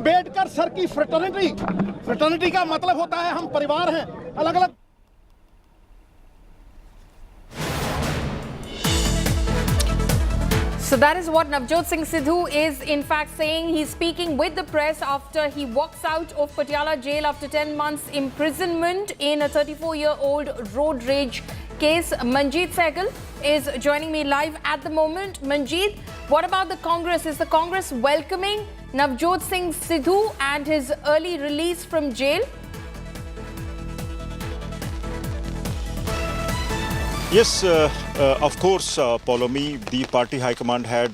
Ambedkar sir की fraternity का मतलब होता है हम परिवार हैं, अलग अलग। So that is what Navjot Singh Sidhu is in fact saying. He's speaking with the press after he walks out of Patiala Jail after 10 months imprisonment in a 34-year-old road rage case. Manjeet Sehgal is joining me live at the moment. Manjeet, what about the Congress? Is the Congress welcoming Navjot Singh Sidhu and his early release from jail? Yes, of course, Paulomi, the party high command had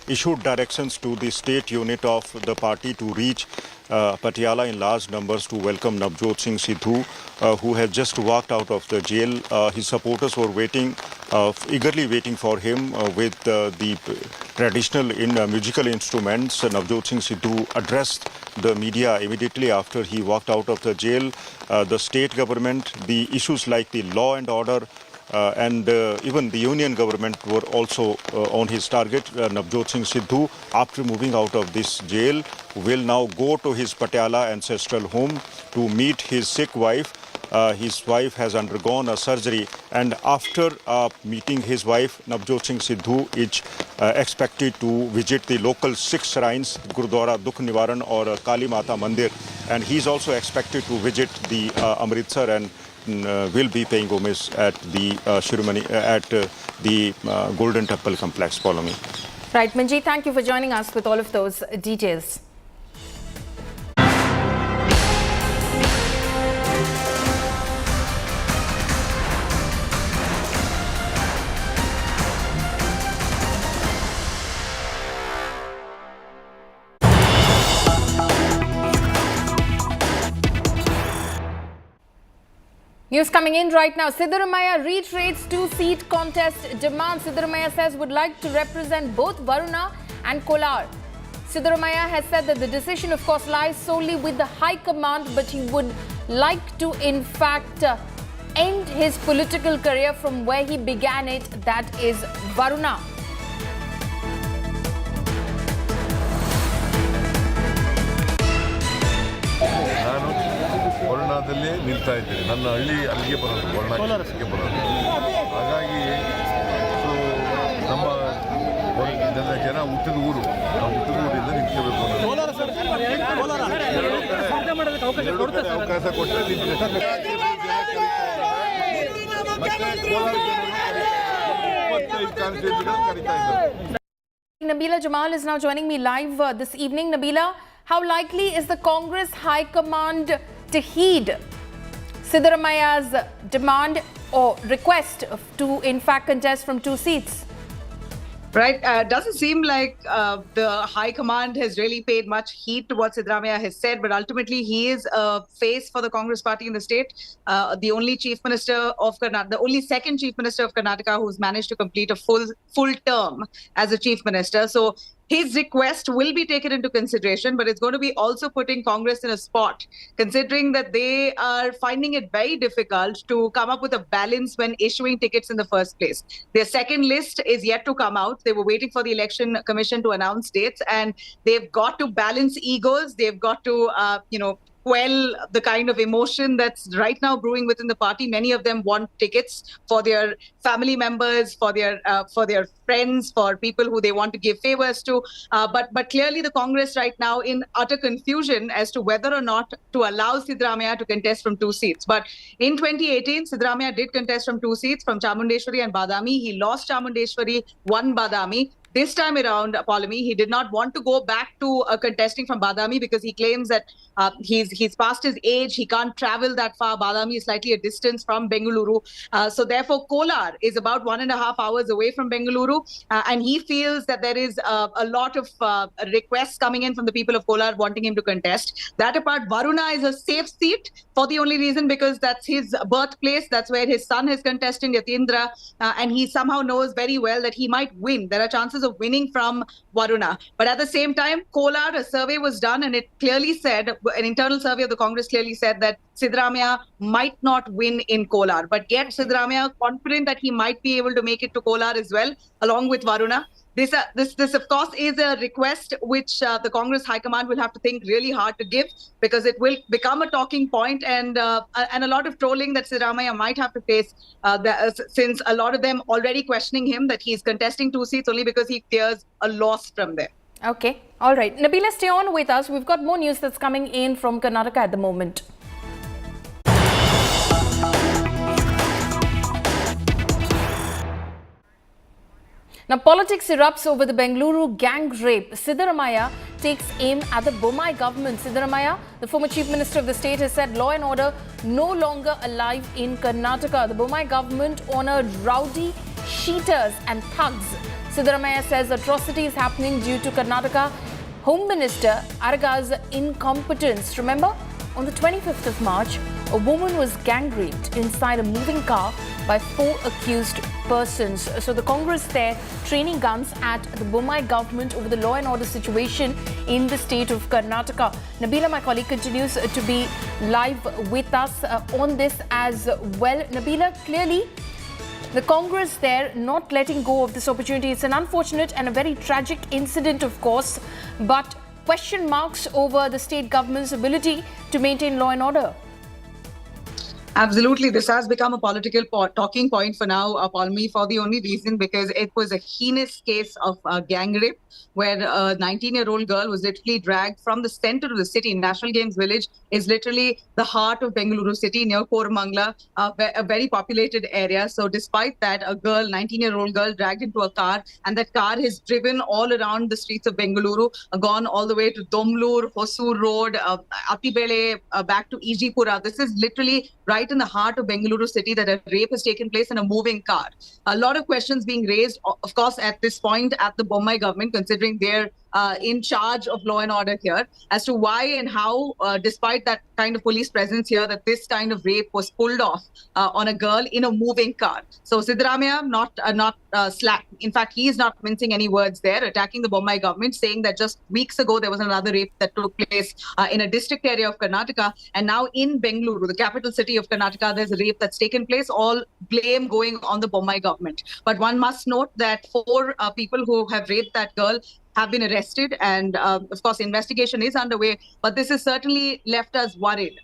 issued directions to the state unit of the party to reach Patiala in large numbers to welcome Navjot Singh Sidhu, who has just walked out of the jail. His supporters were waiting, eagerly waiting for him with the traditional musical instruments. Navjot Singh Sidhu addressed the media immediately after he walked out of the jail. The state government, the issues like the law and order, and even the union government were also on his target. Navjot Singh Sidhu, after moving out of this jail, will now go to his Patiala ancestral home to meet his sick wife. His wife has undergone a surgery, and after meeting his wife, Navjot Singh Sidhu is expected to visit the local Sikh shrines, Gurudwara Dukh Nivaran or Kali Mata Mandir, and he's also expected to visit the Amritsar and will be paying homage at the the Golden Temple complex. Follow me. Right, Manjeet, thank you for joining us with all of those details. News coming in right now. Siddaramaiah reiterates two-seat contest demand. Siddaramaiah says would like to represent both Varuna and Kolar. Siddaramaiah has said that the decision, of course, lies solely with the High Command, but he would like to, in fact, end his political career from where he began it, that is Varuna. ವರ್ಣದಲ್ಲಿ ನಿಲ್ತಾ ಇದ್ದೀನಿ. ನನ್ನ ಹಳ್ಳಿ ಅಲ್ಲಿಗೆ ಬರೋದು, ವರ್ಣಕ್ಕೆ ಬರೋದು. ಹಾಗಾಗಿ ನಮ್ಮ ಜನ ಹುಟ್ಟಿದ ಊರು, ನಾವು ಹುಟ್ಟಿದ ಊರಿಂದ ನಿಂತ್ಕೋಬೇಕು ಅನ್ನೋದು ಅವಕಾಶ ಕೊಟ್ಟರೆ Nabila Jamal is now joining me live this evening. Nabila, how likely is the Congress High Command to heed Siddaramaiah's demand or request to, in fact, contest from two seats? Right. Doesn't seem like the High Command has really paid much heed to what Siddaramaiah has said, but ultimately he is a face for the Congress party in the state. The only chief minister of Karnataka, the only second chief minister of Karnataka who's managed to complete a full term as a chief minister. So his request will be taken into consideration, but it's going to be also putting Congress in a spot, considering that they are finding it very difficult to come up with a balance when issuing tickets in the first place. Their second list is yet to come out. They were waiting for the Election Commission to announce dates, and they've got to balance egos. They've got to, quell the kind of emotion that's right now brewing within the party. Many of them want tickets for their family members, for their friends, for people who they want to give favors to. But clearly the Congress right now in utter confusion as to whether or not to allow Siddaramaiah to contest from two seats. But in 2018, Siddaramaiah did contest from two seats, from Chamundeshwari and Badami. He lost Chamundeshwari, won Badami. This time around, Paulomi, he did not want to go back to contesting from Badami because he claims that he's past his age. He can't travel that far. Badami is slightly a distance from Bengaluru. So therefore, Kolar is about 1.5 hours away from Bengaluru. And he feels that there is a lot of requests coming in from the people of Kolar wanting him to contest. That apart, Varuna is a safe seat for the only reason because that's his birthplace. That's where his son is contesting, Yatindra. And he somehow knows very well that he might win. There are chances of winning from Varuna. But at the same time, Kolar, a survey was done and it clearly said, an internal survey of the Congress clearly said that Siddaramaiah might not win in Kolar. But yet Siddaramaiah confident that he might be able to make it to Kolar as well, along with Varuna. This of course is a request which the Congress High Command will have to think really hard to give, because it will become a talking point and a lot of trolling that Siddaramaiah might have to face, since a lot of them already questioning him that he's contesting 2 seats only because he fears a loss from there. Okay, all right. Nabila, stay on with us. We've got more news that's coming in from Karnataka at the moment. Now, politics erupts over the Bengaluru gang rape. Siddaramaiah takes aim at the Bommai government. Siddaramaiah, the former chief minister of the state, has said law and order no longer alive in Karnataka. The Bommai government honored rowdy cheaters and thugs. Siddaramaiah says atrocity is happening due to Karnataka Home Minister Araga's incompetence. Remember, on the 25th of March, a woman was gang raped inside a moving car by 4 accused persons. So the Congress there training guns at the Bommai government over the law and order situation in the state of Karnataka. Nabila, my colleague, continues to be live with us on this as well. Nabila, clearly the Congress there not letting go of this opportunity. It's an unfortunate and a very tragic incident, of course, but question marks over the state government's ability to maintain law and order. Absolutely. This has become a political talking point for now, Palmi, for the only reason because it was a heinous case of gang rape where a 19-year-old girl was literally dragged from the center of the city. National Games Village is literally the heart of Bengaluru city near Koramangala, a very populated area. So despite that, a girl, 19-year-old girl, dragged into a car, and that car has driven all around the streets of Bengaluru, gone all the way to Domlur, Hosur Road, Atibele, back to Ijipura. This is literally right in the heart of Bengaluru city that a rape has taken place in a moving car. A lot of questions being raised, of course, at this point at the Bommai government, considering they're in charge of law and order here, as to why and how, despite that kind of police presence here, that this kind of rape was pulled off on a girl in a moving car. So Siddaramaiah not slack. In fact, he is not mincing any words there, attacking the Bommai government, saying that just weeks ago there was another rape that took place in a district area of Karnataka, and now in Bengaluru, the capital city of Karnataka, there's a rape that's taken place. All blame going on the Bommai government. But one must note that 4 people who have raped that girl have been arrested, and of course investigation is underway, but this has certainly left us worried.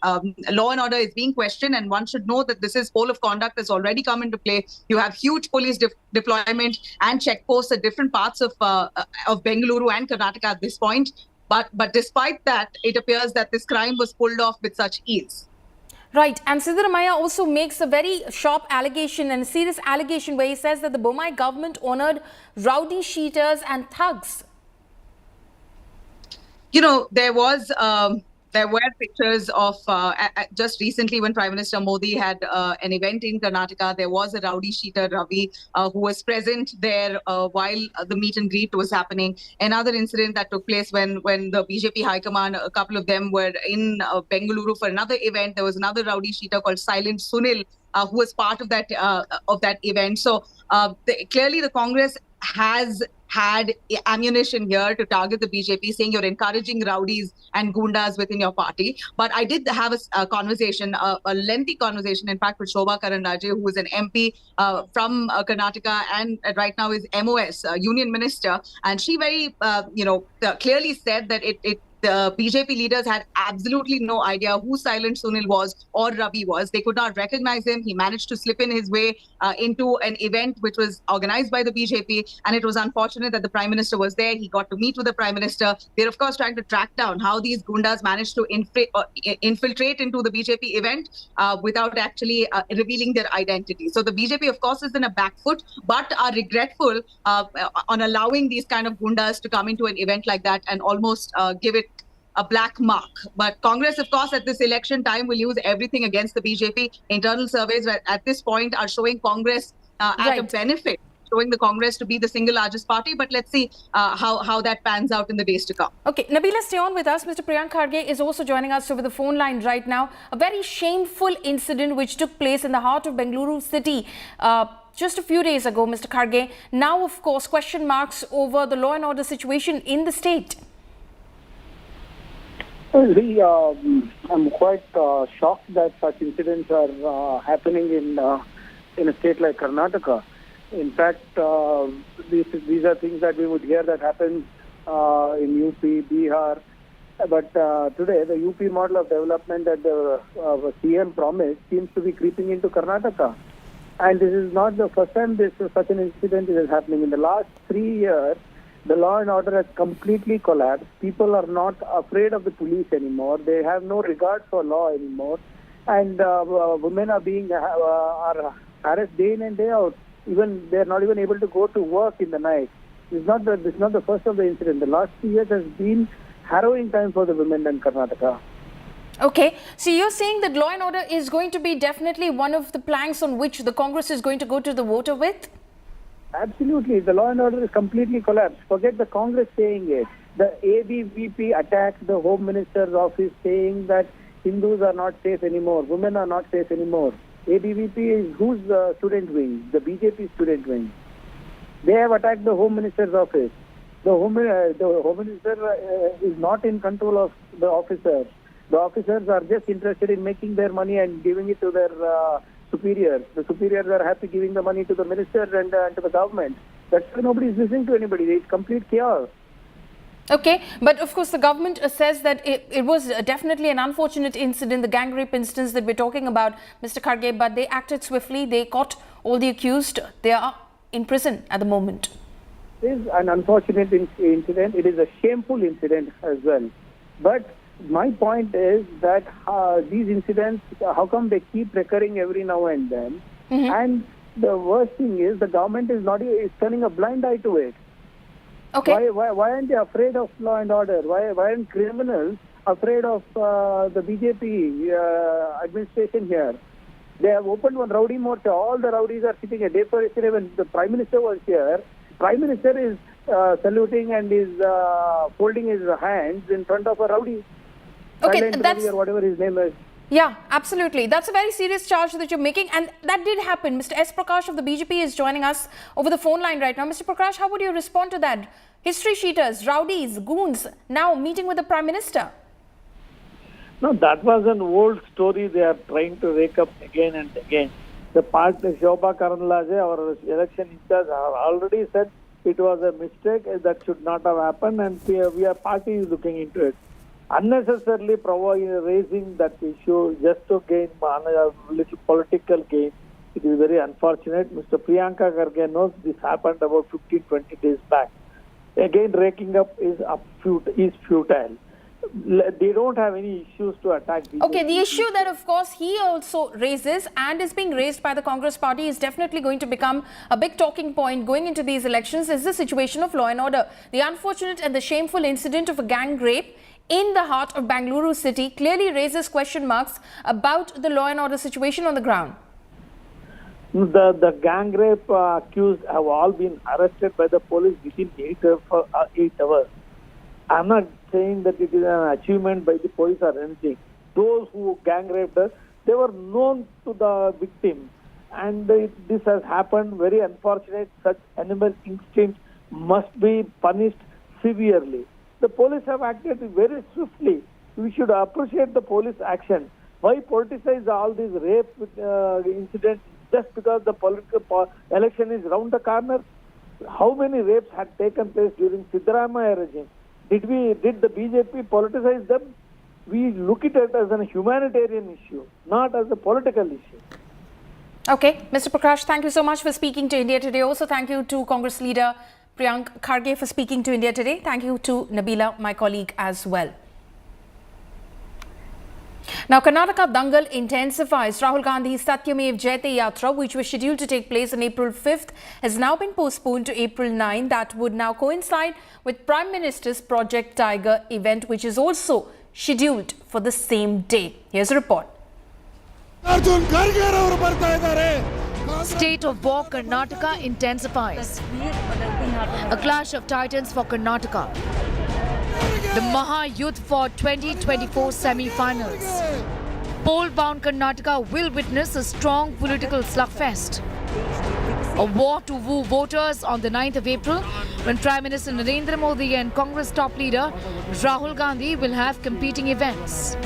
Law and order is being questioned, and one should know that this is whole of conduct has already come into play. You have huge police deployment and checkposts at different parts of Bengaluru and Karnataka at this point, but despite that, it appears that this crime was pulled off with such ease. Right, and Siddaramaiah also makes a very sharp allegation and a serious allegation where he says that the Bommai government honored rowdy cheaters and thugs. You know, there were pictures of just recently when Prime Minister Modi had an event in Karnataka. There was a rowdy cheater, Ravi, who was present there while the meet and greet was happening. Another incident that took place when the BJP High Command, a couple of them were in Bengaluru for another event. There was another rowdy cheater called Silent Sunil, who was part of that event. So clearly the Congress has had ammunition here to target the BJP, saying you're encouraging rowdies and gundas within your party. But I did have a conversation, a lengthy conversation, in fact, with Chopra, who is an MP from Karnataka and right now is MOS, Union Minister. And she very, clearly said that the BJP leaders had absolutely no idea who Silent Sunil was or Ravi was. They could not recognize him. He managed to slip in his way into an event which was organized by the BJP. And it was unfortunate that the Prime Minister was there. He got to meet with the Prime Minister. They're, of course, trying to track down how these gundas managed to infiltrate into the BJP event without actually revealing their identity. So the BJP, of course, is in a back foot, but are regretful on allowing these kind of gundas to come into an event like that and almost give it a black mark. But Congress, of course, at this election time will use everything against the BJP. Internal surveys at this point are showing Congress at a benefit, showing the Congress to be the single largest party. But let's see how that pans out in the days to come. Okay, Nabila, stay on with us. Mr. Priyanka Gandhi is also joining us over the phone line right now. A very shameful incident which took place in the heart of Bengaluru city just a few days ago, Mr. Kharge. Now, of course, question marks over the law and order situation in the state. I'm quite shocked that such incidents are happening in a state like Karnataka. In fact, these are things that we would hear that happen in UP, Bihar. But today, the UP model of development that the CM promised seems to be creeping into Karnataka. And this is not the first time such an incident is happening. In the last 3 years, the law and order has completely collapsed. People are not afraid of the police anymore. They have no regard for law anymore. And women are being are harassed day in and day out. Even they are not even able to go to work in the night. This is not the first of the incident. The last 3 years has been harrowing time for the women in Karnataka. Okay, so you're saying that law and order is going to be definitely one of the planks on which the Congress is going to go to the voter with? Absolutely. The law and order is completely collapsed. Forget the Congress saying it. The ABVP attacked the Home Minister's office saying that Hindus are not safe anymore, women are not safe anymore. ABVP is whose student wing? The BJP student wing. They have attacked the Home Minister's office. The Home Minister is not in control of the officers. The officers are just interested in making their money and giving it to their superiors. The superiors are happy giving the money to the minister and to the government. That's why nobody is listening to anybody. It's complete chaos. Okay, but of course the government says that it was definitely an unfortunate incident, the gang rape instance that we're talking about, Mr. Kharge, but they acted swiftly. They caught all the accused. They are in prison at the moment. It is an unfortunate incident. It is a shameful incident as well. But my point is that these incidents, how come they keep recurring every now and then? Mm-hmm. And the worst thing is the government is turning a blind eye to it. Okay. Why aren't they afraid of law and order? Why aren't criminals afraid of the BJP administration here? They have opened one rowdy morcha. All the rowdies are sitting a day for yesterday when the Prime Minister was here. Prime Minister is saluting and is folding his hands in front of a rowdy. Okay, that's or whatever his name is. Yeah, absolutely. That's a very serious charge that you're making, and that did happen. Mr. S. Prakash of the BJP is joining us over the phone line right now. Mr. Prakash, how would you respond to that? History sheeters, rowdies, goons, now meeting with the Prime Minister. No, that was an old story they are trying to rake up again and again. The party, Chopra, our election in charge, have already said it was a mistake that should not have happened, and our party is looking into it. Unnecessarily raising that issue just to gain a little political gain. It is very unfortunate. Mr. Priyanka Gandhi knows this happened about 15-20 days back. Again, raking up is futile. They don't have any issues to attack. Okay, the issue that of course he also raises and is being raised by the Congress party is definitely going to become a big talking point going into these elections is the situation of law and order. The unfortunate and the shameful incident of a gang rape in the heart of Bengaluru city clearly raises question marks about the law and order situation on the ground. The gang rape accused have all been arrested by the police within 8 hours. I'm not saying that it is an achievement by the police or anything. Those who gang raped us, they were known to the victim. And this has happened, very unfortunate. Such animal instinct must be punished severely. The police have acted very swiftly. We should appreciate the police action. Why politicize all these rape incidents just because the political election is round the corner? How many rapes had taken place during Siddaramaiah regime? Did the BJP politicize them? We look at it as a humanitarian issue, not as a political issue. Okay, Mr. Prakash, thank you so much for speaking to India Today. Also, thank you to Congress leader Priyanka Kharge for speaking to India Today. Thank you to Nabila, my colleague, as well. Now, Karnataka Dangal intensifies. Rahul Gandhi's Satyamev Jayate Yatra, which was scheduled to take place on April 5th, has now been postponed to April 9. That would now coincide with Prime Minister's Project Tiger event, which is also scheduled for the same day. Here's a report. State of war, Karnataka intensifies. A clash of titans for Karnataka. The Maha Youth for 2024 semi-finals. Poll-bound Karnataka will witness a strong political slugfest. A war to woo voters on the 9th of April, when Prime Minister Narendra Modi and Congress top leader Rahul Gandhi will have competing events.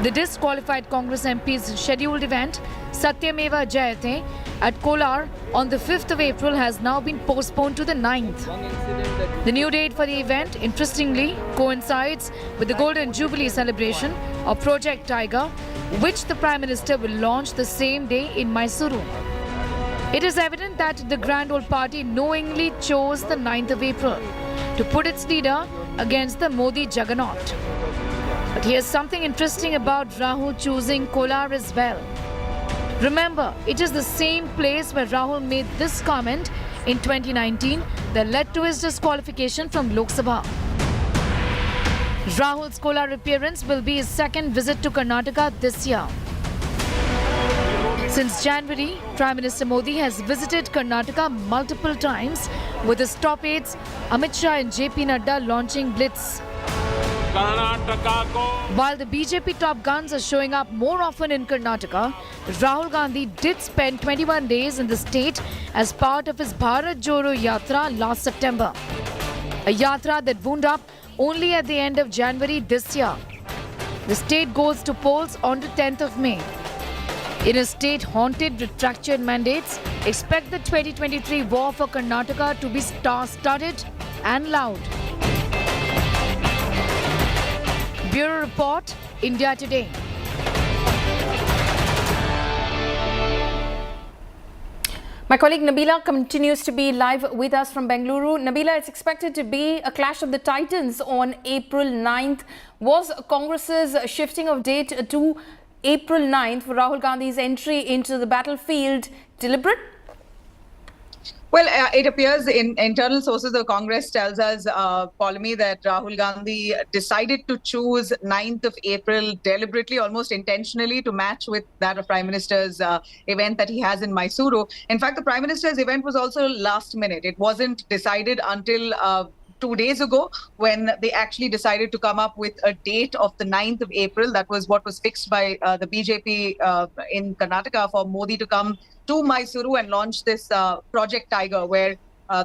The disqualified Congress MP's scheduled event, Satyameva Jayate, at Kolar on the 5th of April has now been postponed to the 9th. The new date for the event, interestingly, coincides with the Golden Jubilee celebration of Project Tiger, which the Prime Minister will launch the same day in Mysuru. It is evident that the Grand Old Party knowingly chose the 9th of April to put its leader against the Modi juggernaut. But here's something interesting about Rahul choosing Kolar as well. Remember, it is the same place where Rahul made this comment in 2019 that led to his disqualification from Lok Sabha. Rahul's Kolar appearance will be his second visit to Karnataka this year. Since January, Prime Minister Modi has visited Karnataka multiple times, with his top aides Amit Shah and JP Nadda launching Blitz. While the BJP top guns are showing up more often in Karnataka, Rahul Gandhi did spend 21 days in the state as part of his Bharat Jodo Yatra last September. A yatra that wound up only at the end of January this year. The state goes to polls on the 10th of May. In a state haunted with fractured mandates, expect the 2023 war for Karnataka to be star-studded and loud. Bureau Report, India Today. My colleague Nabila continues to be live with us from Bengaluru. Nabila, it's expected to be a clash of the titans on April 9th. Was Congress's shifting of date to April 9th for Rahul Gandhi's entry into the battlefield deliberate? Well, it appears in internal sources of Congress tells us, Paulomi, that Rahul Gandhi decided to choose 9th of April deliberately, almost intentionally, to match with that of Prime Minister's event that he has in Mysuru. In fact, the Prime Minister's event was also last minute. It wasn't decided until 2 days ago when they actually decided to come up with a date of the 9th of April. That was what was fixed by the BJP in Karnataka for Modi to come to Mysuru and launch this Project Tiger, where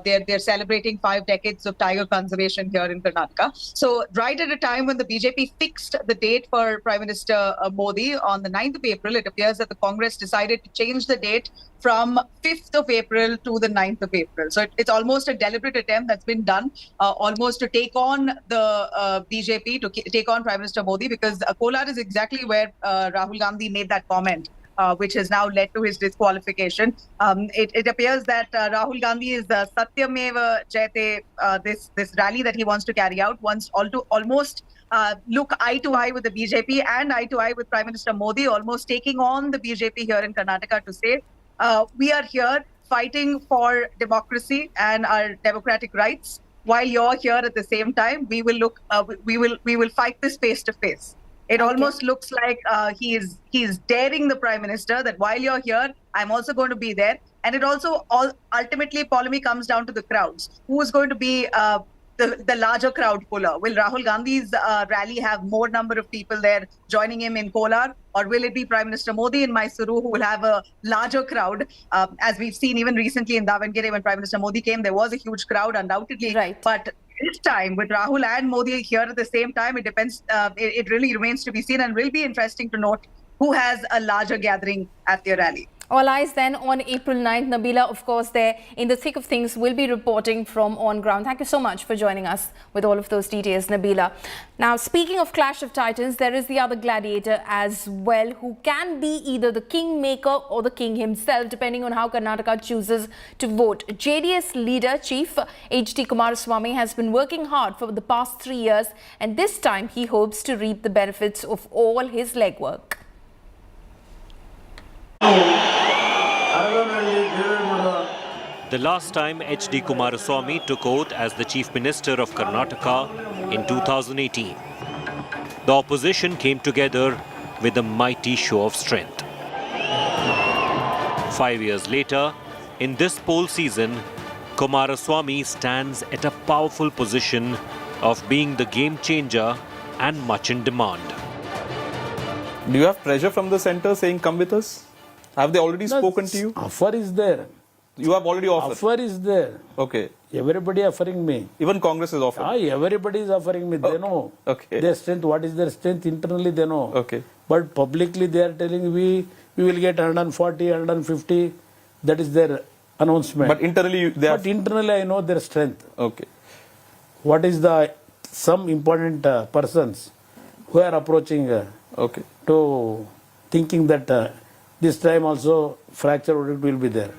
they're celebrating 5 decades of tiger conservation here in Karnataka. So right at a time when the BJP fixed the date for Prime Minister Modi on the 9th of April, it appears that the Congress decided to change the date from 5th of April to the 9th of April. So it's almost a deliberate attempt that's been done almost to take on the BJP, to take on Prime Minister Modi, because Kolar is exactly where Rahul Gandhi made that comment. Which has now led to his disqualification. It appears that Rahul Gandhi is Satyameva Jayate, this rally that he wants to carry out, wants to almost look eye to eye with the BJP and eye to eye with Prime Minister Modi, almost taking on the BJP here in Karnataka to say, we are here fighting for democracy and our democratic rights. While you're here at the same time, we will fight this face to face. It almost looks like he is daring the Prime Minister that while you're here, I'm also going to be there. And it also ultimately, Paulomi, comes down to the crowds. Who is going to be the larger crowd puller? Will Rahul Gandhi's rally have more number of people there joining him in Kolar? Or will it be Prime Minister Modi in Mysuru who will have a larger crowd? As we've seen even recently in Davangere, when Prime Minister Modi came, there was a huge crowd, undoubtedly. Right. But this time, with Rahul and Modi here at the same time, it depends. It really remains to be seen, and will be interesting to note who has a larger gathering at their rally. All eyes then on April 9th. Nabila, of course, there in the thick of things, will be reporting from on ground. Thank you so much for joining us with all of those details, Nabila. Now, speaking of Clash of Titans, there is the other gladiator as well, who can be either the kingmaker or the king himself, depending on how Karnataka chooses to vote. JDS leader, Chief H.D. Kumaraswamy, has been working hard for the past 3 years, and this time he hopes to reap the benefits of all his legwork. The last time H.D. Kumaraswamy took oath as the Chief Minister of Karnataka in 2018. The opposition came together with a mighty show of strength. 5 years later, in this poll season, Kumaraswamy stands at a powerful position of being the game changer and much in demand. Do you have pressure from the centre saying come with us? Have they already spoken to you? Offer is there. You have already offered? Offer is there. Okay. Everybody offering me. Even Congress is offering? Everybody is offering me. They know. Okay. Their strength, what is their strength internally, they know. Okay. But publicly they are telling we will get 140, 150. That is their announcement. But internally, they are. But internally, I know their strength. Okay. What is the some important persons who are approaching Okay. to thinking that this time also fracture will be there.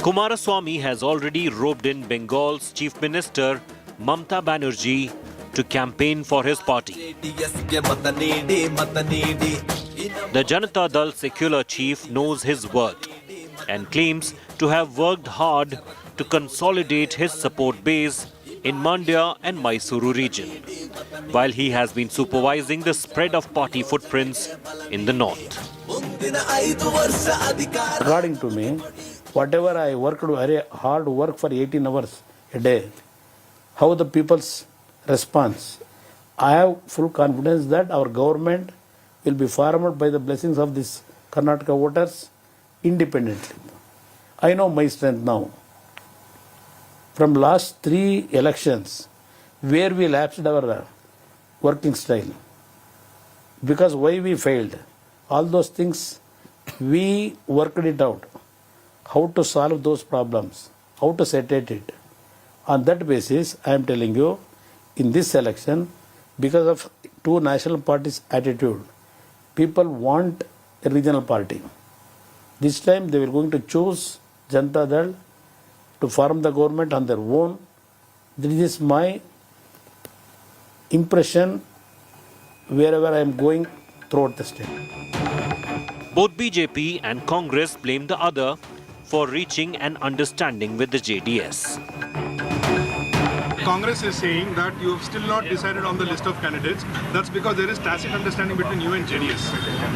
Kumaraswamy has already roped in Bengal's Chief Minister Mamta Banerjee to campaign for his party. The Janata Dal secular chief knows his worth and claims to have worked hard to consolidate his support base in Mandya and Mysuru region, while he has been supervising the spread of party footprints in the north. According to me, whatever I worked very hard work for 18 hours a day, how the people's response, I have full confidence that our government will be formed by the blessings of these Karnataka voters independently. I know my strength now. From last 3 elections, where we lapsed our working style, because why we failed, all those things, we worked it out. How to solve those problems, how to set it. On that basis, I am telling you, in this election, because of 2 national parties' attitude, people want a regional party. This time they were going to choose Janata Dal to form the government on their own. This is my impression wherever I am going throughout the state. Both BJP and Congress blame the other for reaching an understanding with the JDS. Congress is saying that you have still not decided on the list of candidates. That's because there is tacit understanding between you and JDS.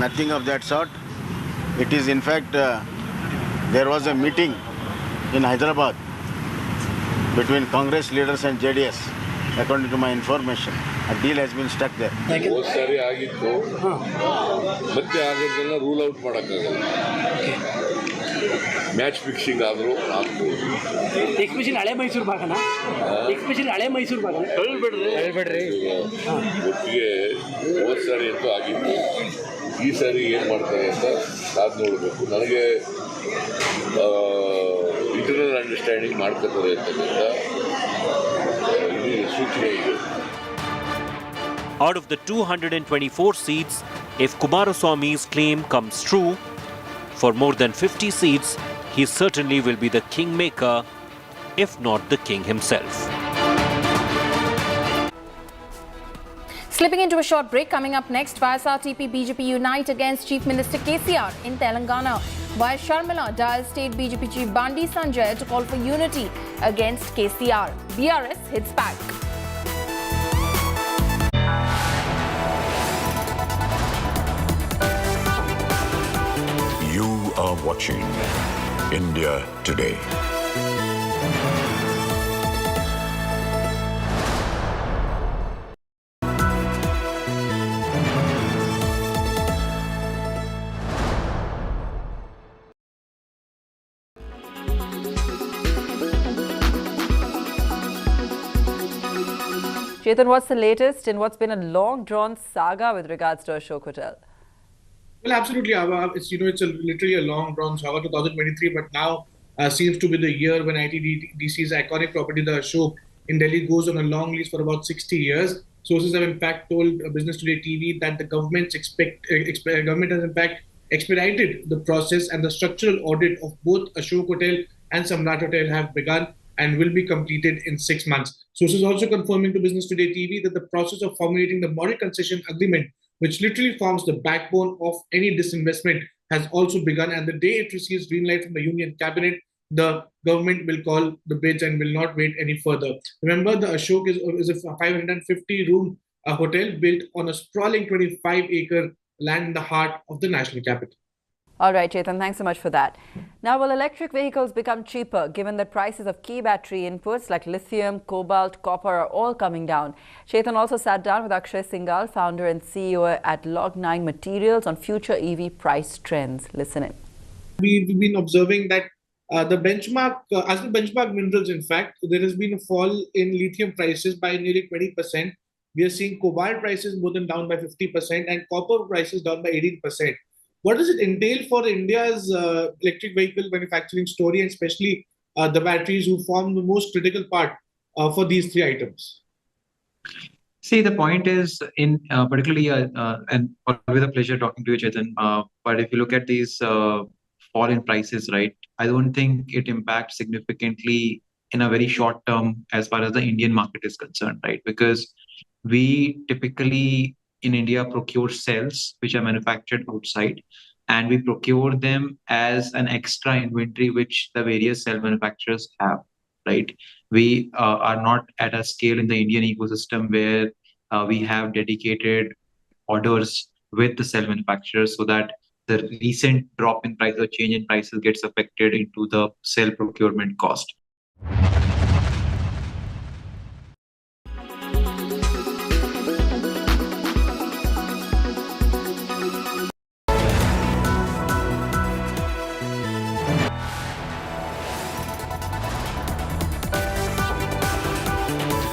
Nothing of that sort. It is in fact, there was a meeting in Hyderabad between Congress leaders and JDS, according to my information. A deal has been struck there. ಹೋದ ಸಾರಿ ಆಗಿತ್ತು ಮತ್ತೆ ಆಗೋದನ್ನ rule out ಮಾಡೋಕ್ಕಾಗಲ್ಲ. Match fixing ಆದರೂ ಆಗ್ಬೋದು. Especially ಹಳೆ ಮೈಸೂರು ಭಾಗನ ಹೇಳ್ಬೇಡ್ರಿ ಒಟ್ಟಿಗೆ ಹೋದ ಸಾರಿ ಅಂತೂ ಆಗಿತ್ತು. ಈ ಸಾರಿ ಏನು ಮಾಡ್ತಾರೆ ಅಂತ ಕಾದು ನೋಡಬೇಕು. ನನಗೆ ಇಂಟರ್ನಲ್ ಅಂಡರ್ಸ್ಟ್ಯಾಂಡಿಂಗ್ ಮಾಡ್ಕೊತಾರೆ ಅಂತಕ್ಕಂಥ ಇದು ಸೂಚನೆ ಇದೆ. Out of the 224 seats, if Kumaraswamy's claim comes true, for more than 50 seats, he certainly will be the kingmaker, if not the king himself. Slipping into a short break, coming up next, YSRTP BJP unite against Chief Minister KCR in Telangana. While Sharmila dials State BJP Chief Bandi Sanjay to call for unity against KCR. BRS hits back. You are watching India Today. Chetan, what's the latest in what's been a long-drawn saga with regards to Ashok Hotel? Well, absolutely. It's literally a long-drawn saga, 2023, but now seems to be the year when ITDC's iconic property, the Ashok in Delhi, goes on a long lease for about 60 years. Sources have in fact told Business Today TV that the government has in fact expedited the process, and the structural audit of both Ashok Hotel and Samrat Hotel have begun and will be completed in 6 months. Sources also confirming to Business Today TV that the process of formulating the model concession agreement, which literally forms the backbone of any disinvestment, has also begun. And the day it receives green light from the Union Cabinet, the government will call the bids and will not wait any further. Remember, the Ashok is a 550-room hotel built on a sprawling 25-acre land in the heart of the national capital. All right, Chetan, thanks so much for that. Now, will electric vehicles become cheaper given that prices of key battery inputs like lithium, cobalt, copper are all coming down? Chetan also sat down with Akshay Singhal, founder and CEO at Log9 Materials, on future EV price trends. Listen in. We've been observing that as the benchmark minerals, in fact, there has been a fall in lithium prices by nearly 20%. We are seeing cobalt prices more than down by 50% and copper prices down by 18%. what does it entail for India's electric vehicle manufacturing story, and especially the batteries who form the most critical part for these three items? See, the point is, in particularly, and always a pleasure talking to you, Chetan. But if you look at these fall in prices, right, I don't think it impacts significantly in a very short term as far as the Indian market is concerned, right? Because we typically in India procure cells which are manufactured outside, and we procure them as an extra inventory which the various cell manufacturers have, right? We are not at a scale in the Indian ecosystem where we have dedicated orders with the cell manufacturers so that the recent drop in price or change in prices gets affected into the cell procurement cost.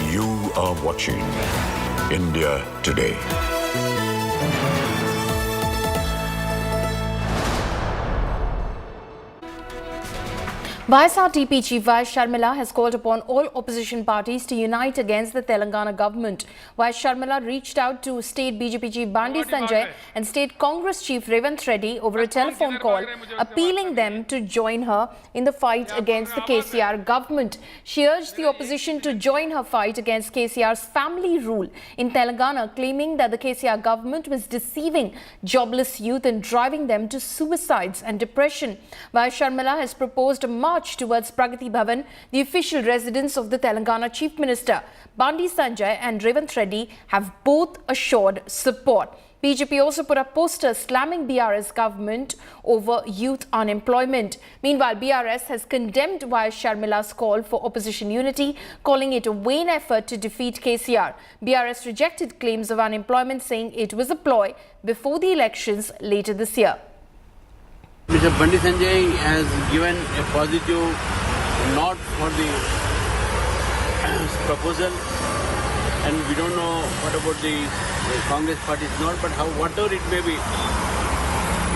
You are watching India Today. YSRTP Chief Vice Sharmila has called upon all opposition parties to unite against the Telangana government. Vice Sharmila reached out to State BJP Chief Bandi Sanjay and State Congress Chief Revanth Reddy over a telephone call, appealing them to join her in the fight against the KCR government. She urged the opposition to join her fight against KCR's family rule in Telangana, claiming that the KCR government was deceiving jobless youth and driving them to suicides and depression. Vice Sharmila has proposed a march towards Pragati Bhavan, the official residence of the Telangana Chief Minister. Bandi Sanjay and Revanth Reddy have both assured support. BJP also put up posters slamming BRS government over youth unemployment. Meanwhile, BRS has condemned Vice Sharmila's call for opposition unity, calling it a vain effort to defeat KCR. BRS rejected claims of unemployment, saying it was a ploy before the elections later this year. Mr. Bandi Sanjay has given a positive nod for the proposal, and we don't know what about the Congress party's nod, but whatever it may be,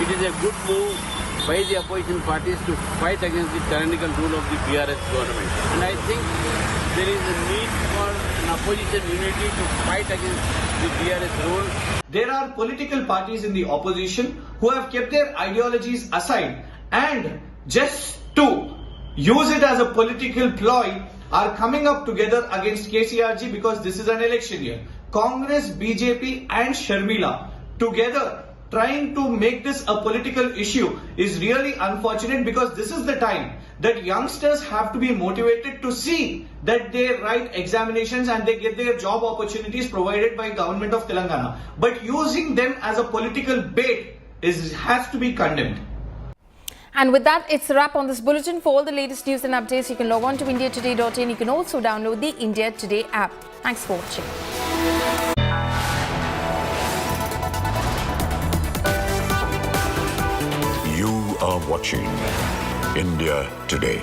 it is a good move by the opposition parties to fight against the tyrannical rule of the BRS government. And I think there is a need for an opposition unity to fight against the BRS rule. There are political parties in the opposition who have kept their ideologies aside and just to use it as a political ploy are coming up together against KCRG because this is an election year. Congress, BJP and Sharmila together trying to make this a political issue is really unfortunate, because this is the time that youngsters have to be motivated to see that they write examinations and they get their job opportunities provided by government of Telangana. But using them as a political bait has to be condemned. And with that, it's a wrap on this bulletin. For all the latest news and updates, you can log on to indiatoday.in. You can also download the India Today app. Thanks for watching. You are watching India Today.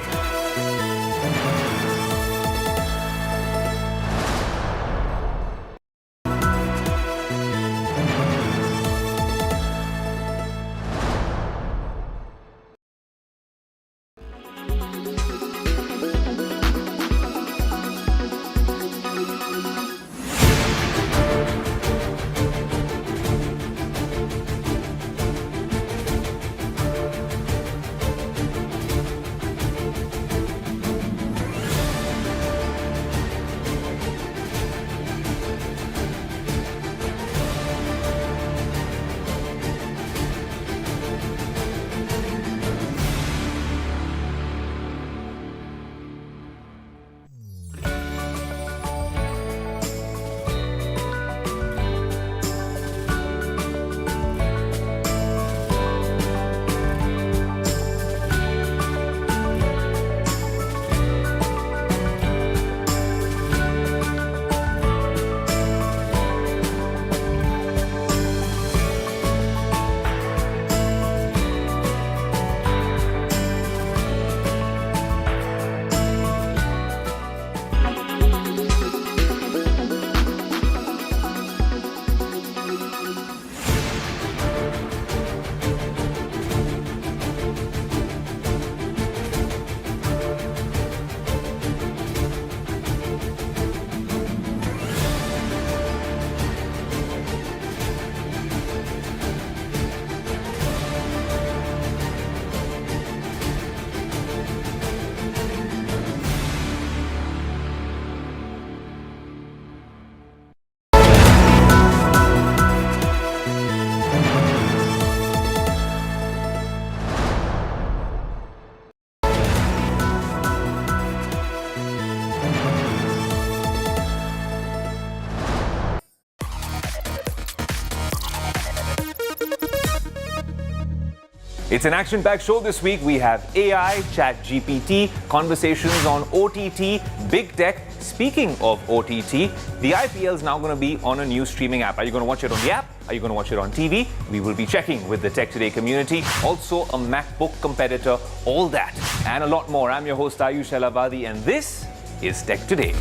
It's an action-packed show this week. We have AI, ChatGPT, conversations on OTT, big tech. Speaking of OTT, the IPL is now going to be on a new streaming app. Are you going to watch it on the app? Are you going to watch it on TV? We will be checking with the Tech Today community. Also, a MacBook competitor. All that and a lot more. I'm your host, Ayush Elavadi, and this is Tech Today.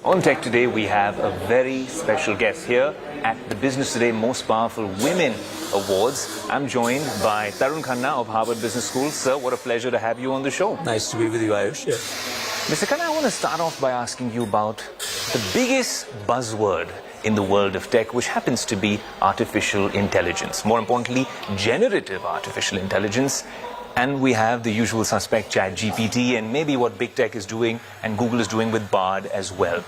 On Tech Today, we have a very special guest here at the Business Today Most Powerful Women Awards. I'm joined by Tarun Khanna of Harvard Business School. Sir, what a pleasure to have you on the show. Nice to be with you, Ayush. Yeah. Mr. Khanna, I want to start off by asking you about the biggest buzzword in the world of tech, which happens to be artificial intelligence. More importantly, generative artificial intelligence. And we have the usual suspect, ChatGPT, and maybe what big tech is doing and Google is doing with Bard as well.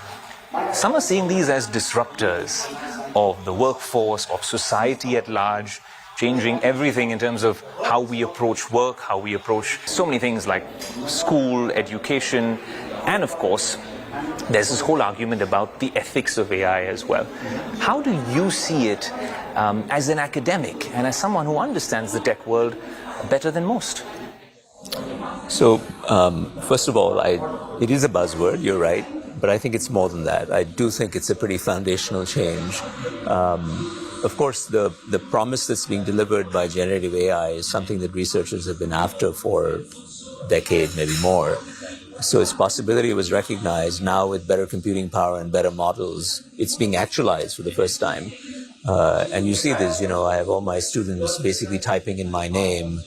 Some are seeing these as disruptors of the workforce, of society at large, changing everything in terms of how we approach work, how we approach so many things like school, education, and of course, there's this whole argument about the ethics of AI as well. How do you see it as an academic and as someone who understands the tech world better than most? So, first of all, it is a buzzword, you're right, but I think it's more than that. I do think it's a pretty foundational change. Of course, the promise that's being delivered by generative AI is something that researchers have been after for a decade, maybe more. So its possibility was recognized. Now with better computing power and better models, it's being actualized for the first time. And you see this, I have all my students basically typing in my name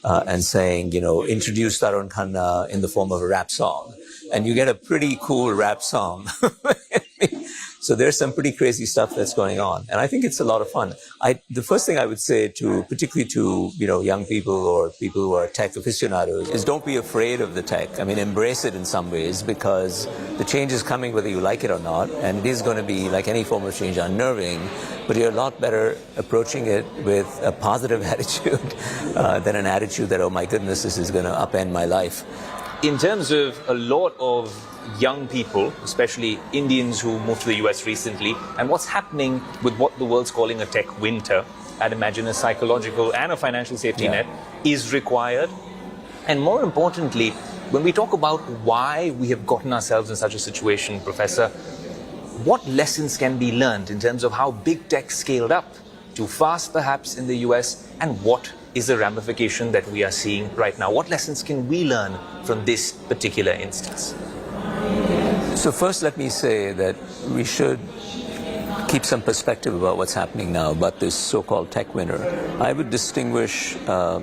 and saying, introduce Tarun Khanna in the form of a rap song. And you get a pretty cool rap song. So there's some pretty crazy stuff that's going on. And I think it's a lot of fun. The first thing I would say particularly to, young people or people who are tech aficionados is don't be afraid of the tech. I mean, embrace it in some ways because the change is coming whether you like it or not. And it is going to be, like any form of change, unnerving. But you're a lot better approaching it with a positive attitude than an attitude that, oh my goodness, this is going to upend my life. In terms of a lot of young people, especially Indians who moved to the US recently, and what's happening with what the world's calling a tech winter, I'd imagine a psychological and a financial safety net is required. And more importantly, when we talk about why we have gotten ourselves in such a situation, Professor, what lessons can be learned in terms of how big tech scaled up too fast perhaps in the US, and what is the ramification that we are seeing right now? What lessons can we learn from this particular instance? So first, let me say that we should keep some perspective about what's happening now, about this so-called tech winter. I would distinguish, how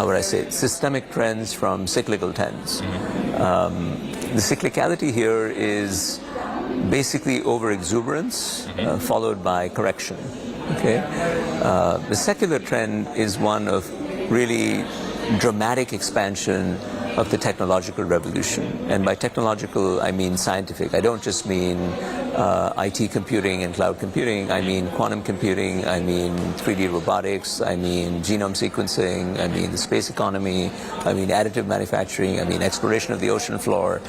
would I say it, systemic trends from cyclical trends. The cyclicality here is basically over-exuberance followed by correction. Okay, the secular trend is one of really dramatic expansion of the technological revolution. And by technological, I mean scientific. I don't just mean IT computing and cloud computing. I mean quantum computing. I mean 3D robotics. I mean genome sequencing. I mean the space economy. I mean additive manufacturing. I mean exploration of the ocean floor.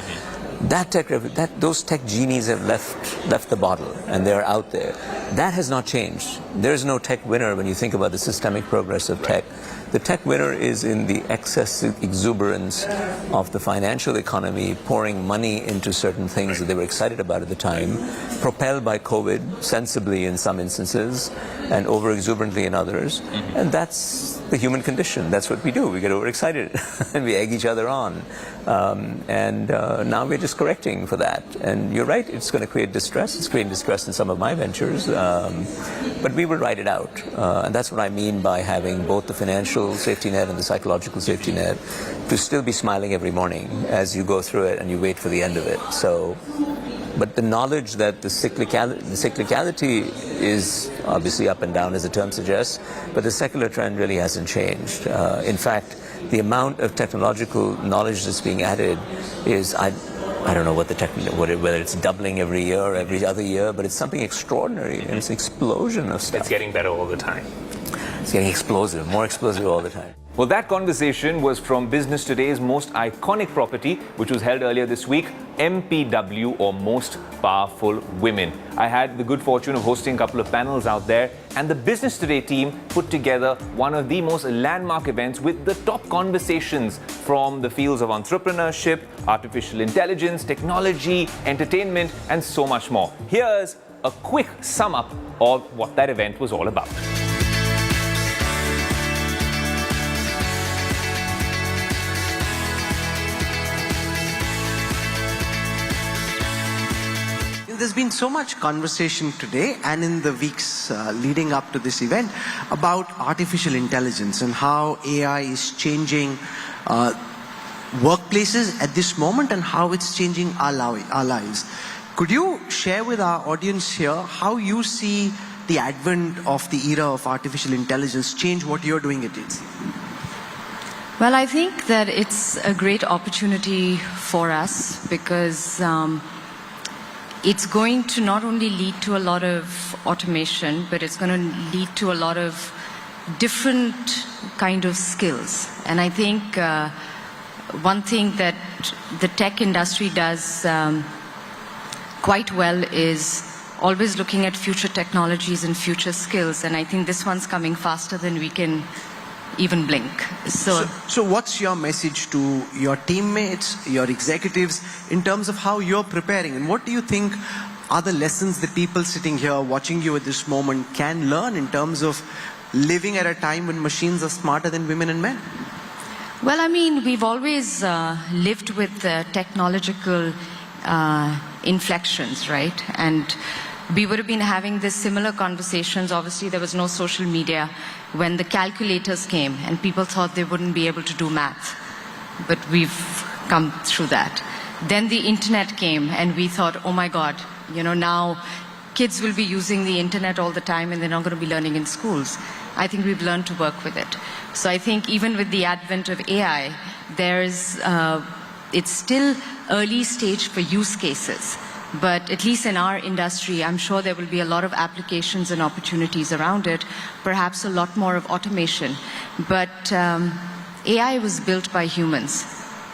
Those tech genies have left the bottle, and they're out there. That has not changed. There's no tech winner when you think about the systemic progress of tech. The tech winner is in the excessive exuberance of the financial economy, pouring money into certain things that they were excited about at the time, propelled by COVID, sensibly in some instances, and over-exuberantly in others. And that's the human condition. That's what we do. We get overexcited, and we egg each other on. Now we're just correcting for that. And you're right, it's going to create distress. It's creating distress in some of my ventures. But we will ride it out. And that's what I mean by having both the financial safety net and the psychological safety net, to still be smiling every morning as you go through it and you wait for the end of it. So, but the knowledge that the cyclicality is obviously up and down, as the term suggests, but the secular trend really hasn't changed. In fact, the amount of technological knowledge that's being added is, I don't know whether it's doubling every year or every other year, but it's something extraordinary. And it's an explosion of stuff. It's getting better all the time. It's getting explosive, more explosive all the time. Well, that conversation was from Business Today's most iconic property, which was held earlier this week, MPW, or Most Powerful Women. I had the good fortune of hosting a couple of panels out there, and the Business Today team put together one of the most landmark events with the top conversations from the fields of entrepreneurship, artificial intelligence, technology, entertainment, and so much more. Here's a quick sum up of what that event was all about. There's been so much conversation today and in the weeks leading up to this event about artificial intelligence and how AI is changing workplaces at this moment and how it's changing our lives. Could you share with our audience here how you see the advent of the era of artificial intelligence change what you're doing at it? Well, I think that it's a great opportunity for us because it's going to not only lead to a lot of automation, but it's going to lead to a lot of different kind of skills. And I think one thing that the tech industry does quite well is always looking at future technologies and future skills. And I think this one's coming faster than we can even blink. So what's your message to your teammates, your executives, in terms of how you're preparing? And what do you think are the lessons that people sitting here watching you at this moment can learn in terms of living at a time when machines are smarter than women and men? Well, I mean, we've always lived with technological inflections, right? And we would have been having this similar conversations. Obviously, there was no social media when the calculators came and people thought they wouldn't be able to do math. But we've come through that. Then the internet came and we thought, oh my God, you know, now kids will be using the internet all the time and they're not going to be learning in schools. I think we've learned to work with it. So I think even with the advent of AI, it's still early stage for use cases. But at least in our industry, I'm sure there will be a lot of applications and opportunities around it, perhaps a lot more of automation. But AI was built by humans.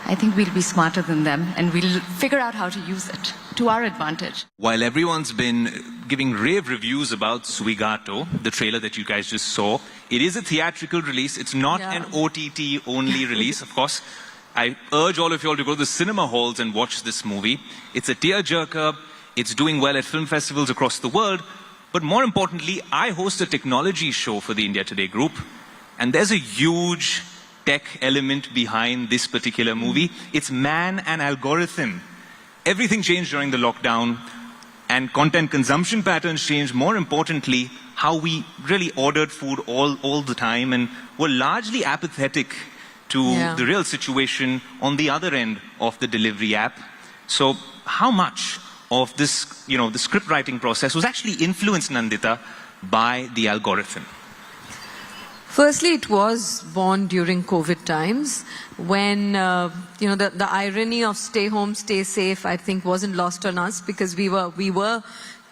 I think we'll be smarter than them and we'll figure out how to use it to our advantage. While everyone's been giving rave reviews about Swigato, the trailer that you guys just saw, it is a theatrical release. It's not an OTT-only release, of course. I urge all of you all to go to the cinema halls and watch this movie. It's a tearjerker. It's doing well at film festivals across the world. But more importantly, I host a technology show for the India Today group. And there's a huge tech element behind this particular movie. It's man and algorithm. Everything changed during the lockdown. And content consumption patterns changed. More importantly, how we really ordered food all the time and were largely apathetic to the real situation on the other end of the delivery app. So how much of this, the script writing process was actually influenced, Nandita, by the algorithm? Firstly, it was born during COVID times when, the irony of stay home, stay safe, I think wasn't lost on us because we were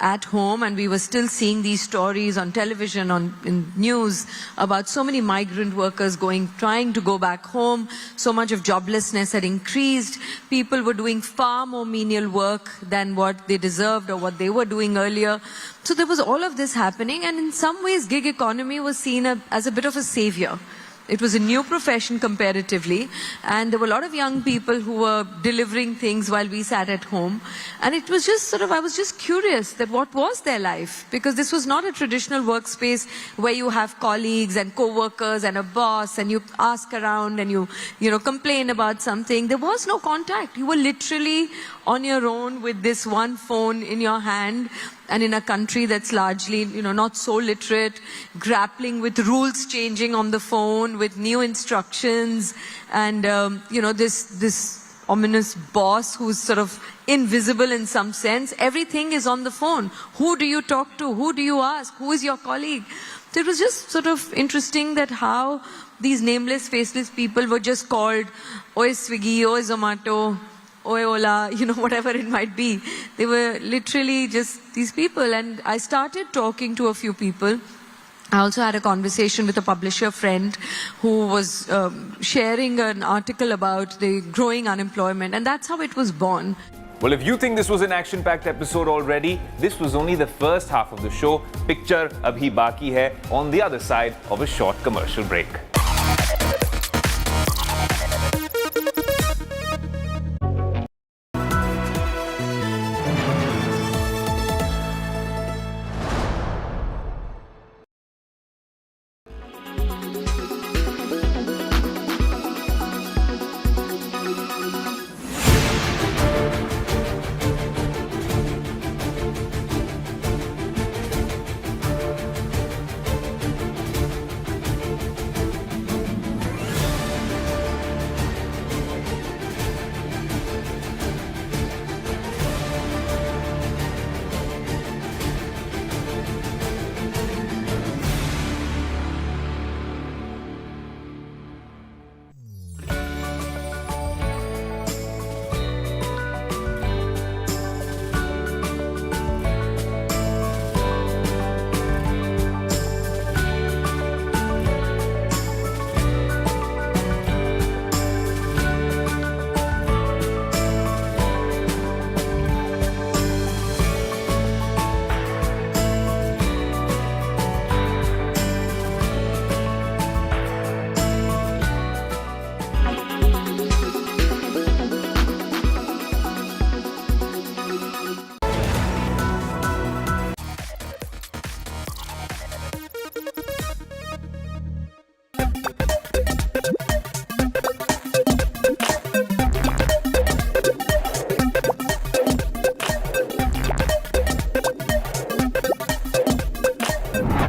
at home and we were still seeing these stories on television, in news about so many migrant workers trying to go back home. So much of joblessness had increased. People were doing far more menial work than what they deserved or what they were doing earlier. So there was all of this happening, and in some ways gig economy was seen as a bit of a savior. It was a new profession comparatively, and there were a lot of young people who were delivering things while we sat at home. And it was just I was just curious that what was their life? Because this was not a traditional workspace where you have colleagues and co-workers and a boss and you ask around and you complain about something. There was no contact. You were literally on your own with this one phone in your hand, and in a country that's largely, not so literate, grappling with rules changing on the phone, with new instructions, and, this ominous boss who's sort of invisible in some sense. Everything is on the phone. Who do you talk to? Who do you ask? Who is your colleague? So it was just sort of interesting that how these nameless, faceless people were just called, Oi Swiggy, Oi Zomato, Oi Ola, whatever it might be. They were literally just these people. And I started talking to a few people. I also had a conversation with a publisher friend who was sharing an article about the growing unemployment, and that's how it was born. Well, if you think this was an action-packed episode already, this was only the first half of the show. Picture abhi baki hai on the other side of a short commercial break.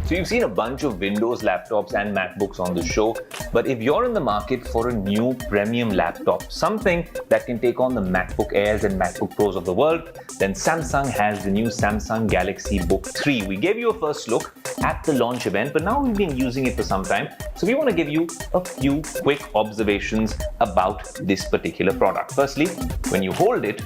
So you've seen a bunch of Windows laptops and MacBooks on the show, but if you're in the market for a new premium laptop, something that can take on the MacBook Airs and MacBook Pros of the world, then Samsung has the new Samsung Galaxy Book 3. We gave you a first look at the launch event, but now we've been using it for some time, so we want to give you a few quick observations about this particular product. Firstly, when you hold it,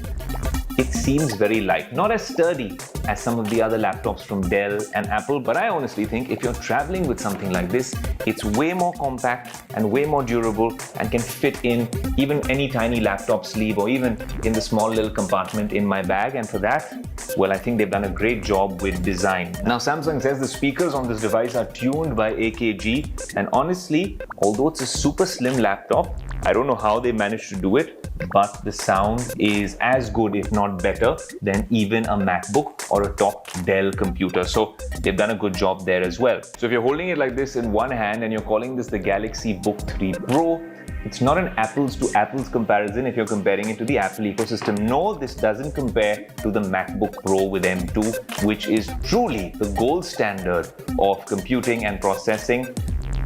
it seems very light, not as sturdy as some of the other laptops from Dell and Apple, but I honestly think if you're traveling with something like this, it's way more compact and way more durable and can fit in even any tiny laptop sleeve or even in the small little compartment in my bag. And for that, well, I think they've done a great job with design. Now, Samsung says the speakers on this device are tuned by AKG, and honestly, although it's a super slim laptop, I don't know how they managed to do it, but the sound is as good, if not better, than even a MacBook or a top Dell computer. So they've done a good job there as well. So if you're holding it like this in one hand and you're calling this the Galaxy Book 3 Pro, it's not an apples to apples comparison if you're comparing it to the Apple ecosystem. No, this doesn't compare to the MacBook Pro with M2, which is truly the gold standard of computing and processing.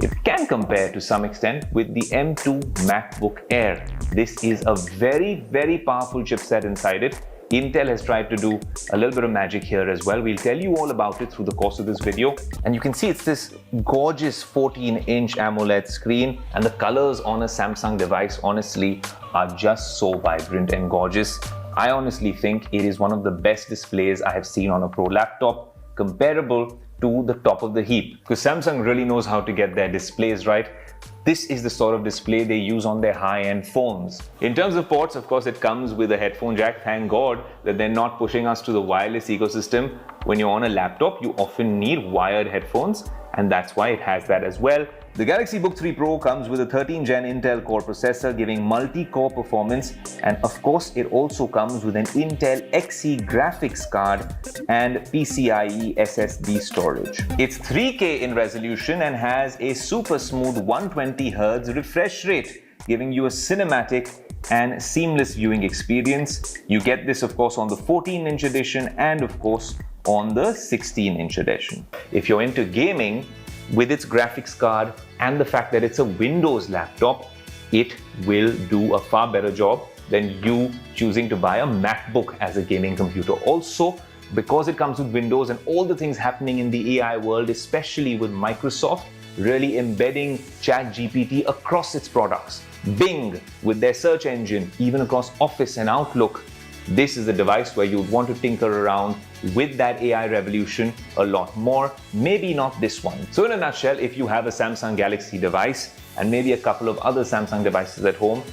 It can compare to some extent with the M2 MacBook Air. This is a very, very powerful chipset inside it. Intel has tried to do a little bit of magic here as well. We'll tell you all about it through the course of this video. And you can see it's this gorgeous 14-inch AMOLED screen, and the colors on a Samsung device honestly are just so vibrant and gorgeous. I honestly think it is one of the best displays I have seen on a Pro laptop, comparable to the top of the heap, because Samsung really knows how to get their displays right. This is the sort of display they use on their high-end phones. In terms of ports, of course, it comes with a headphone jack. Thank God that they're not pushing us to the wireless ecosystem. When you're on a laptop, you often need wired headphones, and that's why it has that as well. The Galaxy Book 3 Pro comes with a 13th gen Intel Core processor giving multi-core performance, and of course it also comes with an Intel Xe graphics card and PCIe SSD storage. It's 3K in resolution and has a super smooth 120Hz refresh rate, giving you a cinematic and seamless viewing experience. You get this of course on the 14-inch edition and of course on the 16-inch edition. If you're into gaming, with its graphics card and the fact that it's a Windows laptop, it will do a far better job than you choosing to buy a MacBook as a gaming computer. Also, because it comes with Windows and all the things happening in the AI world, especially with Microsoft really embedding ChatGPT across its products, Bing with their search engine, even across Office and Outlook, this is the device where you'd want to tinker around with that AI revolution a lot more, maybe not this one. So in a nutshell, if you have a Samsung Galaxy device and maybe a couple of other Samsung devices at home,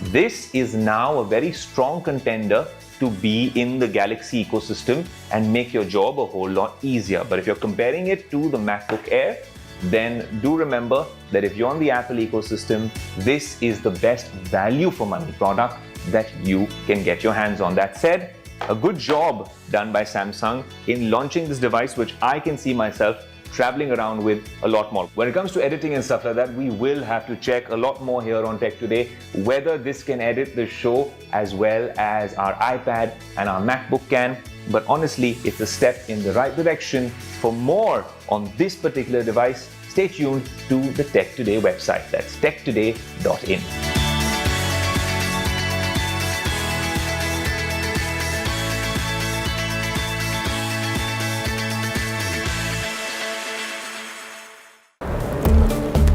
this is now a very strong contender to be in the Galaxy ecosystem and make your job a whole lot easier. But if you're comparing it to the MacBook Air, then do remember that if you're on the Apple ecosystem, this is the best value for money product that you can get your hands on. That said, a good job done by Samsung in launching this device, which I can see myself traveling around with a lot more. When it comes to editing and stuff like that, we will have to check a lot more here on Tech Today, whether this can edit the show as well as our iPad and our MacBook can. But honestly, it's a step in the right direction. For more on this particular device, stay tuned to the Tech Today website. That's techtoday.in.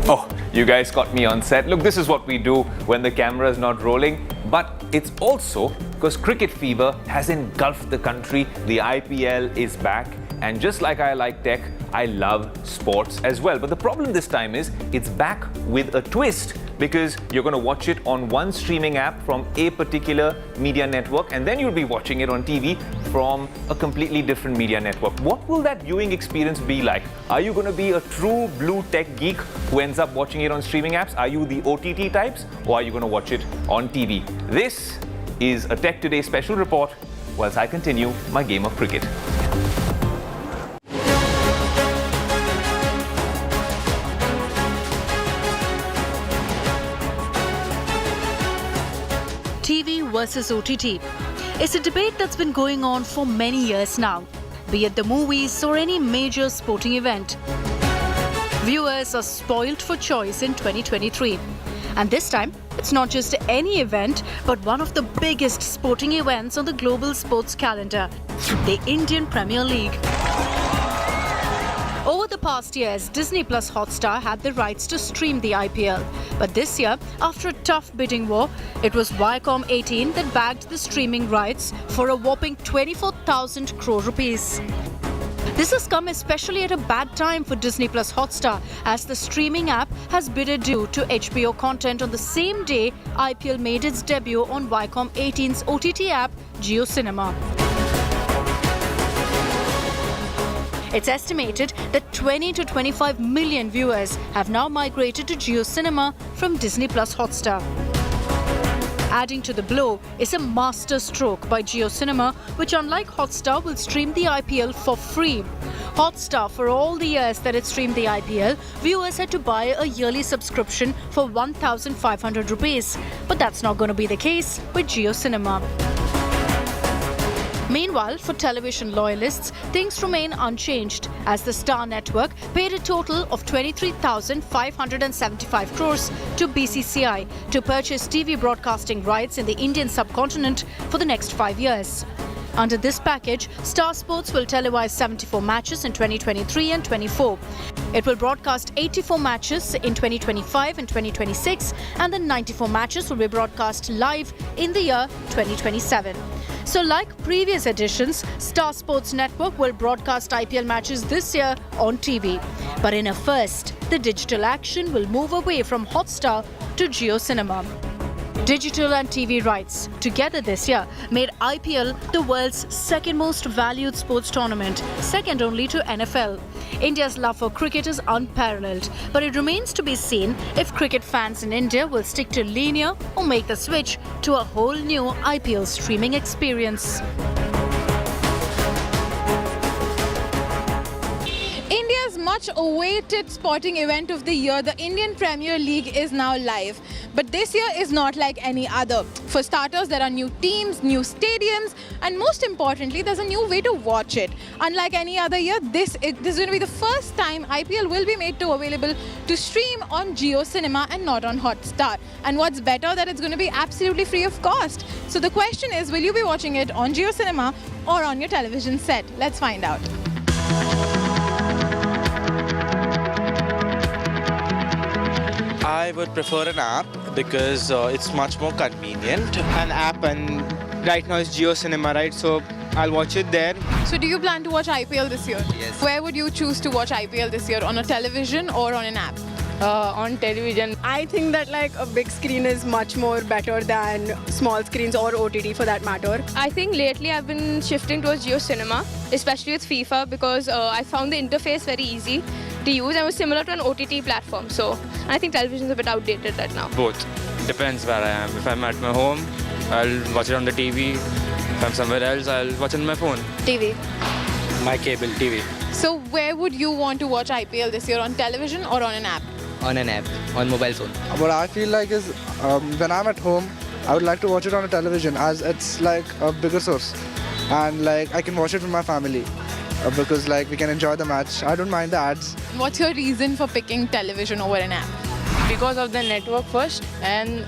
Oh, you guys caught me on set. Look, this is what we do when the camera is not rolling. But it's also because cricket fever has engulfed the country. The IPL is back. And just like I like tech, I love sports as well. But the problem this time is it's back with a twist, because you're going to watch it on one streaming app from a particular media network, and then you'll be watching it on TV from a completely different media network. What will that viewing experience be like? Are you going to be a true blue tech geek who ends up watching it on streaming apps? Are you the OTT types, or are you going to watch it on TV? This is a Tech Today special report whilst I continue my game of cricket. TV versus OTT. It's a debate that's been going on for many years now, be it the movies or any major sporting event. Viewers are spoiled for choice in 2023. And this time, it's not just any event, but one of the biggest sporting events on the global sports calendar, the Indian Premier League. Over the past years, Disney Plus Hotstar had the rights to stream the IPL. But this year, after a tough bidding war, it was Viacom 18 that bagged the streaming rights for a whopping 24,000 crore rupees. This has come especially at a bad time for Disney Plus Hotstar, as the streaming app has bidded due to HBO content on the same day IPL made its debut on Viacom 18's OTT app, JioCinema. It's estimated that 20 to 25 million viewers have now migrated to JioCinema from Disney Plus Hotstar. Adding to the blow is a master stroke by JioCinema, which unlike Hotstar will stream the IPL for free. Hotstar, for all the years that it streamed the IPL, viewers had to buy a yearly subscription for 1,500 rupees. But that's not going to be the case with JioCinema. Meanwhile, for television loyalists, things remain unchanged, as the Star Network paid a total of 23,575 crores to BCCI to purchase TV broadcasting rights in the Indian subcontinent for the next 5 years. Under this package, Star Sports will televise 74 matches in 2023 and 24. It will broadcast 84 matches in 2025 and 2026, and the 94 matches will be broadcast live in the year 2027. So like previous editions, Star Sports Network will broadcast IPL matches this year on TV. But in a first, the digital action will move away from Hotstar to JioCinema. Digital and TV rights together this year made IPL the world's second most valued sports tournament, second only to NFL. India's love for cricket is unparalleled, but it remains to be seen if cricket fans in India will stick to linear or make the switch to a whole new IPL streaming experience. India's much awaited sporting event of the year, the Indian Premier League, is now live. But this year is not like any other. For starters, there are new teams, new stadiums, and most importantly, there's a new way to watch it. Unlike any other year, this is going to be the first time IPL will be made available to stream on JioCinema and not on Hotstar. And what's better, that it's going to be absolutely free of cost. So the question is, will you be watching it on JioCinema or on your television set? Let's find out. I would prefer an app because it's much more convenient. An app and right now it's Jio Cinema, right? So I'll watch it there. So do you plan to watch IPL this year? Yes. Where would you choose to watch IPL this year? On a television or on an app? On television. I think that like a big screen is much more better than small screens or OTT for that matter. I think lately I've been shifting towards Jio Cinema, especially with FIFA, because I found the interface very easy to use and was similar to an OTT platform. So I think television is a bit outdated right now. Both. Depends where I am. If I'm at my home, I'll watch it on the TV. If I'm somewhere else, I'll watch it on my phone. TV. My cable TV. So where would you want to watch IPL this year? On television or on an app? On an app, on mobile phone. What I feel like is when I'm at home, I would like to watch it on a television as it's like a bigger source. And like I can watch it with my family because like we can enjoy the match. I don't mind the ads. What's your reason for picking television over an app? Because of the network first, and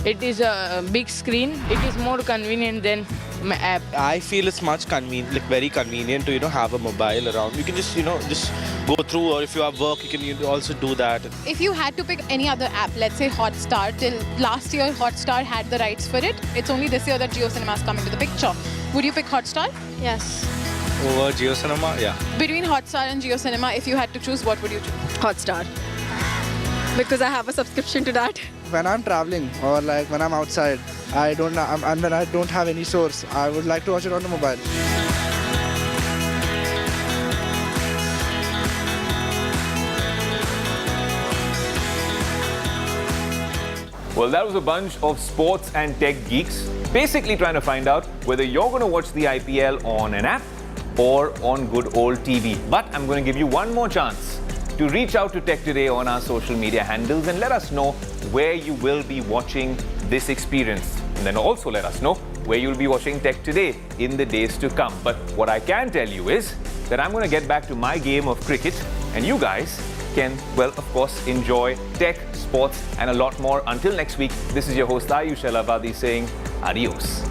it is a big screen. It is more convenient than my app. I feel it's much convenient, like very convenient to have a mobile around. You can just just go through, or if you have work, you can also do that. If you had to pick any other app, let's say Hotstar, till last year Hotstar had the rights for it. It's only this year that Jio Cinema is coming to the picture. Would you pick Hotstar? Yes. Over Jio Cinema, yeah. Between Hotstar and Jio Cinema, if you had to choose, what would you choose? Hotstar. Because I have a subscription to that. When I'm traveling or like when I'm outside, and when I don't have any source, I would like to watch it on the mobile. Well, that was a bunch of sports and tech geeks basically trying to find out whether you're going to watch the IPL on an app or on good old TV. But I'm going to give you one more chance to reach out to Tech Today on our social media handles and let us know where you will be watching this experience. And then also let us know where you'll be watching Tech Today in the days to come. But what I can tell you is that I'm going to get back to my game of cricket, and you guys can, well, of course, enjoy tech, sports, and a lot more. Until next week, this is your host Ayush Elavadi saying adios.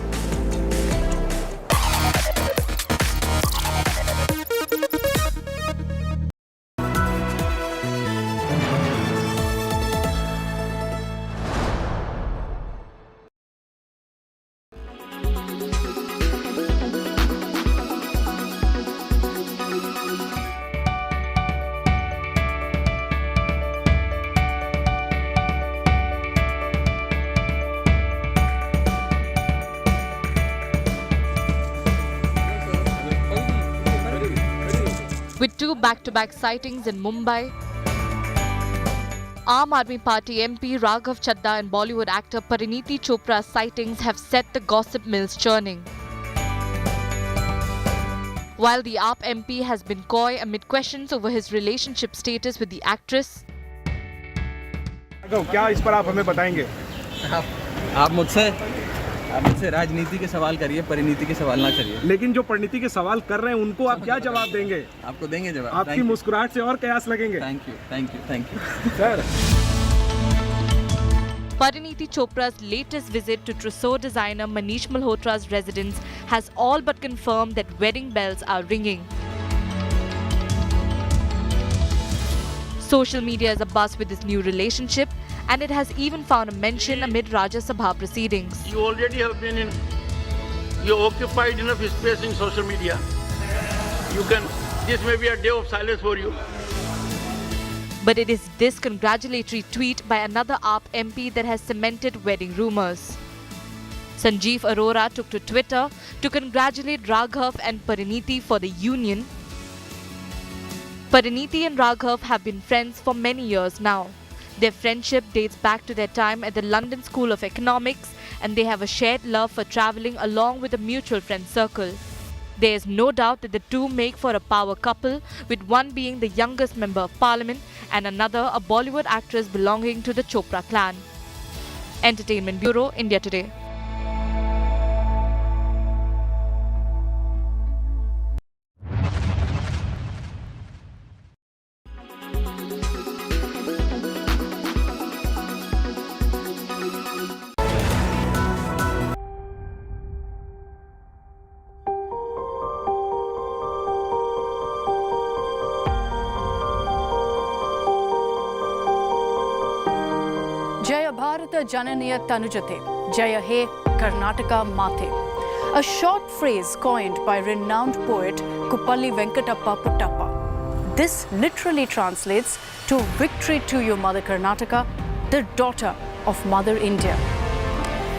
With two back-to-back sightings in Mumbai, Aam Aadmi Party MP Raghav Chadda and Bollywood actor Parineeti Chopra's sightings have set the gossip mills churning. While the AAP MP has been coy amid questions over his relationship status with the actress, क्या इस पर आप हमें बताएंगे? आप मुझसे राजनीति के सवाल करिए, परिनीति के सवाल ना करिए। लेकिन जो परिनीति के सवाल कर रहे हैं उनको आप क्या जवाब देंगे? आपको देंगे जवाब। आपकी मुस्कुराहट से और कयास लगेंगे। Thank you sir. Parineeti Chopra's latest visit to trousseau designer Manish Malhotra's residence has all but confirmed that wedding bells are ringing. Social media is abuzz with this new relationship, and it has even found a mention amid Rajya Sabha proceedings. You already have you occupied enough space in social media. This may be a day of silence for you. But it is this congratulatory tweet by another AAP MP that has cemented wedding rumours. Sanjeev Arora took to Twitter to congratulate Raghav and Parineeti for the union. Parineeti and Raghav have been friends for many years now. Their friendship dates back to their time at the London School of Economics, and they have a shared love for travelling along with a mutual friend circle. There is no doubt that the two make for a power couple, with one being the youngest member of parliament and another a Bollywood actress belonging to the Chopra clan. Entertainment Bureau, India Today. जय भारत जननीय तनुजते जय हे कर्नाटका माते a short phrase coined by renowned poet Kuppalli Venkatappa Puttappa. This literally translates to victory to you, Mother Karnataka, the daughter of Mother India.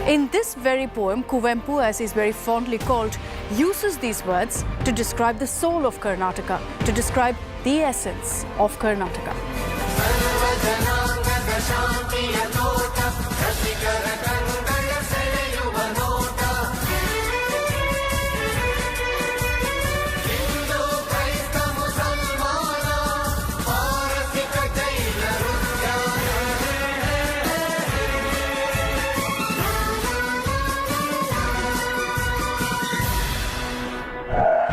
In this very poem, Kuvempu, as he's very fondly called, uses these words to describe the soul of Karnataka, to describe the essence of Karnataka.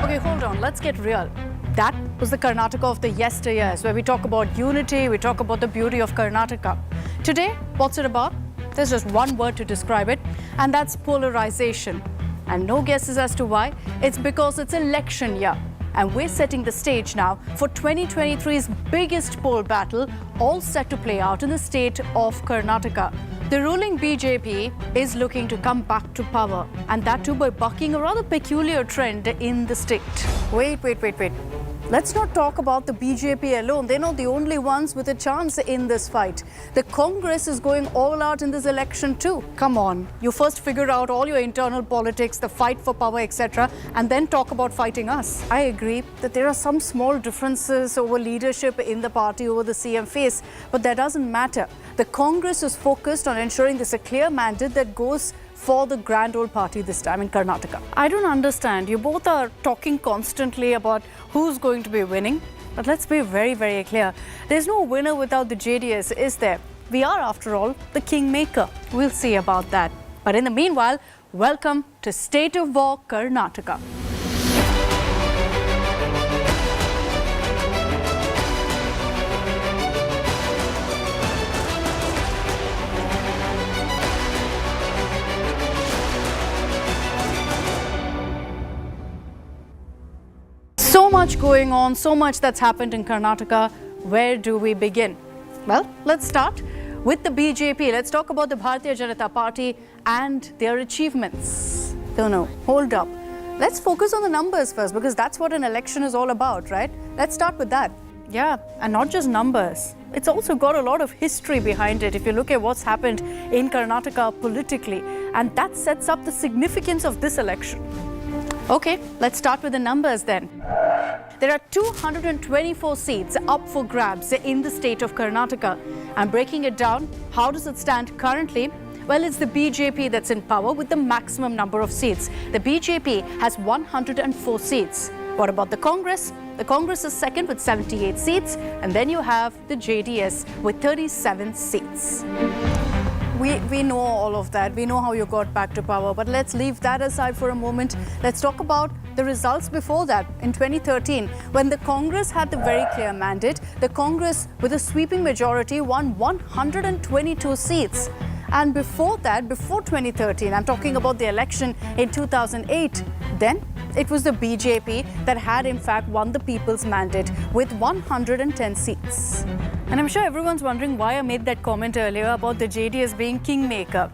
Okay, hold on, let's get real. That was the Karnataka of the yesteryears, where we talk about unity, we talk about the beauty of Karnataka. Today, what's it about? There's just one word to describe it, and that's polarization. And no guesses as to why. It's because it's election year. And we're setting the stage now for 2023's biggest poll battle, all set to play out in the state of Karnataka. The ruling BJP is looking to come back to power, and that too by bucking a rather peculiar trend in the state. Wait. Let's not talk about the BJP alone. They're not the only ones with a chance in this fight. The Congress is going all out in this election too. Come on, you first figure out all your internal politics, the fight for power, etc., and then talk about fighting us. I agree that there are some small differences over leadership in the party over the CM face, but that doesn't matter. The Congress is focused on ensuring there's a clear mandate that goes for the grand old party this time in Karnataka. I don't understand. You both are talking constantly about who's going to be winning. But let's be very, very clear. There's no winner without the JDS, is there? We are, after all, the kingmaker. We'll see about that. But in the meanwhile, welcome to State of War, Karnataka. So much going on, so much that's happened in Karnataka. Where do we begin? Well, let's start with the BJP. Let's talk about the Bharatiya Janata Party and their achievements. No, hold up. Let's focus on the numbers first, because that's what an election is all about, right? Let's start with that. Yeah, and not just numbers. It's also got a lot of history behind it if you look at what's happened in Karnataka politically. And that sets up the significance of this election. Okay, let's start with the numbers then. There are 224 seats up for grabs in the state of Karnataka. And breaking it down, how does it stand currently? Well, it's the BJP that's in power with the maximum number of seats. The BJP has 104 seats. What about the Congress? The Congress is second with 78 seats. And then you have the JDS with 37 seats. We know all of that. We know how you got back to power. But let's leave that aside for a moment. Let's talk about the results before that. In 2013, when the Congress had the very clear mandate, the Congress, with a sweeping majority, won 122 seats. And before that, before 2013, I'm talking about the election in 2008, then it was the BJP that had in fact won the people's mandate with 110 seats. And I'm sure everyone's wondering why I made that comment earlier about the JDS being kingmaker.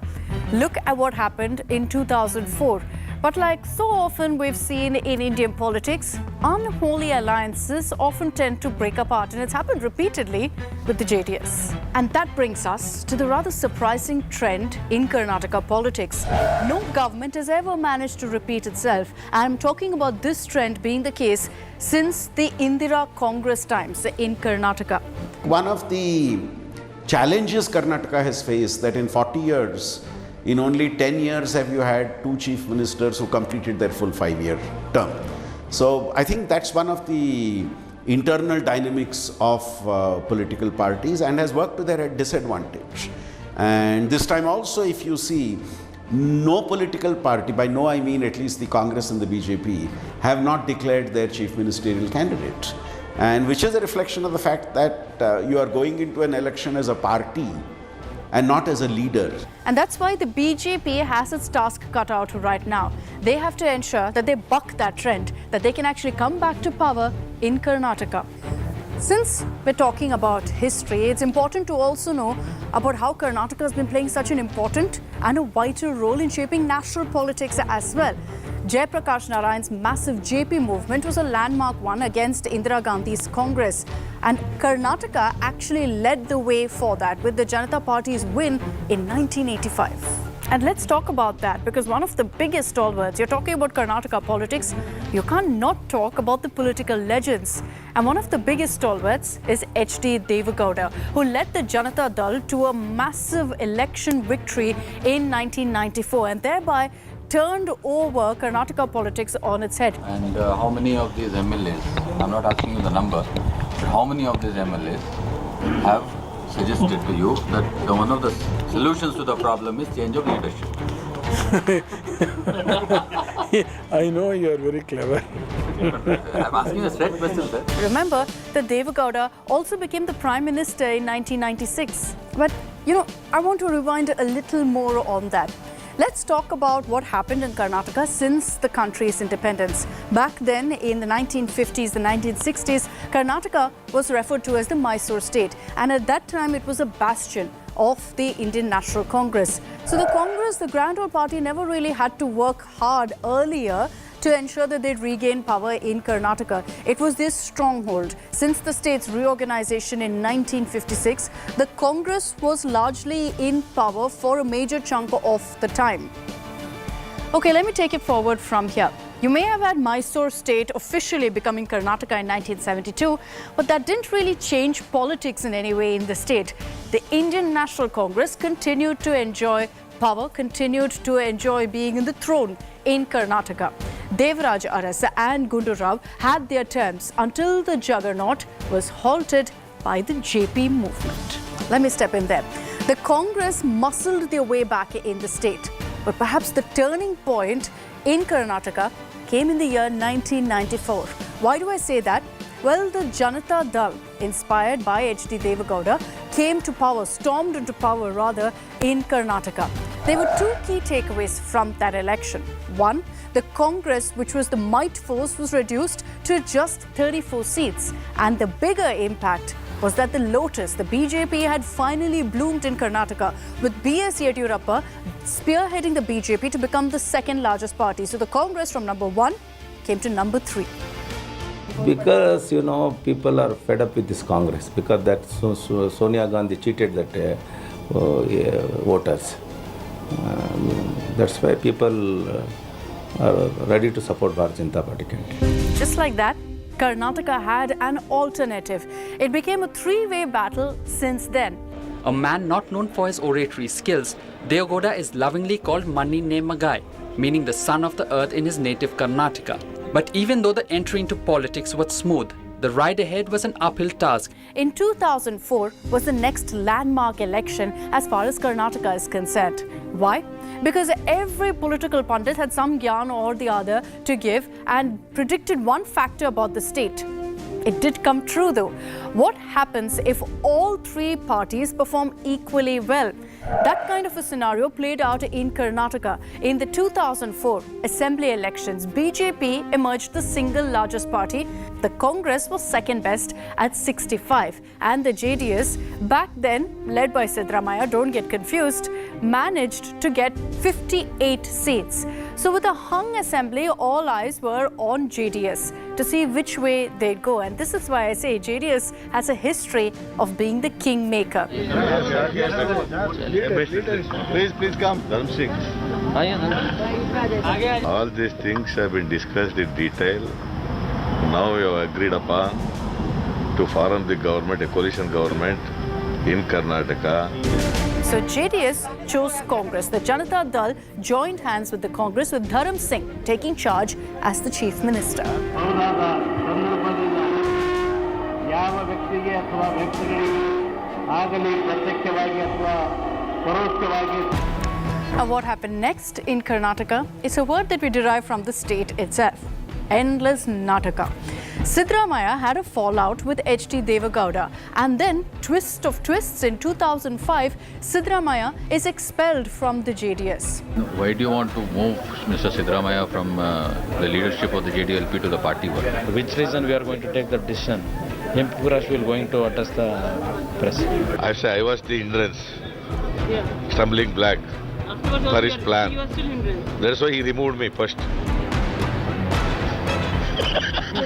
Look at what happened in 2004. But like so often we've seen in Indian politics, unholy alliances often tend to break apart, and it's happened repeatedly with the JDS. And that brings us to the rather surprising trend in Karnataka politics. No government has ever managed to repeat itself. And I'm talking about this trend being the case since the Indira Congress times in Karnataka. One of the challenges Karnataka has faced that in 40 years, in only 10 years have you had two chief ministers who completed their full 5-year term. So I think that's one of the internal dynamics of political parties and has worked to their disadvantage. And this time also, if you see, no political party, by no I mean at least the Congress and the BJP, have not declared their chief ministerial candidate. And which is a reflection of the fact that you are going into an election as a party and not as a leader. And that's why the BJP has its task cut out right now. They have to ensure that they buck that trend, that they can actually come back to power in Karnataka. Since we're talking about history, it's important to also know about how Karnataka has been playing such an important and a vital role in shaping national politics as well. Jayaprakash Narayan's massive JP movement was a landmark one against Indira Gandhi's Congress. And Karnataka actually led the way for that with the Janata Party's win in 1985. And let's talk about that, because one of the biggest stalwarts, you're talking about Karnataka politics, you can't not talk about the political legends. And one of the biggest stalwarts is H.D. Devegowda, who led the Janata Dal to a massive election victory in 1994 and thereby turned over Karnataka politics on its head. And how many of these MLAs, I'm not asking you the number, but how many of these MLAs have suggested to you that one of the solutions to the problem is change of leadership? I know you are very clever. I'm asking a straight question, sir. Remember that Devegowda also became the Prime Minister in 1996. But, I want to rewind a little more on that. Let's talk about what happened in Karnataka since the country's independence. Back then, in the 1950s, the 1960s, Karnataka was referred to as the Mysore state. And at that time, it was a bastion of the Indian National Congress. So the Congress, the Grand Old Party, never really had to work hard earlier to ensure that they'd regain power in Karnataka. It was this stronghold. Since the state's reorganization in 1956, the Congress was largely in power for a major chunk of the time. Okay, let me take it forward from here. You may have had Mysore state officially becoming Karnataka in 1972, but that didn't really change politics in any way in the state. The Indian National Congress continued to enjoy power, continued to enjoy being in the throne in Karnataka. Devaraj Arasa and Gundu Rao had their terms until the juggernaut was halted by the JP movement. Let me step in there. The Congress muscled their way back in the state, but perhaps the turning point in Karnataka came in the year 1994. Why do I say that? Well, the Janata Dal, inspired by H.D. Devegowda, came to power, stormed into power rather, in Karnataka. There were two key takeaways from that election. One, the Congress, which was the might force, was reduced to just 34 seats. And the bigger impact was that the Lotus, the BJP, had finally bloomed in Karnataka, with B.S. Yediyurappa spearheading the BJP to become the second largest party. So the Congress from number 1 came to number 3. Because, people are fed up with this Congress, because that Sonia Gandhi cheated that voters. That's why people are ready to support Bharatiya Janata Party candidate. Just like that, Karnataka had an alternative. It became a three-way battle since then. A man not known for his oratory skills, Devegowda is lovingly called Mani Ne Magai, meaning the son of the earth in his native Karnataka. But even though the entry into politics was smooth, the ride ahead was an uphill task. In 2004 was the next landmark election as far as Karnataka is concerned. Why? Because every political pundit had some gyan or the other to give and predicted one factor about the state. It did come true though. What happens if all three parties perform equally well? That kind of a scenario played out in Karnataka. In the 2004 assembly elections, BJP emerged the single largest party. The Congress was second best at 65. And the JDS, back then led by Siddaramaiah, don't get confused, managed to get 58 seats. So with a hung assembly, all eyes were on JDS to see which way they'd go. And this is why I say JDS has a history of being the kingmaker. Please come. Dharm Singh. All these things have been discussed in detail. Now we have agreed upon to form the government, a coalition government in Karnataka. So JDS chose Congress. The Janata Dal joined hands with the Congress, with Dharam Singh taking charge as the Chief Minister. And what happened next in Karnataka is a word that we derive from the state itself. Endless Nataka. Siddaramaiah had a fallout with H.D. Devegowda, and then, twist of twists, in 2005, Siddaramaiah is expelled from the JDS. Why do you want to move Mr. Siddaramaiah from the leadership of the JDLP to the party work? Which reason we are going to take that decision? Him Kumaraswamy will going to address the press. I say I was the hindrance, stumbling block for his plan. That's why he removed me first.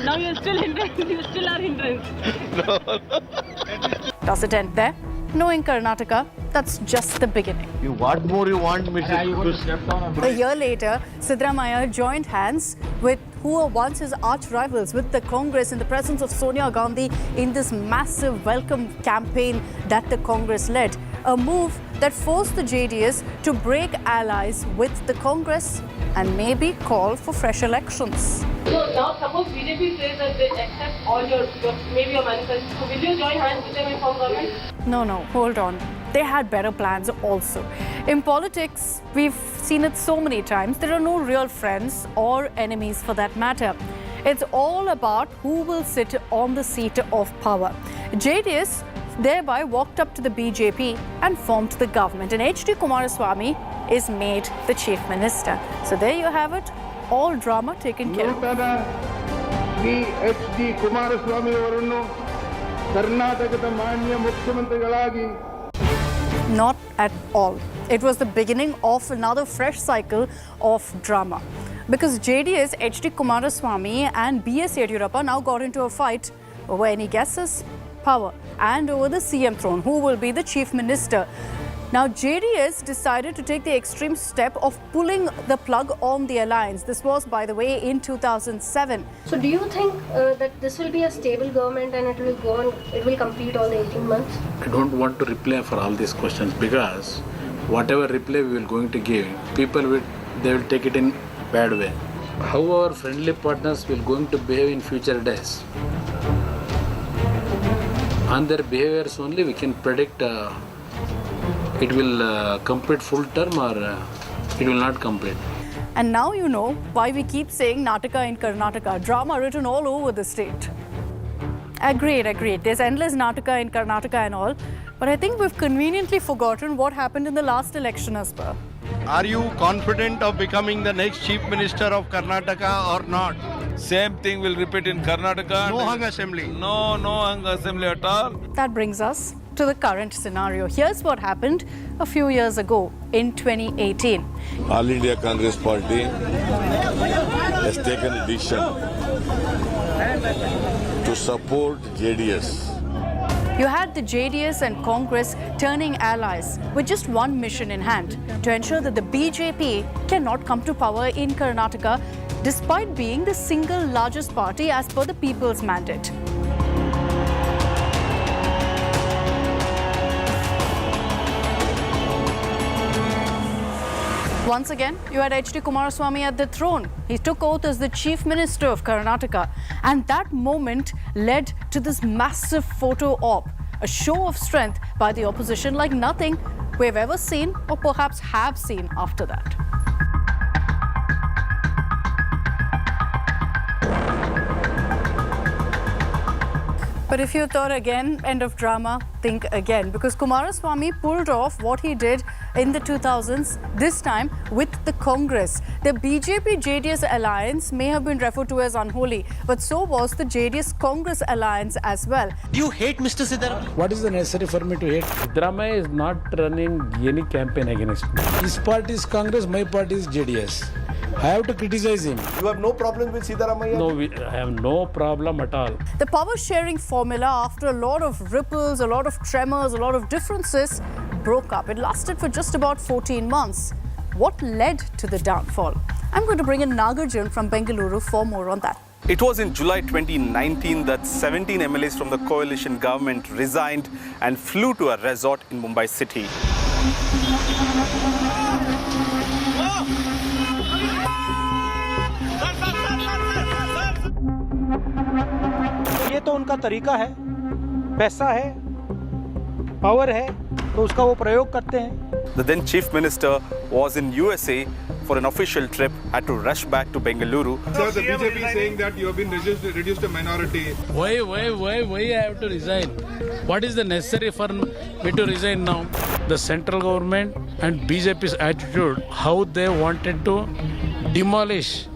Now you're still hindrance. You still are hindrance. Does it end there? No, in Karnataka, that's just the beginning. What more you want, Mrs. A year later, Siddaramaiah joined hands with who were once his arch rivals with the Congress in the presence of Sonia Gandhi in this massive welcome campaign that the Congress led. A move that forced the JDS to break allies with the Congress and maybe call for fresh elections. So now suppose BJP says that they accept all your maybe your manifesto. So will you join hands with them in form government? No, hold on. They had better plans also. In politics, we've seen it so many times. There are no real friends or enemies for that matter. It's all about who will sit on the seat of power. JDS thereby walked up to the BJP and formed the government. And HD Kumaraswamy is made the chief minister. So there you have it. All drama taken care of. HD Kumaraswamy ಅವರನ್ನು ಕರ್ನಾಟಕದ ಮಾನ್ಯ ಮುಖ್ಯಮಂತ್ರಿಗಳಾಗಿ. Not at all. It was the beginning of another fresh cycle of drama. Because JDS, HD Kumaraswamy and BS Yediyurappa now got into a fight over any guesses, power and over the CM throne, who will be the chief minister. Now, JDS decided to take the extreme step of pulling the plug on the alliance. This was, by the way, in 2007. So, do you think that this will be a stable government and it will go on, it will complete all the 18 months? I don't want to reply for all these questions because whatever reply we will going to give, people they will take it in bad way. How our friendly partners will going to behave in future days. On their behaviors only we can predict it will complete full term or it will not complete. And now you know why we keep saying Nataka in Karnataka, drama written all over the state. Agreed. There's endless Nataka in Karnataka and all, but I think we've conveniently forgotten what happened in the last election as well. Are you confident of becoming the next chief minister of Karnataka or not? Same thing will repeat in Karnataka. No hung assembly. No hung assembly at all. That brings us to the current scenario. Here's what happened a few years ago in 2018. All India Congress Party has taken a decision to support JDS. You had the JDS and Congress turning allies with just one mission in hand, to ensure that the BJP cannot come to power in Karnataka despite being the single largest party as per the people's mandate. Once again, you had HD Kumaraswamy at the throne. He took oath as the chief minister of Karnataka. And that moment led to this massive photo op, a show of strength by the opposition like nothing we've ever seen or perhaps have seen after that. But if you thought again, end of drama, think again. Because Kumaraswamy pulled off what he did in the 2000s, this time with the Congress. The BJP-JDS alliance may have been referred to as unholy, but so was the JDS-Congress alliance as well. Do you hate Mr. Siddaramaiah? What is the necessary for me to hate? Siddaramaiah is not running any campaign against me. His party is Congress, my party is JDS. I have to criticize him. You have no problem with Siddaramaiah? No, I have no problem at all. The power-sharing formula, after a lot of ripples, a lot of tremors, a lot of differences, broke up. It lasted for just about 14 months. What led to the downfall? I'm going to bring in Nagarjun from Bengaluru for more on that. It was in July 2019 that 17 MLAs from the coalition government resigned and flew to a resort in Mumbai city. ये तो उनका तरीका है, पैसा है, power है, तो उसका वो प्रयोग करते हैं. The then chief minister was in USA for an official trip, had to rush back to Bengaluru. Sir, the BJP is saying that you have been reduced to minority. Why I have to resign? What is the necessary for me to resign now? The central government and BJP's attitude, how they wanted to demolish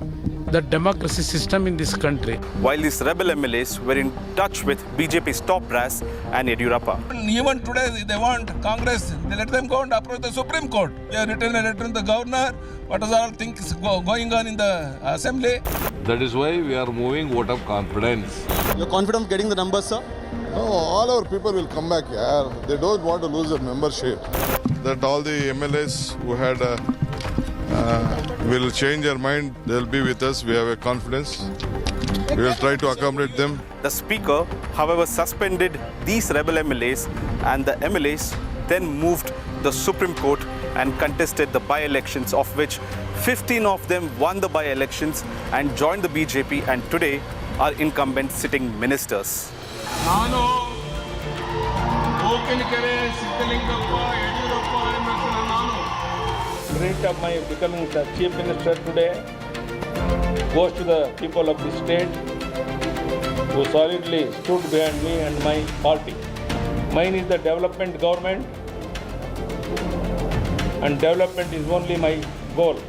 the democracy system in this country. While these rebel MLAs were in touch with BJP's top brass and Yediyurappa. Even today, they want Congress, they let them go and approach the Supreme Court. They have written a letter to the governor. What is all things going on in the assembly? That is why we are moving vote of confidence. You're confident of getting the numbers, sir? No, all our people will come back here. They don't want to lose their membership. That all the MLAs who had will change their mind. They'll be with us. We have a confidence. We will try to accommodate them. The speaker, however, suspended these rebel MLAs, and the MLAs then moved the Supreme Court and contested the by-elections, of which 15 of them won the by-elections and joined the BJP, and today are incumbent sitting ministers. Spirit of my becoming the Chief Minister today goes to the people of the state who solidly stood behind me and my party. Mine is the development government, and development is only my goal.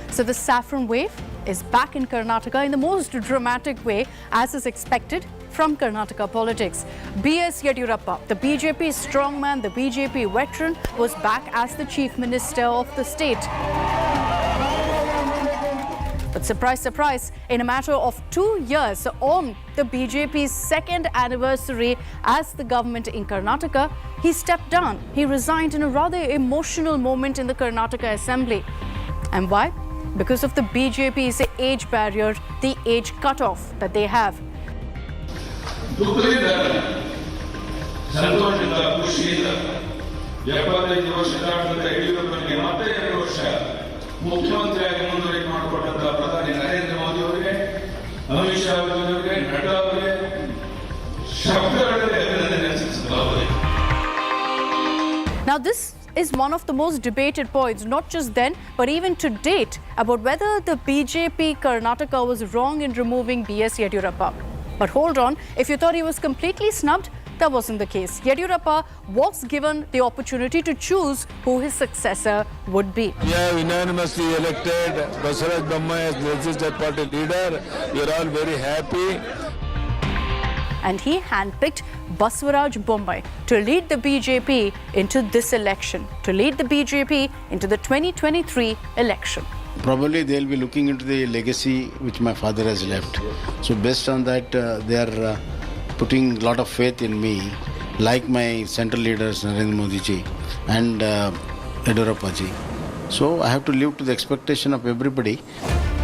So the saffron wave is back in Karnataka in the most dramatic way, as is expected from Karnataka politics. B.S. Yediyurappa, the BJP strongman, the BJP veteran, was back as the Chief Minister of the state. But surprise, surprise, in a matter of 2 years, on the BJP's second anniversary as the government in Karnataka, he stepped down. He resigned in a rather emotional moment in the Karnataka Assembly. And why? Because of the BJP's age barrier, the age cutoff that they have. ಮುಖ್ಯಮಂತ್ರಿಯಾಗಿ ಮುಂದುವರಿಕೆ ಮಾಡಿಕೊಟ್ಟಂತ ಪ್ರಧಾನಿ ನರೇಂದ್ರ ಮೋದಿ ಅವರಿಗೆ, ಅಮಿತ್ ಶಾ ಅವರಿಗೆ, ನಡ್ಡಾ ಅವರಿಗೆ ಶಬ್ದಗಳಲ್ಲಿ ಅಭಿನಂದನೆ ಸಲ್ಲಿಸುತ್ತೇವೆ. Now this is one of the most debated points, not just then, but even to date, about whether the BJP Karnataka was wrong in removing B.S. Yediyurappa. But hold on, if you thought he was completely snubbed, that wasn't the case. Yediyurappa was given the opportunity to choose who his successor would be. We have unanimously elected Basaraj Bommai as legislative party leader. We are all very happy. And he handpicked Baswaraj Bommai to lead the BJP into this election, to lead the BJP into the 2023 election. Probably they'll be looking into the legacy which my father has left. So based on that, they are putting a lot of faith in me, like my central leaders Narendra Modi ji and Yediyurappa ji. So I have to live to the expectation of everybody.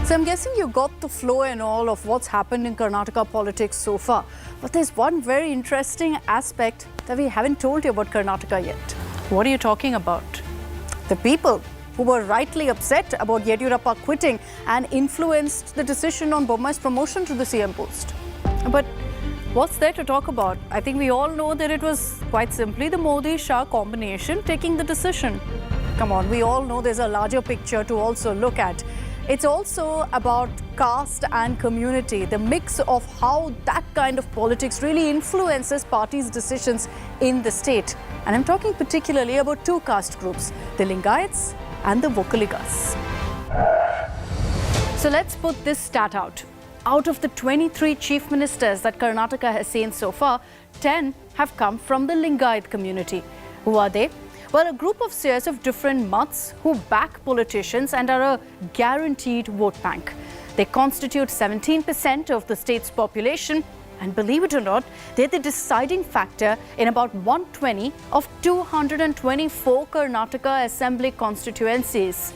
So I'm guessing you got the flow and all of what's happened in Karnataka politics so far. But there's one very interesting aspect that we haven't told you about Karnataka yet. What are you talking about? The people who were rightly upset about Yediyurappa quitting and influenced the decision on Bommai's promotion to the CM post. But what's there to talk about? I think we all know that it was quite simply the Modi-Shah combination taking the decision. Come on, we all know there's a larger picture to also look at. It's also about caste and community, the mix of how that kind of politics really influences parties' decisions in the state. And I'm talking particularly about two caste groups, the Lingayats and the Vokaligas. So let's put this stat out. Out of the 23 chief ministers that Karnataka has seen so far, 10 have come from the Lingayat community. Who are they? Well, a group of seers of different mats who back politicians and are a guaranteed vote bank. They constitute 17% of the state's population, and believe it or not, they're the deciding factor in about 120 of 224 Karnataka Assembly constituencies.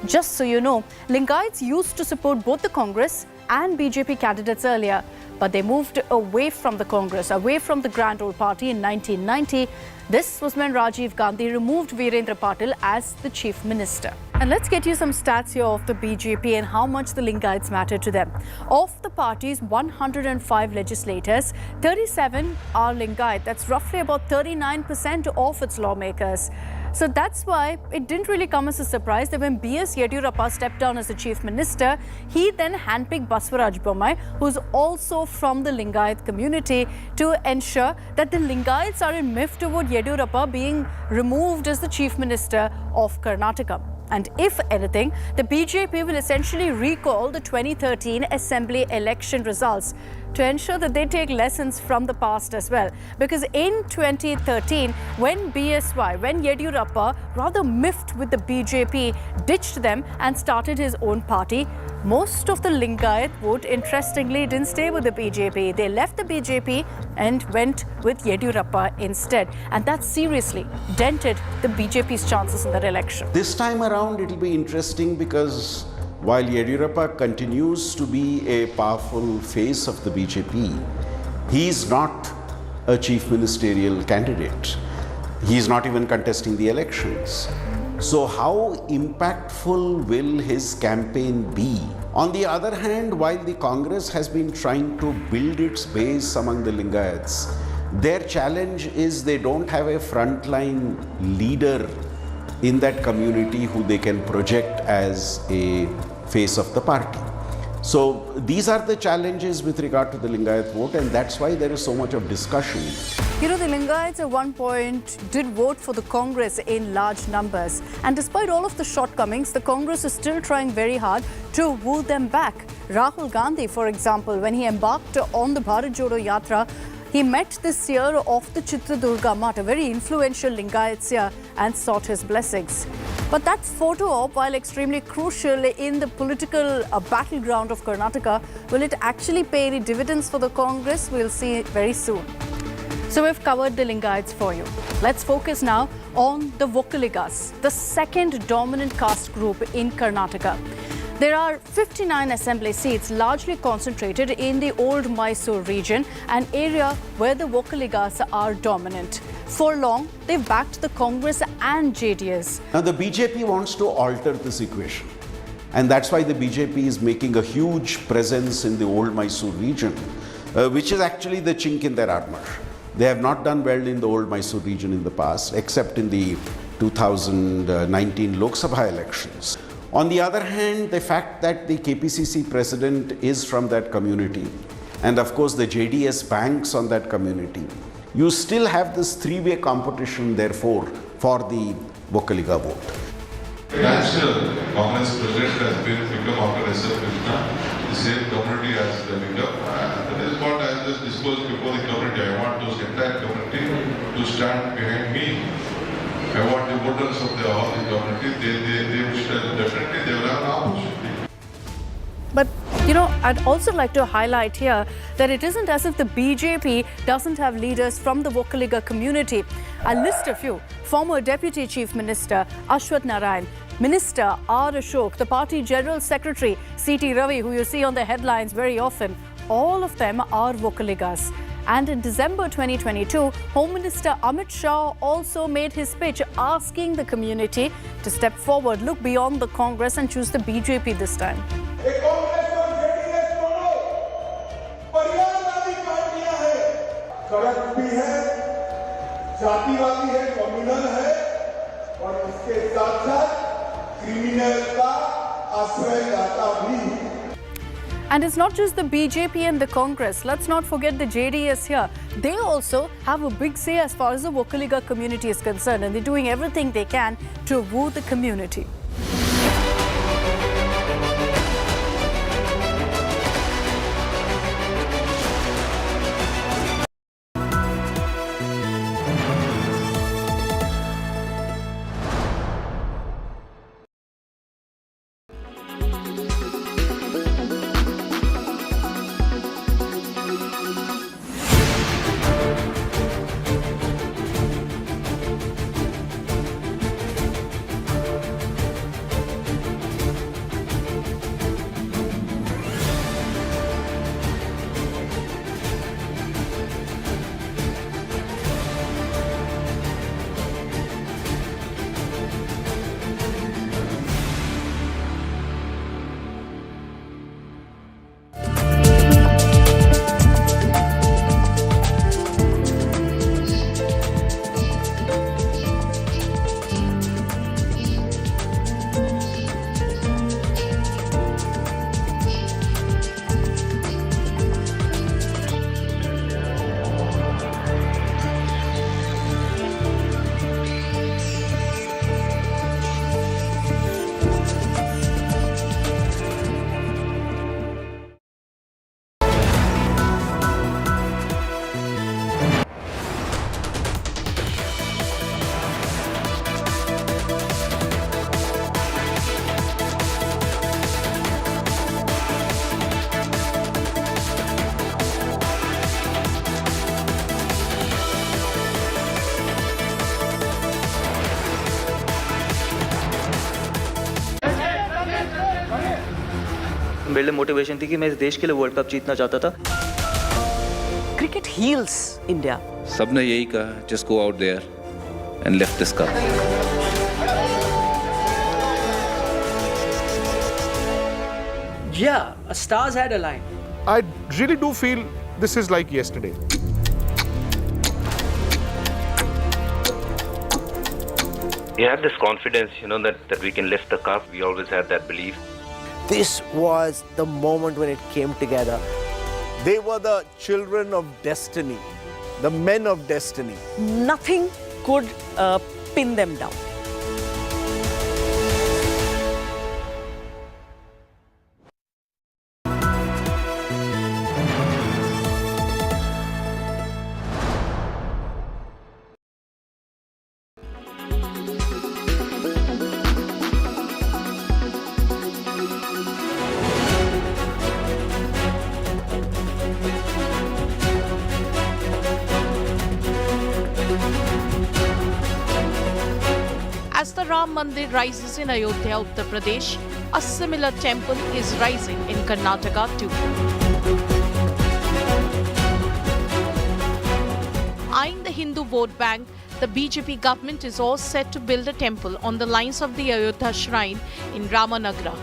Just so you know, Lingayats used to support both the Congress and BJP candidates earlier, but they moved away from the Congress, away from the Grand Old Party in 1990. This was when Rajiv Gandhi removed Virendra Patil as the Chief Minister. And let's get you some stats here of the BJP and how much the Lingayats matter to them. Of the party's 105 legislators, 37 are Lingayat. That's roughly about 39% of its lawmakers. So that's why it didn't really come as a surprise that when B.S. Yediyurappa stepped down as the Chief Minister, he then handpicked Baswaraj Bommai, who's also from the Lingayat community, to ensure that the Lingayats are in miffed toward Yediyurappa being removed as the Chief Minister of Karnataka. And if anything, the BJP will essentially recall the 2013 Assembly election results to ensure that they take lessons from the past as well. Because in 2013, when Yediyurappa, rather miffed with the BJP, ditched them and started his own party, most of the Lingayat vote, interestingly, didn't stay with the BJP. They left the BJP and went with Yediyurappa instead. And that seriously dented the BJP's chances in that election. This time around, it will be interesting because while Yediyurappa continues to be a powerful face of the BJP, he is not a chief ministerial candidate. He is not even contesting the elections. So how impactful will his campaign be? On the other hand, while the Congress has been trying to build its base among the Lingayats, their challenge is they don't have a frontline leader in that community who they can project as a face of the party. So these are the challenges with regard to the Lingayat vote, and that's why there is so much of discussion. You know, the Lingayats at one point did vote for the Congress in large numbers. And despite all of the shortcomings, the Congress is still trying very hard to woo them back. Rahul Gandhi, for example, when he embarked on the Bharat Jodo Yatra, he met this year of the Chitradurga Math, a very influential Lingayat seer, and sought his blessings. But that photo op, while extremely crucial in the political battleground of Karnataka, will it actually pay any dividends for the Congress? We'll see very soon. So we've covered the Lingayats for you. Let's focus now on the Vokkaligas, the second dominant caste group in Karnataka. There are 59 assembly seats largely concentrated in the old Mysore region, an area where the Vokkaligas are dominant. For long, they've backed the Congress and JDS. Now the BJP wants to alter this equation. And that's why the BJP is making a huge presence in the old Mysore region, which is actually the chink in their armor. They have not done well in the old Mysore region in the past, except in the 2019 Lok Sabha elections. On the other hand, the fact that the KPCC president is from that community, and of course the JDS banks on that community, you still have this three-way competition, therefore, for the Vokkaliga vote. National Congress president has been become after S.L. Krishna, the same community as the Vikram. That is what I just disclosed before the community. I want those entire community to stand behind me. I want the voters of all the community, they should definitely, they will have an opportunity. But, you know, I'd also like to highlight here that it isn't as if the BJP doesn't have leaders from the Vokkaliga community. I'll list a few. Former Deputy Chief Minister Ashwath Narayan, Minister R. Ashok, the party General Secretary C.T. Ravi, who you see on the headlines very often, all of them are Vokkaligas. And in December 2022, Home Minister Amit Shah also made his pitch asking the community to step forward, look beyond the Congress and choose the BJP this time. And it's not just the BJP and the Congress. Let's not forget the JDS here. They also have a big say as far as the Vokkaliga community is concerned, and they're doing everything they can to woo the community. मेरे लिए motivation थी कि मैं इस देश के लिए world cup जीतना चाहता था. Cricket heals India. सबने यही कहा, just go out there and lift this cup. Yeah, stars had aligned. I really do feel this is like yesterday. We have this confidence, that we can lift the cup. We always had that belief. This was the moment when it came together. They were the children of destiny, the men of destiny. Nothing could pin them down. As the Ram Mandir rises in Ayodhya, Uttar Pradesh, a similar temple is rising in Karnataka too. Eyeing the Hindu vote bank, the BJP government is all set to build a temple on the lines of the Ayodhya shrine in Ramanagara.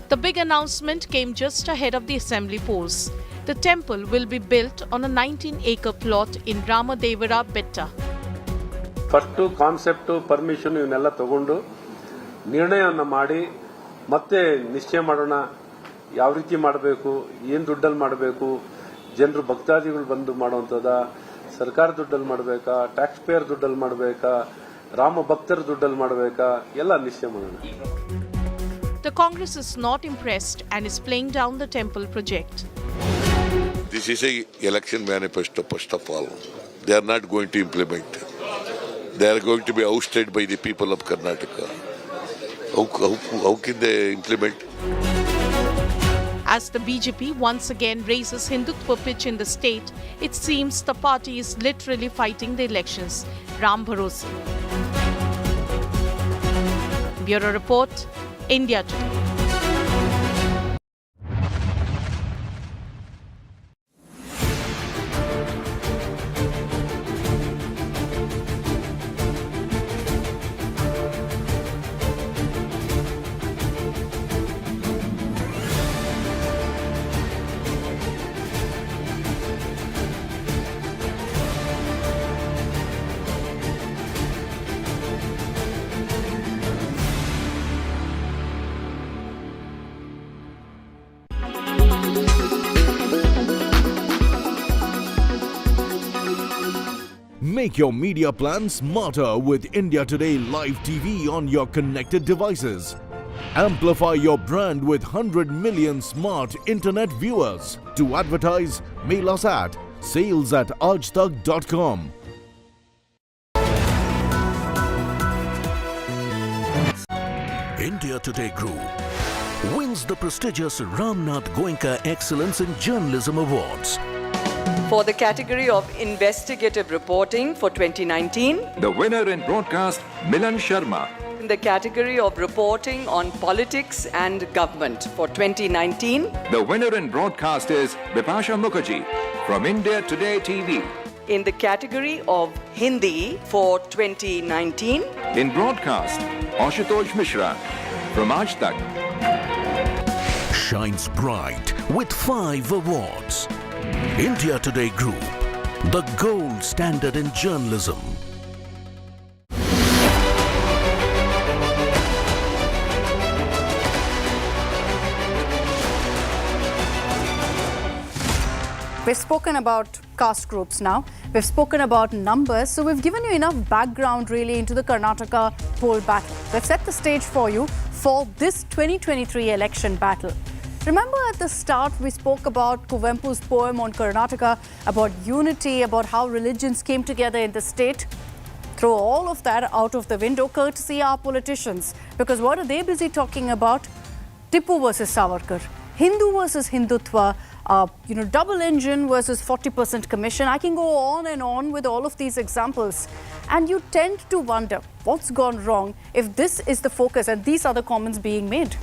The big announcement came just ahead of the assembly polls. The temple will be built on a 19-acre plot in Ramadevara Betta. First concept permission ಇವನ್ನೆಲ್ಲ ತಗೊಂಡು ನಿರ್ಣಯವನ್ನು ಮಾಡಿ ಮತ್ತೆ ನಿಶ್ಚಯ ಮಾಡೋಣ, ಯಾವ ರೀತಿ ಮಾಡಬೇಕು, ಏನು ದುಡ್ಡಲ್ಲಿ ಮಾಡಬೇಕು, ಜನರು ಭಕ್ತಾದಿಗಳು ಬಂದು ಮಾಡುವಂಥದ್ದ, ಸರ್ಕಾರ ದುಡ್ಡಲ್ಲಿ ಮಾಡಬೇಕಾ, ಟ್ಯಾಕ್ಸ್ ಪೇಯರ್ ದುಡ್ಡಲ್ಲಿ ಮಾಡಬೇಕಾ, ರಾಮ ಭಕ್ತರ ದುಡ್ಡಲ್ಲಿ ಮಾಡಬೇಕಾ, ಎಲ್ಲ ನಿಶ್ಚಯ ಮಾಡೋಣ. The Congress is not impressed and is playing down the temple project. This is an election manifesto, first of all. They are not going to implement. They are going to be ousted by the people of Karnataka. How can they implement? As the BJP once again raises Hindutva pitch in the state, it seems the party is literally fighting the elections. Ram Bharose. Bureau Report, India Today. Make your media plan smarter with India Today Live TV on your connected devices. Amplify your brand with 100 million smart internet viewers. To advertise, mail us at sales@aajtak.com. India Today Group wins the prestigious Ramnath Goenka Excellence in Journalism Awards. For the category of investigative reporting for 2019. The winner in broadcast, Milan Sharma. In the category of reporting on politics and government for 2019. The winner in broadcast is Bipasha Mukherjee from India Today TV. In the category of Hindi for 2019. In broadcast, Ashutosh Mishra from Aaj Tak. Shines bright with 5 awards. India Today Group, the gold standard in journalism. We've spoken about caste groups now. We've spoken about numbers. So we've given you enough background really into the Karnataka poll battle. We've set the stage for you for this 2023 election battle. Remember at the start we spoke about Kuvempu's poem on Karnataka, about unity, about how religions came together in the state. Throw all of that out of the window, courtesy our politicians. Because what are they busy talking about? Tipu versus Savarkar, Hindu versus Hindutva, double engine versus 40% commission. I can go on and on with all of these examples. And you tend to wonder what's gone wrong if this is the focus and these are the comments being made.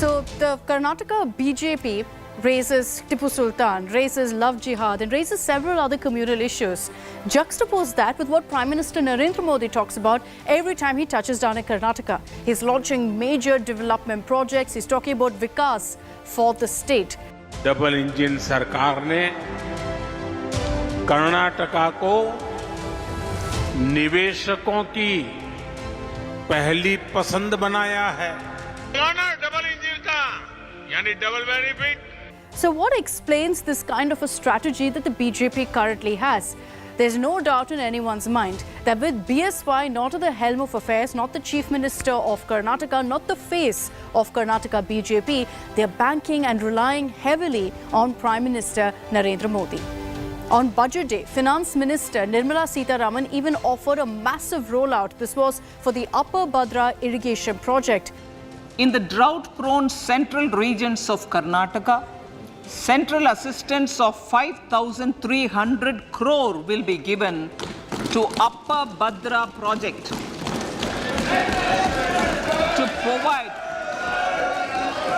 So the Karnataka BJP raises Tipu Sultan, raises love jihad and raises several other communal issues. Juxtapose that with what Prime Minister Narendra Modi talks about every time he touches down in Karnataka. He's launching major development projects. He's talking about Vikas for the state. Double engine सरकार ने कर्नाटका को निवेशकों की पहली पसंद बनाया है। Double engine का यानी double benefit. So what explains this kind of a strategy that the BJP currently has? There's no doubt in anyone's mind that with BSY not at the helm of affairs, not the Chief Minister of Karnataka, not the face of Karnataka BJP, they're banking and relying heavily on Prime Minister Narendra Modi. On Budget Day, Finance Minister Nirmala Sitharaman even offered a massive rollout. This was for the Upper Bhadra irrigation project. In the drought-prone central regions of Karnataka, central assistance of 5,300 crore will be given to Upper Bhadra project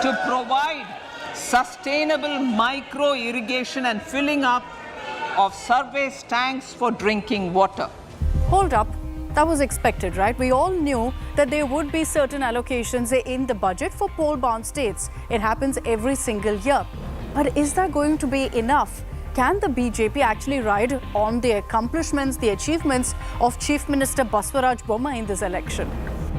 to provide sustainable micro irrigation and filling up of surface tanks for drinking water. Hold up. That was expected, right? We all knew that there would be certain allocations in the budget for poll-bound states. It happens every single year. But is that going to be enough? Can the BJP actually ride on the accomplishments, the achievements of Chief Minister Baswaraj Bommai in this election?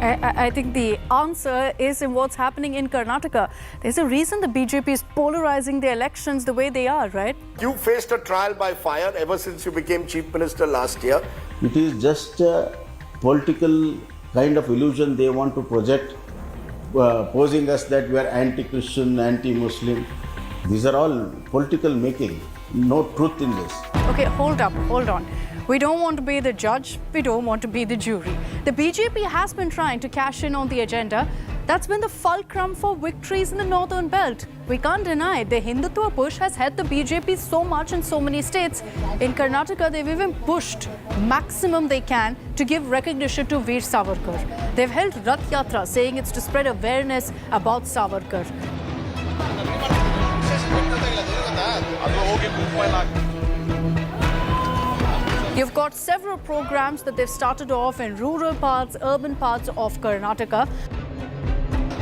I think the answer is in what's happening in Karnataka. There's a reason the BJP is polarizing the elections the way they are, right? You faced a trial by fire ever since you became Chief Minister last year. It is just a political kind of illusion they want to project, posing us that we are anti-Christian, anti-Muslim. These are all political making, no truth in this. Okay, hold on. We don't want to be the judge, we don't want to be the jury. The BJP has been trying to cash in on the agenda. That's been the fulcrum for victories in the northern belt. We can't deny the Hindutva push has helped the BJP so much in so many states. In Karnataka, they've even pushed maximum they can to give recognition to Veer Savarkar. They've held Rath Yatra, saying it's to spread awareness about Savarkar. You've got several programs that they've started off in rural parts, urban parts of Karnataka.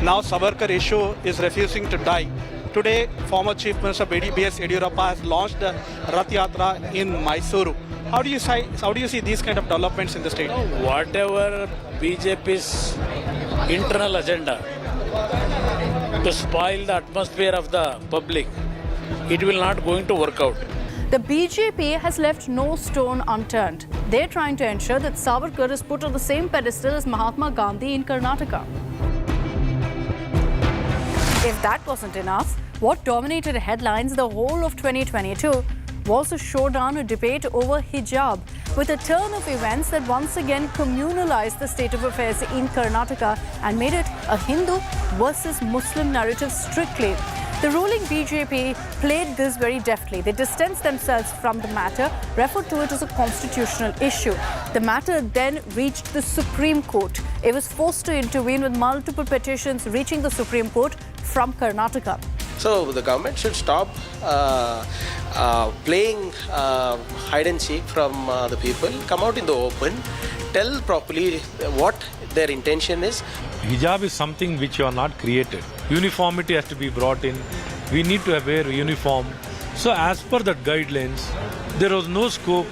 Now Savarkar issue is refusing to die. Today, former Chief Minister B.S. Yediyurappa has launched the Rath Yatra in Mysuru. How do you see these kind of developments in the state? Whatever BJP's internal agenda to spoil the atmosphere of the public, it will not going to work out. The BJP has left no stone unturned. They're trying to ensure that Savarkar is put on the same pedestal as Mahatma Gandhi in Karnataka. If that wasn't enough, what dominated headlines the whole of 2022 was a showdown, a debate over hijab, with a turn of events that once again communalized the state of affairs in Karnataka and made it a Hindu versus Muslim narrative strictly. The ruling BJP played this very deftly. They distanced themselves from the matter, referred to it as a constitutional issue. The matter then reached the Supreme Court. It was forced to intervene with multiple petitions reaching the Supreme Court from Karnataka. So the government should stop playing hide and seek from the people, come out in the open, tell properly what their intention is. Hijab is something which you are not created. Uniformity has to be brought in. We need to wear uniform. So as per that guidelines, there was no scope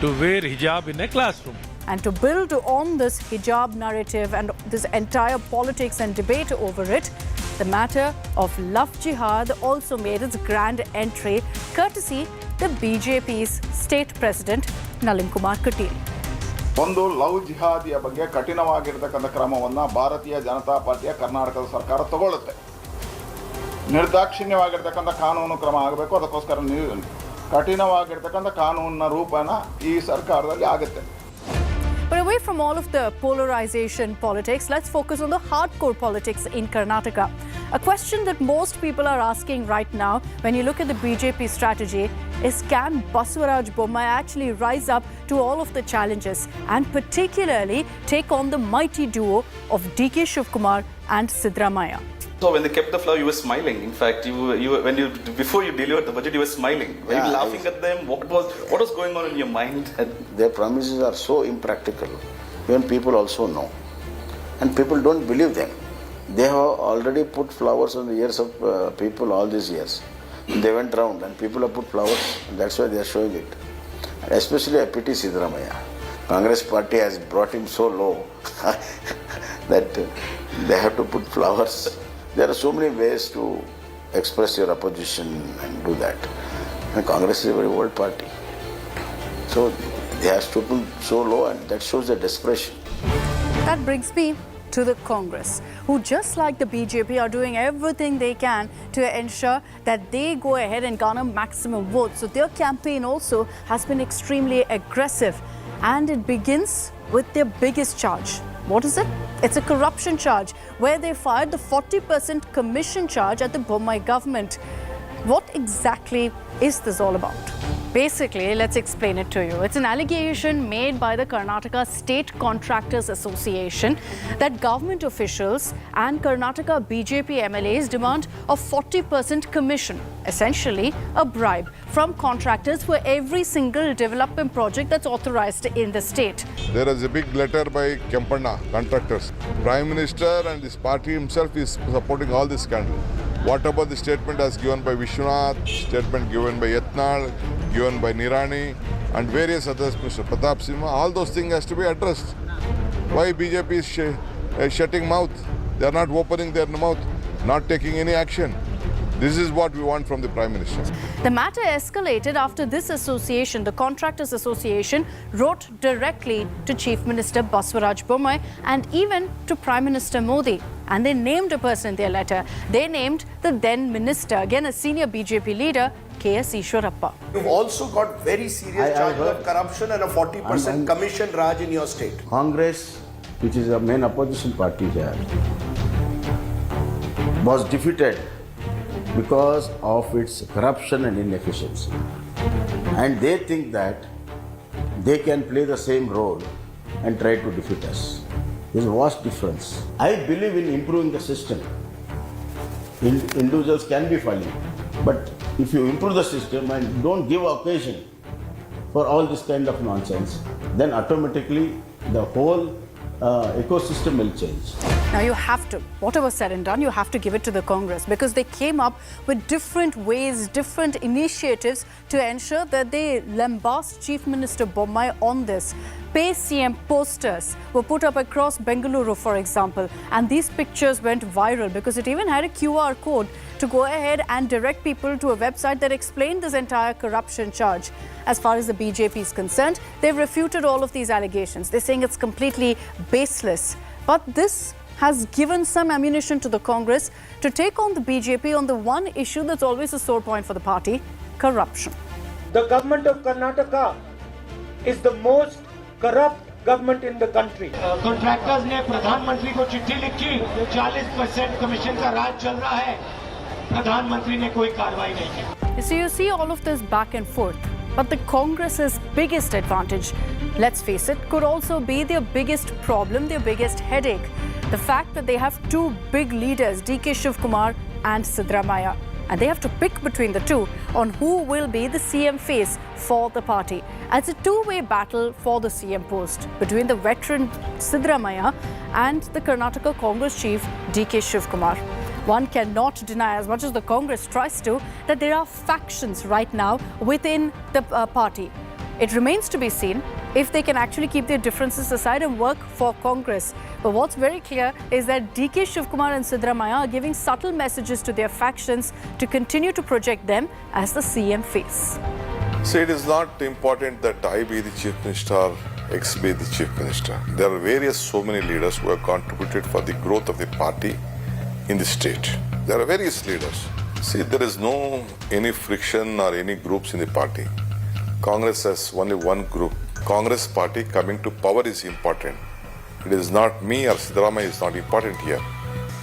to wear hijab in a classroom. And to build on this hijab narrative and this entire politics and debate over it, the matter of love jihad also made its grand entry, courtesy the BJP's state president, Nalin Kumar Katil. ಒಂದು love ಜಿಹಾದಿಯ ಬಗ್ಗೆ ಕಠಿಣವಾಗಿರತಕ್ಕಂಥ ಕ್ರಮವನ್ನು ಭಾರತೀಯ ಜನತಾ ಪಾರ್ಟಿಯ ಕರ್ನಾಟಕದ ಸರ್ಕಾರ ತಗೊಳ್ಳುತ್ತೆ. ನಿರ್ದಾಕ್ಷಿಣ್ಯವಾಗಿರ್ತಕ್ಕಂಥ ಕಾನೂನು ಕ್ರಮ ಆಗಬೇಕು. ಅದಕ್ಕೋಸ್ಕರ ಕಠಿಣವಾಗಿರ್ತಕ್ಕಂಥ ಕಾನೂನಿನ ರೂಪನ ಈ ಸರ್ಕಾರದಲ್ಲಿ ಆಗುತ್ತೆ. But away from all of the polarization politics, let's focus on the hardcore politics in Karnataka. A question that most people are asking right now when you look at the BJP strategy is, can Basavaraj Bommai actually rise up to all of the challenges and particularly take on the mighty duo of DK Shivkumar and Siddaramaiah? So when they kept the flower, you were smiling. In fact, before you delivered the budget, you were smiling. Were you laughing at them? What was going on in your mind? Their promises are so impractical. Even people also know. And people don't believe them. They have already put flowers on the ears of people all these years. They went round and people have put flowers. And that's why they are showing it. And especially I pity Siddaramaiah. Congress party has brought him so low that they have to put flowers. There are so many ways to express your opposition and do that. And Congress is a very old party. So they are stooping so low, and that shows their desperation. That brings me to the Congress, who just like the BJP are doing everything they can to ensure that they go ahead and garner maximum votes. So their campaign also has been extremely aggressive, and it begins with their biggest charge. What is it? It's a corruption charge where they fired the 40% commission charge at the Bommai government. What exactly is this all about? Basically, let's explain it to you. It's an allegation made by the Karnataka State Contractors Association that government officials and Karnataka BJP MLAs demand a 40% commission, essentially a bribe, from contractors for every single development project that's authorized in the state. There is a big letter by Kempanna contractors. Prime Minister and this party himself is supporting all this scandal. What about the statement as given by Vishwanath, statement given by Yatnal, given by Nirani and various others, Mr. Pratap Singh, all those things has to be addressed. Why BJP is shutting mouth? They are not opening their mouth, not taking any action. This is what we want from the Prime Minister. The matter escalated after this association, the Contractors Association, wrote directly to Chief Minister Basavaraj Bommai and even to Prime Minister Modi. And they named a person in their letter. They named the then minister, again a senior BJP leader, K.S. Ishwarappa. You've also got very serious charges of corruption and a 40% commission raj in your state. Congress, which is the main opposition party here, was defeated because of its corruption and inefficiency. And they think that they can play the same role and try to defeat us. There's a vast difference. I believe in improving the system. Individuals can be falling, but if you improve the system and don't give occasion for all this kind of nonsense, then automatically the whole ecosystem will change. Now you have to, whatever said and done, you have to give it to the Congress because they came up with different ways, different initiatives to ensure that they lambast Chief Minister Bommai on this. Pay CM posters were put up across Bengaluru, for example, and these pictures went viral because it even had a QR code to go ahead and direct people to a website that explained this entire corruption charge. As far as the BJP is concerned, they've refuted all of these allegations. They're saying it's completely baseless. But this has given some ammunition to the Congress to take on the BJP on the one issue that's always a sore point for the party, corruption. The government of Karnataka is the most corrupt government in the country. Contractors ने प्रधानमंत्री को चिट्ठी लिखी, 40% commission का राज चल रहा है, प्रधानमंत्री ने कोई कार्रवाई नहीं की. So you see all of this back and forth. But the Congress's biggest advantage, let's face it, could also be their biggest problem, their biggest headache. The fact that they have two big leaders, DK Shivkumar and Siddaramaiah. And they have to pick between the two on who will be the CM face for the party. It's a two-way battle for the CM post between the veteran Siddaramaiah and the Karnataka Congress chief, DK Shivkumar. One cannot deny, as much as the Congress tries to, that there are factions right now within the party. It remains to be seen if they can actually keep their differences aside and work for Congress. But what's very clear is that DK Shivkumar and Siddaramaiah are giving subtle messages to their factions to continue to project them as the CM face. So it is not important that I be the Chief Minister, X be the Chief Minister. There are so many leaders who have contributed for the growth of the party in the state. There are various leaders. See, there is no any friction or any groups in the party. Congress has only one group. Congress party coming to power is important. It is not me or Siddaramaiah is not important here.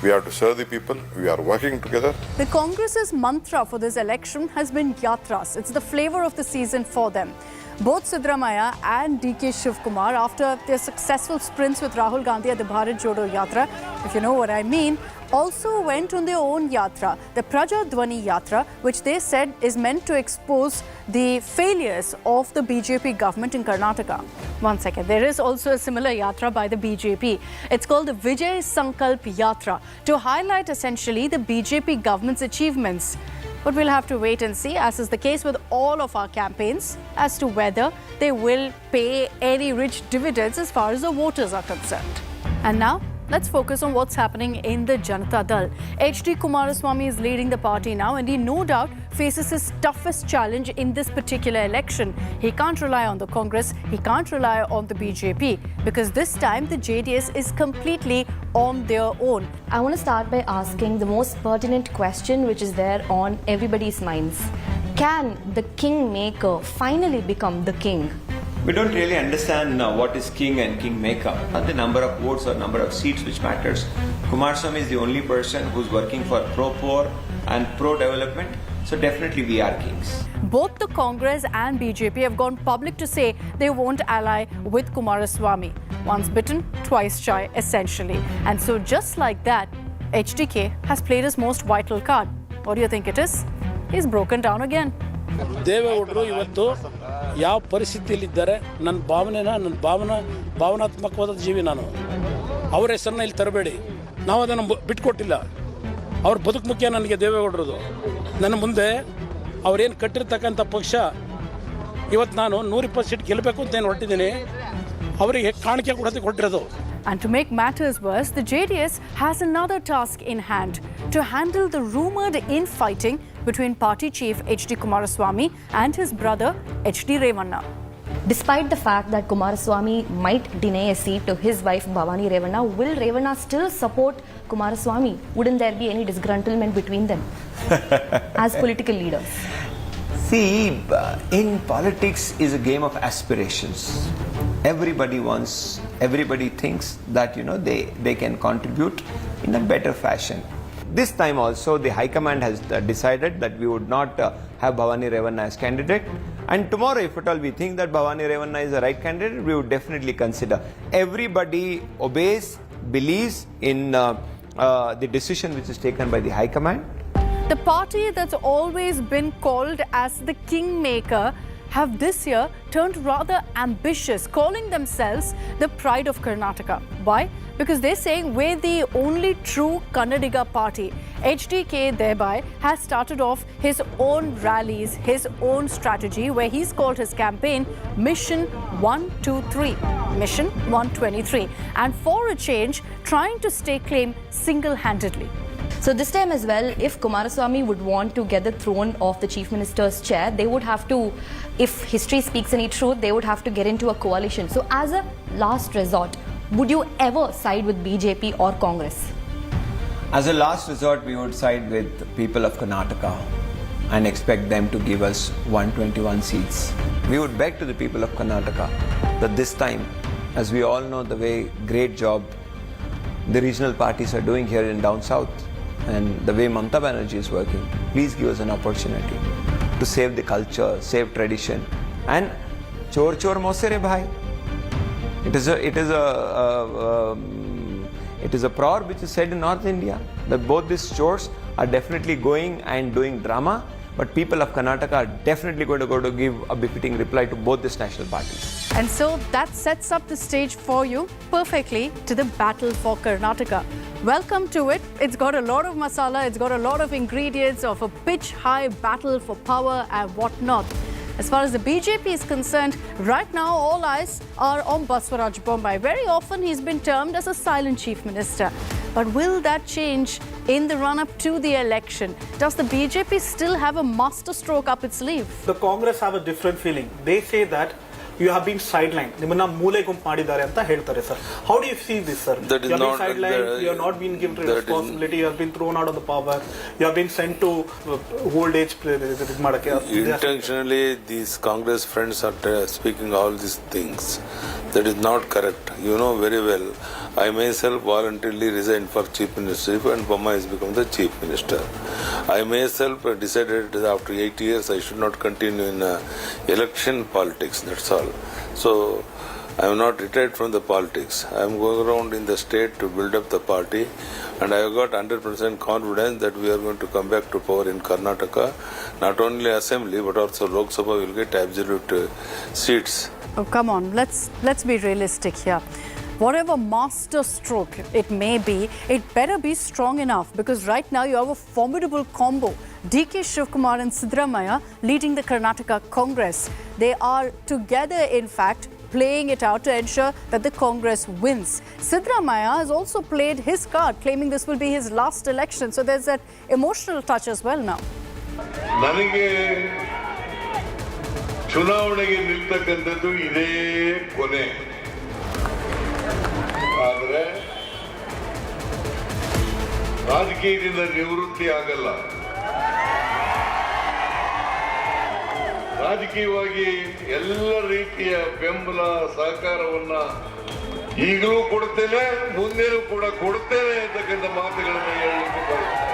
We have to serve the people. We are working together. The Congress's mantra for this election has been Yatras. It's the flavor of the season for them. Both Siddaramaiah and DK Shivkumar, after their successful sprints with Rahul Gandhi at the Bharat Jodo Yatra, if you know what I mean, also went on their own Yatra, the Praja Dwani Yatra, which they said is meant to expose the failures of the BJP government in Karnataka. One second, there is also a similar Yatra by the BJP. It's called the Vijay Sankalp Yatra, to highlight essentially the BJP government's achievements. But we'll have to wait and see, as is the case with all of our campaigns, as to whether they will pay any rich dividends as far as the voters are concerned. And now, let's focus on what's happening in the Janata Dal. HD Kumaraswamy is leading the party now, and he no doubt faces his toughest challenge in this particular election. He can't rely on the Congress, he can't rely on the BJP, because this time the JDS is completely on their own. I want to start by asking the most pertinent question which is there on everybody's minds. Can the kingmaker finally become the king? We don't really understand what is king and kingmaker. Not the number of votes or number of seats which matters. Kumaraswamy is the only person who's working for pro-poor and pro-development. So definitely we are kings. Both the Congress and BJP have gone public to say they won't ally with Kumaraswamy. Once bitten, twice shy, essentially. And so just like that, HDK has played his most vital card. What do you think it is? He's broken down again. ದೇವೇಗೌಡರು ಇವತ್ತು ಯಾವ ಪರಿಸ್ಥಿತಿಯಲ್ಲಿದ್ದಾರೆ, ನನ್ನ ಭಾವನಾತ್ಮಕವಾದ ಜೀವಿ ನಾನು. ಅವರ ಹೆಸರನ್ನ ಇಲ್ಲಿ ತರಬೇಡಿ, ನಾವು ಅದನ್ನು ಬಿಟ್ಕೊಟ್ಟಿಲ್ಲ. ಅವ್ರ ಬದುಕು ಮುಖ್ಯ ನನಗೆ ದೇವೇಗೌಡರದು. ನನ್ನ ಮುಂದೆ ಅವರೇನು ಕಟ್ಟಿರ್ತಕ್ಕಂಥ ಪಕ್ಷ ಇವತ್ತು ನಾನು 120 ಸೀಟ್ ಗೆಲ್ಲಬೇಕು ಅಂತ ಏನು ಹೊರಟಿದ್ದೀನಿ, ಅವರಿಗೆ ಕಾಣಿಕೆ ಕೊಟ್ಟಿರೋದು. And to make matters worse, the JDS has another task in hand, to handle the rumoured infighting between party chief HD Kumaraswamy and his brother HD Revanna. Despite the fact that Kumaraswamy might deny a seat to his wife Bhavani Revanna, will Revanna still support Kumaraswamy? Wouldn't there be any disgruntlement between them as political leaders? See, in politics is a game of aspirations. Everybody thinks that they can contribute in a better fashion. This time also the High Command has decided that we would not have Bhavani Revanna as candidate, and tomorrow if at all we think that Bhavani Revanna is the right candidate, we would definitely consider. Everybody obeys, believes in the decision which is taken by the High Command. The party that's always been called as the kingmaker have this year turned rather ambitious, calling themselves the pride of Karnataka. Why? Because they're saying we're the only true Kannadiga party. HDK thereby has started off his own rallies, his own strategy, where he's called his campaign Mission 123, Mission 123, and for a change, trying to stake claim single-handedly. So this time as well, if Kumaraswamy would want to get the throne of the Chief Minister's chair, they would have to, if history speaks any truth, they would have to get into a coalition. So as a last resort, would you ever side with BJP or Congress? As a last resort, we would side with people of Karnataka and expect them to give us 121 seats. We would beg to the people of Karnataka that this time, as we all know the way great job the regional parties are doing here in down south, and the way Mamata Banerjee is working, please give us an opportunity to save the culture, save tradition, and chor chor mosere bhai. It is a proverb which is said in North India that both these chores are definitely going and doing drama, but people of Karnataka are definitely going to give a befitting reply to both these national parties. And so that sets up the stage for you perfectly to the battle for Karnataka. Welcome to it. It's got a lot of masala, it's got a lot of ingredients of a pitch-high battle for power and whatnot. As far as the BJP is concerned, right now all eyes are on Baswaraj Bommai. Very often he's been termed as a silent chief minister. But will that change in the run-up to the election? Does the BJP still have a master stroke up its sleeve? The Congress have a different feeling. They say that you have been sidelined. ನಿಮ್ಮನ್ನ ಮೂಲೆ ಗುಂಪು ಮಾಡಿದ್ದಾರೆ ಅಂತ ಹೇಳ್ತಾರೆ sir. How do you see this, sir? You have been sidelined, you have not been given responsibility, you have been thrown out of the power, you have been sent to old age ಮಾಡಕ್ಕೆ. Intentionally these Congress friends are speaking all these things. That is not correct. You know very well, I myself voluntarily resigned for Chief Ministership and Bamma has become the Chief Minister. I myself decided that after 8 years I should not continue in election politics, that's all. So I am not retired from the politics. I am going around in the state to build up the party and I have got 100% confidence that we are going to come back to power in Karnataka. Not only Assembly but also Lok Sabha will get absolute seats. Oh, come on, let's be realistic here. Whatever master stroke it may be, it better be strong enough because right now you have a formidable combo. DK Shivkumar and Siddaramaiah leading the Karnataka Congress. They are together, in fact, playing it out to ensure that the Congress wins. Siddaramaiah has also played his card, claiming this will be his last election. So there's that emotional touch as well now. ನನಗೆ ಚುನಾವಣೆಗೆ ನಿಲ್ತಕ್ಕಂಥದ್ದು ಇದೇ ಕೊನೆ. ಆದರೆ ರಾಜಕೀಯದಿಂದ ನಿವೃತ್ತಿ ಆಗಲ್ಲ. ರಾಜಕೀಯವಾಗಿ ಎಲ್ಲ ರೀತಿಯ ಬೆಂಬಲ ಸಹಕಾರವನ್ನ ಈಗಲೂ ಕೊಡ್ತೇನೆ, ಮುಂದೆನೂ ಕೂಡ ಕೊಡ್ತೇನೆ ಅಂತಕ್ಕಂಥ ಮಾತುಗಳನ್ನು ಹೇಳಲಿಕ್ಕೆ ಬಯಸ್ತೇನೆ.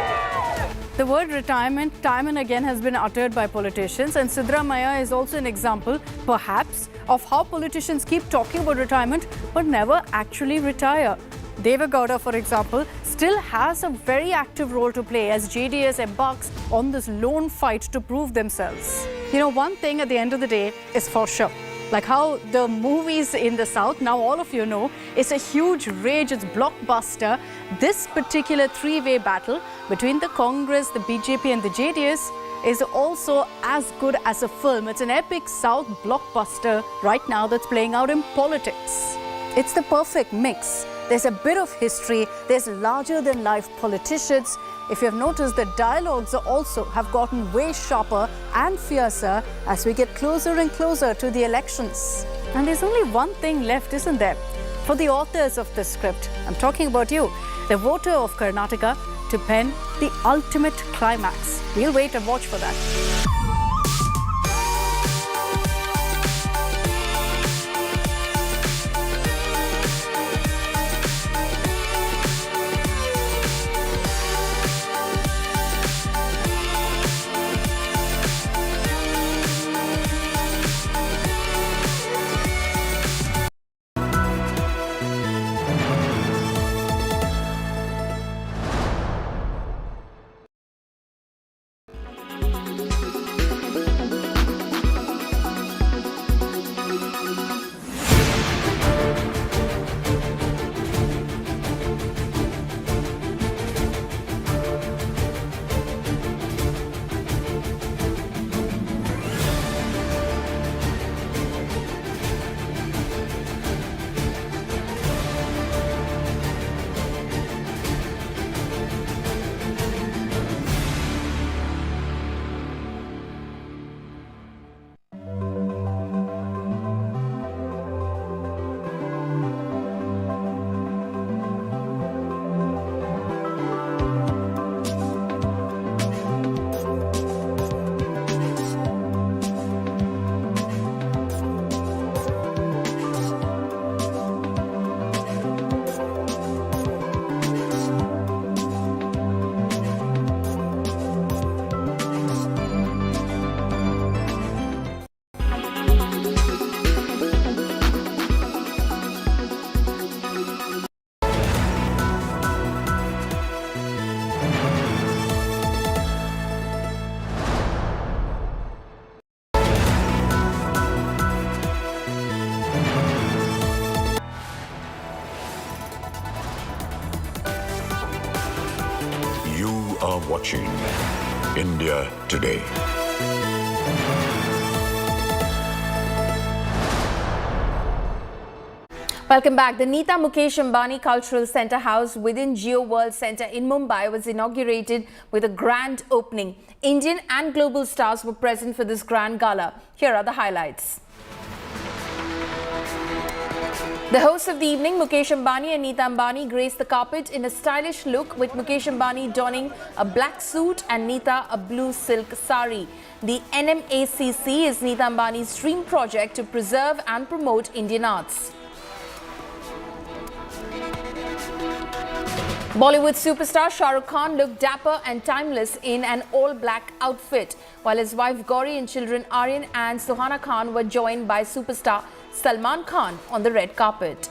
The word retirement time and again has been uttered by politicians, and Siddaramaiah is also an example, perhaps, of how politicians keep talking about retirement but never actually retire. Devagowda, for example, still has a very active role to play as JDS embarks on this lone fight to prove themselves. You know, one thing at the end of the day is for sure. Like how the movies in the South, now all of you know, it's a huge rage, it's blockbuster. This particular three-way battle between the Congress, the BJP and the JDS is also as good as a film. It's an epic South blockbuster right now that's playing out in politics. It's the perfect mix. There's a bit of history, there's larger-than-life politicians. If you have noticed, the dialogues also have gotten way sharper and fiercer as we get closer and closer to the elections. And there's only one thing left, isn't there? For the authors of this script, I'm talking about you, the voter of Karnataka, to pen the ultimate climax. We'll wait and watch for that. are watching India Today. Welcome back. The Neeta Mukesh Ambani Cultural Centre house within Geo World Centre in Mumbai was inaugurated with a grand opening. Indian and global stars were present for this grand gala. Here are the highlights. The hosts of the evening, Mukesh Ambani and Neeta Ambani, graced the carpet in a stylish look, with Mukesh Ambani donning a black suit and Neeta a blue silk sari. The NMACC is Neeta Ambani's dream project to preserve and promote Indian arts. Bollywood superstar Shah Rukh Khan looked dapper and timeless in an all-black outfit, while his wife Gauri and children Aryan and Suhana Khan were joined by superstar Salman Khan on the red carpet.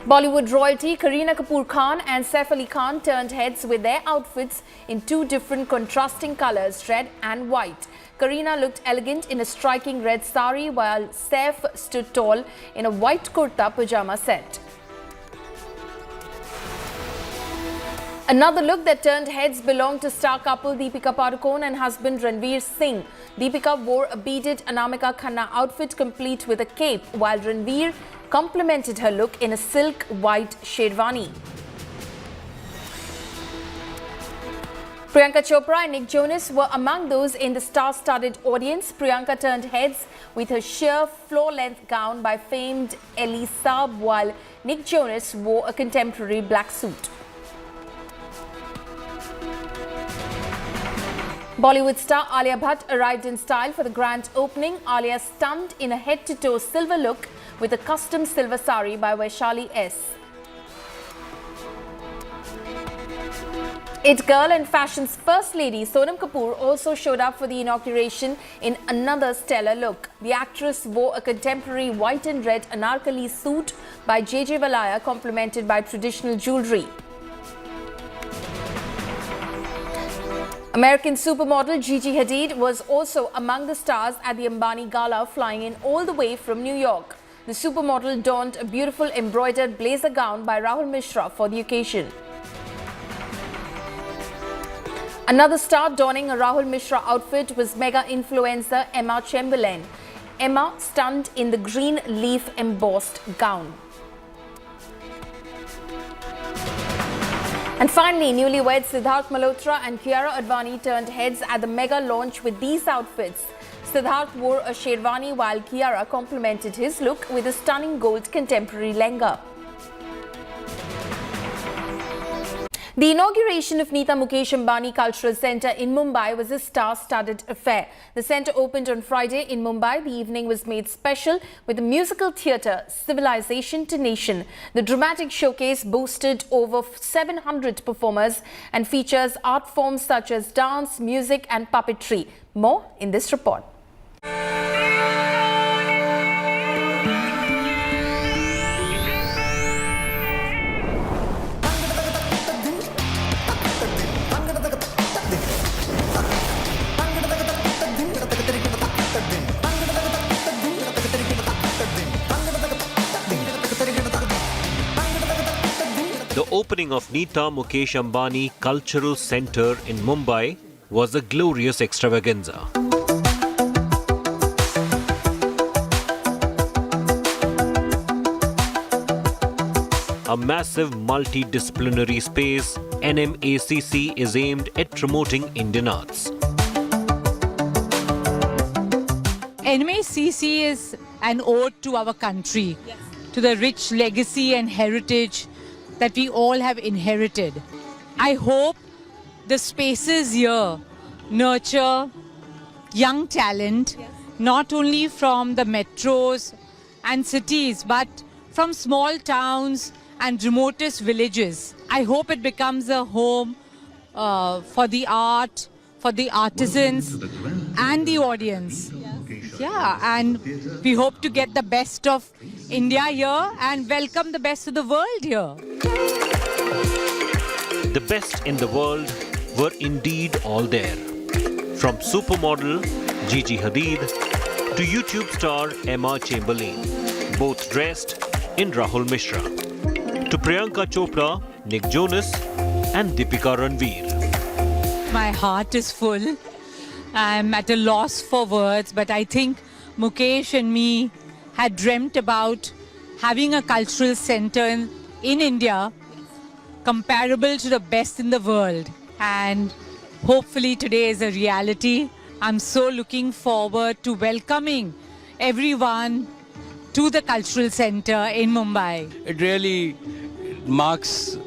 Bollywood royalty Kareena Kapoor Khan and Saif Ali Khan turned heads with their outfits in two different contrasting colours, red and white. Kareena looked elegant in a striking red sari, while Saif stood tall in a white kurta pajama set. Another look that turned heads belonged to star couple Deepika Padukone and husband Ranveer Singh. Deepika wore a beaded Anamika Khanna outfit complete with a cape, while Ranveer complemented her look in a silk white sherwani. Priyanka Chopra and Nick Jonas were among those in the star-studded audience. Priyanka turned heads with her sheer floor-length gown by famed Ellie Saab, while Nick Jonas wore a contemporary black suit. Bollywood star Alia Bhatt arrived in style for the grand opening. Alia stunned in a head-to-toe silver look with a custom silver sari by Vaishali S. It Girl and fashion's first lady Sonam Kapoor also showed up for the inauguration in another stellar look. The actress wore a contemporary white and red anarkali suit by JJ Valaya, complemented by traditional jewellery. American supermodel Gigi Hadid was also among the stars at the Ambani Gala, flying in all the way from New York. The supermodel donned a beautiful embroidered blazer gown by Rahul Mishra for the occasion. Another star donning a Rahul Mishra outfit was mega influencer Emma Chamberlain. Emma stunned in the green leaf embossed gown. And finally, newlyweds Siddharth Malhotra and Kiara Advani turned heads at the mega launch with these outfits. Siddharth wore a sherwani, while Kiara complemented his look with a stunning gold contemporary lehenga. The inauguration of Neeta Mukesh Ambani Cultural Centre in Mumbai was a star-studded affair. The centre opened on Friday in Mumbai. The evening was made special with the musical theatre Civilization to Nation. The dramatic showcase boasted over 700 performers and features art forms such as dance, music and puppetry. More in this report. The opening of Neeta Mukesh Ambani Cultural Centre in Mumbai was a glorious extravaganza. A massive multidisciplinary space, NMACC is aimed at promoting Indian arts. NMACC is an ode to our country, to the rich legacy and heritage that we all have inherited. I hope the spaces here nurture young talent, not only from the metros and cities, but from small towns and remotest villages. I hope it becomes a home for the art, for the artisans and the audience. Yeah, and we hope to get the best of India here and welcome the best of the world here. The best in the world were indeed all there. From supermodel Gigi Hadid to YouTube star Emma Chamberlain, both dressed in Rahul Mishra, to Priyanka Chopra, Nick Jonas and Deepika Ranveer. My heart is full. I'm at a loss for words, but I think Mukesh and me had dreamt about having a cultural centre in India comparable to the best in the world. And hopefully today is a reality. I'm so looking forward to welcoming everyone to the cultural center in Mumbai. It really marks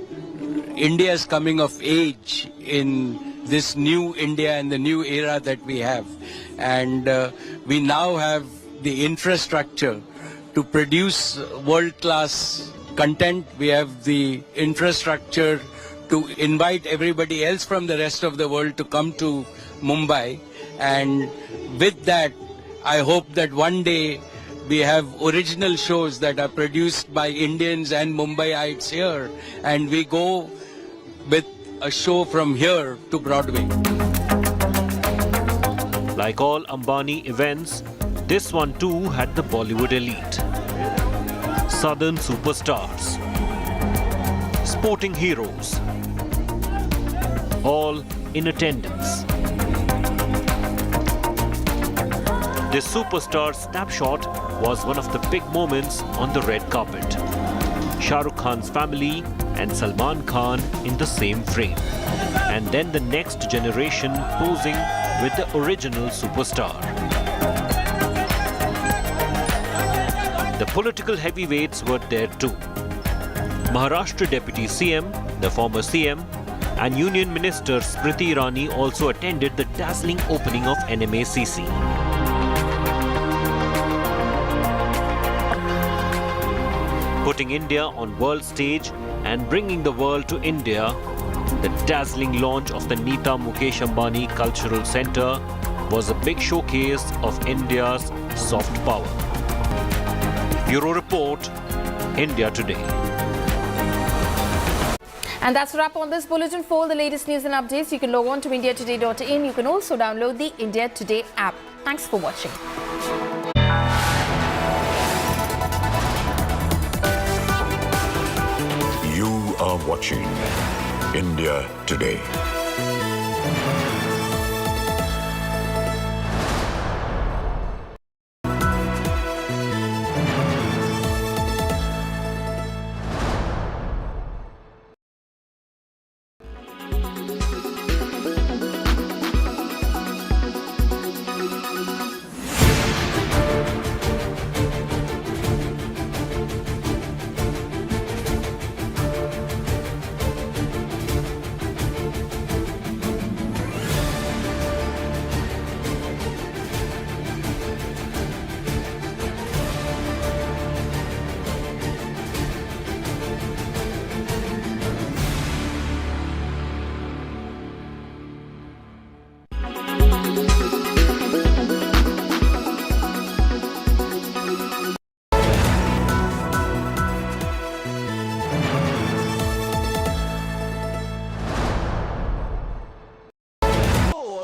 India's coming of age in this new India and the new era that we have. And we now have the infrastructure to produce world-class content. We have the infrastructure to invite everybody else from the rest of the world to come to Mumbai. And with that, I hope that one day we have original shows that are produced by Indians and Mumbaiites here, and we go with a show from here to Broadway. Like all Ambani events, this one too had the Bollywood elite, southern superstars, sporting heroes, all in attendance. This superstar snapshot was one of the big moments on the red carpet. Shah Rukh Khan's family and Salman Khan in the same frame. And then the next generation posing with the original superstar. The political heavyweights were there too. Maharashtra Deputy CM, the former CM, and Union Minister Smriti Irani also attended the dazzling opening of NMACC. Putting India on world stage and bringing the world to India, the dazzling launch of the Neeta Mukesh Ambani Cultural Centre was a big showcase of India's soft power. Bureau Report, India Today. And that's a wrap on this bulletin. For the latest news and updates, you can log on to indiatoday.in. You can also download the India Today app. Thanks for watching. You are watching India Today.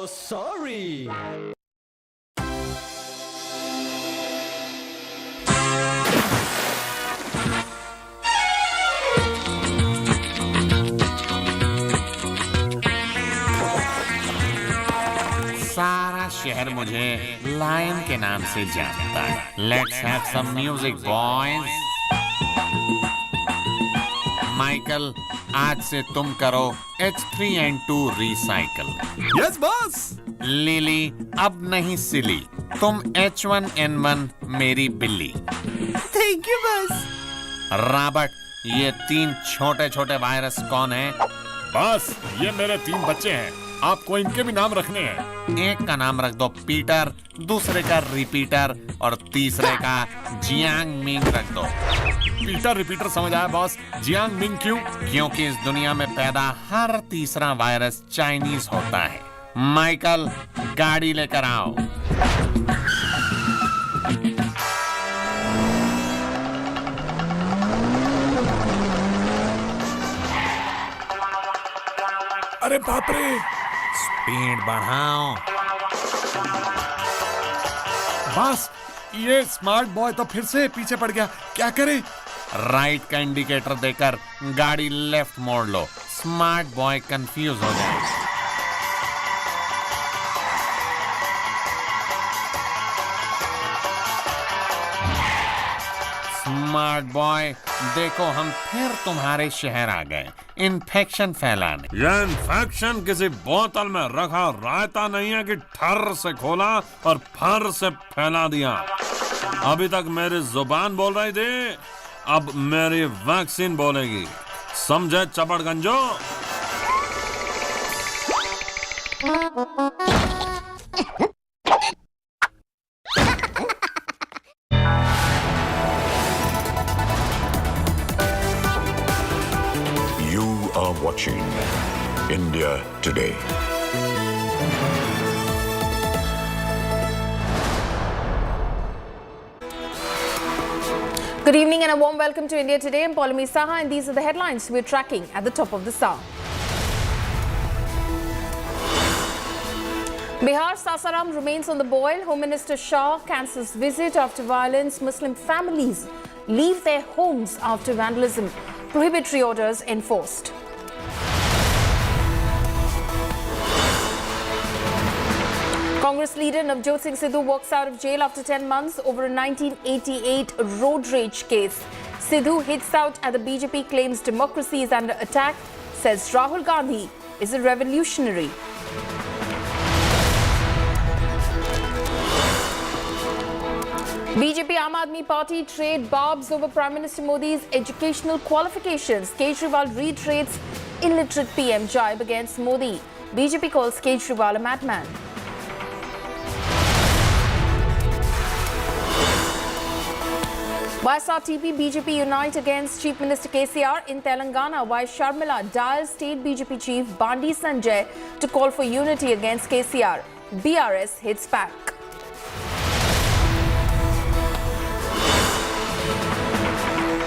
Sorry. सारा शहर मुझे lion के नाम से जानता है। Let's have some music boys. Michael, आज से तुम करो H3N2 recycle. Yes boss. Lily, अब नहीं सिली, तुम H1N1 मेरी बिल्ली। Thank you boss. रॉबर्ट, ये 3 छोटे छोटे वायरस कौन है? बस, ये मेरे 3 बच्चे हैं, आपको इनके भी नाम रखने हैं। एक का नाम रख दो पीटर, दूसरे का रिपीटर और तीसरे का जियांग मिंग रख दो। पीटर रिपीटर समझ आया बॉस, जियांग मिंग क्यों? क्योंकि इस दुनिया में पैदा हर तीसरा वायरस चाइनीज होता है। माइकल, गाड़ी लेकर आओ। अरे बाप रे, स्पीड बढ़ाओ। बस, ये स्मार्ट बॉय तो फिर से पीछे पड़ गया, क्या करे? राइट का इंडिकेटर देकर गाड़ी लेफ्ट मोड़ लो, स्मार्ट बॉय कंफ्यूज हो जाए। स्मार्ट बॉय, देखो हम फिर तुम्हारे शहर आ गए इन्फेक्शन फैलाने। यह इन्फेक्शन किसी बोतल में रखा रायता नहीं है कि ठर से खोला और फर से फैला दिया। अभी तक मेरी जुबान बोल रही थी, अब मेरी वैक्सीन बोलेगी। समझे चपड़गंजो? You are watching India Today. Good evening and a warm welcome to India Today. I'm Parineeti Saha and these are the headlines we're tracking at the top of the hour. Bihar Sasaram remains on the boil. Home Minister Shah cancels visit after violence. Muslim families leave their homes after vandalism. Prohibitory orders enforced. Congress leader Navjot Singh Sidhu walks out of jail after 10 months over a 1988 road rage case. Sidhu hits out at the BJP, claims democracy is under attack, says Rahul Gandhi is a revolutionary. BJP Aam Aadmi Party trade barbs over Prime Minister Modi's educational qualifications. Kejriwal reiterates illiterate PM jibe against Modi. BJP calls Kejriwal a madman. YSRTP BJP unite against Chief Minister KCR in Telangana. Y Sharmila dials State BJP Chief Bandi Sanjay to call for unity against KCR. BRS hits back.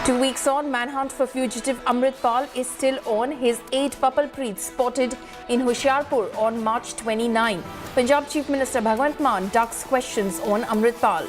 Two weeks on, manhunt for fugitive Amritpal is still on. His 8 Papalpreets spotted in Hoshiarpur on March 29. Punjab Chief Minister Bhagwant Mann ducks questions on Amritpal.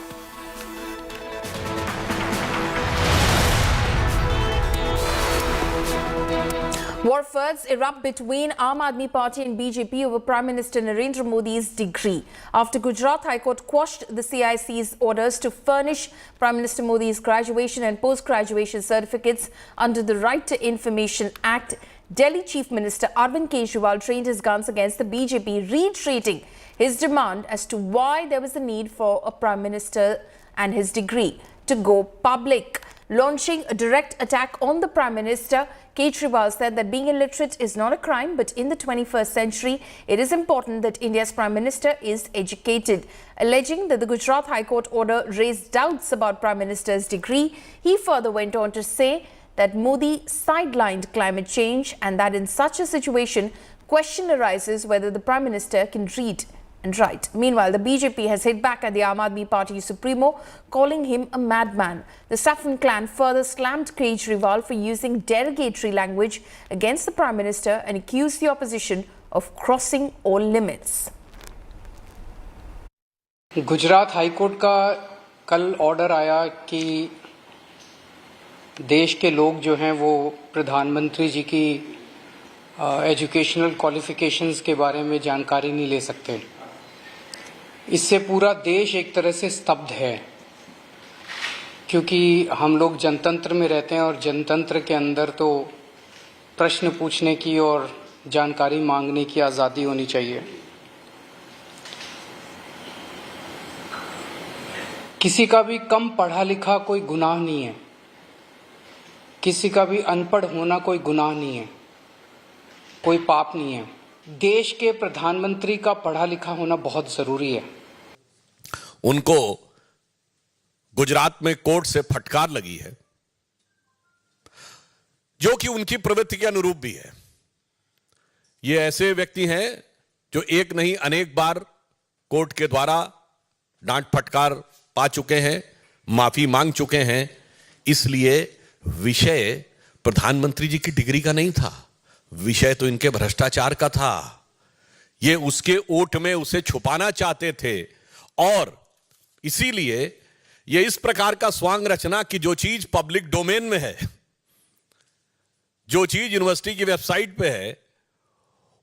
Warfare erupt between Aam Aadmi Party and BJP over Prime Minister Narendra Modi's degree. After Gujarat High Court quashed the CIC's orders to furnish Prime Minister Modi's graduation and post-graduation certificates under the Right to Information Act, Delhi Chief Minister Arvind Kejriwal trained his guns against the BJP, reiterating his demand as to why there was a need for a Prime Minister and his degree to go public. Launching a direct attack on the Prime Minister, Kejriwal said that being illiterate is not a crime, but in the 21st century, it is important that India's Prime Minister is educated. Alleging that the Gujarat High Court order raised doubts about Prime Minister's degree, he further went on to say that Modi sidelined climate change and that in such a situation, question arises whether the Prime Minister can read and write. Meanwhile, the BJP has hit back at the Aam Aadmi Party supremo, calling him a madman. The Saffron clan further slammed Kejriwal for using derogatory language against the Prime Minister and accused the opposition of crossing all limits. Gujarat high court का कल order आया कि देश के लोग जो हैं वो प्रधानमंत्री जी की एजुकेशनल क्वालिफिकेशंस के बारे में जानकारी नहीं ले सकते। इससे पूरा देश एक तरह से स्तब्ध है, क्योंकि हम लोग जनतंत्र में रहते हैं और जनतंत्र के अंदर तो प्रश्न पूछने की और जानकारी मांगने की आज़ादी होनी चाहिए। किसी का भी कम पढ़ा लिखा कोई गुनाह नहीं है, किसी का भी अनपढ़ होना कोई गुनाह नहीं है, कोई पाप नहीं है। देश के प्रधानमंत्री का पढ़ा लिखा होना बहुत जरूरी है। उनको गुजरात में कोर्ट से फटकार लगी है, जो कि उनकी प्रवृत्ति के अनुरूप भी है। ये ऐसे व्यक्ति हैं जो एक नहीं अनेक बार कोर्ट के द्वारा डांट फटकार पा चुके हैं, माफी मांग चुके हैं। इसलिए विषय प्रधानमंत्री जी की डिग्री का नहीं था, विषय तो इनके भ्रष्टाचार का था। ये उसके ओट में उसे छुपाना चाहते थे और इसीलिए ये इस प्रकार का स्वांग रचना कि जो चीज पब्लिक डोमेन में है, जो चीज यूनिवर्सिटी की वेबसाइट पे है,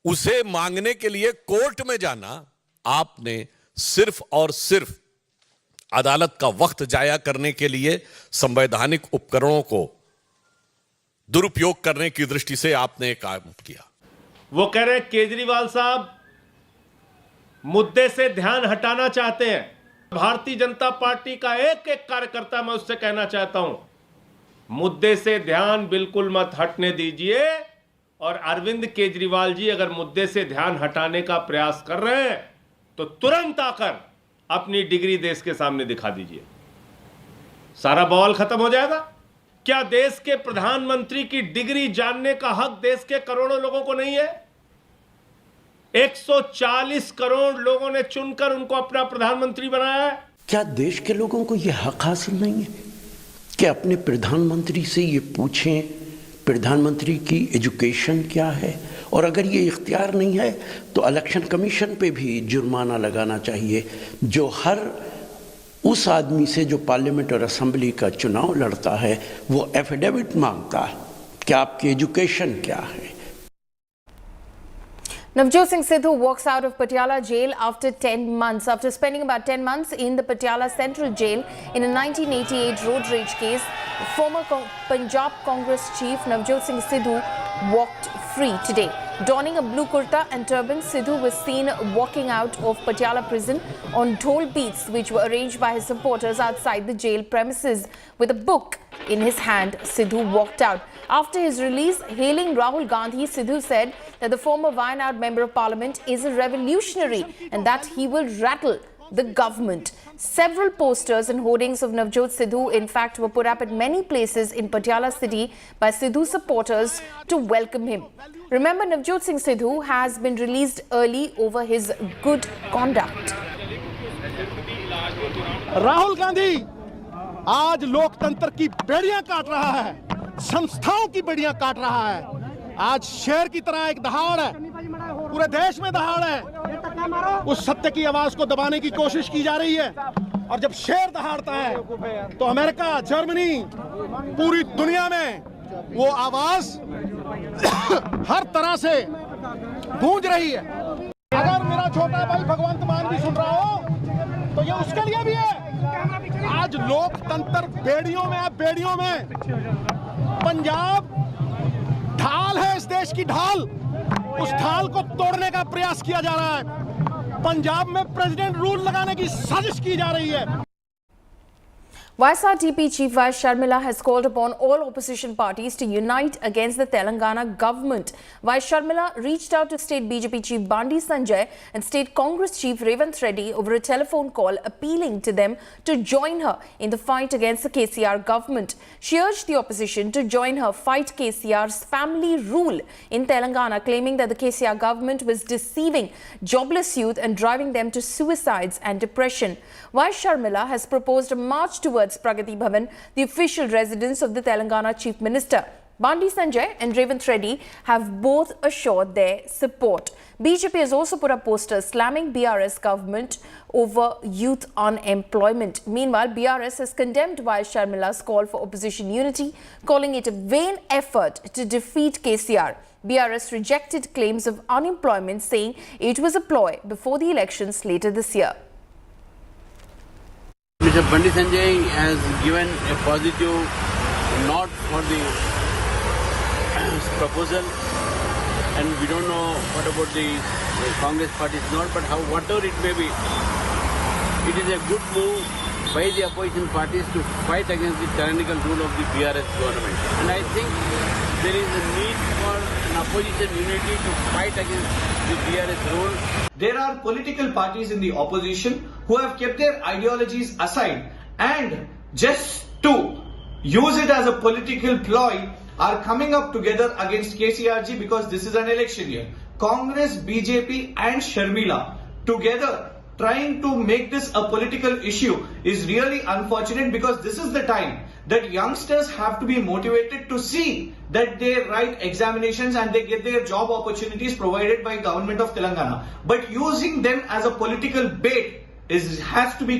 उसे मांगने के लिए कोर्ट में जाना आपने सिर्फ और सिर्फ अदालत का वक्त जाया करने के लिए संवैधानिक उपकरणों को दुरुपयोग करने की दृष्टि से आपने काम किया। वो कह रहे हैं केजरीवाल साहब मुद्दे से ध्यान हटाना चाहते हैं। भारतीय जनता पार्टी का एक एक कार्यकर्ता मैं उससे कहना चाहता हूं, मुद्दे से ध्यान बिल्कुल मत हटने दीजिए। और अरविंद केजरीवाल जी अगर मुद्दे से ध्यान हटाने का प्रयास कर रहे हैं तो तुरंत आकर अपनी डिग्री देश के सामने दिखा दीजिए, सारा बवाल खत्म हो जाएगा। क्या देश के प्रधानमंत्री की डिग्री जानने का हक देश के करोड़ों लोगों को नहीं है? 140 करोड़ लोगों ने चुनकर उनको अपना प्रधानमंत्री बनाया है। क्या देश के लोगों को यह हक हासिल नहीं है कि अपने प्रधानमंत्री से ये पूछें प्रधानमंत्री की एजुकेशन क्या है? और अगर ये इख्तियार नहीं है तो इलेक्शन कमीशन पे भी जुर्माना लगाना चाहिए, जो हर उस आदमी से जो पार्लियामेंट और असेंबली का चुनाव लड़ता है वो एफिडेविट मांगता है कि आपकी एजुकेशन क्या है। Navjot Singh Sidhu walks out of Patiala Jail after 10 months. After spending about 10 months in the Patiala Central Jail in a 1988 road rage case, former Punjab Congress chief Navjot Singh Sidhu walked free today. Donning a blue kurta and turban, Sidhu was seen walking out of Patiala prison on dhol beats which were arranged by his supporters outside the jail premises. With a book in his hand, Sidhu walked out. After his release, hailing Rahul Gandhi, Sidhu said that the former Wayanad Member of Parliament is a revolutionary and that he will rattle the government. Several posters and hoardings of Navjot Sidhu, in fact, were put up at many places in Patiala city by Sidhu supporters to welcome him. Remember, Navjot Singh Sidhu has been released early over his good conduct. Rahul Gandhi आज लोकतंत्र की बेड़ियां काट रहा है, संस्थाओं की बेड़ियां काट रहा है। आज शेर की तरह एक दहाड़ है, पूरे देश में दहाड़ है। उस सत्य की आवाज को दबाने की कोशिश की जा रही है और जब शेर दहाड़ता है तो अमेरिका, जर्मनी, पूरी दुनिया में वो आवाज हर तरह से गूंज रही है। अगर मेरा छोटा भाई भगवंत मान भी सुन रहा हो तो ये उसके लिए भी है। आज लोकतंत्र बेड़ियों में है, बेड़ियों में। पंजाब ढाल है, इस देश की ढाल, उस ढाल को तोड़ने का प्रयास किया जा रहा है। पंजाब में प्रेसिडेंट रूल लगाने की साजिश की जा रही है। YSRTP Chief Vice Sharmila has called upon all opposition parties to unite against the Telangana government. Vice Sharmila reached out to State BJP Chief Bandi Sanjay and State Congress Chief Revanth Reddy over a telephone call appealing to them to join her in the fight against the KCR government. She urged the opposition to join her fight KCR's family rule in Telangana, claiming that the KCR government was deceiving jobless youth and driving them to suicides and depression. Vice Sharmila has proposed a march towards Pragati Bhavan, the official residence of the Telangana Chief Minister. Bandi Sanjay and Revanth Reddy have both assured their support. BJP has also put up posters slamming BRS government over youth unemployment. Meanwhile, BRS has condemned Vice Sharmila's call for opposition unity, calling it a vain effort to defeat KCR. BRS rejected claims of unemployment, saying it was a ploy before the elections later this year. Mr. Bandi Sanjay has given a positive nod for the proposal, and we don't know what about the Congress party's nod, but whatever it may be, it is a good move by the opposition parties to fight against the tyrannical rule of the BRS government. And I think there is a need for an opposition unity to fight against the BRS rule. There are political parties in the opposition who have kept their ideologies aside and just to use it as a political ploy are coming up together against KCRG because this is an election year. Congress, BJP and Sharmila together trying to make this a political issue is really unfortunate because this is the time that youngsters have to be motivated to see that they write examinations and they get their job opportunities provided by government of Telangana. But using them as a political bait has to be.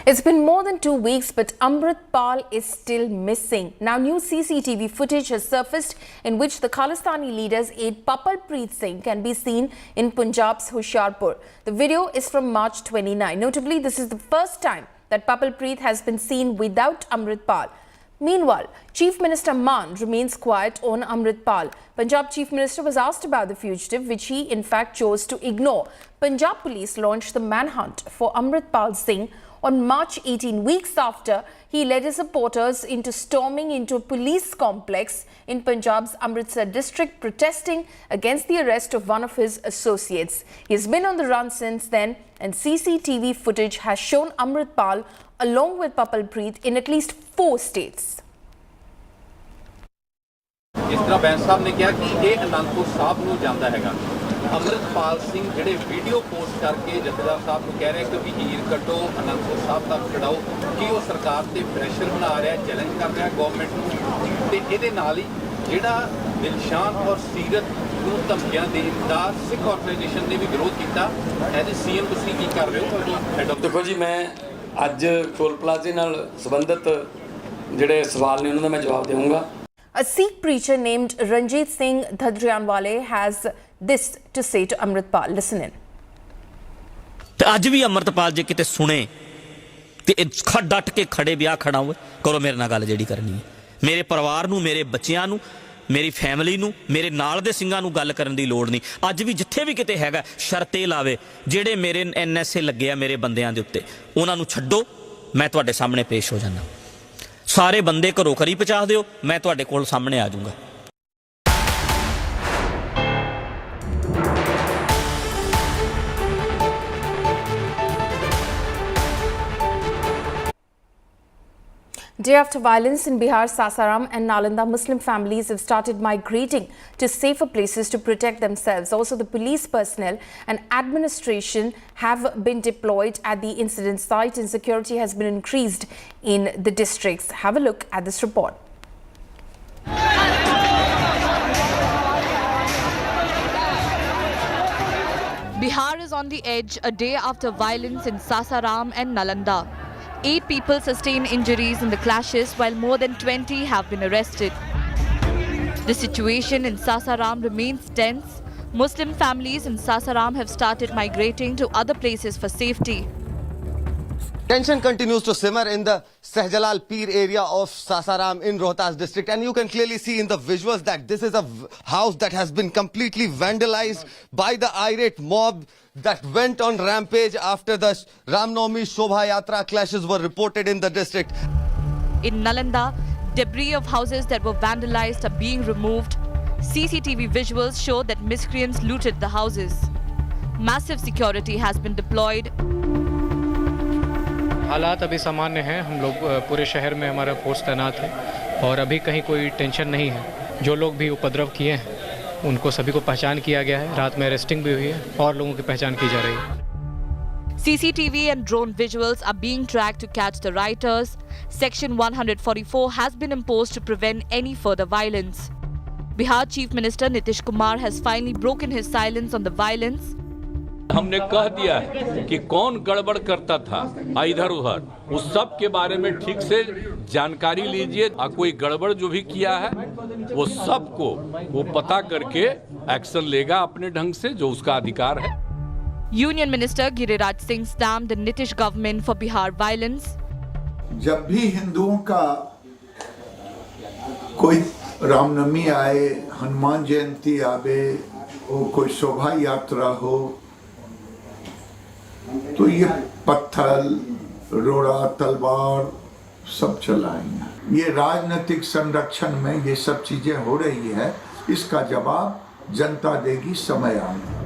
It's been more than 2 weeks, but Amrit Pal is still missing. Now, new CCTV footage has surfaced in which the Khalistani leader's aide Papalpreet Singh can be seen in Punjab's Hoshiarpur. The video is from March 29. Notably, this is the first time that Papalpreet has been seen without Amrit Pal. Meanwhile, Chief Minister Maan remains quiet on Amrit Pal. Punjab Chief Minister was asked about the fugitive, which he in fact chose to ignore. Punjab police launched the manhunt for Amrit Pal Singh on March 18, weeks after he led his supporters into storming into a police complex in Punjab's Amritsar district, protesting against the arrest of one of his associates. He has been on the run since then, and CCTV footage has shown Amrit Pal along with Papalpreet in at least 4 states. जिस तरह बैंस साहब ने कहा कि ये अनंदपुर साहब ਨੂੰ ਜਾਂਦਾ ਹੈਗਾ अमृतपाल सिंह ਜਿਹੜੇ ਵੀਡੀਓ ਪੋਸਟ ਕਰਕੇ ਜਥੇਦਾਰ ਸਾਹਿਬ ਨੂੰ ਕਹਿ ਰਹੇ ਕਿ ਵੀ ਹੀਰ ਕੱਢੋ ਅਨੰਦਪੁਰ ਸਾਹਿਬ ਤੱਕ ਖੜਾਓ ਕਿ ਉਹ ਸਰਕਾਰ ਤੇ ਪ੍ਰੈਸ਼ਰ ਬਣਾ ਰਿਹਾ ਚੈਲੰਜ ਕਰ ਰਿਹਾ ਗਵਰਨਮੈਂਟ ਨੂੰ ਤੇ ਇਹਦੇ ਨਾਲ ਹੀ ਜਿਹੜਾ ਦਿਲਸ਼ਾਨ ਔਰ ਸੀਰਤ ਨੂੰ ਧਮਕੀਆਂ ਦੇਣ ਦਾ ਸਿੱਖ ਆਰਗੇਨਾਈਜੇਸ਼ਨ ਨੇ ਵੀ ਵਿਰੋਧ ਕੀਤਾ ਐਜ਼ ਸੀਐਮ ਤੁਸੀਂ ਕੀ ਕਰ ਰਹੇ ਹੋ ਹੈਡ ਆਫ ਦੇਖੋ ਜੀ ਮੈਂ ਅੱਜ ਟੋਲ ਪਲਾਜ਼ੇ ਨਾਲ ਸੰਬੰਧਿਤ ਜਿਹੜੇ ਸਵਾਲ ਨੇ ਉਹਨਾਂ ਦਾ ਮੈਂ ਜਵਾਬ ਦੇਵਾਂਗਾ A Sikh preacher named Ranjit Singh Dhadrianwale has this to say to Amritpal. Listen in. ਤੇ ਅੱਜ ਵੀ ਅਮਰਤਪਾਲ ਜੇ ਕਿਤੇ ਸੁਣੇ ਤੇ ਡਟ ਕੇ ਖੜੇ ਵਿਆਹ ਖੜਾ ਹੋਵੇ ਕਰੋ ਮੇਰੇ ਨਾਲ ਗੱਲ ਜਿਹੜੀ ਕਰਨੀ ਹੈ ਮੇਰੇ ਪਰਿਵਾਰ ਨੂੰ ਮੇਰੇ ਬੱਚਿਆਂ ਨੂੰ ਮੇਰੀ ਫੈਮਿਲੀ ਨੂੰ ਮੇਰੇ ਨਾਲ ਦੇ ਸਿੰਘਾਂ ਨੂੰ ਗੱਲ ਕਰਨ ਦੀ ਲੋੜ ਨਹੀਂ ਅੱਜ ਵੀ ਜਿੱਥੇ ਵੀ ਕਿਤੇ ਹੈਗਾ ਸ਼ਰਤੇ ਲਾਵੇ ਜਿਹੜੇ ਮੇਰੇ ਐਨਐਸਏ ਲੱਗੇ ਆ ਮੇਰੇ ਬੰਦਿਆਂ ਦੇ ਉੱਤੇ ਉਹਨਾਂ ਨੂੰ ਛੱਡੋ ਮੈਂ ਤੁਹਾਡੇ ਸਾਹਮਣੇ ਪੇਸ਼ ਹੋ ਜਾਣਾ ਸਾਰੇ ਬੰਦੇ ਘਰੋਂ ਘਰੀ ਪਹੁੰਚਾ ਦਿਓ ਮੈਂ ਤੁਹਾਡੇ ਕੋਲ ਸਾਹਮਣੇ ਆ ਜਾਊਂਗਾ Day after violence in Bihar, Sasaram and Nalanda, Muslim families have started migrating to safer places to protect themselves. Also, the police personnel and administration have been deployed at the incident site and security has been increased in the districts. Have a look at this report. Bihar is on the edge a day after violence in Sasaram and Nalanda. 8 people sustained injuries in the clashes while more than 20 have been arrested. The situation in Sasaram remains tense. Muslim families in Sasaram have started migrating to other places for safety. Tension continues to simmer in the Sehjalal Peer area of Sasaram in Rohtas district, and you can clearly see in the visuals that this is a house that has been completely vandalized by the irate mob that went on rampage after the Ram Navami Shobha Yatra clashes were reported in the district. In Nalanda, debris of houses that were vandalized are being removed. CCTV visuals show that miscreants looted the houses. Massive security has been deployed. हालात अभी सामान्य हैं हम लोग पूरे शहर में हमारा फोर्स तैनात है और अभी कहीं कोई टेंशन नहीं है जो लोग भी उपद्रव किए हैं उनको सभी को पहचान किया गया है रात में अरेस्टिंग भी हुई है और लोगों की पहचान की जा रही है CCTV and drone visuals are being tracked to catch the rioters. Section 144 has been imposed to prevent any further violence. Bihar Chief Minister Nitish Kumar has finally broken his silence on the violence. हमने कह दिया है कि कौन गड़बड़ करता था इधर उधर उस सब के बारे में ठीक से जानकारी लीजिए कोई गड़बड़ जो भी किया है वो सबको वो पता करके एक्शन लेगा अपने ढंग से जो उसका अधिकार है Union Minister Giriraj Singh stamped the Nitish government for Bihar violence. जब भी हिंदुओं का कोई रामनवमी आए हनुमान जयंती आवे कोई शोभा यात्रा हो तो ये पत्थर रोड़ा तलवार सब चलाएंगे ये राजनीतिक संरक्षण में ये सब चीजें हो रही है इसका जवाब जनता देगी समय आने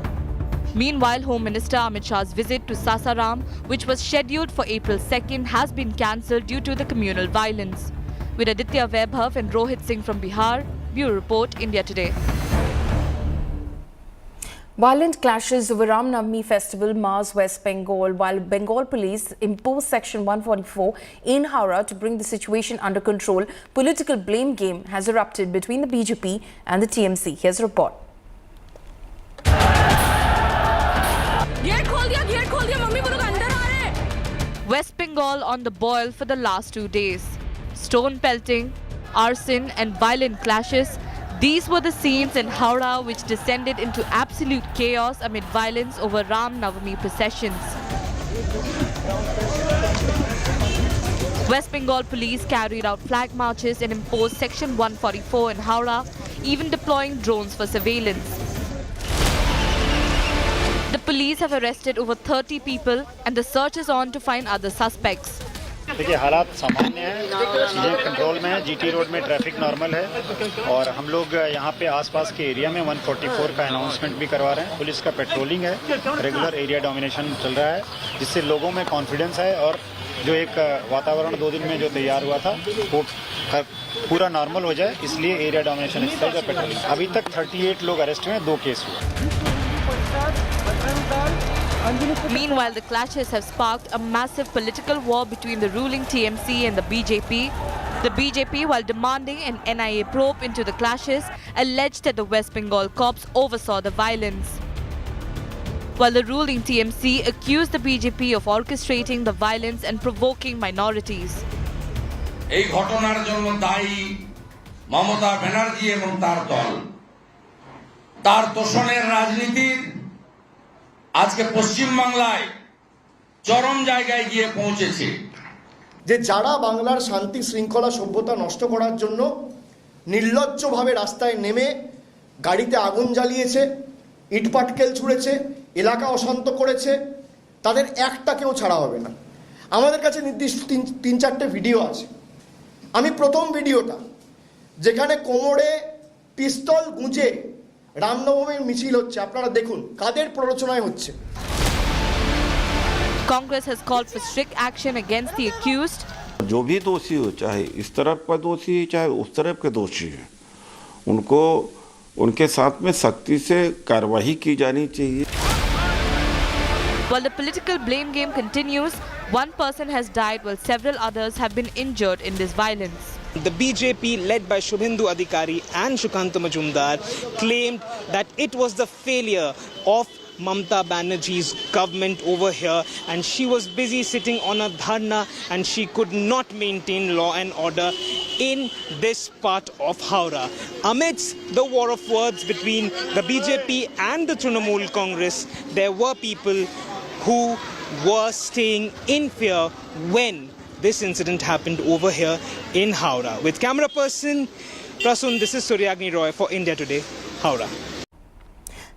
Meanwhile, Home Minister Amit Shah's visit to Sasaram, which was scheduled for April 2nd, has been cancelled due to the communal violence. With Aditya Vaibhav and Rohit Singh from Bihar, Bureau Report, India Today. Violent clashes over Ram Navami festival mars West Bengal while Bengal police imposed Section 144 in Howrah to bring the situation under control. Political blame game has erupted between the BJP and the TMC. Here's a report. West Bengal on the boil for the last 2 days. Stone pelting, arson and violent clashes. These were the scenes in Howrah which descended into absolute chaos amid violence over Ram Navami processions. West Bengal police carried out flag marches and imposed Section 144 in Howrah, even deploying drones for surveillance. The police have arrested over 30 people and the search is on to find other suspects. देखिए हालात सामान्य हैं, चीज़ें control में हैं, GT road में traffic normal है और हम लोग यहाँ पे आसपास के एरिया में 144 का अनाउंसमेंट भी करवा रहे हैं। पुलिस का पेट्रोलिंग है, रेगुलर एरिया डोमिनेशन चल रहा है, जिससे लोगों में कॉन्फिडेंस है और जो एक वातावरण 2 दिन में जो तैयार हुआ था वो पूरा नॉर्मल हो जाए, इसलिए एरिया डोमिनेशन एक्सरसाइज और पेट्रोलिंग। अभी तक 38 लोग अरेस्ट हुए हैं, 2 केस हुए। Meanwhile, the clashes have sparked a massive political war between the ruling TMC and the BJP. The BJP, while demanding an NIA probe into the clashes, alleged that the West Bengal cops oversaw the violence. While the ruling TMC accused the BJP of orchestrating the violence and provoking minorities. এই ঘটনার জন্য দায়ী মমতা ব্যানার্জি এবং তার দল। তার তোষণের রাজনীতির আজকে পশ্চিম বাংলায় চরম জায়গায় গিয়ে পৌঁছেছে। যে যারা বাংলার শান্তি শৃঙ্খলা সভ্যতা নষ্ট করার জন্য নির্লজ্জভাবে রাস্তায় নেমে গাড়িতে আগুন জ্বালিয়েছে, ইটপাটকেল ছুঁড়েছে, এলাকা অশান্ত করেছে, তাদের একটাকেও ছাড়া হবে না। আমাদের কাছে নির্দিষ্ট 3-4টে ভিডিও আছে। আমি প্রথম ভিডিওটা যেখানে কোমরে পিস্তল গুঁজে রামনবমীর মিছিল হচ্ছে, আপনারা দেখুন কাদের প্ররোচনায় হচ্ছে। Congress has called for strict action against the accused. जो भी दोषी हो, चाहे इस तरफ का दोषी चाहे उस तरफ के दोषी है, उनको उनके साथ में सख्ती से कार्रवाई की जानी चाहिए। While the political blame game continues, one person has died while several others have been injured in this violence. The BJP, led by Shubhendu Adhikari and Shukanta Majumdar, claimed that it was the failure of Mamata Banerjee's government over here and she was busy sitting on a dharna and she could not maintain law and order in this part of Howrah. Amidst the war of words between the BJP and the Trinamool Congress, there were people who were staying in fear when this incident happened over here in Howrah. With camera person Prasun, this is Suryagni Roy for India Today, Howrah.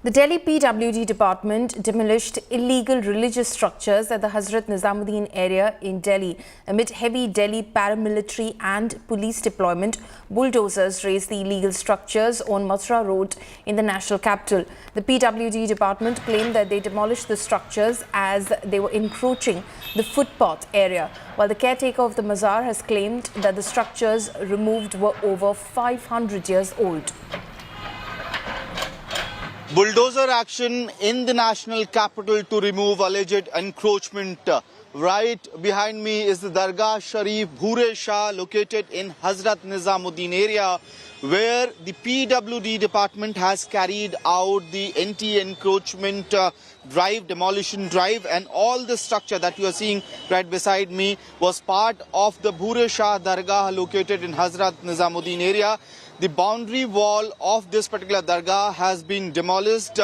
The Delhi PWD department demolished illegal religious structures at the Hazrat Nizamuddin area in Delhi. Amid heavy Delhi paramilitary and police deployment, bulldozers razed the illegal structures on Mathura Road in the national capital. The PWD department claimed that they demolished the structures as they were encroaching the footpath area, while the caretaker of the mazar has claimed that the structures removed were over 500 years old. Bulldozer action in the national capital to remove alleged encroachment. Right behind me is the Dargah Sharif Bhure Shah located in Hazrat Nizamuddin area, where the PWD department has carried out the anti-encroachment drive, demolition drive, and all the structure that you are seeing right beside me was part of the Bhure Shah Dargah located in Hazrat Nizamuddin area. The boundary wall of this particular dargah has been demolished.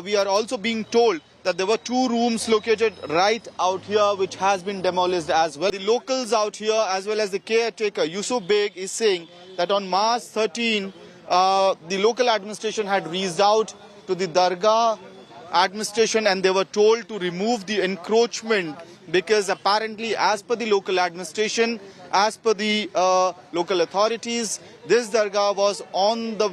We are also being told that there were 2 rooms located right out here which has been demolished as well. The locals out here as well as the caretaker Yusuf Beg is saying that on March 13, the local administration had reached out to the dargah administration and they were told to remove the encroachment because apparently as per the local administration, as per the local authorities, this dargah was on the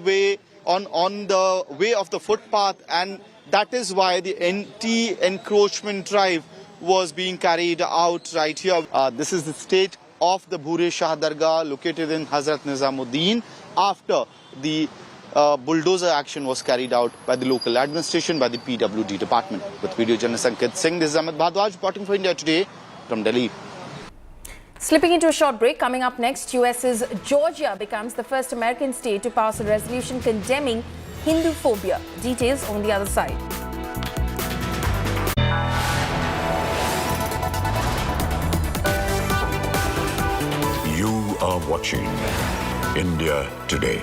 way of the footpath and that is why the anti-encroachment drive was being carried out right here. This is the state of the Bhure Shah Dargah located in Hazrat Nizamuddin after the bulldozer action was carried out by the local administration, by the PWD department. With video journalist Ankit Singh, this is Ahmed Bhardwaj reporting for India Today from Delhi. Slipping into a short break, coming up next, US's Georgia becomes the first American state to pass a resolution condemning Hindu phobia. Details on the other side. watching India Today.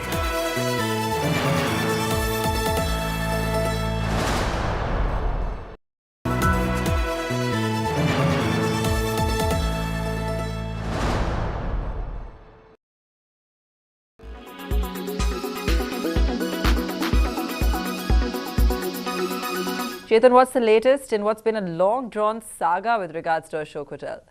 Chetan, what's the latest in what's been a long-drawn saga with regards to Ashok Hotel?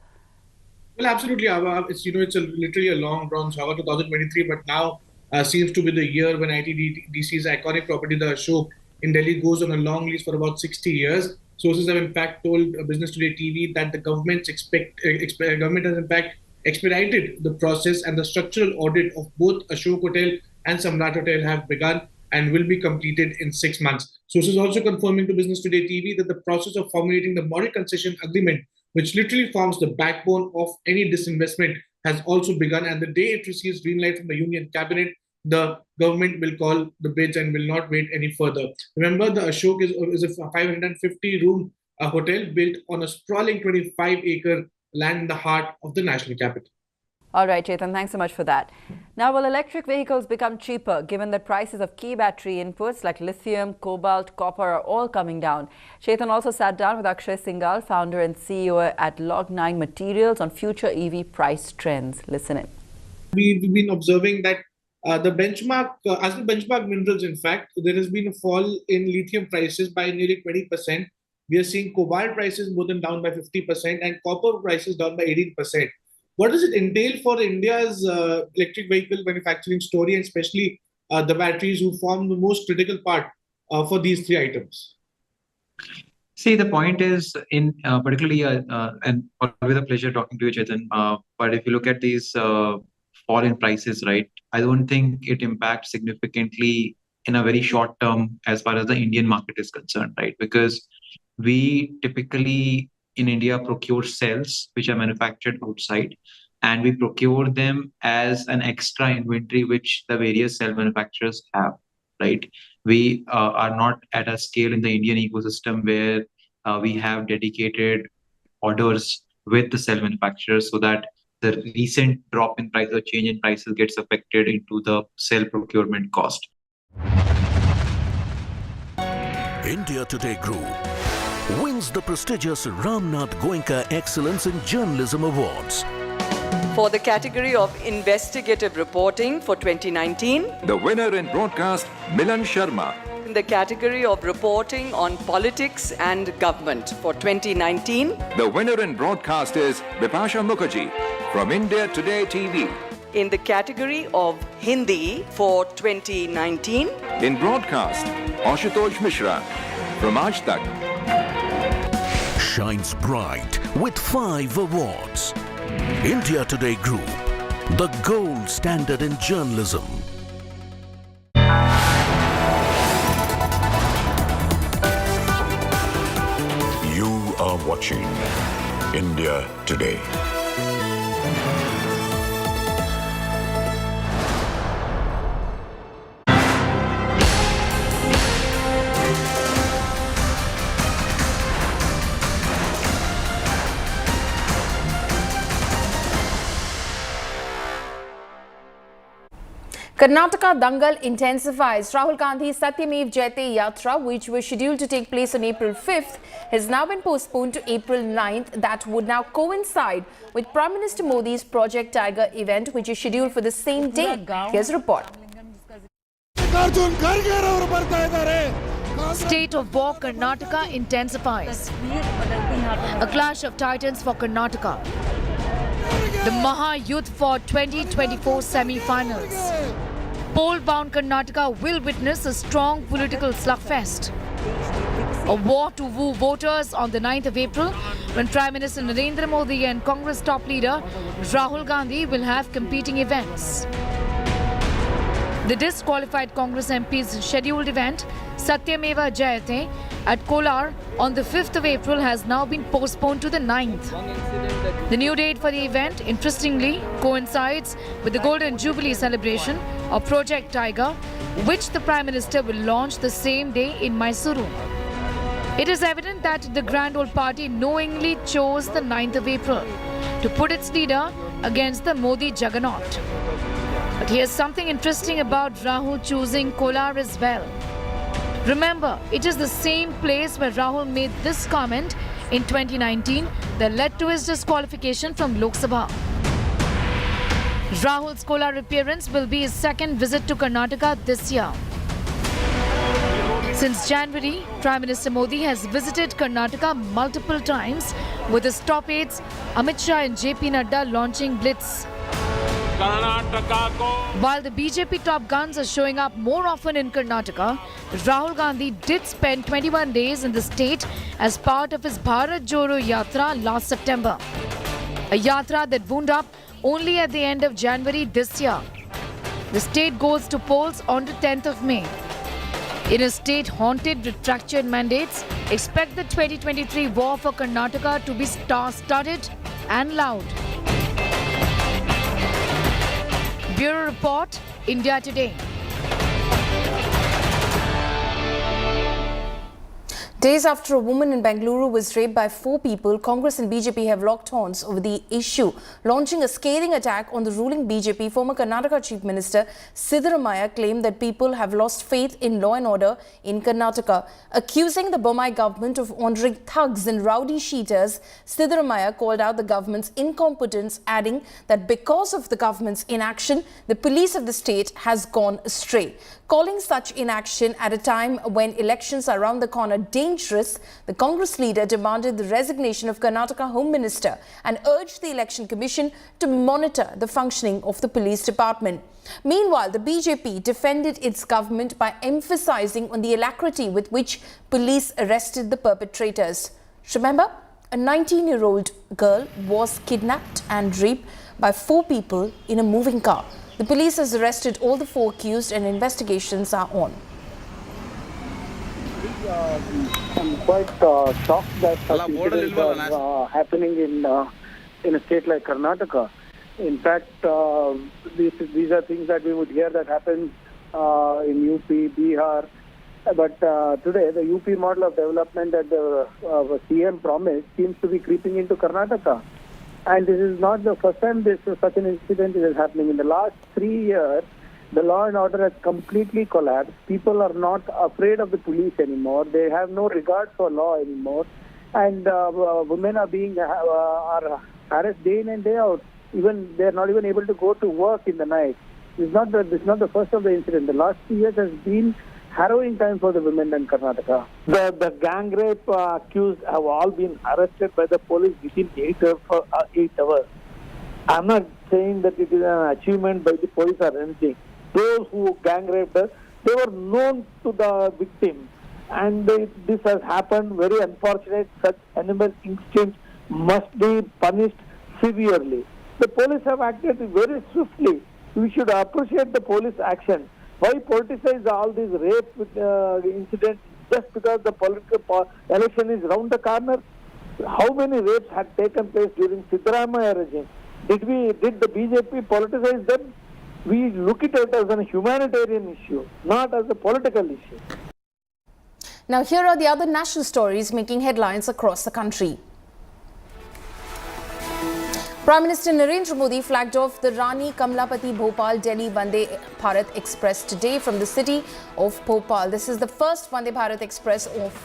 Well, absolutely. It's literally a long-drawn saga, 2023, but now seems to be the year when ITDC's iconic property, the Ashok in Delhi, goes on a long lease for about 60 years. Sources have in fact told Business Today TV that the government has in fact expedited the process, and the structural audit of both Ashok Hotel and Samrat Hotel have begun and will be completed in 6 months. Sources also confirming to Business Today TV that the process of formulating the model concession agreement, which literally forms the backbone of any disinvestment, has also begun. And the day it receives green light from the Union Cabinet, the government will call the bids and will not wait any further. Remember, the Ashok is a 550-room hotel built on a sprawling 25-acre land in the heart of the national capital. All right, Chetan, thanks so much for that. Now, will electric vehicles become cheaper given that prices of key battery inputs like lithium, cobalt, copper are all coming down? Chetan also sat down with Akshay Singhal, founder and CEO at Log9 Materials, on future EV price trends. Listen in. We've been observing that as the benchmark minerals, in fact, there has been a fall in lithium prices by nearly 20%. We are seeing cobalt prices more than down by 50% and copper prices down by 18%. What does it entail for India's electric vehicle manufacturing story, and especially the batteries, who form the most critical part for these three items? See, the point is, in particularly, and always a pleasure talking to you, Chetan. But if you look at these fall in prices, right, I don't think it impacts significantly in a very short term as far as the Indian market is concerned, right? Because we typically in India procure cells which are manufactured outside, and we procure them as an extra inventory which the various cell manufacturers have, right? We are not at a scale in the Indian ecosystem where we have dedicated orders with the cell manufacturers so that the recent drop in price or change in prices gets affected into the cell procurement cost. India Today Group wins the prestigious Ramnath Goenka Excellence in Journalism Awards. For the category of investigative reporting for 2019, the winner in broadcast, Milan Sharma. In the category of reporting on politics and government for 2019, the winner in broadcast is Bipasha Mukherjee from India Today TV. In the category of Hindi for 2019, in broadcast, Ashutosh Mishra from Aaj Tak. Shines bright with 5 awards. India Today Group, the gold standard in journalism. You are watching India Today. Karnataka Dangal intensifies. Rahul Gandhi's Satyamev Jayate Yatra, which was scheduled to take place on April 5th, has now been postponed to April 9th. That would now coincide with Prime Minister Modi's Project Tiger event, which is scheduled for the same day. Here's a report. State of war, Karnataka intensifies. A clash of titans for Karnataka. The Maha Youth for 2024 semi-finals. Poll-bound Karnataka will witness a strong political slugfest. A war to woo voters on the 9th of April, when Prime Minister Narendra Modi and Congress top leader Rahul Gandhi will have competing events. The disqualified Congress MP's scheduled event, Satyameva Jayate, at Kolar on the 5th of April has now been postponed to the 9th. The new date for the event, interestingly, coincides with the Golden Jubilee celebration of Project Tiger, which the Prime Minister will launch the same day in Mysuru. It is evident that the Grand Old Party knowingly chose the 9th of April. to put its leader against the Modi juggernaut. But here's something interesting about Rahul choosing Kolar as well. Remember, it is the same place where Rahul made this comment in 2019 that led to his disqualification from Lok Sabha. Rahul's Kolar appearance will be his second visit to Karnataka this year. Since January, Prime Minister Modi has visited Karnataka multiple times, with his top aides Amit Shah and JP Nadda launching Blitz. While the BJP top guns are showing up more often in Karnataka, Rahul Gandhi did spend 21 days in the state as part of his Bharat Jodo Yatra last September. A yatra that wound up only at the end of January this year. The state goes to polls on the 10th of May. In a state haunted with fractured mandates, expect the 2023 war for Karnataka to be star-studded and loud. Bureau Report, India Today. Days after a woman in Bengaluru was raped by 4 people, Congress and BJP have locked horns over the issue, launching a scathing attack on the ruling BJP. Former Karnataka Chief Minister Siddaramaiah claimed that people have lost faith in law and order in Karnataka. Accusing the Bommai government of honoring thugs and rowdy sheeters, Siddaramaiah called out the government's incompetence, adding that because of the government's inaction, the police of the state has gone astray. Calling such inaction at a time when elections are around the corner dangerous, the Congress leader demanded the resignation of Karnataka Home Minister and urged the Election Commission to monitor the functioning of the police department. Meanwhile, the BJP defended its government by emphasizing on the alacrity with which police arrested the perpetrators. Remember, a 19-year-old girl was kidnapped and raped by 4 people in a moving car. The police has arrested all the 4 accused and investigations are on. I'm quite shocked that such incidents are happening in a state like Karnataka. In fact, these are things that we would hear that happen in UP, Bihar. But today, the UP model of development that the CM promised seems to be creeping into Karnataka. And this is not the first time such an incident is happening. In the last 3 years, the law and order has completely collapsed. People are not afraid of the police anymore. They have no regard for law anymore. And women are being are harassed day in and day out. Even they are not even able to go to work in the night. This is not the first of the incident. The last 3 years has been harrowing time for the women in Karnataka. The gang rape accused have all been arrested by the police within 8 hours. I'm not saying that it is an achievement by the police or anything. Those who gang raped us, they were known to the victim. And this has happened, very unfortunate. Such animal instincts must be punished severely. The police have acted very swiftly. We should appreciate the police action. Why politicize all these rape incidents just because the political election is round the corner? How many rapes had taken place during Siddaramaiah regime? Did the BJP politicize them? We look at it as a humanitarian issue, not as a political issue. Now here are the other national stories making headlines across the country. Prime Minister Narendra Modi flagged off the Rani Kamlapati Bhopal Delhi Vande Bharat Express today from the city of Bhopal. This is the first Vande Bharat Express of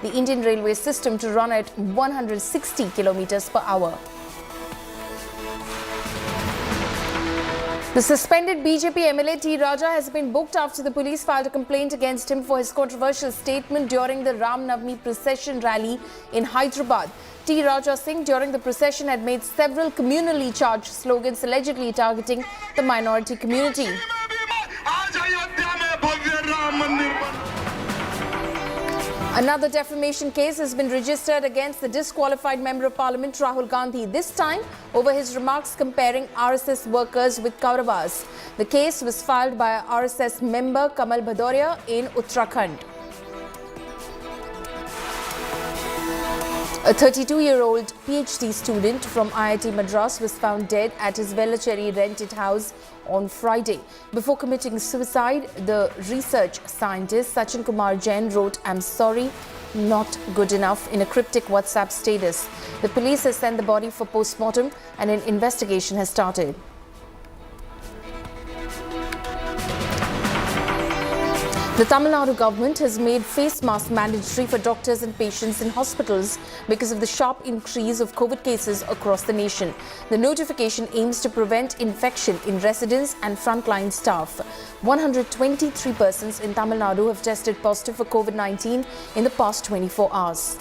the Indian railway system to run at 160 kilometers per hour. The suspended BJP MLA T. Raja has been booked after the police filed a complaint against him for his controversial statement during the Ram Navami procession rally in Hyderabad. T. Raja Singh during the procession had made several communally charged slogans allegedly targeting the minority community. Another defamation case has been registered against the disqualified Member of Parliament Rahul Gandhi, this time over his remarks comparing RSS workers with Kauravas. The case was filed by RSS member Kamal Bhadoria in Uttarakhand. A 32-year-old PhD student from IIT Madras was found dead at his Velachery rented house on Friday. Before committing suicide, the research scientist Sachin Kumar Jain wrote, "I'm sorry not good enough in a cryptic WhatsApp status. The police has sent the body for post-mortem and an investigation has started. The Tamil Nadu government has made face masks mandatory for doctors and patients in hospitals because of the sharp increase of COVID cases across the nation. The notification aims to prevent infection in residents and frontline staff. 123 persons in Tamil Nadu have tested positive for COVID-19 in the past 24 hours.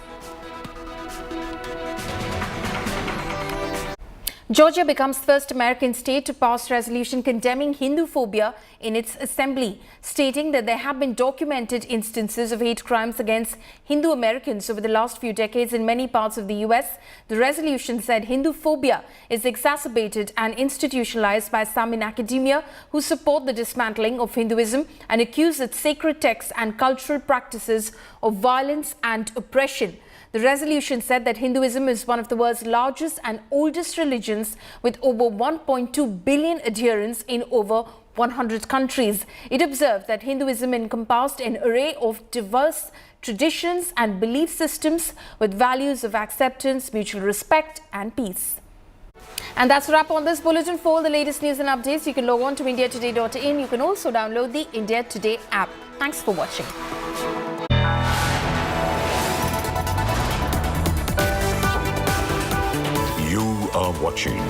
Georgia becomes first American state to pass resolution condemning Hindu phobia in its assembly, stating that there have been documented instances of hate crimes against Hindu Americans over the last few decades in many parts of the US. The resolution said Hindu phobia is exacerbated and institutionalized by some in academia who support the dismantling of Hinduism and accuse its sacred texts and cultural practices of violence and oppression. The resolution said that Hinduism is one of the world's largest and oldest religions with over 1.2 billion adherents in over 100 countries. It observed that Hinduism encompassed an array of diverse traditions and belief systems with values of acceptance, mutual respect and peace. And that's a wrap on this bulletin. For all the latest news and updates, you can log on to indiatoday.in. You can also download the India Today app. Thanks for watching. You are watching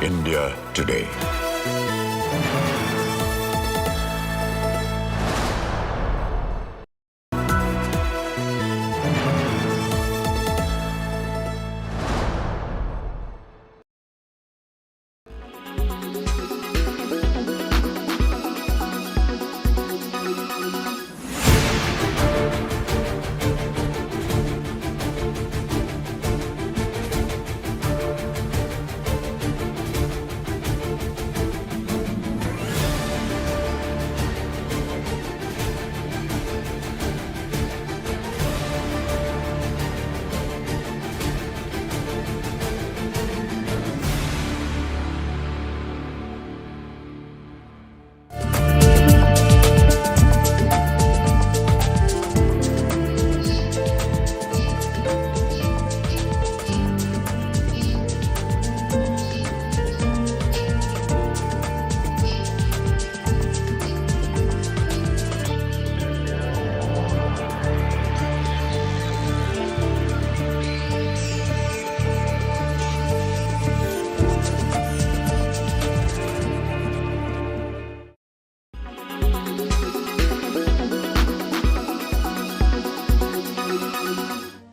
India Today.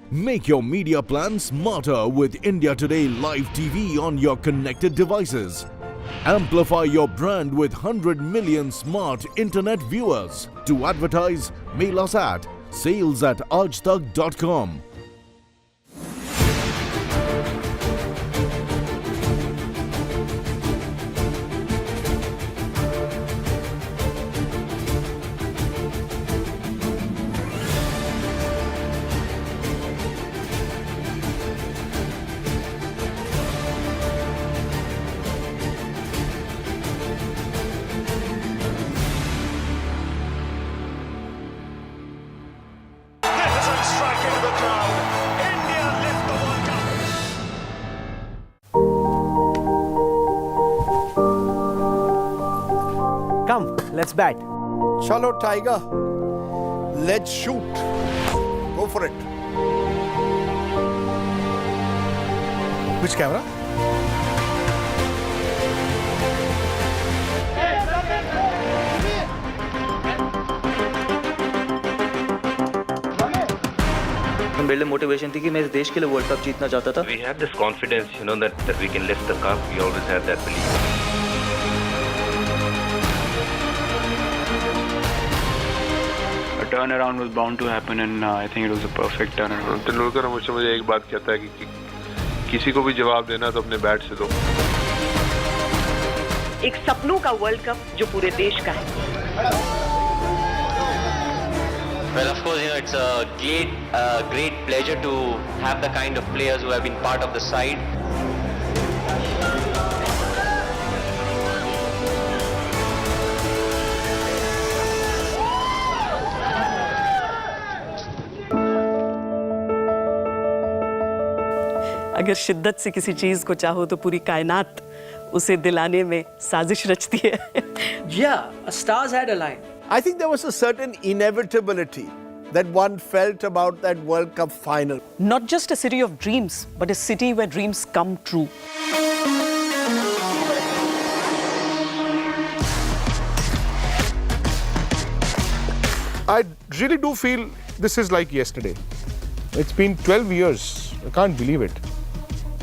Make your media plan smarter with India Today Live TV on your connected devices. Amplify your brand with 100 million smart internet viewers. To advertise, mail us at sales@aajtak.com. Come, let's bet. Chalo, Tiger. Let's shoot. Go for it. Which camera? मेरे लिए motivation थी कि मैं इस देश के लिए world cup जीतना चाहता था. We have this confidence, that we can lift the cup. We always have that belief. A turnaround was bound to happen, and I think it was a perfect turnaround. Tendulkar हमेशा मुझे एक बात कहता है कि किसी को भी जवाब देना तो अपने बैट से दो. एक सपनों का वर्ल्ड कप जो पूरे देश का है. Well, of course, it's a great pleasure to have the kind of players who have been part of the side. अगर शिद्दत से किसी चीज़ को चाहो तो पूरी कायनात उसे दिलाने में साजिश रचती है. Yeah, stars had aligned. I think there was a certain inevitability that one felt about that World Cup final. Not just a city of dreams, but a city where dreams come true. I really do feel this is like yesterday. It's been 12 years. I can't believe it.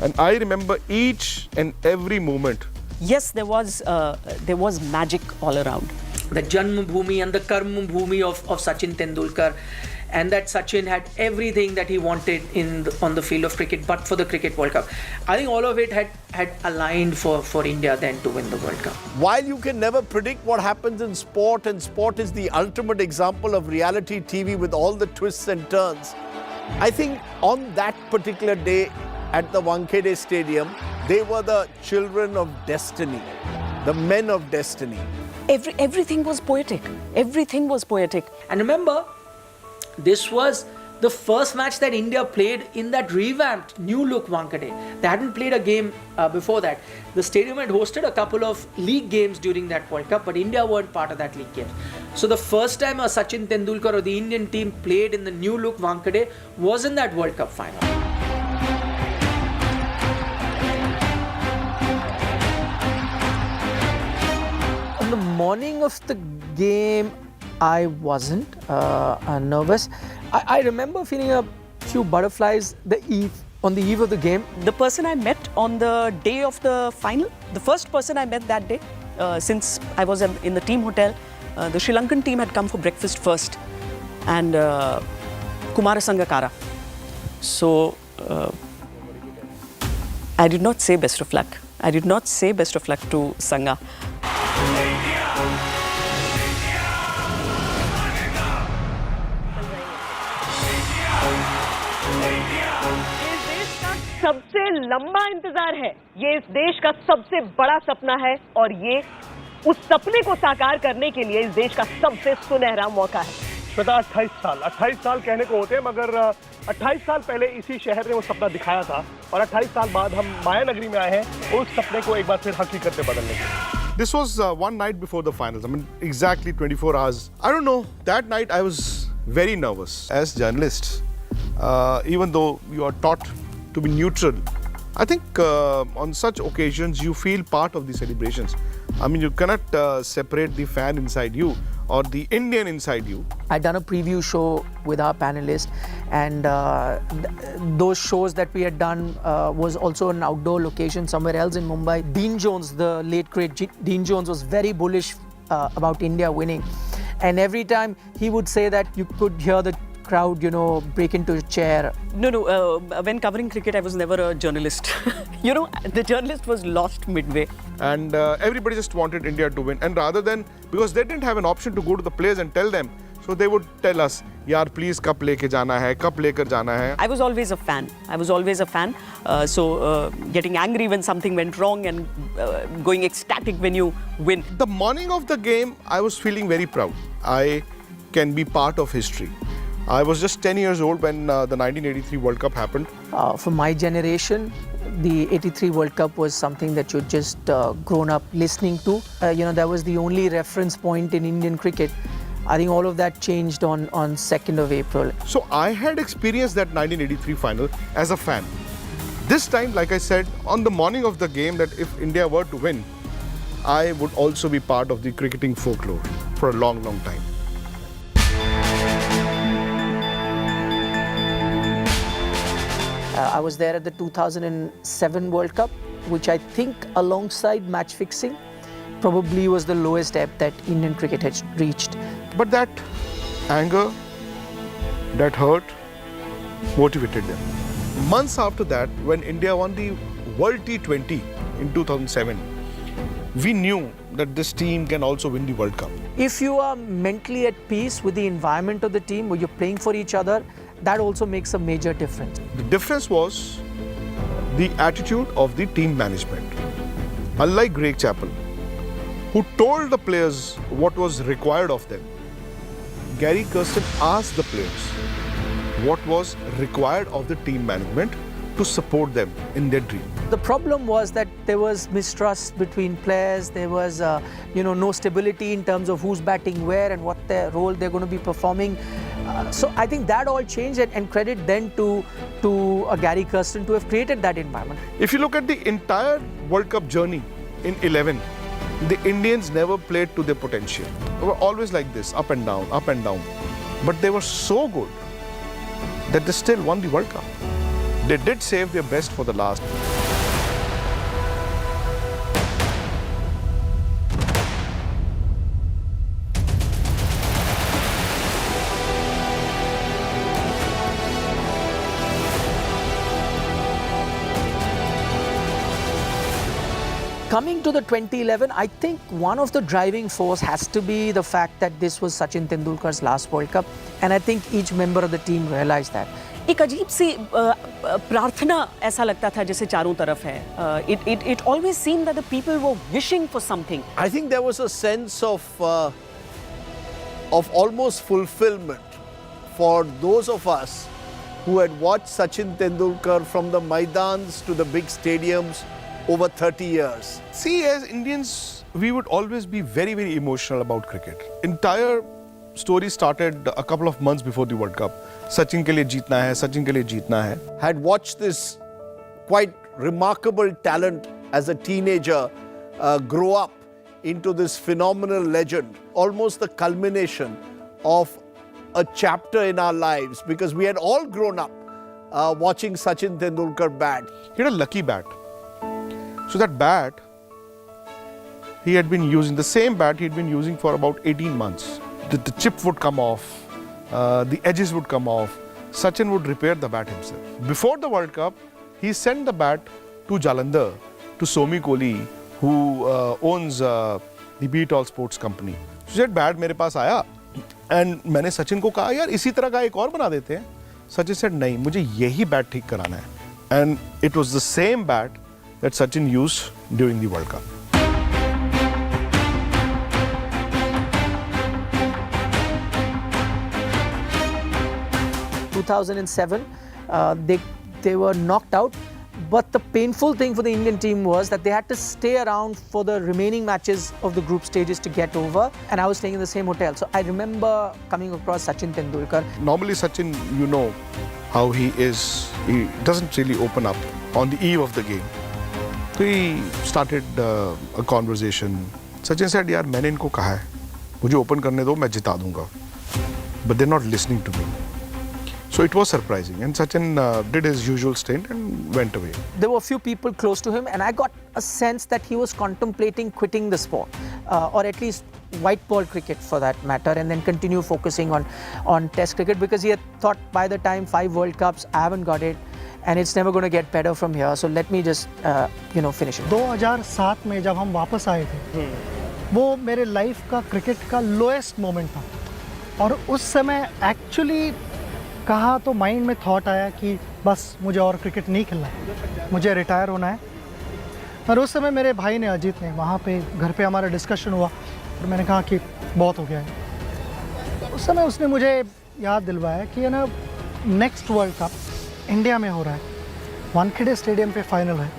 And I remember each and every moment. Yes, there was magic all around. The Janmabhoomi and the Karmabhoomi of Sachin Tendulkar, and that Sachin had everything that he wanted on the field of cricket, but for the Cricket World Cup. I think all of it had aligned for India then to win the World Cup. While you can never predict what happens in sport, and sport is the ultimate example of reality TV with all the twists and turns, I think on that particular day at the Wankhede Stadium, they were the children of destiny, the men of destiny. Everything was poetic. Everything was poetic. And remember, this was the first match that India played in that revamped new look Wankhede. They hadn't played a game before that. The stadium had hosted a couple of league games during that World Cup, but India weren't part of that league game. So the first time a Sachin Tendulkar or the Indian team played in the new look Wankhede was in that World Cup final. On the morning of the game, I wasn't nervous. I remember feeling a few butterflies on the eve of the game. The person I met on the day of the final, the first person I met that day, since I was in the team hotel, the Sri Lankan team had come for breakfast first, and Kumaraswamy. So I did not say best of luck. I did not say best of luck to Sangha. सबसे लंबा इंतजार है. ये इस देश का सबसे बड़ा सपना है और ये उस सपने को साकार करने के लिए इस देश का सबसे सुनहरा मौका है. श्वेता, 28 साल कहने को होते हैं, मगर 28 साल पहले इसी शहर ने वो सपना दिखाया था और 28 साल बाद हम माया नगरी में आए हैं उस सपने को एक बार फिर हकीकत में बदलने के लिए. This was one night before the finals. I mean, exactly 24 hours. I don't know. That night I was very nervous. As journalists, even though you are taught to be neutral, I think on such occasions you feel part of the celebrations. I mean, you cannot separate the fan inside you or the Indian inside you. I'd done a preview show with our panelists, and those shows that we had done was also an outdoor location somewhere else in Mumbai. Dean Jones, the late great Dean Jones, was very bullish about India winning, and every time he would say that you could hear the crowd, break into a chair. No. When covering cricket, I was never a journalist. The journalist was lost midway. And everybody just wanted India to win. And rather than, because they didn't have an option to go to the players and tell them, so they would tell us, "Yaar, please, cup leke jana hai, cup lekar jana hai." I was always a fan. So getting angry when something went wrong and going ecstatic when you win. The morning of the game, I was feeling very proud. I can be part of history. I was just 10 years old when the 1983 World Cup happened. For my generation, the 83 World Cup was something that you'd just grown up listening to. That was the only reference point in Indian cricket. I think all of that changed on 2nd of April. So I had experienced that 1983 final as a fan. This time, like I said, on the morning of the game, that if India were to win, I would also be part of the cricketing folklore for a long, long time. I was there at the 2007 World Cup, which I think alongside match fixing probably was the lowest ebb that Indian cricket had reached. But that anger, that hurt, motivated them. Months after that, when India won the World T20 in 2007, we knew that this team can also win the World Cup. If you are mentally at peace with the environment of the team, where you're playing for each other, that also makes a major difference. The difference was the attitude of the team management. Unlike Greg Chappell, who told the players what was required of them, Gary Kirsten asked the players what was required of the team management to support them in their dream. The problem was that there was mistrust between players. There was, no stability in terms of who's batting where and what their role they're going to be performing. So I think that all changed, and credit then to Gary Kirsten to have created that environment. If you look at the entire World Cup journey in 11, the Indians never played to their potential. They were always like this, up and down, up and down. But they were so good that they still won the World Cup. They did save their best for the last. Coming to the 2011, I think one of the driving force has to be the fact that this was Sachin Tendulkar's last World Cup, and I think each member of the team realized that. एक अजीब सी प्रार्थना ऐसा लगता था जैसे चारों तरफ है. It always seemed that the people were wishing for something. I think there was a sense of almost fulfillment for those of us who had watched Sachin Tendulkar from the Maidans to the big stadiums over 30 years. See, as Indians, we would always be very, very emotional about cricket. Entire story started a couple of months before the World Cup. Sachin ke liye jeetna hai, Sachin ke liye jeetna hai. Had watched this quite remarkable talent as a teenager grow up into this phenomenal legend, almost the culmination of a chapter in our lives, because we had all grown up watching Sachin Tendulkar bat. He had a lucky bat. So that bat, he had been using, the same bat he had been using for about 18 months. The chip would come off, the edges would come off. Sachin would repair the bat himself. Before the World Cup, he sent the bat to Jalandhar, to Somi Kohli, who owns the Beat All Sports company. So he said, bat मेरे पास आया, and मैंने सचिन को कहा यार इसी तरह का एक और बना देते हैं. Sachin said, नहीं, मुझे यही bat ठीक कराना है. And it was the same bat that Sachin used during the World Cup. In 2007, they were knocked out. But the painful thing for the Indian team was that they had to stay around for the remaining matches of the group stages to get over. And I was staying in the same hotel. So I remember coming across Sachin Tendulkar. Normally Sachin, you know how he is. He doesn't really open up on the eve of the game. So he started a conversation. Sachin said, यार मैंने इनको कहा है, मुझे open करने दो, मैं जिता दूंगा. But they're not listening to me. So it was surprising, and Sachin did his usual stint and went away. There were a few people close to him, and I got a sense that he was contemplating quitting the sport, or at least white ball cricket for that matter, and then continue focusing on Test cricket, because he had thought by the time 5 World Cups, I haven't got it, and it's never going to get better from here. So let me just finish it. 2007 में जब हम वापस आए थे, वो मेरे life का cricket का लोएस्ट मोमेंट था, और उस समय एक्चुअली कहा तो माइंड में थॉट आया कि बस मुझे और क्रिकेट नहीं खेलना है, मुझे रिटायर होना है. और उस समय मेरे भाई ने, अजीत ने, वहाँ पे घर पे हमारा डिस्कशन हुआ, और मैंने कहा कि बहुत हो गया है. उस समय उसने मुझे याद दिलवाया कि ना नेक्स्ट वर्ल्ड कप इंडिया में हो रहा है, वानखेड़े स्टेडियम पे फाइनल है.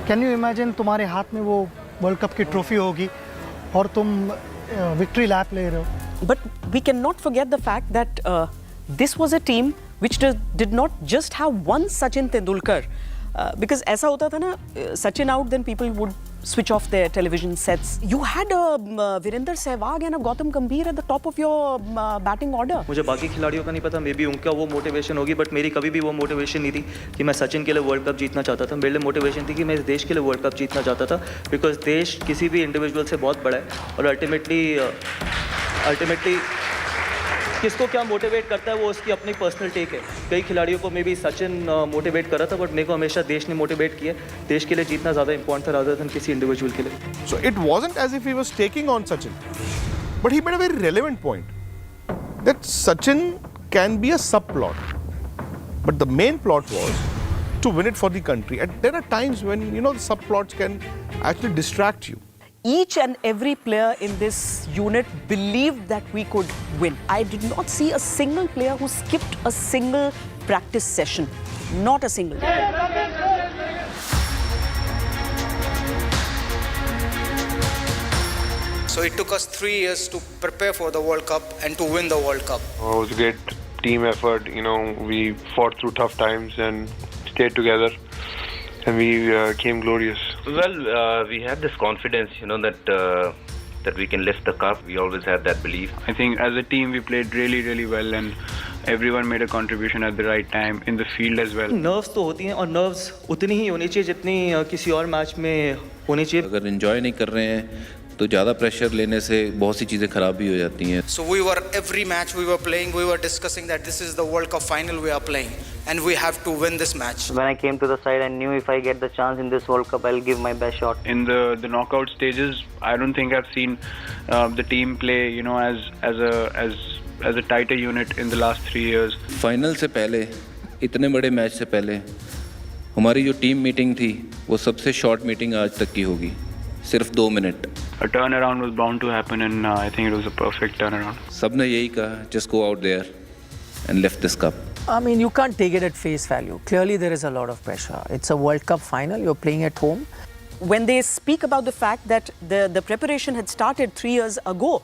कैन यू इमेजिन तुम्हारे हाथ में वो वर्ल्ड कप की ट्रॉफी होगी और तुम विक्ट्री लैप ले रहे हो. But we can not forget the fact that this was a team which did not just have one Sachin Tendulkar, because ऐसा होता था ना, Sachin out, then people would switch off their television sets. You had a Virender Sehwag and a Gautam Gambhir at the top of your batting order. मुझे बाकी खिलाड़ियों का नहीं पता, मे बी उनका वो मोटिवेशन होगी, बट मेरी कभी भी वो मोटिवेशन नहीं थी कि मैं सचिन के लिए वर्ल्ड कप जीतना चाहता था. मेरे लिए मोटिवेशन थी कि मैं इस देश के लिए वर्ल्ड कप जीतना चाहता था, बिकॉज देश किसी भी इंडिविजुअल से बहुत बड़ा है, और अल्टीमेटली किसको क्या मोटिवेट करता है वो उसकी अपनी पर्सनल टेक है. कई खिलाड़ियों को मे बी सचिन मोटिवेट कर रहा था, बट मेरे को हमेशा देश ने मोटिवेट किया. देश के लिए जीतना ज़्यादा इंपॉर्टेंट था रादर देन किसी इंडिविजुअल के लिए. So it wasn't as if he was taking on Sachin, but he made a very relevant point that Sachin can be a subplot, but the main plot was to win it for the country. And there are times when the subplots can actually distract you. Each and every player in this unit believed that we could win. I did not see a single player who skipped a single practice session. Not a single. So it took us 3 years to prepare for the World Cup and to win the World Cup. It was a great team effort. We fought through tough times and stayed together, and we came glorious. Well, we had this confidence, that we can lift the cup. We always had that belief. I think as a team we played really, really well, and everyone made a contribution at the right time in the field as well. Nerves तो होती हैं और nerves उतनी ही होनी चाहिए जितनी किसी और मैच में होनी चाहिए. अगर enjoy नहीं कर रहे हैं तो ज़्यादा प्रेशर लेने से बहुत सी चीज़ें ख़राब भी हो जाती हैं. So we were, every match we were playing, we were discussing that this is the World Cup final we are playing and we have to win this match. When I came to the side, I knew if I get the chance in this World Cup, I'll give my best shot. In the knockout stages, I don't think I've seen the team play, as a tighter unit in the last 3 years. Final से पहले, इतने बड़े match से पहले, हमारी जो team meeting थी, वो सबसे शॉर्ट मीटिंग आज तक की होगी. सिर्फ 2 minute. A turnaround was bound to happen, and I think it was a perfect turnaround. सबने यही कहा, just go out there and lift this cup. I mean, you can't take it at face value. Clearly, there is a lot of pressure. It's a World Cup final. You're playing at home. When they speak about the fact that the preparation had started 3 years ago,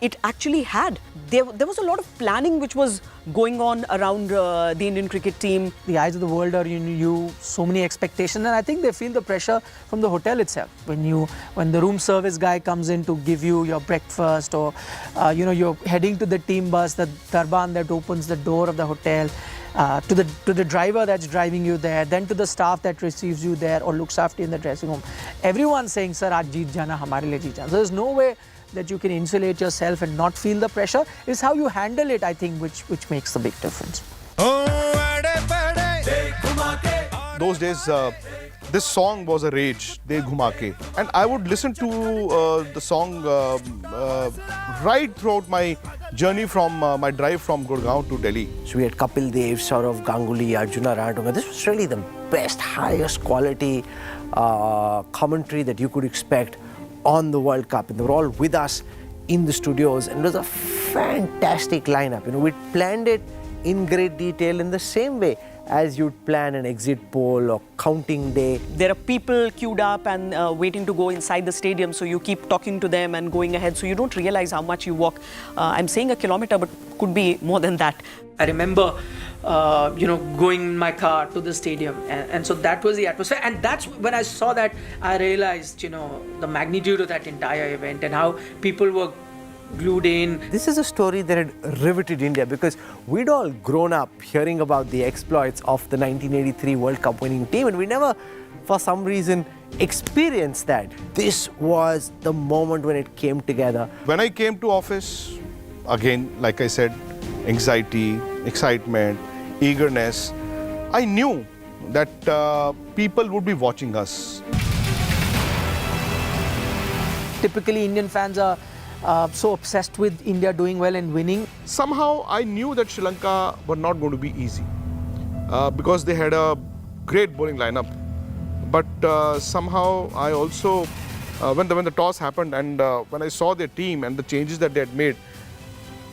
it actually had. There was a lot of planning which was going on around the Indian cricket team. The eyes of the world are in you, so many expectations, and I think they feel the pressure from the hotel itself. When the room service guy comes in to give you your breakfast, or you're heading to the team bus, the darban that opens the door of the hotel, to the driver that's driving you there, then to the staff that receives you there or looks after you in the dressing room. Everyone's saying, "Sir, aaj jeet jana, hamare liye jeet jana." So there's no way that you can insulate yourself and not feel the pressure. It's how you handle it, I think, which makes the big difference. Those days, this song was a rage, De Ghuma Ke. And I would listen to the song right throughout my journey from my drive from Gurgaon to Delhi. So we had Kapil Dev, Saurav Ganguly, Arjuna Rantunga. This was really the best, highest quality commentary that you could expect on the World Cup. And they were all with us in the studios. And it was a fantastic lineup. We planned it in great detail in the same way as you'd plan an exit poll or counting day. There are people queued up and waiting to go inside the stadium, so you keep talking to them and going ahead, so you don't realize how much you walk. I'm saying a kilometer, but could be more than that. I remember, going in my car to the stadium, and so that was the atmosphere. And that's when I saw that, I realized, the magnitude of that entire event and how people were glued in. This is a story that had riveted India because we'd all grown up hearing about the exploits of the 1983 World Cup winning team, and we never, for some reason, experienced that. This was the moment when it came together. When I came to office, again, like I said, anxiety, excitement, eagerness, I knew that people would be watching us. Typically, Indian fans are so obsessed with India doing well and winning. Somehow I knew that Sri Lanka were not going to be easy because they had a great bowling lineup. But somehow I also, when the toss happened and when I saw their team and the changes that they had made,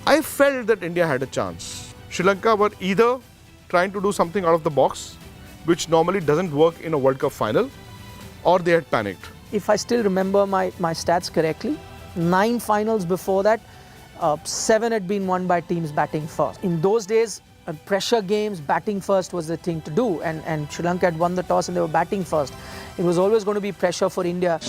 I felt that India had a chance. Sri Lanka were either trying to do something out of the box, which normally doesn't work in a World Cup final, or they had panicked. If I still remember my stats correctly, 9 finals before that, 7 had been won by teams batting first. In those days, pressure games, batting first was the thing to do, and Sri Lanka had won the toss and they were batting first. It was always going to be pressure for India.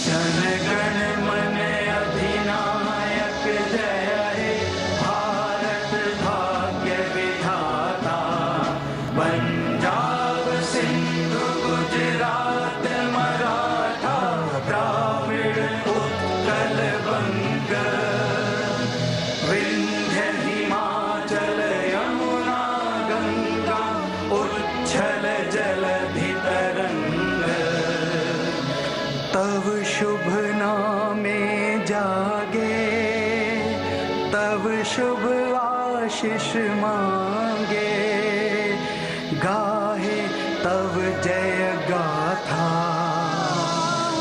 शुभ आशीष मांगे गाहे तब जय गाथा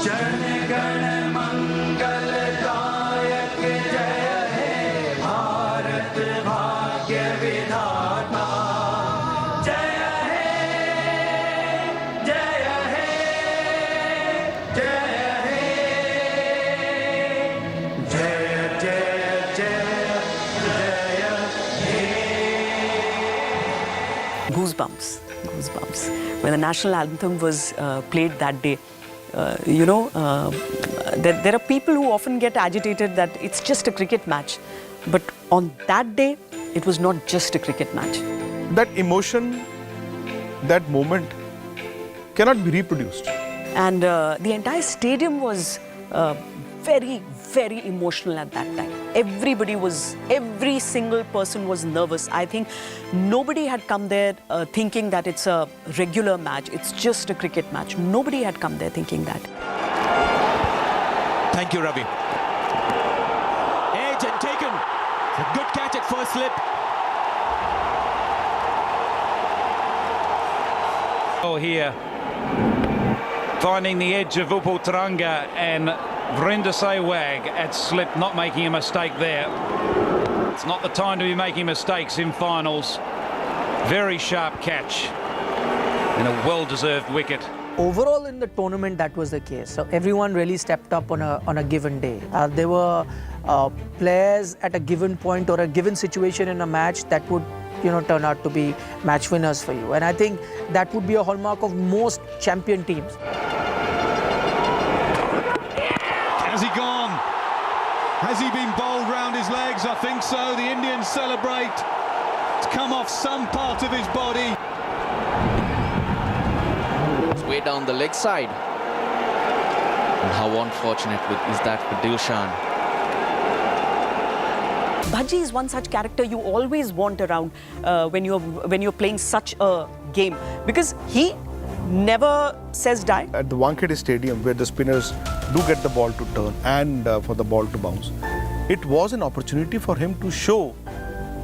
जन गण मंगल दायक जय हे भारत भाग्य विधाता जय हे goosebumps. When the national anthem was played that day, there are people who often get agitated that it's just a cricket match. But on that day, it was not just a cricket match. That emotion, that moment cannot be reproduced. And the entire stadium was very, very emotional at that time. Every single person was nervous. I think nobody had come there thinking that it's a regular match. It's just a cricket match. Nobody had come there thinking that. Thank you, Ravi. Edge and taken. A good catch at first slip. Oh, here. Finding the edge of Upal Taranga and Vrinder Sehwag at slip, not making a mistake there. It's not the time to be making mistakes in finals. Very sharp catch and a well-deserved wicket. Overall in the tournament, that was the case. So everyone really stepped up on a given day. There were players at a given point or a given situation in a match that would turn out to be match winners for you. And I think that would be a hallmark of most champion teams. Has he gone? Has he been bowled round his legs? I think so. The Indians celebrate. It's come off some part of his body. It's way down the leg side. And how unfortunate is that for Dilshan? Bhaji is one such character you always want around when you're playing such a game, because he never says die. At the Wankhede Stadium, where the spinners do get the ball to turn and for the ball to bounce, it was an opportunity for him to show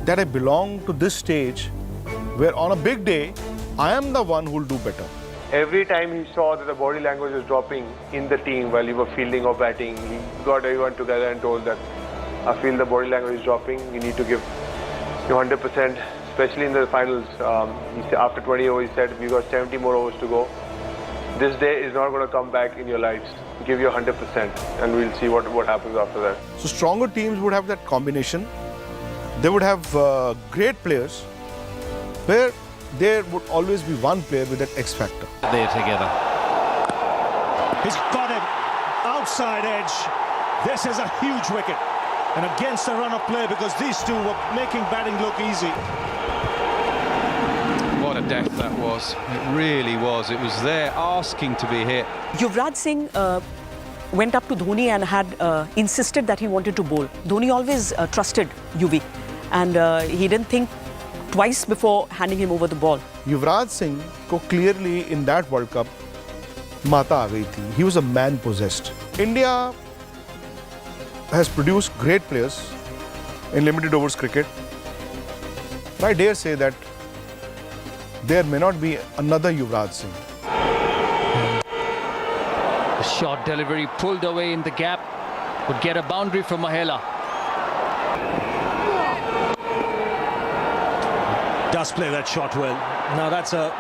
that I belong to this stage where on a big day, I am the one who will do better. Every time he saw that the body language was dropping in the team while you were fielding or batting, he got everyone together and told that, I feel the body language is dropping, you need to give 100%, especially in the finals. He said, after 20 overs, he said, we've got 70 more overs to go. This day is not going to come back in your lives. Give your 100% and we'll see what happens after that. So stronger teams would have that combination. They would have great players where there would always be one player with that X factor. They're together. He's got him. Outside edge. This is a huge wicket. And against the run of play, because these two were making batting look easy. What a death that was. It really was. It was there asking to be hit. Yuvraj Singh went up to Dhoni and had insisted that he wanted to bowl. Dhoni always trusted Yuvi, and he didn't think twice before handing him over the ball. Yuvraj Singh ko clearly in that World Cup mata aa gayi thi. He was a man possessed. India has produced great players in limited overs cricket. I dare say that there may not be another Yuvraj Singh. The short delivery pulled away in the gap. Would get a boundary from Mahela. Does play that shot well. Now that's a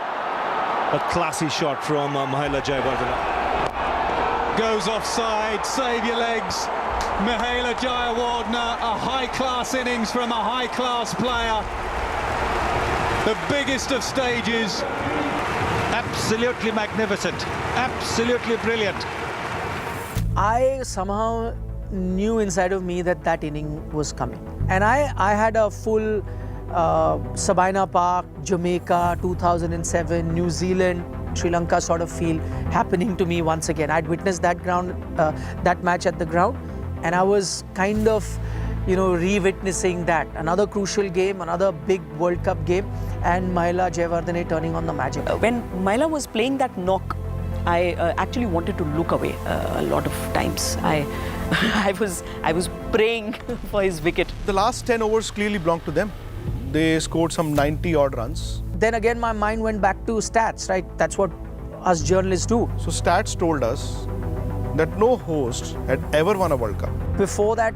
classy shot from Mahela Jayawardene. Goes offside, save your legs. Mahela Jayawardene, a high-class innings from a high-class player. The biggest of stages. Absolutely magnificent. Absolutely brilliant. I somehow knew inside of me that inning was coming. And I had a full Sabina Park, Jamaica, 2007, New Zealand, Sri Lanka sort of feel happening to me once again. I'd witnessed that match at the ground, and I was kind of, re-witnessing that. Another crucial game, another big World Cup game, and Mahela Jayawardene turning on the magic. When Mahela was playing that knock, I actually wanted to look away a lot of times. I was praying for his wicket. The last 10 overs clearly belonged to them. They scored some 90 odd runs. Then again, my mind went back to stats, right? That's what us journalists do. So stats told us that no host had ever won a World Cup. Before that,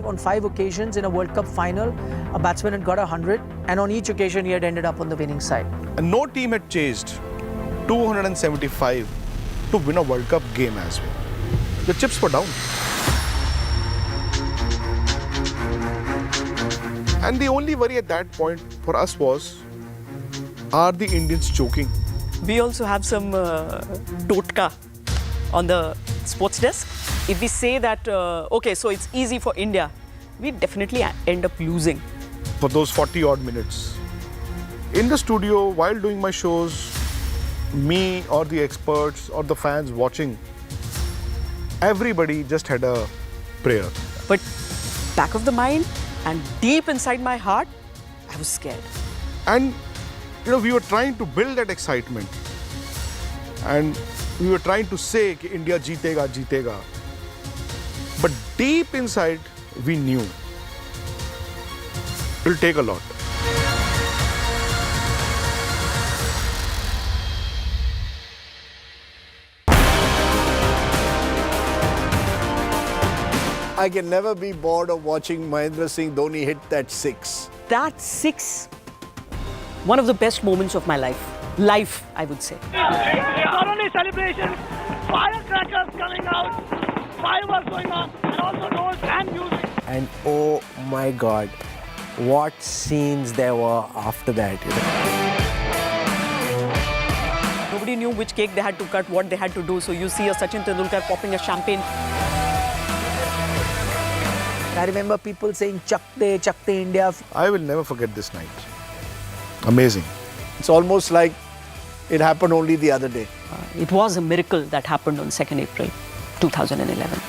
on 5 occasions in a World Cup final, a batsman had got 100, and on each occasion he had ended up on the winning side. And no team had chased 275 to win a World Cup game as well. The chips were down. And the only worry at that point for us was Are the Indians choking? We also have some totka on the sports desk. If we say that, okay, so it's easy for India, we definitely end up losing. For those 40 odd minutes. In the studio, while doing my shows, me or the experts or the fans watching, everybody just had a prayer. But back of the mind and deep inside my heart, I was scared. And we were trying to build that excitement. And we were trying to say कि India जीतेगा, जीतेगा. But deep inside, we knew it'll take a lot. I can never be bored of watching Mahendra Singh Dhoni hit that six. That six, one of the best moments of my life. Life, I would say. Not only celebrations, firecrackers coming out, fireworks going on, and also doors and music. And oh my God, what scenes there were after that. Nobody knew which cake they had to cut, what they had to do. So you see a Sachin Tendulkar popping a champagne. I remember people saying, Chakte India. I will never forget this night. Amazing. It's almost like it happened only the other day. It was a miracle that happened on 2nd April 2011.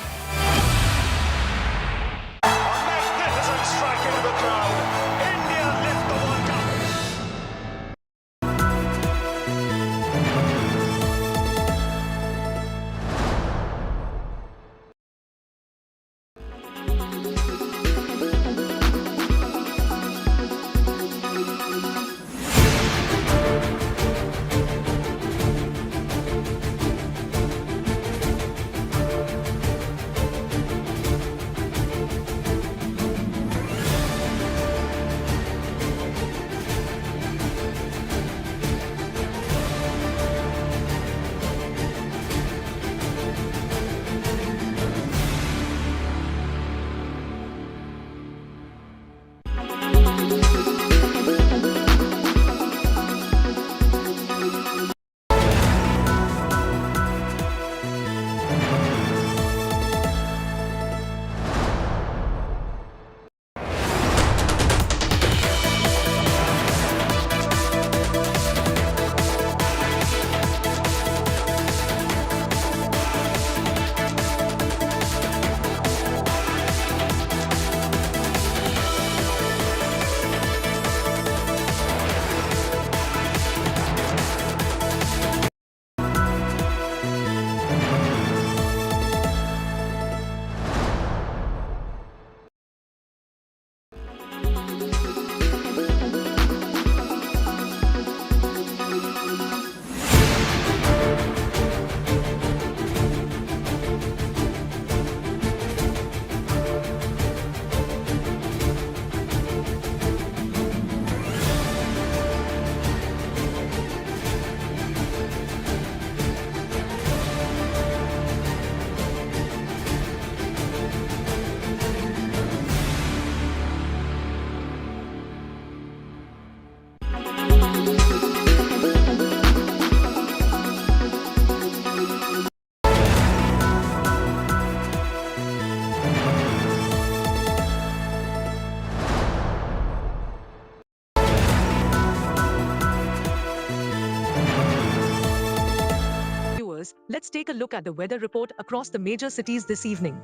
Let's take a look at the weather report across the major cities this evening.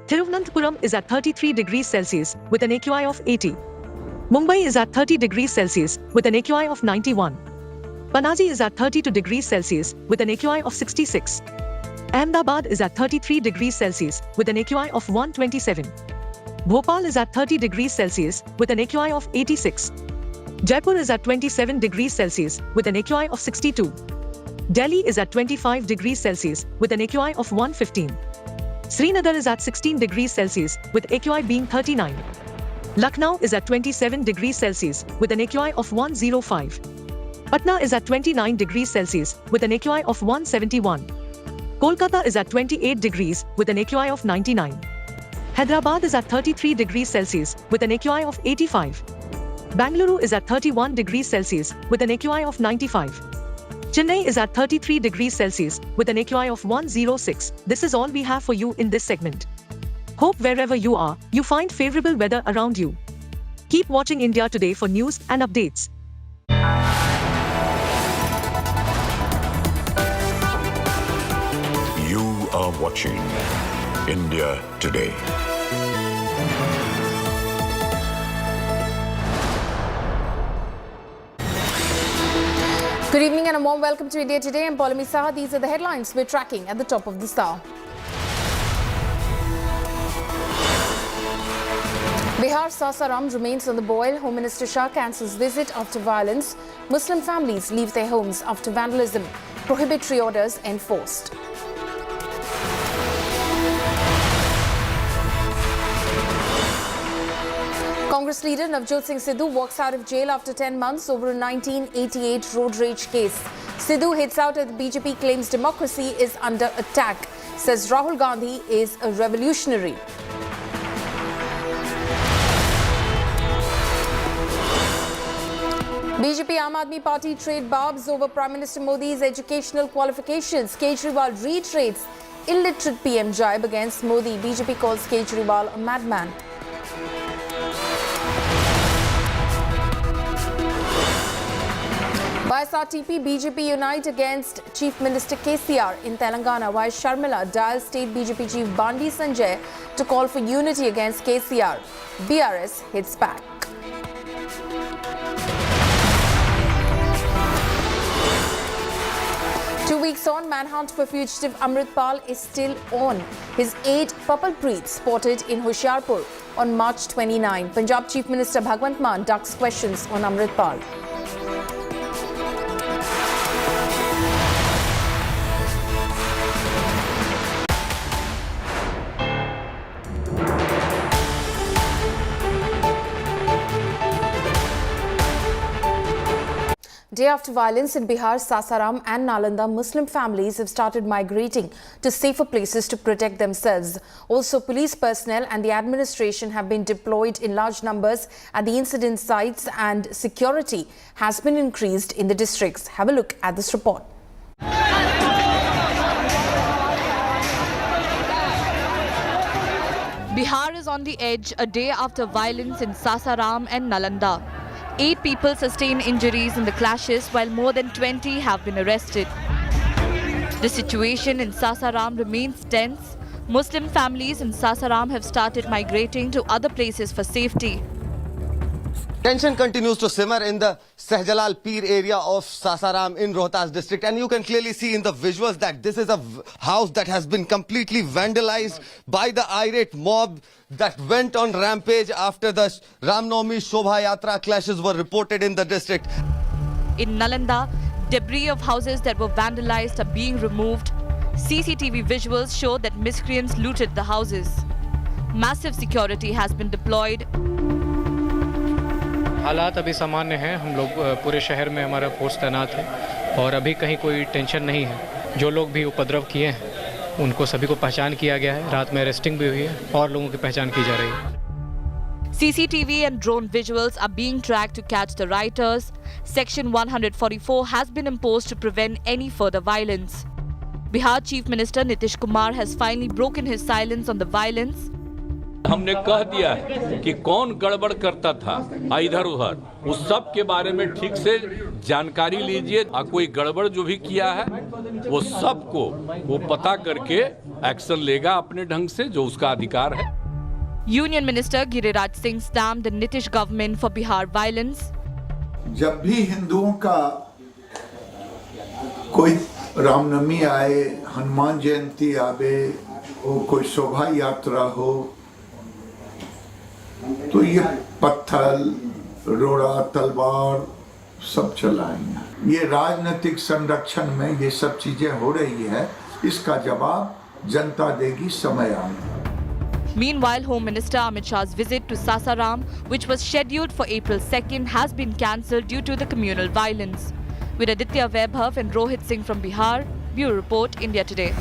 Thiruvananthapuram is at 33 degrees Celsius with an AQI of 80. Mumbai is at 30 degrees Celsius with an AQI of 91. Panaji is at 32 degrees Celsius with an AQI of 66. Ahmedabad is at 33 degrees Celsius with an AQI of 127. Bhopal is at 30 degrees Celsius with an AQI of 86. Jaipur is at 27 degrees Celsius with an AQI of 62. Delhi is at 25 degrees Celsius with an AQI of 115. Srinagar is at 16 degrees Celsius with AQI being 39. Lucknow is at 27 degrees Celsius with an AQI of 105. Patna is at 29 degrees Celsius with an AQI of 171. Kolkata is at 28 degrees with an AQI of 99. Hyderabad is at 33 degrees Celsius with an AQI of 85. Bengaluru is at 31 degrees Celsius with an AQI of 95. Chennai is at 33 degrees Celsius with an AQI of 106. This is all we have for you in this segment. Hope wherever you are, you find favorable weather around you. Keep watching India Today for news and updates. You are watching India Today. Good evening and a warm welcome to India Today. I'm Parineeti Saha. These are the headlines we're tracking at the top of this hour. Bihar Sasaram remains on the boil. Home Minister Shah cancels visit after violence. Muslim families leave their homes after vandalism. Prohibitory orders enforced. Congress leader Navjot Singh Sidhu walks out of jail after 10 months over a 1988 road rage case. Sidhu hits out at the BJP, claims democracy is under attack. Says Rahul Gandhi is a revolutionary. BJP Aam Aadmi Party trade barbs over Prime Minister Modi's educational qualifications. Kejriwal reiterates illiterate PM jibe against Modi. BJP calls Kejriwal a madman. YSRTP BJP unite against Chief Minister KCR in Telangana, while Sharmila dials State BJP Chief Bandi Sanjay to call for unity against KCR. BRS hits back. Two weeks on, manhunt for fugitive Amritpal is still on. His aide Papalpreet spotted in Hoshiarpur on March 29. Punjab Chief Minister Bhagwant Mann ducks questions on Amritpal. Day after violence in Bihar, Sasaram and Nalanda, Muslim families have started migrating to safer places to protect themselves. Also, police personnel and the administration have been deployed in large numbers at the incident sites, and security has been increased in the districts. Have a look at this report. Bihar is on the edge a day after violence in Sasaram and Nalanda. 8 people sustained injuries in the clashes, while more than 20 have been arrested. The situation in Sasaram remains tense. Muslim families in Sasaram have started migrating to other places for safety. Tension continues to simmer in the Sehjalal Peer area of Sasaram in Rohtas district, and you can clearly see in the visuals that this is a house that has been completely vandalized by the irate mob that went on rampage after the Ram Navami Shobha Yatra clashes were reported in the district. In Nalanda, debris of houses that were vandalized are being removed. CCTV visuals show that miscreants looted the houses. Massive security has been deployed. हालात अभी सामान्य हैं। हम लोग पूरे शहर में हमारा फोर्स तैनात है और अभी कहीं कोई टेंशन नहीं है। जो लोग भी उपद्रव किए हैं उनको सभी को पहचान किया गया है। रात में अरेस्टिंग भी हुई है और लोगों की पहचान की जा रही है। CCTV and drone visuals are being tracked to catch the rioters. Section 144 has been imposed to prevent any further violence. Bihar Chief Minister Nitish Kumar has finally broken his silence on the violence. हमने कह दिया है कि कौन गड़बड़ करता था इधर उधर, उस सब के बारे में ठीक से जानकारी लीजिए। कोई गड़बड़ जो भी किया है वो सबको वो पता करके एक्शन लेगा अपने ढंग से, जो उसका अधिकार है। Union Minister Giriraj Singh stamped the Nitish government for Bihar violence. जब भी हिंदुओं का कोई रामनवमी आए, हनुमान जयंती आवे, कोई शोभा यात्रा हो, तो ये पत्थर, रोड़ा, तलवार सब चलाएंगे। ये राजनीतिक संरक्षण में ये सब चीजें हो रही है, इसका जवाब जनता देगी समय आने। Meanwhile, Home Minister Amit Shah's visit to Sasaram, which was scheduled for April 2nd, has been cancelled due to the communal violence. With Aditya Vaibhav and Rohit Singh from Bihar, Bureau Report, India Today.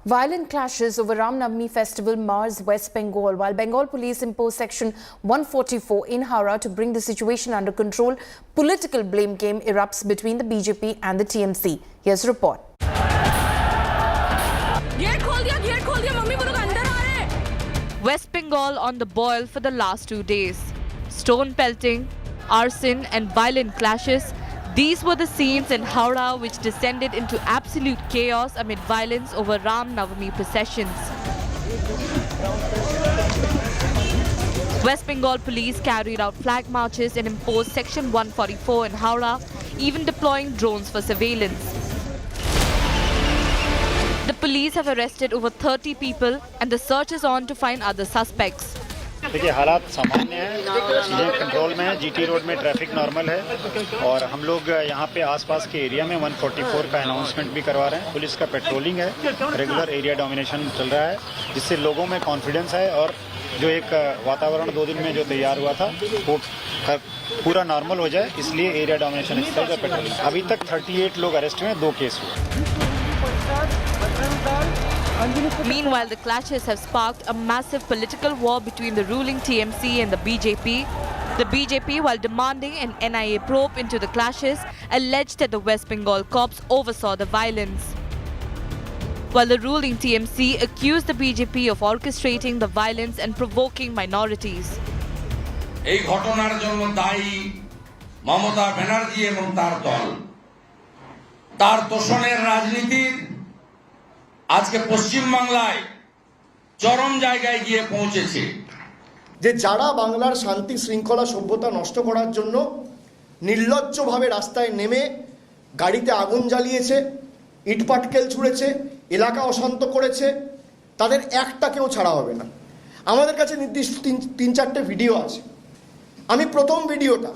Violent clashes over Ram Navami festival mars West Bengal, while Bengal police impose section 144 in Howrah to bring the situation under control. Political blame game erupts between the BJP and the TMC. Here's a report. West Bengal on the boil for the last 2 days. Stone pelting, arson and violent clashes. These were the scenes in Howrah which descended into absolute chaos amid violence over Ram Navami processions. West Bengal police carried out flag marches and imposed Section 144 in Howrah, even deploying drones for surveillance. The police have arrested over 30 people and the search is on to find other suspects. देखिए हालात सामान्य हैं, चीज़ें control में हैं, GT road में traffic normal है और हम लोग यहाँ पे आसपास के एरिया में 144 का अनाउंसमेंट भी करवा रहे हैं। पुलिस का पेट्रोलिंग है, रेगुलर एरिया डोमिनेशन चल रहा है, जिससे लोगों में कॉन्फिडेंस है और जो एक वातावरण 2 दिन में जो तैयार हुआ था वो पूरा नॉर्मल हो जाए, इसलिए एरिया डोमिनेशन एक्सरसाइज और पेट्रोलिंग। अभी तक 38 लोग अरेस्ट हुए, 2 केस हुए। Meanwhile, the clashes have sparked a massive political war between the ruling TMC and the BJP. The BJP, while demanding an NIA probe into the clashes, alleged that the West Bengal cops oversaw the violence. While the ruling TMC accused the BJP of orchestrating the violence and provoking minorities. এই ঘটনার জন্য দায়ী মমতা ব্যানার্জি এবং তার দল। তার দোষণের রাজনীতির আজকে পশ্চিম বাংলায় চরম জায়গায় গিয়ে পৌঁছেছে। যে যারা বাংলার শান্তি শৃঙ্খলা সভ্যতা নষ্ট করার জন্য নির্লজ্জভাবে রাস্তায় নেমে গাড়িতে আগুন জ্বালিয়েছে, ইটপাটকেল ছুঁড়েছে, এলাকা অশান্ত করেছে, তাদের একটাকেও ছাড়া হবে না। আমাদের কাছে নির্দিষ্ট 3-4টে ভিডিও আছে। আমি প্রথম ভিডিওটা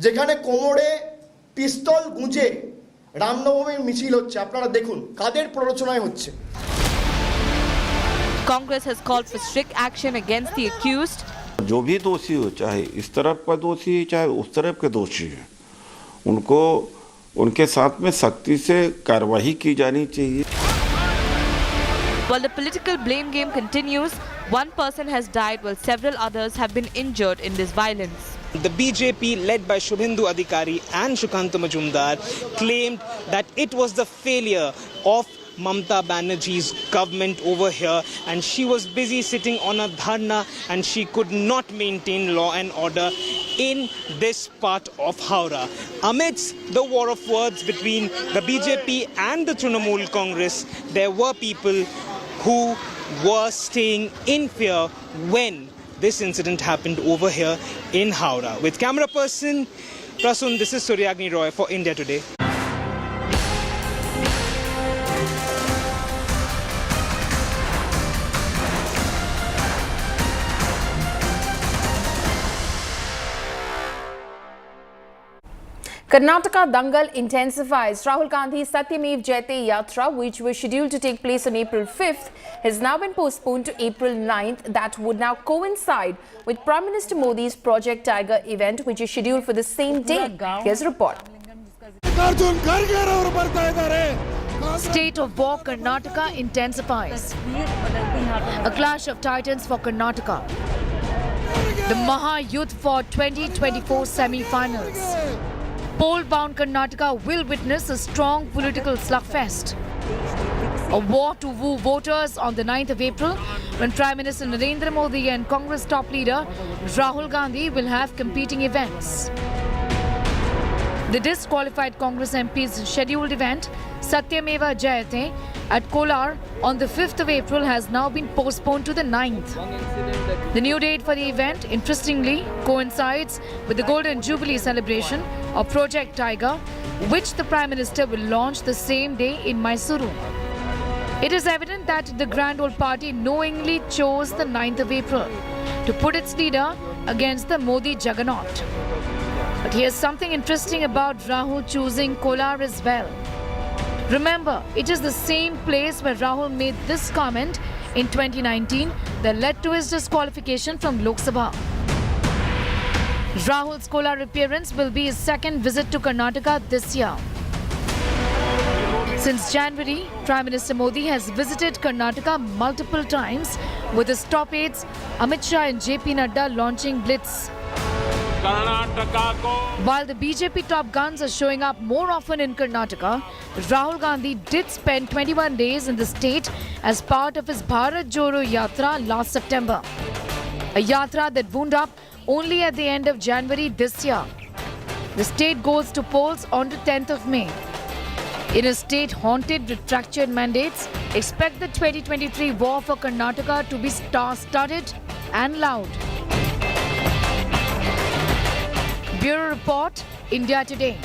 যেখানে কোমরে পিস্তল গুঁজে রামনবমীর মিছিল হচ্ছে, আপনারা দেখুন কাদের প্ররোচনায় হচ্ছে। Congress has called for strict action against the accused. जो भी दोषी हो, चाहे इस तरफ का दोषी चाहे उस तरफ के दोषी है, उनको उनके साथ में सख्ती से कार्रवाई की जानी चाहिए। While the political blame game continues, one person has died while several others have been injured in this violence. The BJP, led by Shubhendu Adhikari and Shukanta Majumdar, claimed that it was the failure of Mamata Banerjee's government over here and she was busy sitting on a dharna and she could not maintain law and order in this part of Howrah. Amidst the war of words between the BJP and the Trinamool Congress, there were people who were staying in fear when this incident happened over here in Howrah. With camera person Prasun, this is Suryagni Roy for India Today. Karnataka Dangal intensifies. Rahul Gandhi's Satyamev Jayate Yatra, which was scheduled to take place on April 5th, has now been postponed to April 9th. That would now coincide with Prime Minister Modi's Project Tiger event, which is scheduled for the same day. Here's a report. State of war, Karnataka intensifies. A clash of titans for Karnataka. The Maha Youth for 2024 semi-finals. Poll-bound Karnataka will witness a strong political slugfest. A war to woo voters on the 9th of April, when Prime Minister Narendra Modi and Congress top leader Rahul Gandhi will have competing events. The disqualified Congress MP's scheduled event, Satyameva Jayate, at Kolar on the 5th of April has now been postponed to the 9th. The new date for the event, interestingly, coincides with the Golden Jubilee celebration of Project Tiger, which the Prime Minister will launch the same day in Mysuru. It is evident that the Grand Old Party knowingly chose the 9th of April to put its leader against the Modi juggernaut. But here's something interesting about Rahul choosing Kolar as well. Remember, it is the same place where Rahul made this comment in 2019 that led to his disqualification from Lok Sabha. Rahul's Kolar appearance will be his second visit to Karnataka this year. Since January, Prime Minister Modi has visited Karnataka multiple times, with his top aides Amit Shah and JP Nadda launching blitz. While the BJP top guns are showing up more often in Karnataka, Rahul Gandhi did spend 21 days in the state as part of his Bharat Jodo Yatra last September. A yatra that wound up only at the end of January this year. The state goes to polls on the 10th of May. In a state haunted with fractured mandates, expect the 2023 war for Karnataka to be star-studded and loud. Bureau Report, India Today.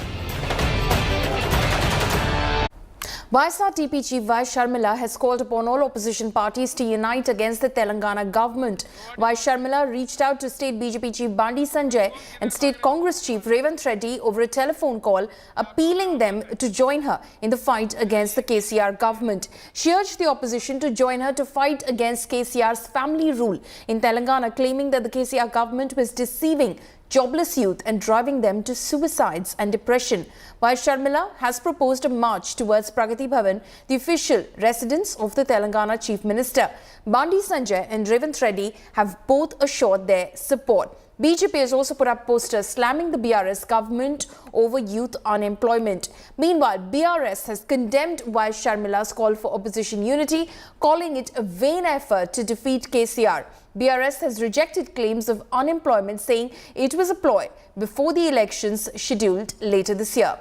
YSRTP Chief Y. Sharmila has called upon all opposition parties to unite against the Telangana government. Y. Sharmila reached out to State BJP Chief Bandi Sanjay and State Congress Chief Revanth Reddy over a telephone call, appealing them to join her in the fight against the KCR government. She urged the opposition to join her to fight against KCR's family rule in Telangana, claiming that the KCR government was deceiving jobless youth and driving them to suicides and depression. Y. Sharmila has proposed a march towards Pragati Bhavan, the official residence of the Telangana Chief Minister. Bandi Sanjay and Revanth Reddy have both assured their support. BJP has also put up posters slamming the BRS government over youth unemployment. Meanwhile, BRS has condemned Y. Sharmila's call for opposition unity, calling it a vain effort to defeat KCR. BRS has rejected claims of unemployment, saying it was a ploy before the elections scheduled later this year.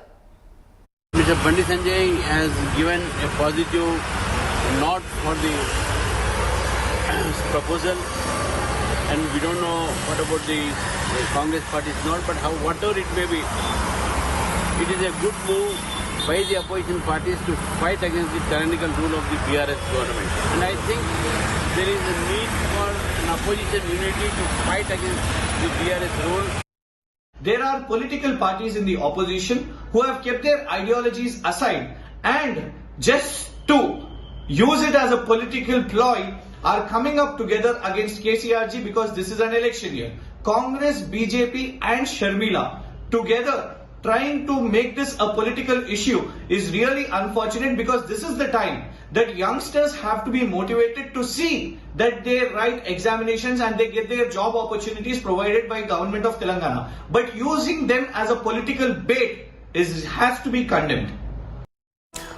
Mr. Bandi Sanjay has given a positive nod for the proposal, and we don't know what about the Congress party's nod, but whatever it may be, it is a good move by the opposition parties to fight against the tyrannical rule of the BRS government. And I think there is a need for an opposition unity to fight against the BRS rule. There are political parties in the opposition who have kept their ideologies aside and just to use it as a political ploy are coming up together against KCRG because this is an election year. Congress, BJP and Sharmila together trying to make this a political issue is really unfortunate, because this is the time that youngsters have to be motivated to see that they write examinations and they get their job opportunities provided by government of Telangana. But using them as a political bait has to be condemned.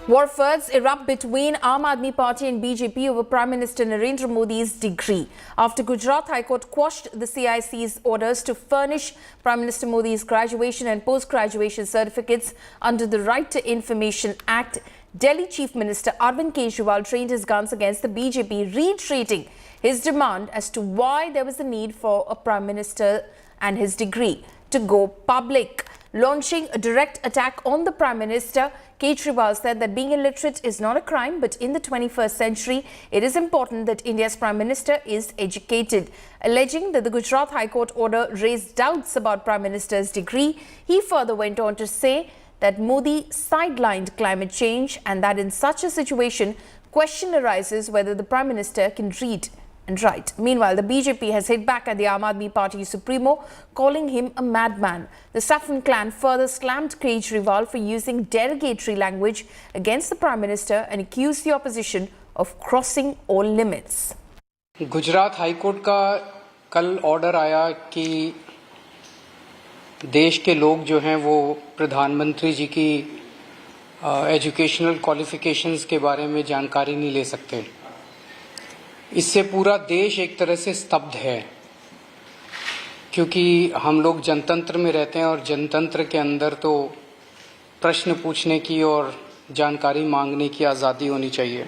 Warfads erupt between Aam Aadmi Party and BJP over Prime Minister Narendra Modi's degree after Gujarat High Court quashed the CIC's orders to furnish Prime Minister Modi's graduation and post-graduation certificates under the Right to Information Act. Delhi Chief Minister Arvind Kejriwal trained his guns against the BJP, reiterating his demand as to why there was a need for a Prime Minister and his degree to go public. Launching a direct attack on the Prime Minister, Kejriwal said that being illiterate is not a crime, but in the 21st century, it is important that India's Prime Minister is educated. Alleging that the Gujarat High Court order raised doubts about Prime Minister's degree, he further went on to say that Modi sidelined climate change and that in such a situation, question arises whether the Prime Minister can read and write. Meanwhile, the BJP has hit back at the Aam Aadmi Party supremo, calling him a madman. The Saffron clan further slammed Kejriwal for using derogatory language against the Prime Minister and accused the opposition of crossing all limits. Gujarat high court का कल order आया कि देश के लोग जो हैं वो प्रधानमंत्री जी की एजुकेशनल क्वालिफिकेशंस के बारे में जानकारी नहीं ले सकते। इससे पूरा देश एक तरह से स्तब्ध है, क्योंकि हम लोग जनतंत्र में रहते हैं और जनतंत्र के अंदर तो प्रश्न पूछने की और जानकारी मांगने की आज़ादी होनी चाहिए।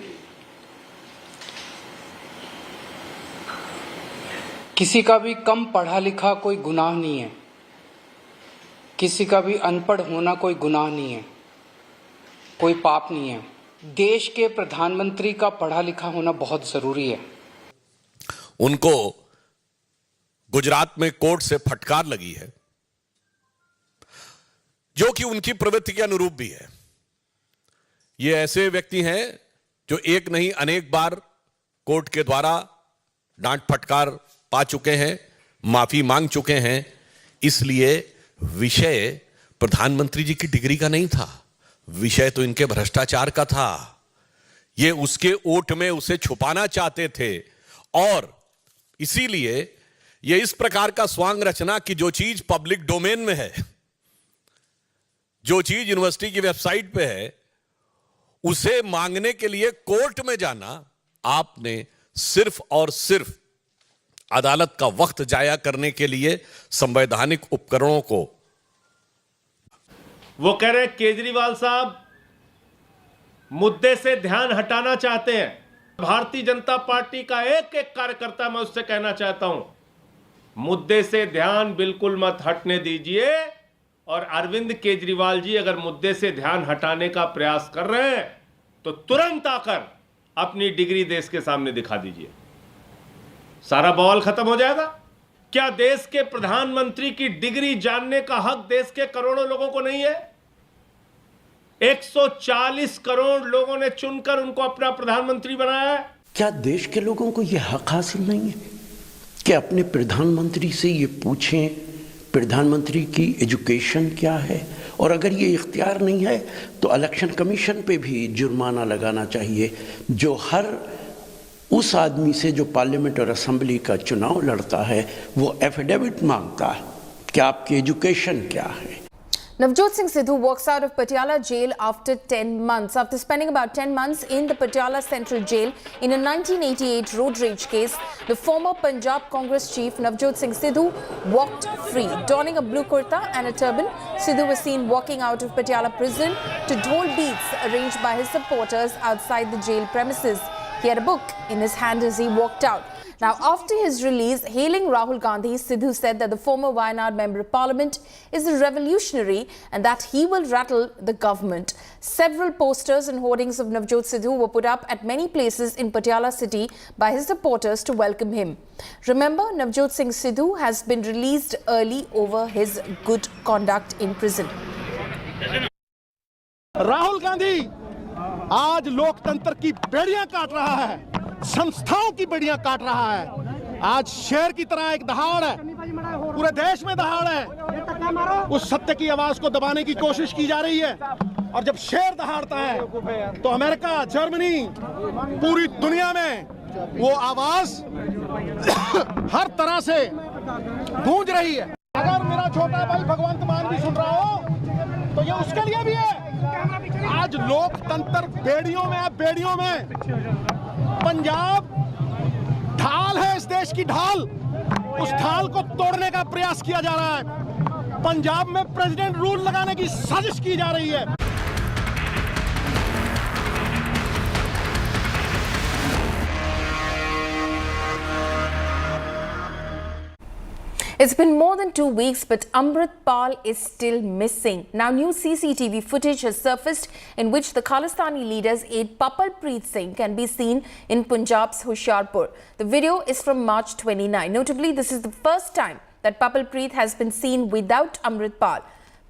किसी का भी कम पढ़ा लिखा कोई गुनाह नहीं है, किसी का भी अनपढ़ होना कोई गुनाह नहीं है, कोई पाप नहीं है। देश के प्रधानमंत्री का पढ़ा लिखा होना बहुत जरूरी है। उनको गुजरात में कोर्ट से फटकार लगी है, जो कि उनकी प्रवृत्ति के अनुरूप भी है। ये ऐसे व्यक्ति हैं जो एक नहीं अनेक बार कोर्ट के द्वारा डांट फटकार पा चुके हैं, माफी मांग चुके हैं। इसलिए विषय प्रधानमंत्री जी की डिग्री का नहीं था, विषय तो इनके भ्रष्टाचार का था। ये उसके ओट में उसे छुपाना चाहते थे और इसीलिए ये इस प्रकार का स्वांग रचना कि जो चीज पब्लिक डोमेन में है, जो चीज यूनिवर्सिटी की वेबसाइट पे है, उसे मांगने के लिए कोर्ट में जाना, आपने सिर्फ और सिर्फ अदालत का वक्त जाया करने के लिए संवैधानिक उपकरणों को। वो कह रहे केजरीवाल साहब मुद्दे से ध्यान हटाना चाहते हैं। भारतीय जनता पार्टी का एक एक कार्यकर्ता मैं उससे कहना चाहता हूं, मुद्दे से ध्यान बिल्कुल मत हटने दीजिए। और अरविंद केजरीवाल जी अगर मुद्दे से ध्यान हटाने का प्रयास कर रहे हैं तो तुरंत आकर अपनी डिग्री देश के सामने दिखा दीजिए, सारा बवाल खत्म हो जाएगा। क्या देश के प्रधानमंत्री की डिग्री जानने का हक देश के करोड़ों लोगों को नहीं है? 140 करोड़ लोगों ने चुनकर उनको अपना प्रधानमंत्री बनाया है। क्या देश के लोगों को यह हक हासिल नहीं है कि अपने प्रधानमंत्री से ये पूछें प्रधानमंत्री की एजुकेशन क्या है? और अगर ये इख्तियार नहीं है तो इलेक्शन कमीशन पे भी जुर्माना लगाना चाहिए, जो हर उस आदमी से जो पार्लियामेंट और असेंबली का चुनाव लड़ता है वो एफिडेविट मांगता है कि आपकी एजुकेशन क्या है। Navjot Singh Sidhu walks out of Patiala Jail after 10 months. After spending about 10 months in the Patiala Central Jail in a 1988 road rage case, the former Punjab Congress chief Navjot Singh Sidhu walked free. Donning a blue kurta and a turban, Sidhu was seen walking out of Patiala prison to dhol beats arranged by his supporters outside the jail premises. He had a book in his hand as he walked out. Now, after his release, hailing Rahul Gandhis, Sidhu said that the former Wayanad Member of Parliament is a revolutionary and that he will rattle the government. Several posters and hoardings of Navjot Sidhu were put up at many places in Patiala city by his supporters to welcome him. Remember, Navjot Singh Sidhu has been released early over his good conduct in prison. Rahul Gandhi आज लोकतंत्र की बेड़ियां काट रहा है, संस्थाओं की बेड़ियां काट रहा है। आज शेर की तरह एक दहाड़ है, पूरे देश में दहाड़ है। उस सत्य की आवाज को दबाने की कोशिश की जा रही है और जब शेर दहाड़ता है तो अमेरिका, जर्मनी, पूरी दुनिया में वो आवाज हर तरह से गूंज रही है। अगर मेरा छोटा भाई भगवंत मान भी सुन रहा हो तो ये उसके लिए भी है। आज लोकतंत्र बेड़ियों में है, बेड़ियों में। पंजाब ढाल है, इस देश की ढाल, उस ढाल को तोड़ने का प्रयास किया जा रहा है। पंजाब में प्रेसिडेंट रूल लगाने की साजिश की जा रही है। It's been more than 2 weeks, but Amrit Pal is still missing. Now, new CCTV footage has surfaced in which the Khalistani leader's aide Papalpreet Singh can be seen in Punjab's Hoshiarpur. The video is from March 29. Notably, this is the first time that Papalpreet has been seen without Amrit Pal.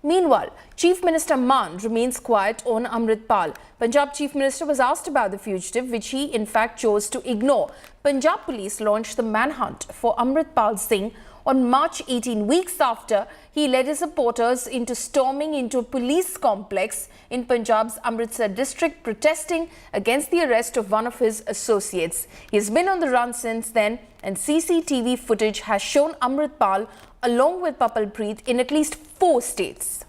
Meanwhile, Chief Minister Maan remains quiet on Amrit Pal. Punjab Chief Minister was asked about the fugitive, which he in fact chose to ignore. Punjab police launched the manhunt for Amrit Pal Singh on March 18, weeks after he led his supporters into storming into a police complex in Punjab's Amritsar district, protesting against the arrest of one of his associates. He has been on the run since then, and CCTV footage has shown Amrit Pal along with Papalpreet in at least 4 states.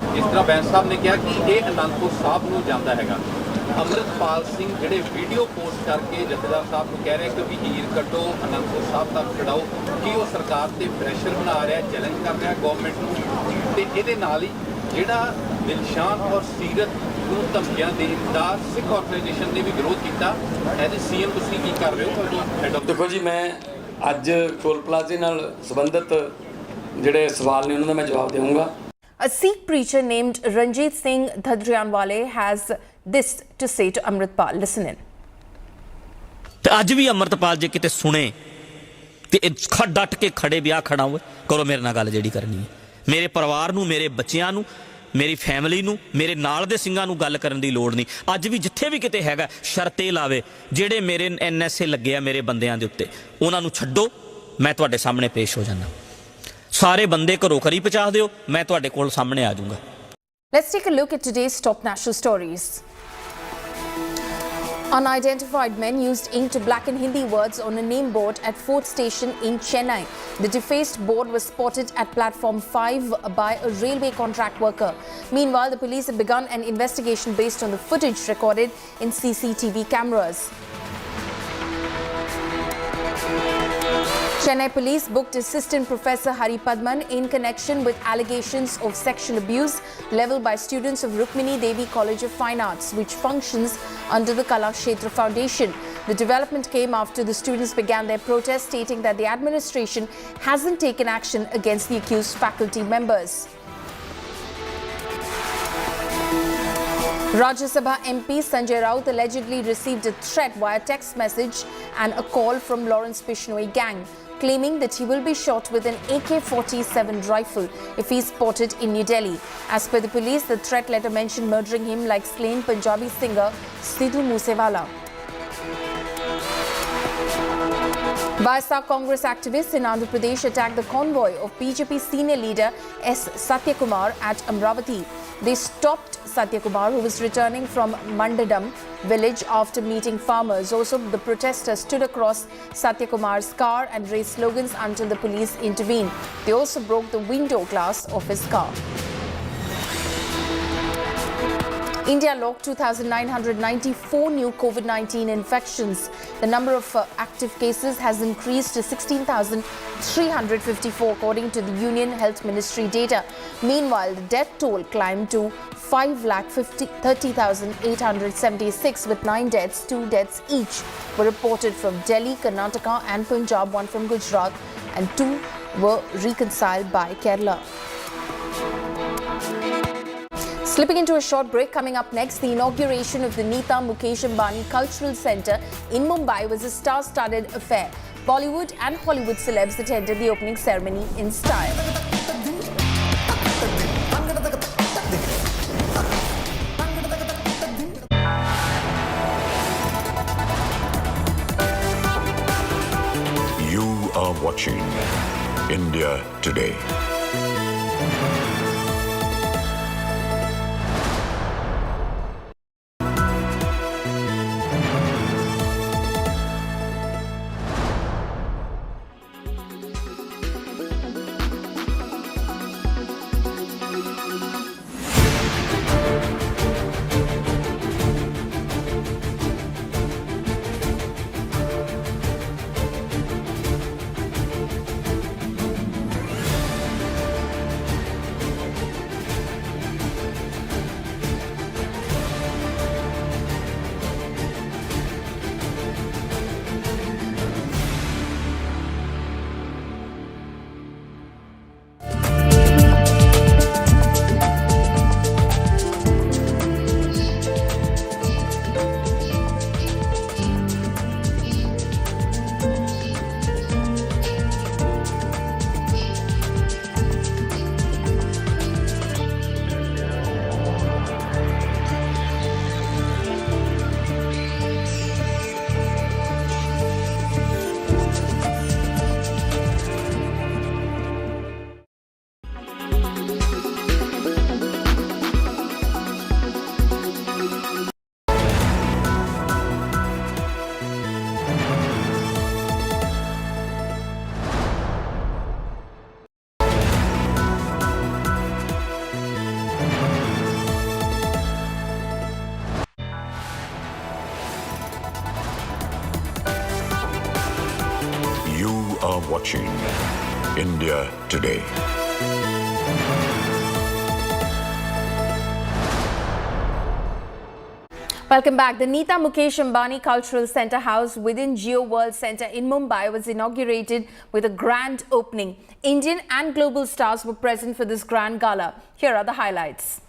इस तरह बैंस साहब ने कहा कि ये अनंदपुर साहब ਨੂੰ ਜਾਂਦਾ ਹੈਗਾ। अमृतपाल सिंह ਜਿਹੜੇ ਵੀਡੀਓ ਪੋਸਟ ਕਰਕੇ ਜਥੇਦਾਰ ਸਾਹਿਬ ਨੂੰ ਕਹਿ ਰਹੇ ਕਿ ਵੀ ਹੀਰ ਕੱਢੋ, ਅਨੰਦਪੁਰ ਸਾਹਿਬ ਤੱਕ ਛਡਾਓ, ਕਿ ਉਹ ਸਰਕਾਰ ਤੇ ਪ੍ਰੈਸ਼ਰ ਬਣਾ ਰਿਹਾ, ਚੈਲੰਜ ਕਰ ਰਿਹਾ ਗਵਰਨਮੈਂਟ ਨੂੰ। ਤੇ ਇਹਦੇ ਨਾਲ ਹੀ ਜਿਹੜਾ ਦਿਲਸ਼ਾਨ ਔਰ ਸੀਰਤ ਨੂੰ ਧਮਕੀਆਂ ਦੇਣ ਦਾ ਸਿੱਖ ਆਰਗੇਨਾਈਜੇਸ਼ਨ ਨੇ ਵੀ ਵਿਰੋਧ ਕੀਤਾ। ਐਜ਼ ਸੀਐਮ ਤੁਸੀਂ ਕੀ ਕਰ ਰਹੇ ਹੋ? ਦੇਖੋ ਜੀ, ਮੈਂ ਅੱਜ ਟੋਲ ਪਲਾਜ਼ੇ ਨਾਲ ਸੰਬੰਧਿਤ ਜਿਹੜੇ ਸਵਾਲ ਨੇ ਉਹਨਾਂ ਦਾ ਮੈਂ ਜਵਾਬ ਦੇਵਾਂਗਾ। A Sikh preacher named Ranjit Singh Dhadrianwale has this to say to Amritpal. Listen in. ਤੇ ਅੱਜ ਵੀ ਅਮਰਤਪਾਲ ਜੇ ਕਿਤੇ ਸੁਣੇ ਤੇ ਡਟ ਕੇ ਖੜੇ ਵਿਆਹ ਖੜਾ ਹੋਵੇ, ਕਰੋ ਮੇਰੇ ਨਾਲ ਗੱਲ ਜਿਹੜੀ ਕਰਨੀ ਹੈ। ਮੇਰੇ ਪਰਿਵਾਰ ਨੂੰ, ਮੇਰੇ ਬੱਚਿਆਂ ਨੂੰ, ਮੇਰੀ ਫੈਮਿਲੀ ਨੂੰ, ਮੇਰੇ ਨਾਲ ਦੇ ਸਿੰਘਾਂ ਨੂੰ ਗੱਲ ਕਰਨ ਦੀ ਲੋੜ ਨਹੀਂ। ਅੱਜ ਵੀ ਜਿੱਥੇ ਵੀ ਕਿਤੇ ਹੈਗਾ ਸ਼ਰਤ ਇਹ ਲਾਵੇ, ਜਿਹੜੇ ਮੇਰੇ NSA ਲੱਗੇ ਆ ਮੇਰੇ ਬੰਦਿਆਂ ਦੇ ਉੱਤੇ, ਉਹਨਾਂ ਨੂੰ ਛੱਡੋ, ਮੈਂ ਤੁਹਾਡੇ ਸਾਹਮਣੇ ਪੇਸ਼ ਹੋ ਜਾਣਾ। ਸਾਰੇ ਬੰਦੇ ਘਰੋਂ ਘਰੀ ਪਹੁੰਚਾ ਦਿਓ, ਮੈਂ ਤੁਹਾਡੇ ਕੋਲ ਸਾਹਮਣੇ ਆ ਜਾਊਂਗਾ। Let's take a look at today's top national stories. Unidentified men used ink to blacken Hindi words on a name board at 4th station in Chennai. The defaced board was spotted at platform 5 by a railway contract worker. Meanwhile, the police have begun an investigation based on the footage recorded in CCTV cameras. Chennai police booked Assistant Professor Hari Padman in connection with allegations of sexual abuse levelled by students of Rukmini Devi College of Fine Arts, which functions under the Kala Kshetra Foundation. The development came after the students began their protest, stating that the administration hasn't taken action against the accused faculty members. Rajya Sabha MP Sanjay Raut allegedly received a threat via text message and a call from Lawrence Bishnoi gang, claiming that he will be shot with an AK-47 rifle if he is spotted in New Delhi. As per the police, the threat letter mentioned murdering him like slain Punjabi singer Sidhu Moosewala. YSR Congress activists in Andhra Pradesh attacked the convoy of BJP senior leader S. Satyakumar at Amravati. They stopped Satyakumar, who was returning from Mandadam village after meeting farmers. Also, the protesters stood across Satyakumar's car and raised slogans until the police intervened. They also broke the window glass of his car. India logged 2,994 new COVID-19 infections. The number of active cases has increased to 16,354 according to the Union Health Ministry data. Meanwhile, the death toll climbed to 5,30,876 with 9 deaths. 2 deaths each were reported from Delhi, Karnataka and Punjab, 1 from Gujarat, and 2 were reconciled by Kerala. Slipping into a short break, coming up next, the inauguration of the Neeta Mukesh Ambani Cultural Centre in Mumbai was a star-studded affair. Bollywood and Hollywood celebs attended the opening ceremony in style. You are watching India Today. are watching India Today. Welcome back. The Neeta Mukesh Ambani Cultural Centre house within Geo World Centre in Mumbai was inaugurated with a grand opening. Indian and global stars were present for this grand gala. Here are the highlights.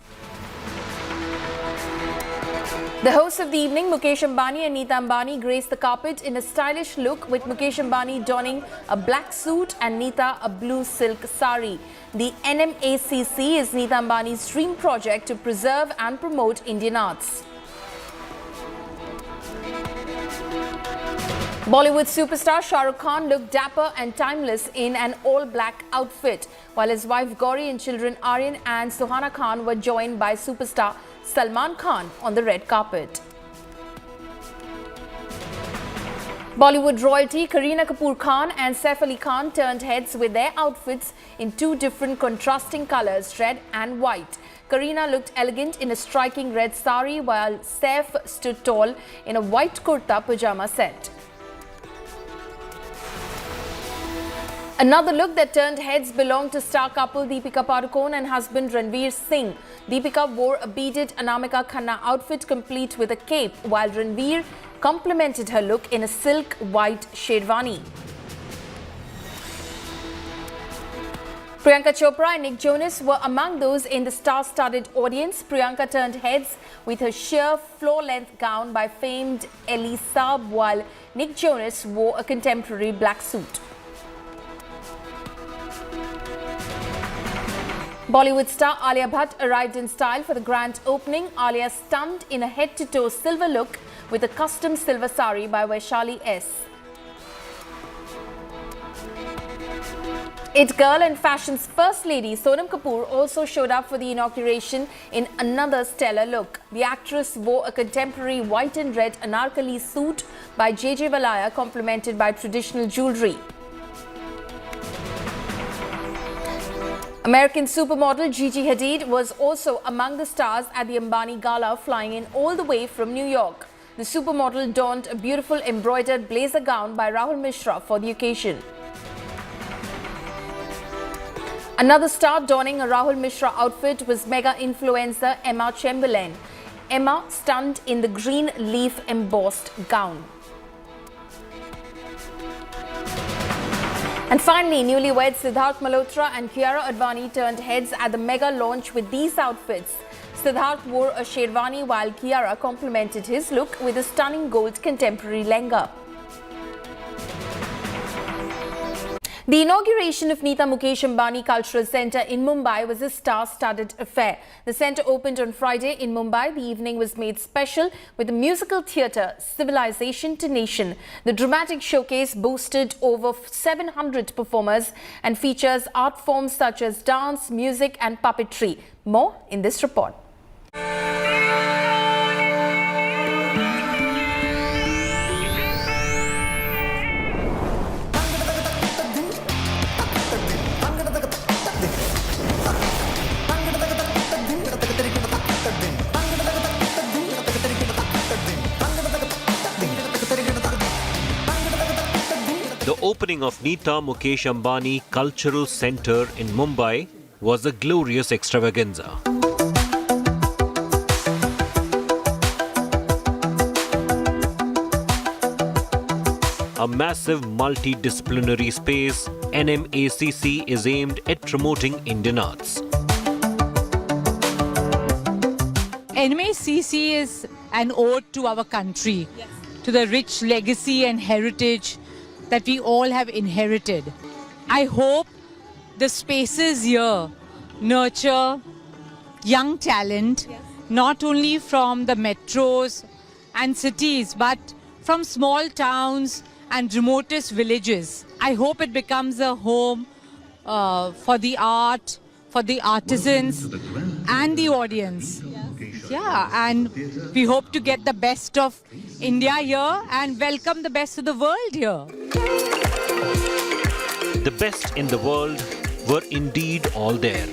The hosts of the evening, Mukesh Ambani and Neeta Ambani, graced the carpet in a stylish look, with Mukesh Ambani donning a black suit and Neeta a blue silk sari. The NMACC is Neeta Ambani's dream project to preserve and promote Indian arts. Bollywood superstar Shah Rukh Khan looked dapper and timeless in an all-black outfit, while his wife Gauri and children Aryan and Suhana Khan were joined by superstar Salman Khan on the red carpet. Bollywood royalty Kareena Kapoor Khan and Saif Ali Khan turned heads with their outfits in two different contrasting colors, red and white. Kareena looked elegant in a striking red sari, while Saif stood tall in a white kurta pajama set. Another look that turned heads belonged to star couple Deepika Padukone and husband Ranveer Singh. Deepika wore a beaded Anamika Khanna outfit complete with a cape, while Ranveer complemented her look in a silk white sherwani. Priyanka Chopra and Nick Jonas were among those in the star-studded audience. Priyanka turned heads with her sheer floor-length gown by famed Ellie Saab, while Nick Jonas wore a contemporary black suit. Bollywood star Alia Bhatt arrived in style for the grand opening. Alia stunned in a head-to-toe silver look with a custom silver sari by Vaishali S. It Girl and fashion's first lady Sonam Kapoor also showed up for the inauguration in another stellar look. The actress wore a contemporary white and red anarkali suit by JJ Valaya, complemented by traditional jewellery. American supermodel Gigi Hadid was also among the stars at the Ambani Gala, flying in all the way from New York. The supermodel donned a beautiful embroidered blazer gown by Rahul Mishra for the occasion. Another star donning a Rahul Mishra outfit was mega influencer Emma Chamberlain. Emma stunned in the green leaf embossed gown. And finally, newlyweds Siddharth Malhotra and Kiara Advani turned heads at the mega launch with these outfits. Siddharth wore a sherwani while Kiara complemented his look with a stunning gold contemporary lehenga. The inauguration of Nita Mukesh Ambani Cultural Centre in Mumbai was a star-studded affair. The centre opened on Friday in Mumbai. The evening was made special with the musical theatre Civilization to Nation. The dramatic showcase boasted over 700 performers and features art forms such as dance, music and puppetry. More in this report. The opening of Nita Mukesh Ambani Cultural Centre in Mumbai was a glorious extravaganza. A massive multidisciplinary space, NMACC is aimed at promoting Indian arts. NMACC is an ode to our country, to the rich legacy and heritage that we all have inherited. I hope the spaces here nurture young talent, not only from the metros and cities, but from small towns and remotest villages. I hope it becomes a home for the art, for the artisans and the audience. Yeah, and we hope to get the best of India here and welcome the best of the world here. The best in the world were indeed all there.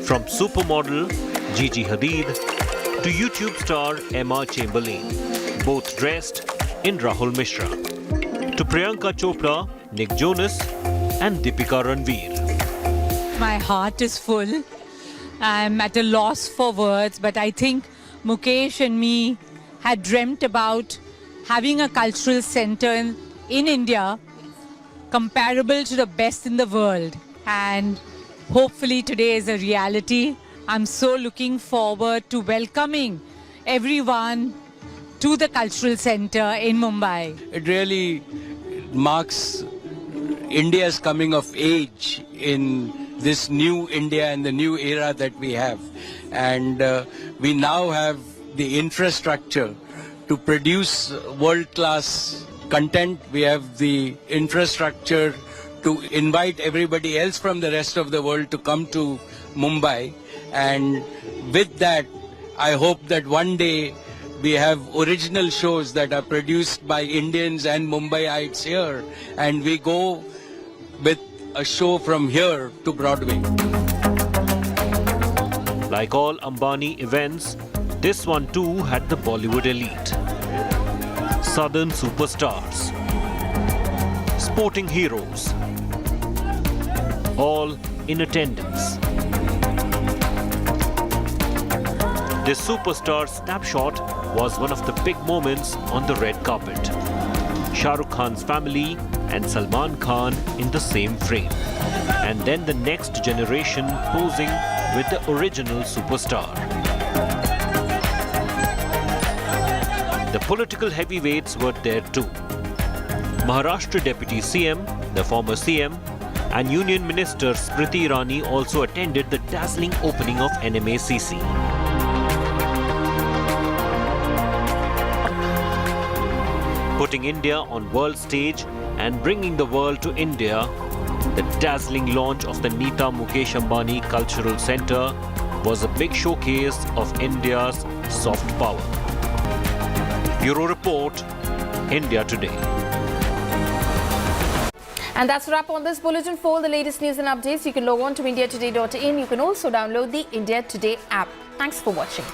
From supermodel Gigi Hadid to YouTube star Emma Chamberlain, both dressed in Rahul Mishra, to Priyanka Chopra, Nick Jonas and Deepika Ranveer. My heart is full. I'm at a loss for words, but I think Mukesh and me had dreamt about having a cultural centre in India comparable to the best in the world. And hopefully today is a reality. I'm so looking forward to welcoming everyone to the cultural centre in Mumbai. It really marks India's coming of age in this new India and the new era that we have. And we now have the infrastructure to produce world-class content, we have the infrastructure to invite everybody else from the rest of the world to come to Mumbai. And with that, I hope that one day we have original shows that are produced by Indians and Mumbaiites here, and we go with a show from here to Broadway. Like all Ambani events, this one too had the Bollywood elite, southern superstars, sporting heroes, all in attendance. This superstar snapshot was one of the big moments on the red carpet. Shah Rukh Khan's family and Salman Khan in the same frame. And then the next generation posing with the original superstar. The political heavyweights were there too. Maharashtra Deputy CM, the former CM, and Union Minister Smriti Irani also attended the dazzling opening of NMACC. Putting India on world stage and bringing the world to India, the dazzling launch of the Nita Mukesh Ambani Cultural Centre was a big showcase of India's soft power. Bureau Report, India Today. And that's a wrap on this bulletin. For the latest news and updates, you can log on to indiatoday.in. You can also download the India Today app. Thanks for watching.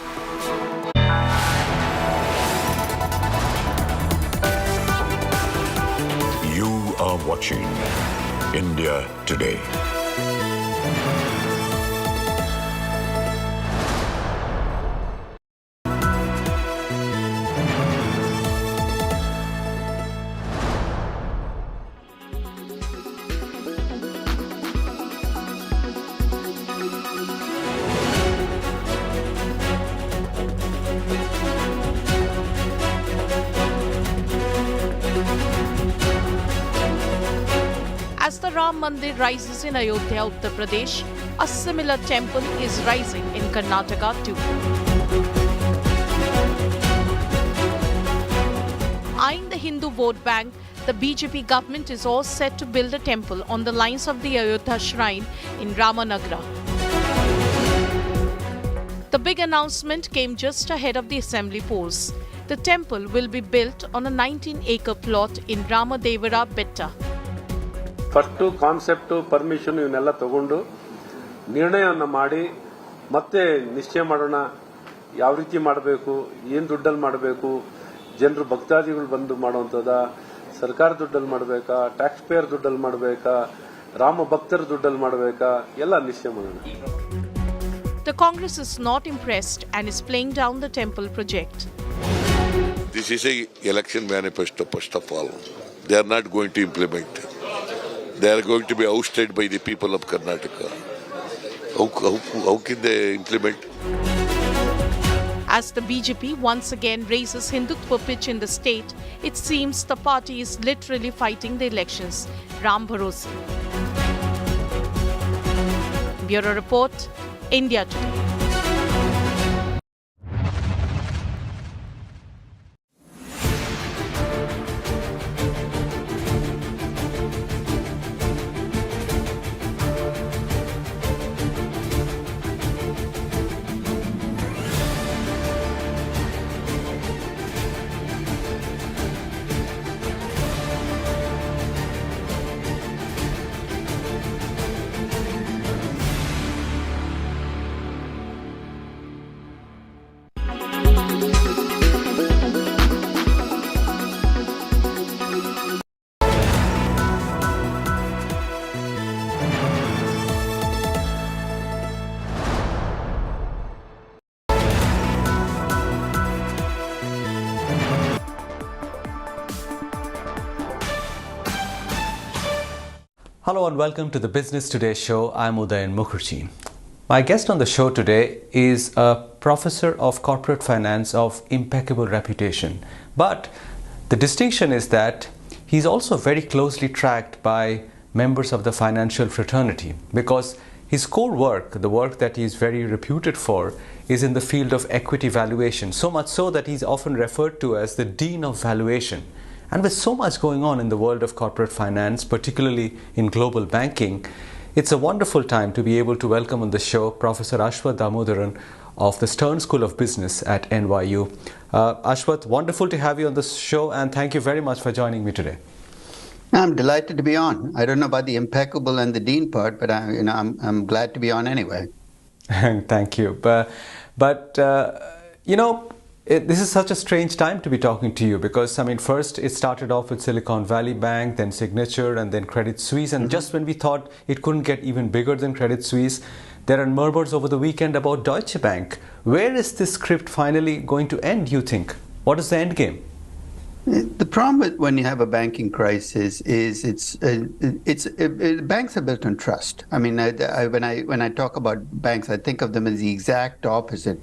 You are watching India Today. As the Ram Mandir rises in Ayodhya, Uttar Pradesh, a similar temple is rising in Karnataka too. Eyeing the Hindu vote bank, the BJP government is all set to build a temple on the lines of the Ayodhya shrine in Ramanagara. The big announcement came just ahead of the assembly polls. The temple will be built on a 19-acre plot in Ramadevara Betta. First concept permission ಇವನ್ನೆಲ್ಲ ತಗೊಂಡು ನಿರ್ಣಯವನ್ನು ಮಾಡಿ ಮತ್ತೆ ನಿಶ್ಚಯ ಮಾಡೋಣ ಯಾವ ರೀತಿ ಮಾಡಬೇಕು, ಏನು ದುಡ್ಡಲ್ಲಿ ಮಾಡಬೇಕು, ಜನರು ಭಕ್ತಾದಿಗಳು ಬಂದು ಮಾಡುವಂಥದ್ದ, ಸರ್ಕಾರ ದುಡ್ಡಲ್ಲಿ ಮಾಡಬೇಕಾ, ಟ್ಯಾಕ್ಸ್ ಪೇಯರ್ ದುಡ್ಡಲ್ಲಿ ಮಾಡಬೇಕಾ, ರಾಮ ಭಕ್ತರ ದುಡ್ಡಲ್ಲಿ ಮಾಡಬೇಕಾ, ಎಲ್ಲ ನಿಶ್ಚಯ ಮಾಡೋಣ. The Congress is not impressed and is playing down the temple project. This is an election manifesto, first of all. They are not going to implement. They are going to be ousted by the people of Karnataka. How can they implement? As the BJP once again raises Hindutva pitch in the state, it seems the party is literally fighting the elections. Ram Bharose. Bureau Report, India Today. Hello and welcome to the Business Today show. I'm Udayan Mukherjee. My guest on the show today is a professor of corporate finance of impeccable reputation. But the distinction is that he's also very closely tracked by members of the financial fraternity because his core work, the work that he is very reputed for, is in the field of equity valuation, so much so that he's often referred to as the Dean of Valuation. And with so much going on in the world of corporate finance, particularly in global banking, it's a wonderful time to be able to welcome on the show Professor Ashwath Damodaran of the Stern School of Business at NYU. Ashwath, wonderful to have you on the show, and thank you very much for joining me today. I'm delighted to be on. I don't know about the impeccable and the dean part, but I'm glad to be on anyway. Thank you. This is such a strange time to be talking to you because, first it started off with Silicon Valley Bank, then Signature, and then Credit Suisse. And just when we thought it couldn't get even bigger than Credit Suisse, there are murmurs over the weekend about Deutsche Bank. Where is this script finally going to end, you think? What is the end game? The problem with when you have a banking crisis is banks are built on trust. When I talk about banks, I think of them as the exact opposite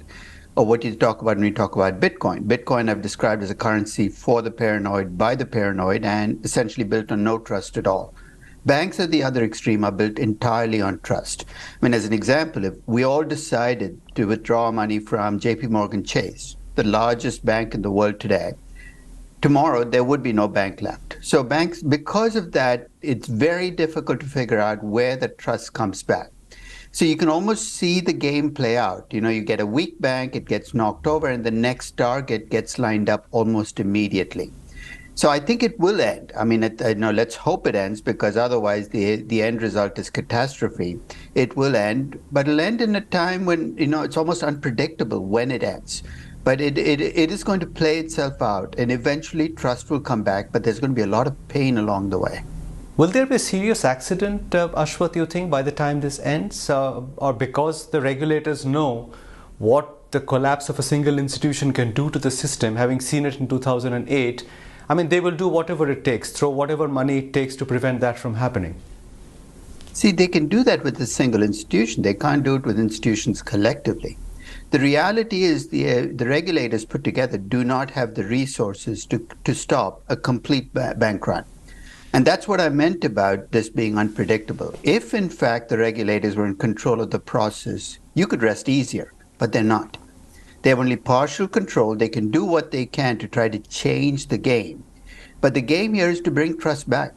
of what you talk about when you talk about Bitcoin. Bitcoin I've described as a currency for the paranoid, by the paranoid, and essentially built on no trust at all. Banks at the other extreme are built entirely on trust. As an example, if we all decided to withdraw money from JP Morgan Chase, the largest bank in the world today, tomorrow there would be no bank left. So banks, because of that, it's very difficult to figure out where the trust comes back. So you can almost see the game play out. You get a weak bank, it gets knocked over, and the next target gets lined up almost immediately. So I think it will end. Let's hope it ends, because otherwise the end result is catastrophe. It will end, but it'll end in a time when, it's almost unpredictable when it ends. But it is going to play itself out, and eventually trust will come back, but there's going to be a lot of pain along the way. Will there be a serious accident, Ashwath, you think, by the time this ends? Or because the regulators know what the collapse of a single institution can do to the system, having seen it in 2008, they will do whatever it takes, throw whatever money it takes to prevent that from happening? See, they can do that with a single institution. They can't do it with institutions collectively. The reality is the regulators put together do not have the resources to stop a complete bank run. And that's what I meant about this being unpredictable. If, in fact, the regulators were in control of the process, you could rest easier, but they're not. They have only partial control. They can do what they can to try to change the game. But the game here is to bring trust back.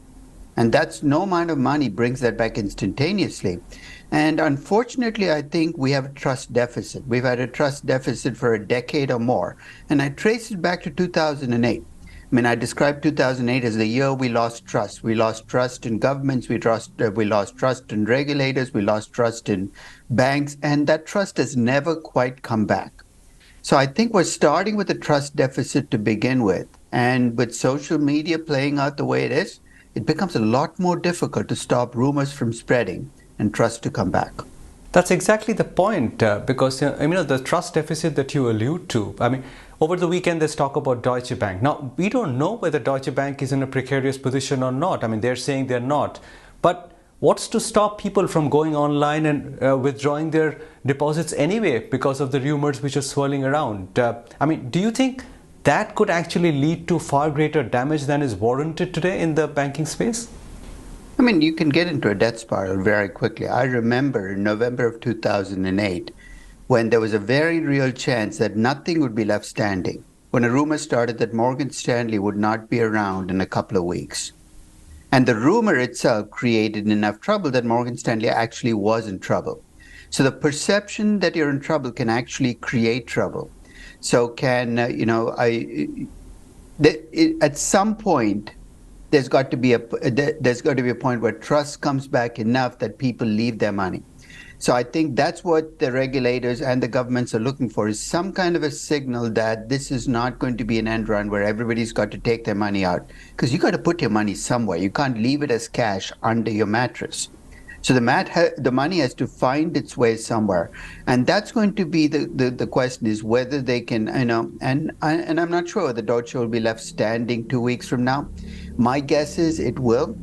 And that's no amount of money brings that back instantaneously. And unfortunately, I think we have a trust deficit. We've had a trust deficit for a decade or more. And I trace it back to 2008. I described 2008 as the year we lost trust. We lost trust in governments, we lost trust in regulators, we lost trust in banks, and that trust has never quite come back. So I think we're starting with a trust deficit to begin with. And with social media playing out the way it is, it becomes a lot more difficult to stop rumors from spreading and trust to come back. That's exactly the point, because the trust deficit that you allude to, over the weekend there's talk about Deutsche Bank. Now, we don't know whether Deutsche Bank is in a precarious position or not. They're saying they're not. But what's to stop people from going online and withdrawing their deposits anyway because of the rumors which are swirling around? Do you think that could actually lead to far greater damage than is warranted today in the banking space? You can get into a death spiral very quickly. I remember in November of 2008, when there was a very real chance that nothing would be left standing, when a rumor started that Morgan Stanley would not be around in a couple of weeks. And the rumor itself created enough trouble that Morgan Stanley actually was in trouble. So the perception that you're in trouble can actually create trouble. So at some point, there's got to be a point where trust comes back enough that people leave their money. So I think that's what the regulators and the governments are looking for, is some kind of a signal that this is not going to be an end run where everybody's got to take their money out. Because you got to put your money somewhere. You can't leave it as cash under your mattress. So the money has to find its way somewhere. And that's going to be the question, is whether they can, and I'm not sure whether Deutsche will be left standing 2 weeks from now. My guess is it will,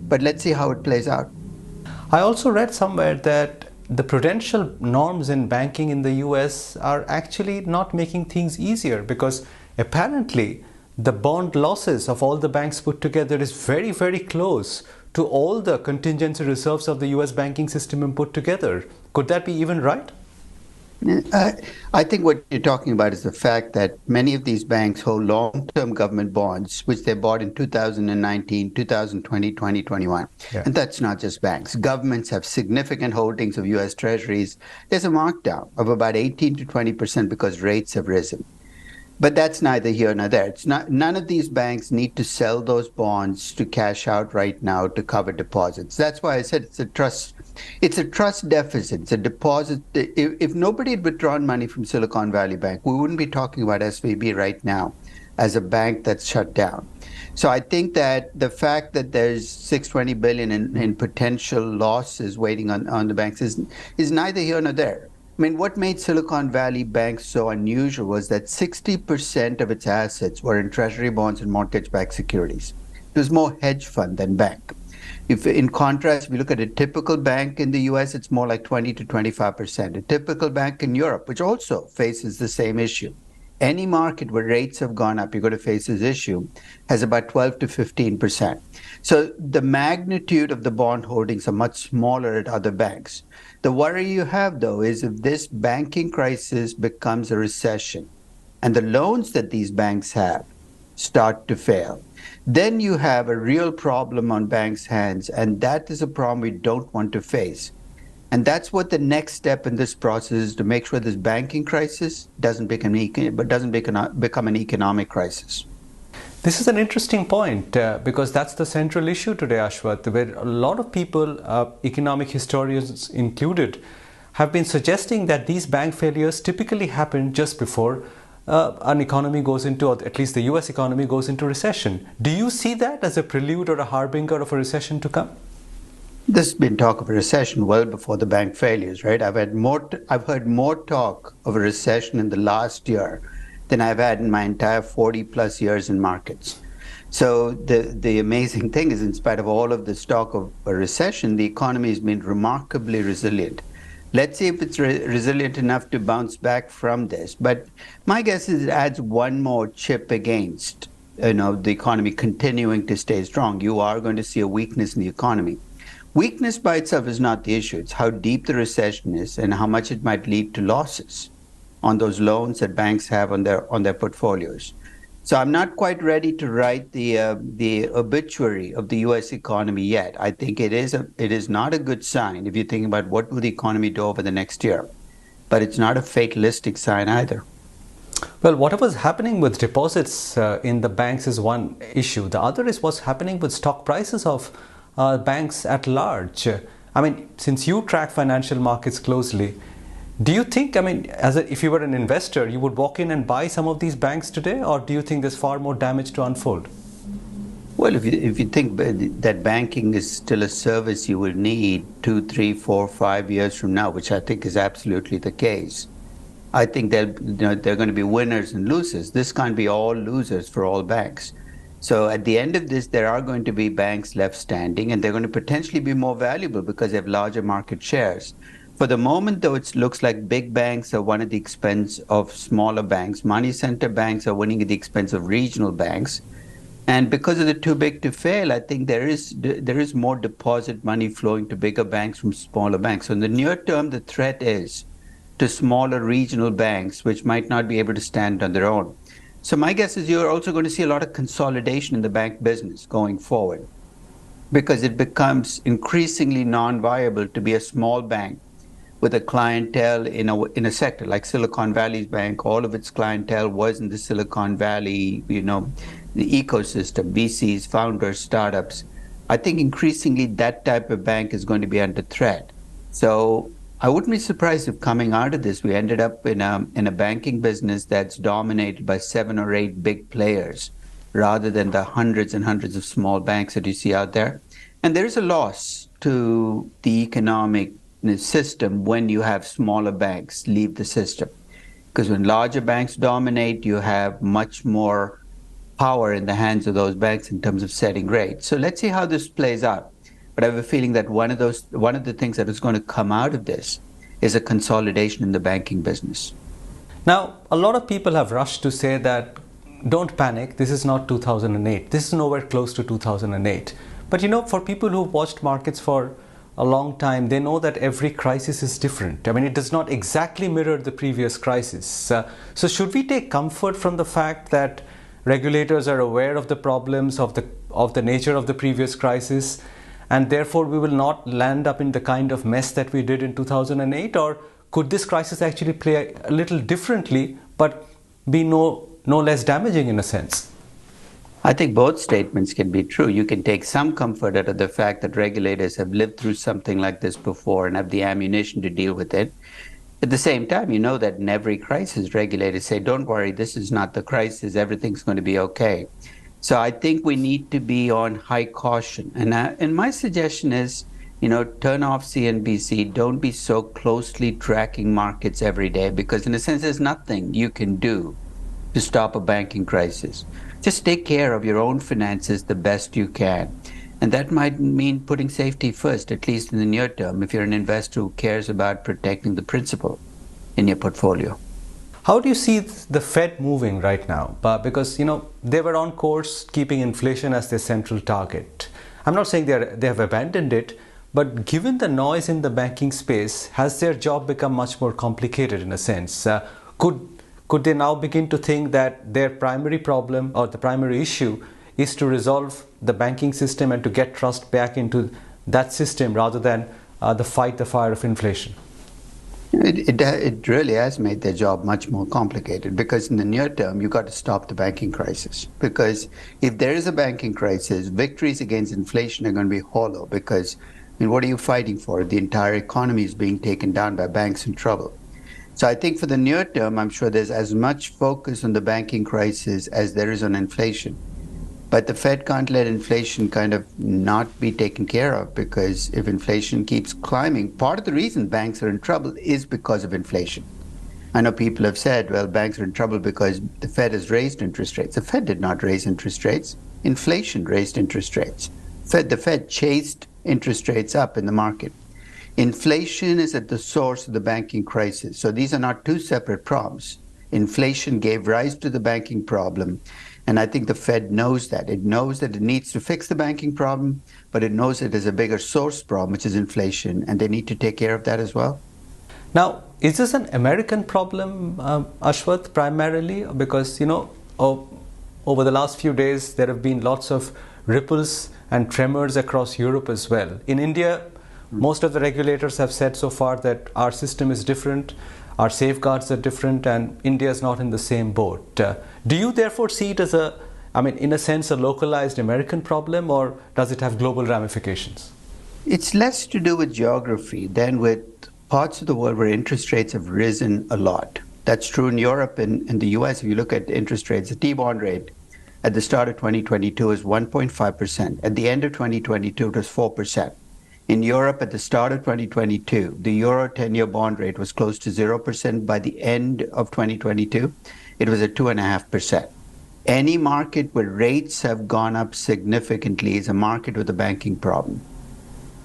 but let's see how it plays out. I also read somewhere that the prudential norms in banking in the US are actually not making things easier, because apparently the bond losses of all the banks put together is very, very close to all the contingency reserves of the US banking system put together. Could that be even right? I think what you're talking about is the fact that many of these banks hold long-term government bonds, which they bought in 2019, 2020, 2021. Yeah. And that's not just banks. Governments have significant holdings of U.S. treasuries. There's a markdown of about 18 to 20% because rates have risen. But that's neither here nor there. It's not. None of these banks need to sell those bonds to cash out right now to cover deposits. That's why I said it's a trust. It's a trust deficit. It's a deposit. If nobody had withdrawn money from Silicon Valley Bank, we wouldn't be talking about SVB right now as a bank that's shut down. So I think that the fact that there's $620 billion in potential losses waiting on the banks is neither here nor there. I mean, what made Silicon Valley Bank so unusual was that 60% of its assets were in treasury bonds and mortgage-backed securities. It was more hedge fund than bank. If, in contrast, if you look at a typical bank in the US, it's more like 20 to 25%. A typical bank in Europe, which also faces the same issue. Any market where rates have gone up, you're going to face this issue, has about 12 to 15%. So the magnitude of the bond holdings are much smaller at other banks. The worry you have, though, is if this banking crisis becomes a recession and the loans that these banks have start to fail, then you have a real problem on banks' hands, and that is a problem we don't want to face. And that's what the next step in this process is, to make sure this banking crisis doesn't become an economic crisis. This is an interesting point because that's the central issue today, Ashwath, where a lot of people, economic historians included, have been suggesting that these bank failures typically happen just before an economy goes into, or at least the US economy goes into recession. Do you see that as a prelude or a harbinger of a recession to come? There's been talk of a recession well before the bank failures, right? I've heard more talk of a recession in the last year than I've had in my entire 40 plus years in markets. So the amazing thing is, in spite of all of this talk of a recession, the economy has been remarkably resilient. Let's see if it's resilient enough to bounce back from this. But my guess is it adds one more chip against, the economy continuing to stay strong. You are going to see a weakness in the economy. Weakness by itself is not the issue. It's how deep the recession is and how much it might lead to losses on those loans that banks have on their portfolios. So I'm not quite ready to write the obituary of the U.S. economy yet. I think it is not a good sign if you think about what will the economy do over the next year. But it's not a fatalistic sign either. Well, whatever's happening with deposits in the banks is one issue. The other is what's happening with stock prices of banks at large. I mean, since you track financial markets closely, do you think, if you were an investor, you would walk in and buy some of these banks today, or do you think there's far more damage to unfold? Well, if you think that banking is still a service you will need 2, 3, 4, 5 years from now, which I think is absolutely the case, I think there are going to be winners and losers. This can't be all losers for all banks. So at the end of this, there are going to be banks left standing, and they're going to potentially be more valuable because they have larger market shares. For the moment, though, it looks like big banks are won at the expense of smaller banks. Money center banks are winning at the expense of regional banks. And because of the too big to fail, I think there is more deposit money flowing to bigger banks from smaller banks. So in the near term, the threat is to smaller regional banks, which might not be able to stand on their own. So my guess is you're also going to see a lot of consolidation in the bank business going forward, because it becomes increasingly non-viable to be a small bank with a clientele in a sector like Silicon Valley Bank. All of its clientele was in the Silicon Valley, the ecosystem, VCs, founders, startups. I think increasingly that type of bank is going to be under threat. So I wouldn't be surprised if coming out of this, we ended up in a banking business that's dominated by 7 or 8 big players, rather than the hundreds and hundreds of small banks that you see out there. And there is a loss to the economic system when you have smaller banks leave the system. Because when larger banks dominate, you have much more power in the hands of those banks in terms of setting rates. So let's see how this plays out. But I have a feeling that one of the things that is going to come out of this is a consolidation in the banking business. Now, a lot of people have rushed to say that don't panic, this is not 2008. This is nowhere close to 2008. But for people who've watched markets for a long time, they know that every crisis is different. I mean, it does not exactly mirror the previous crisis. So should we take comfort from the fact that regulators are aware of the problems of the nature of the previous crisis, and therefore we will not land up in the kind of mess that we did in 2008? Or could this crisis actually play a little differently but be no less damaging in a sense? I think both statements can be true. You can take some comfort out of the fact that regulators have lived through something like this before and have the ammunition to deal with it. At the same time, you know that in every crisis, regulators say, don't worry, this is not the crisis, everything's going to be okay. So I think we need to be on high caution. And my suggestion is, turn off CNBC, don't be so closely tracking markets every day, because in a sense, there's nothing you can do to stop a banking crisis. Just take care of your own finances the best you can. And that might mean putting safety first, at least in the near term, if you're an investor who cares about protecting the principal in your portfolio. How do you see the Fed moving right now? Because, they were on course keeping inflation as their central target. I'm not saying they have abandoned it, but given the noise in the banking space, has their job become much more complicated in a sense? Could they now begin to think that their primary problem or the primary issue is to resolve the banking system and to get trust back into that system rather than fight the fire of inflation? It really has made their job much more complicated, because in the near term, you've got to stop the banking crisis. Because if there is a banking crisis, victories against inflation are going to be hollow, because what are you fighting for? The entire economy is being taken down by banks in trouble. So I think for the near term, I'm sure there's as much focus on the banking crisis as there is on inflation. But the Fed can't let inflation kind of not be taken care of, because if inflation keeps climbing, part of the reason banks are in trouble is because of inflation. I know people have said, well, banks are in trouble because the Fed has raised interest rates. The Fed did not raise interest rates. Inflation raised interest rates. The Fed chased interest rates up in the market. Inflation is at the source of the banking crisis. So these are not two separate problems. Inflation gave rise to the banking problem. And I think the Fed knows that. It knows that it needs to fix the banking problem, but it knows it is a bigger source problem, which is inflation, and they need to take care of that as well. Now, is this an American problem, Ashwath, primarily? Because, over the last few days, there have been lots of ripples and tremors across Europe as well. In India, most of the regulators have said so far that our system is different, our safeguards are different, and India is not in the same boat. Do you therefore see it as in a sense, a localized American problem, or does it have global ramifications? It's less to do with geography than with parts of the world where interest rates have risen a lot. That's true in Europe and in the US. If you look at interest rates, the T-bond rate at the start of 2022 is 1.5%. At the end of 2022, it was 4%. In Europe, at the start of 2022, the Euro 10-year bond rate was close to 0%. By the end of 2022, it was at 2.5%. Any market where rates have gone up significantly is a market with a banking problem.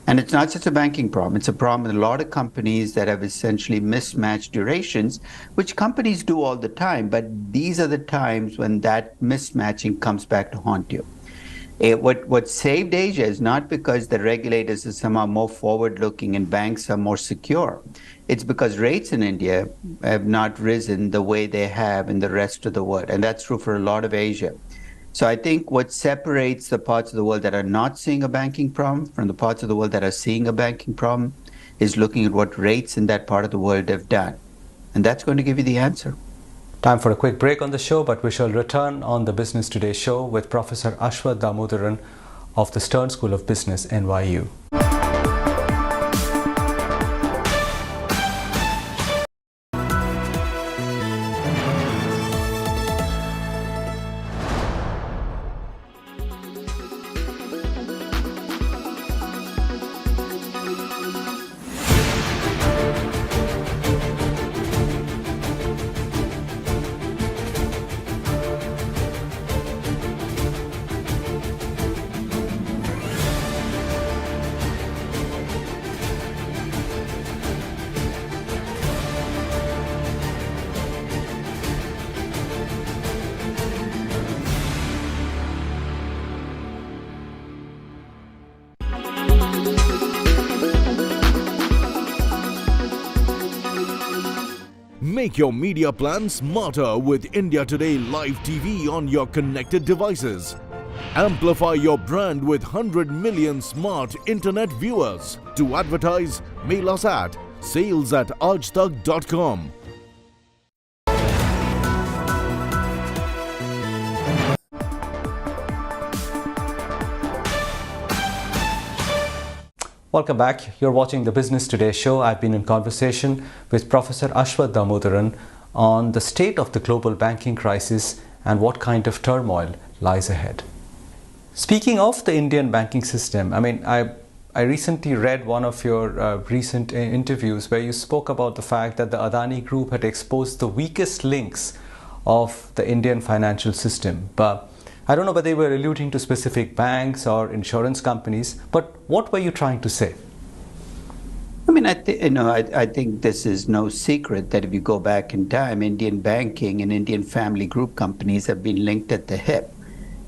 And it's not just a banking problem. It's a problem with a lot of companies that have essentially mismatched durations, which companies do all the time. But these are the times when that mismatching comes back to haunt you. What saved Asia is not because the regulators are somehow more forward-looking and banks are more secure. It's because rates in India have not risen the way they have in the rest of the world. And that's true for a lot of Asia. So I think what separates the parts of the world that are not seeing a banking problem from the parts of the world that are seeing a banking problem is looking at what rates in that part of the world have done. And that's going to give you the answer. Time for a quick break on the show, but we shall return on the Business Today show with Professor Ashwath Damodaran of the Stern School of Business, NYU. Make your media plan smarter with India Today Live TV on your connected devices. Amplify your brand with 100 million smart internet viewers. To advertise, mail us at sales@aajtak.com. Welcome back. You're watching the Business Today show. I've been in conversation with Professor Ashwath Damodaran on the state of the global banking crisis and what kind of turmoil lies ahead. Speaking of the Indian banking system, I recently read one of your recent interviews where you spoke about the fact that the Adani Group had exposed the weakest links of the Indian financial system. But I don't know whether they were alluding to specific banks or insurance companies, but what were you trying to say? I think this is no secret that if you go back in time, Indian banking and Indian family group companies have been linked at the hip,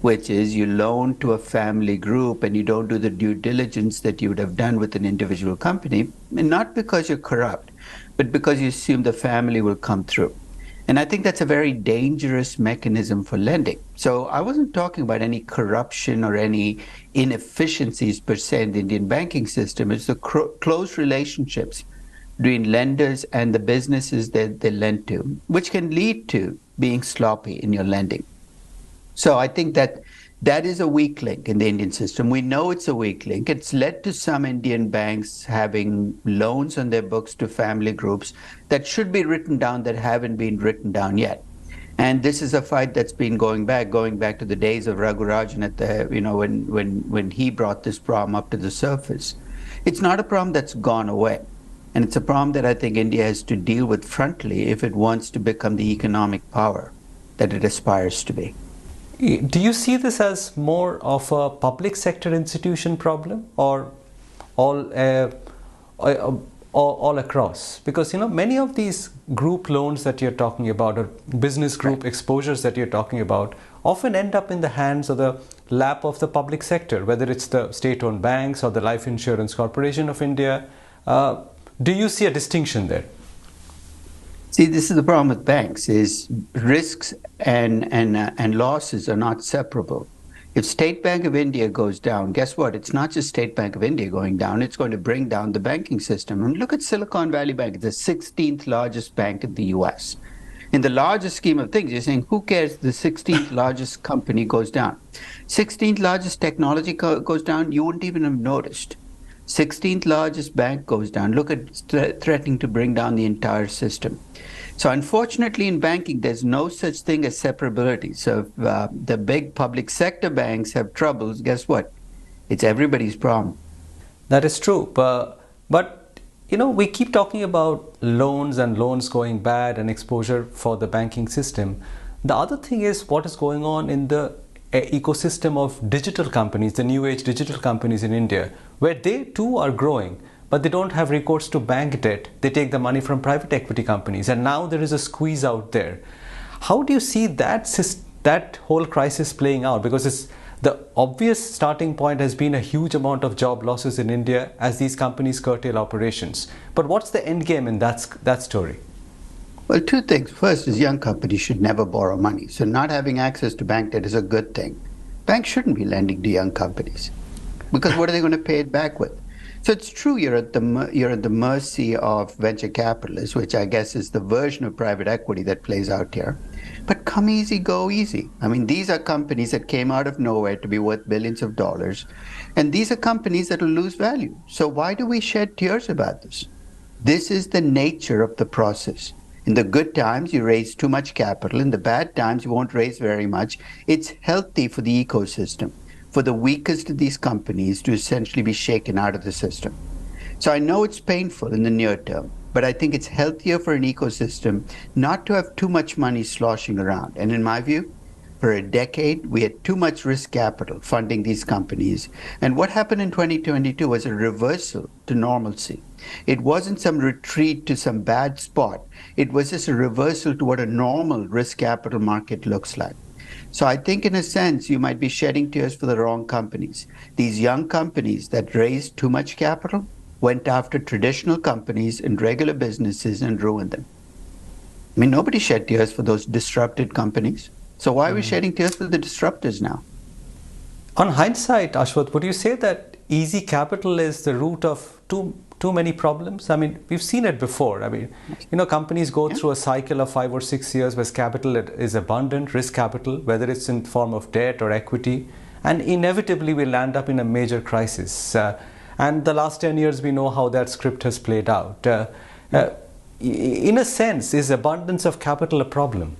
which is you loan to a family group and you don't do the due diligence that you would have done with an individual company, and not because you're corrupt, but because you assume the family will come through. And I think that's a very dangerous mechanism for lending. So I wasn't talking about any corruption or any inefficiencies per se in the Indian banking system. It's the close relationships between lenders and the businesses that they lend to, which can lead to being sloppy in your lending. So I think that is a weak link in the Indian system. We know it's a weak link. It's led to some Indian banks having loans on their books to family groups that should be written down that haven't been written down yet. And this is a fight that's been going back to the days of Raghurajan at the, when he brought this problem up to the surface. It's not a problem that's gone away. And it's a problem that I think India has to deal with frontally if it wants to become the economic power that it aspires to be. Do you see this as more of a public sector institution problem or all across? Because many of these group loans that you're talking about or business group exposures that you're talking about often end up in the hands or the lap of the public sector, whether it's the state-owned banks or the Life Insurance Corporation of India. Do you see a distinction there? See, this is the problem with banks, is risks and losses are not separable. If State Bank of India goes down, guess what? It's not just State Bank of India going down, it's going to bring down the banking system. And look at Silicon Valley Bank, the 16th largest bank in the US. In the largest scheme of things, you're saying, who cares if the 16th largest company goes down? 16th largest technology goes down, you wouldn't even have noticed. 16th largest bank goes down. Look at threatening to bring down the entire system. So unfortunately in banking, there's no such thing as separability. So if the big public sector banks have troubles, guess what? It's everybody's problem. That is true. But we keep talking about loans and loans going bad and exposure for the banking system. The other thing is what is going on in the ecosystem of digital companies, the new age digital companies in India, where they too are growing, but they don't have recourse to bank debt. They take the money from private equity companies, and now there is a squeeze out there. How do you see that whole crisis playing out? Because the obvious starting point has been a huge amount of job losses in India as these companies curtail operations. But what's the end game in that story? Well, two things. First is young companies should never borrow money. So not having access to bank debt is a good thing. Banks shouldn't be lending to young companies because what are they going to pay it back with? So it's true you're at the mercy of venture capitalists, which I guess is the version of private equity that plays out here. But come easy, go easy. I mean, these are companies that came out of nowhere to be worth billions of dollars. And these are companies that will lose value. So why do we shed tears about this? This is the nature of the process. In the good times, you raise too much capital. In the bad times, you won't raise very much. It's healthy for the ecosystem, for the weakest of these companies to essentially be shaken out of the system. So I know it's painful in the near term, but I think it's healthier for an ecosystem not to have too much money sloshing around. And in my view, for a decade, we had too much risk capital funding these companies. And what happened in 2022 was a reversal to normalcy. It wasn't some retreat to some bad spot. It was just a reversal to what a normal risk capital market looks like. So I think in a sense, you might be shedding tears for the wrong companies. These young companies that raised too much capital went after traditional companies and regular businesses and ruined them. I mean, nobody shed tears for those disrupted companies. So why are we shedding tears for the disruptors now? On hindsight, Ashwath, would you say that easy capital is the root of too many problems? I mean, we've seen it before. I mean, companies go through a cycle of 5 or 6 years where capital is abundant, risk capital, whether it's in form of debt or equity, and inevitably we'll land up in a major crisis. And the last 10 years, we know how that script has played out. In a sense, is abundance of capital a problem?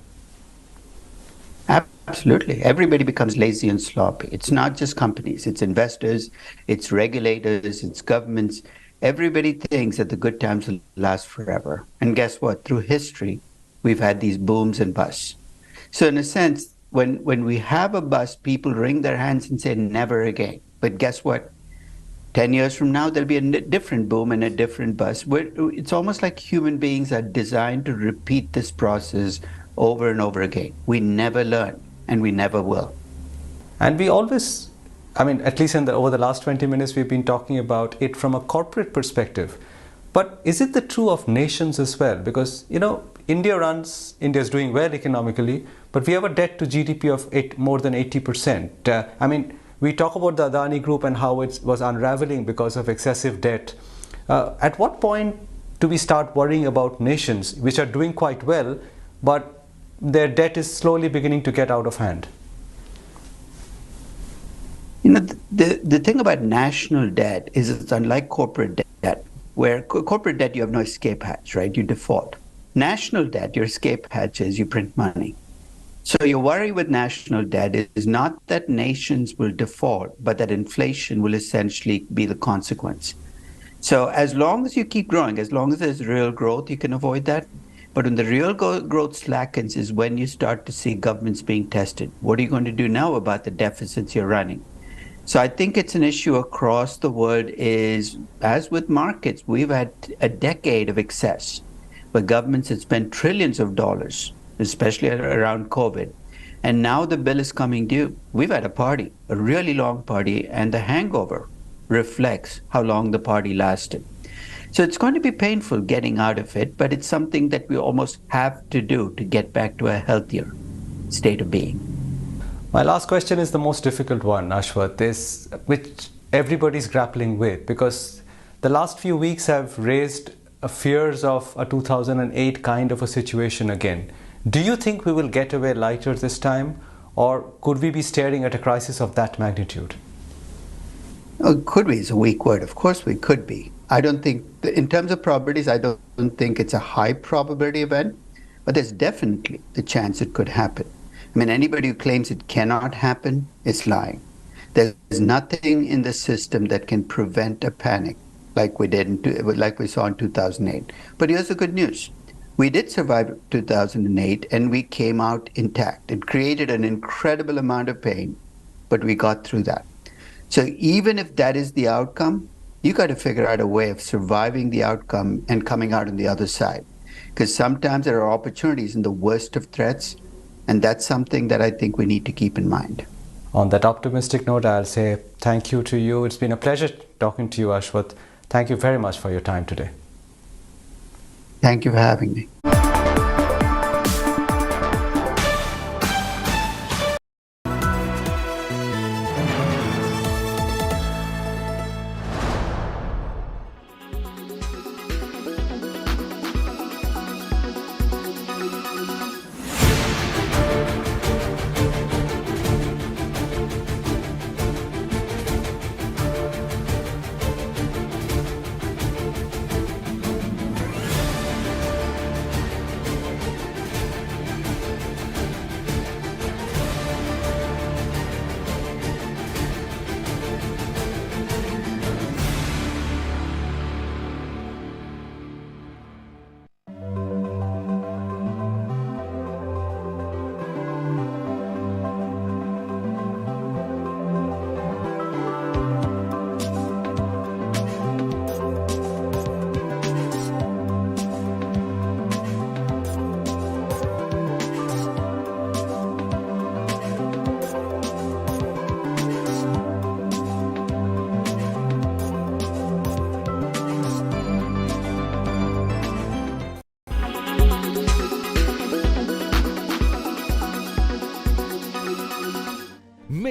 Absolutely. Everybody becomes lazy and sloppy. It's not just companies, it's investors, it's regulators, it's governments. Everybody thinks that the good times will last forever. And guess what? Through history, we've had these booms and busts. So in a sense, when we have a bust, people wring their hands and say, never again. But guess what? 10 years from now, there'll be a different boom and a different bust. It's almost like human beings are designed to repeat this process over and over again. We never learn, and we never will. And we always, I mean, at least over the last 20 minutes, we've been talking about it from a corporate perspective. But is it the true of nations as well? Because, India's doing well economically, but we have a debt to GDP of more than 80%. I mean, we talk about the Adani Group and how it was unraveling because of excessive debt. At what point do we start worrying about nations which are doing quite well, but their debt is slowly beginning to get out of hand? The thing about national debt is it's unlike corporate debt, where corporate debt you have no escape hatch, right? You default. National debt, your escape hatch is you print money. So your worry with national debt is not that nations will default, but that inflation will essentially be the consequence. So as long as you keep growing, as long as there's real growth, you can avoid that. But when the real growth slackens is when you start to see governments being tested. What are you going to do now about the deficits you're running? So I think it's an issue across the world is, as with markets, we've had a decade of excess where governments have spent trillions of dollars, especially around COVID. And now the bill is coming due. We've had a party, a really long party, and the hangover reflects how long the party lasted. So it's going to be painful getting out of it, but it's something that we almost have to do to get back to a healthier state of being. My last question is the most difficult one, Ashwath, which everybody's grappling with, because the last few weeks have raised fears of a 2008 kind of a situation again. Do you think we will get away lighter this time, or could we be staring at a crisis of that magnitude? Could we is a weak word. Of course we could be. I don't think, in terms of probabilities, I don't think it's a high probability event, but there's definitely the chance it could happen. I mean, anybody who claims it cannot happen is lying. There's nothing in the system that can prevent a panic like we saw in 2008. But here's the good news. We did survive 2008 and we came out intact. It created an incredible amount of pain, but we got through that. So even if that is the outcome, you got to figure out a way of surviving the outcome and coming out on the other side. Because sometimes there are opportunities in the worst of threats, and that's something that I think we need to keep in mind. On that optimistic note, I'll say thank you to you. It's been a pleasure talking to you, Ashwath. Thank you very much for your time today. Thank you for having me.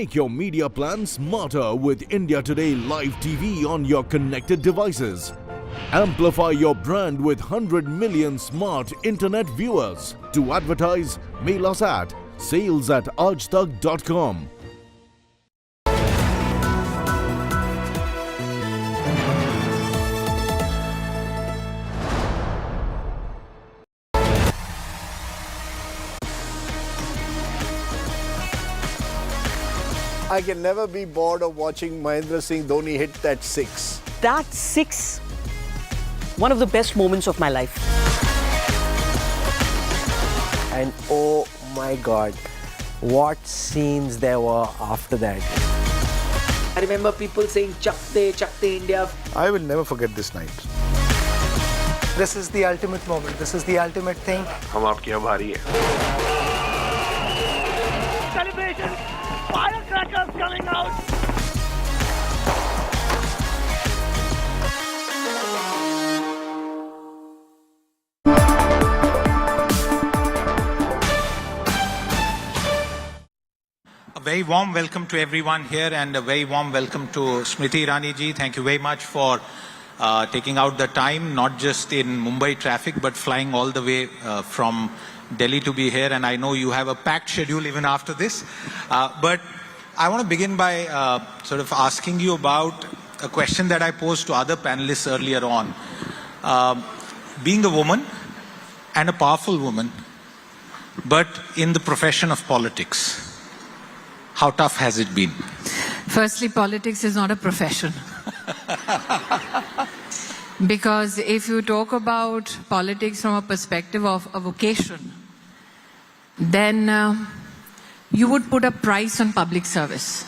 Make your media plan smarter with India Today Live TV on your connected devices. Amplify your brand with 100 million smart internet viewers. To advertise, mail us at sales@aajtak.com. I can never be bored of watching Mahendra Singh Dhoni hit that six. That six, one of the best moments of my life. And oh my God, what scenes there were after that. I remember people saying, Chakte India. I will never forget this night. This is the ultimate moment. This is the ultimate thing. हम आपके आभारी हैं. Celebration! Firecrackers coming out! A very warm welcome to everyone here and a very warm welcome to Smriti Irani ji. Thank you very much for taking out the time, not just in Mumbai traffic, but flying all the way from Delhi to be here. And I know you have a packed schedule even after this. But I want to begin by sort of asking you about a question that I posed to other panelists earlier on. Being a woman and a powerful woman, but in the profession of politics, how tough has it been? Firstly, politics is not a profession. Because if you talk about politics from a perspective of a vocation, then you would put a price on public service.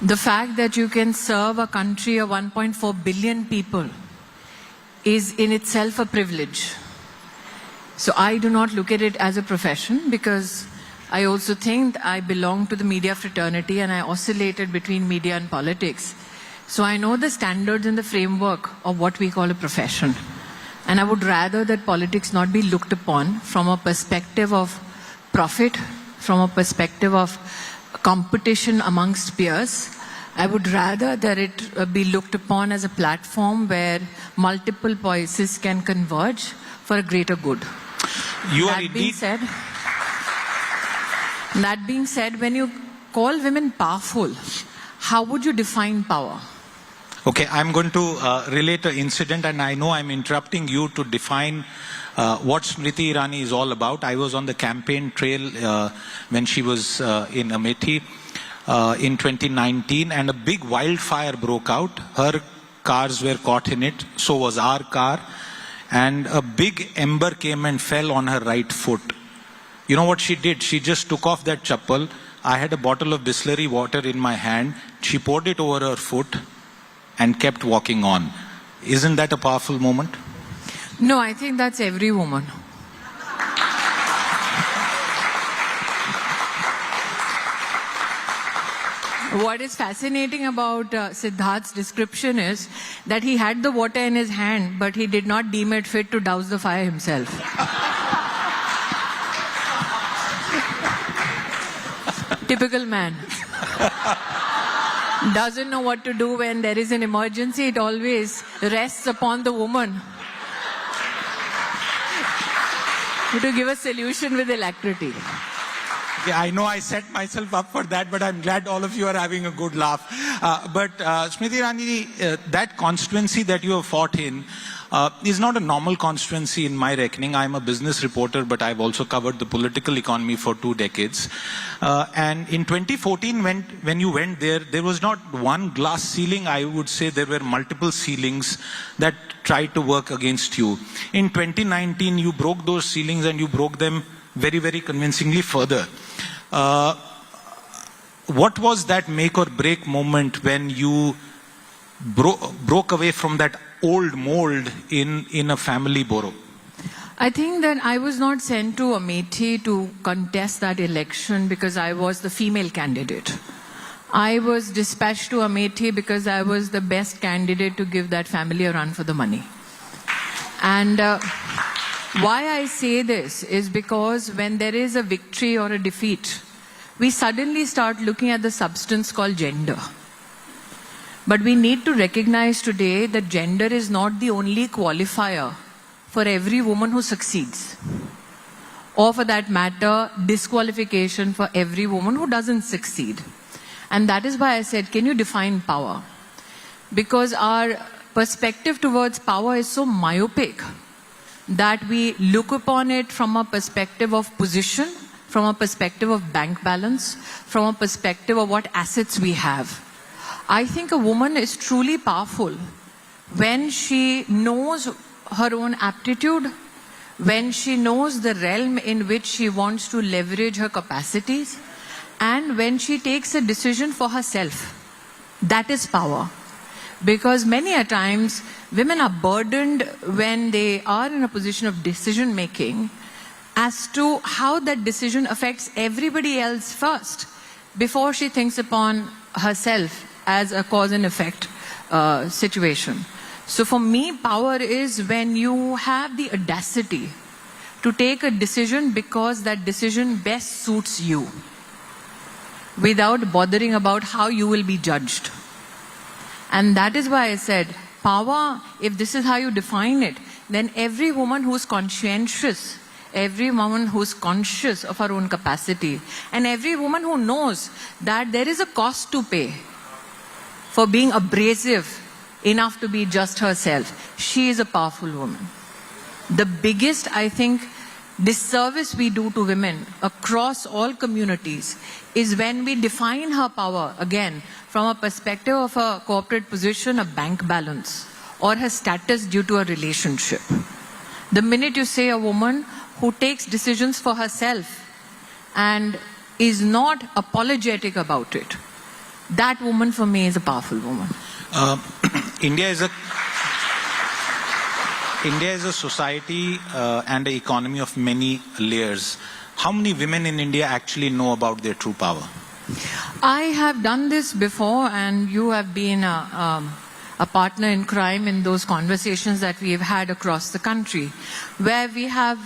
The fact that you can serve a country of 1.4 billion people is in itself a privilege. So I do not look at it as a profession, because I also think I belong to the media fraternity and I oscillated between media and politics. So I know the standards and the framework of what we call a profession. And I would rather that politics not be looked upon from a perspective of profit, from a perspective of competition amongst peers. I would rather that it be looked upon as a platform where multiple voices can converge for a greater good. That being said, when you call women powerful, how would you define power? Okay, I'm going to relate an incident, and I know I'm interrupting you to define what Smriti Irani is all about. I was on the campaign trail when she was in Amethi in 2019, and a big wildfire broke out. Her cars were caught in it, so was our car, and a big ember came and fell on her right foot. You know what she did? She just took off that chappal. I had a bottle of Bisleri water in my hand. She poured it over her foot and kept walking on. Isn't that a powerful moment? No, I think that's every woman. What is fascinating about Siddharth's description is that he had the water in his hand, but he did not deem it fit to douse the fire himself. Typical man. Doesn't know what to do when there is an emergency. It always rests upon the woman to give a solution with alacrity. Okay, I know I set myself up for that, but I'm glad all of you are having a good laugh. But Smriti Irani, that constituency that you have fought in is not a normal constituency in my reckoning. I'm a business reporter, but I've also covered the political economy for 2 decades. And in 2014, when you went there, there was not one glass ceiling. I would say there were multiple ceilings that tried to work against you. In 2019, you broke those ceilings, and you broke them very, very convincingly further. What was that make or break moment when you broke away from that old mold in a family borough? I think that I was not sent to Amethi to contest that election because I was the female candidate. I was dispatched to Amethi because I was the best candidate to give that family a run for the money. And why I say this is because when there is a victory or a defeat, we suddenly start looking at the substance called gender. But we need to recognize today that gender is not the only qualifier for every woman who succeeds. Or for that matter, disqualification for every woman who doesn't succeed. And that is why I said, can you define power? Because our perspective towards power is so myopic that we look upon it from a perspective of position, from a perspective of bank balance, from a perspective of what assets we have. I think a woman is truly powerful when she knows her own aptitude, when she knows the realm in which she wants to leverage her capacities, and when she takes a decision for herself. That is power. Because many a times, women are burdened when they are in a position of decision making as to how that decision affects everybody else first, before she thinks upon herself as a cause and effect situation. So for me, power is when you have the audacity to take a decision because that decision best suits you, without bothering about how you will be judged. And that is why I said, power, if this is how you define it, then every woman who's conscientious, every woman who's conscious of her own capacity, and every woman who knows that there is a cost to pay for being abrasive enough to be just herself, she is a powerful woman. The biggest, I think, disservice we do to women across all communities is when we define her power, again, from a perspective of a corporate position, a bank balance, or her status due to a relationship. The minute you say a woman who takes decisions for herself and is not apologetic about it, that woman for me is a powerful woman. India is a society and an economy of many layers. How many women in India actually know about their true power? I have done this before, and you have been a partner in crime in those conversations that we have had across the country, where we have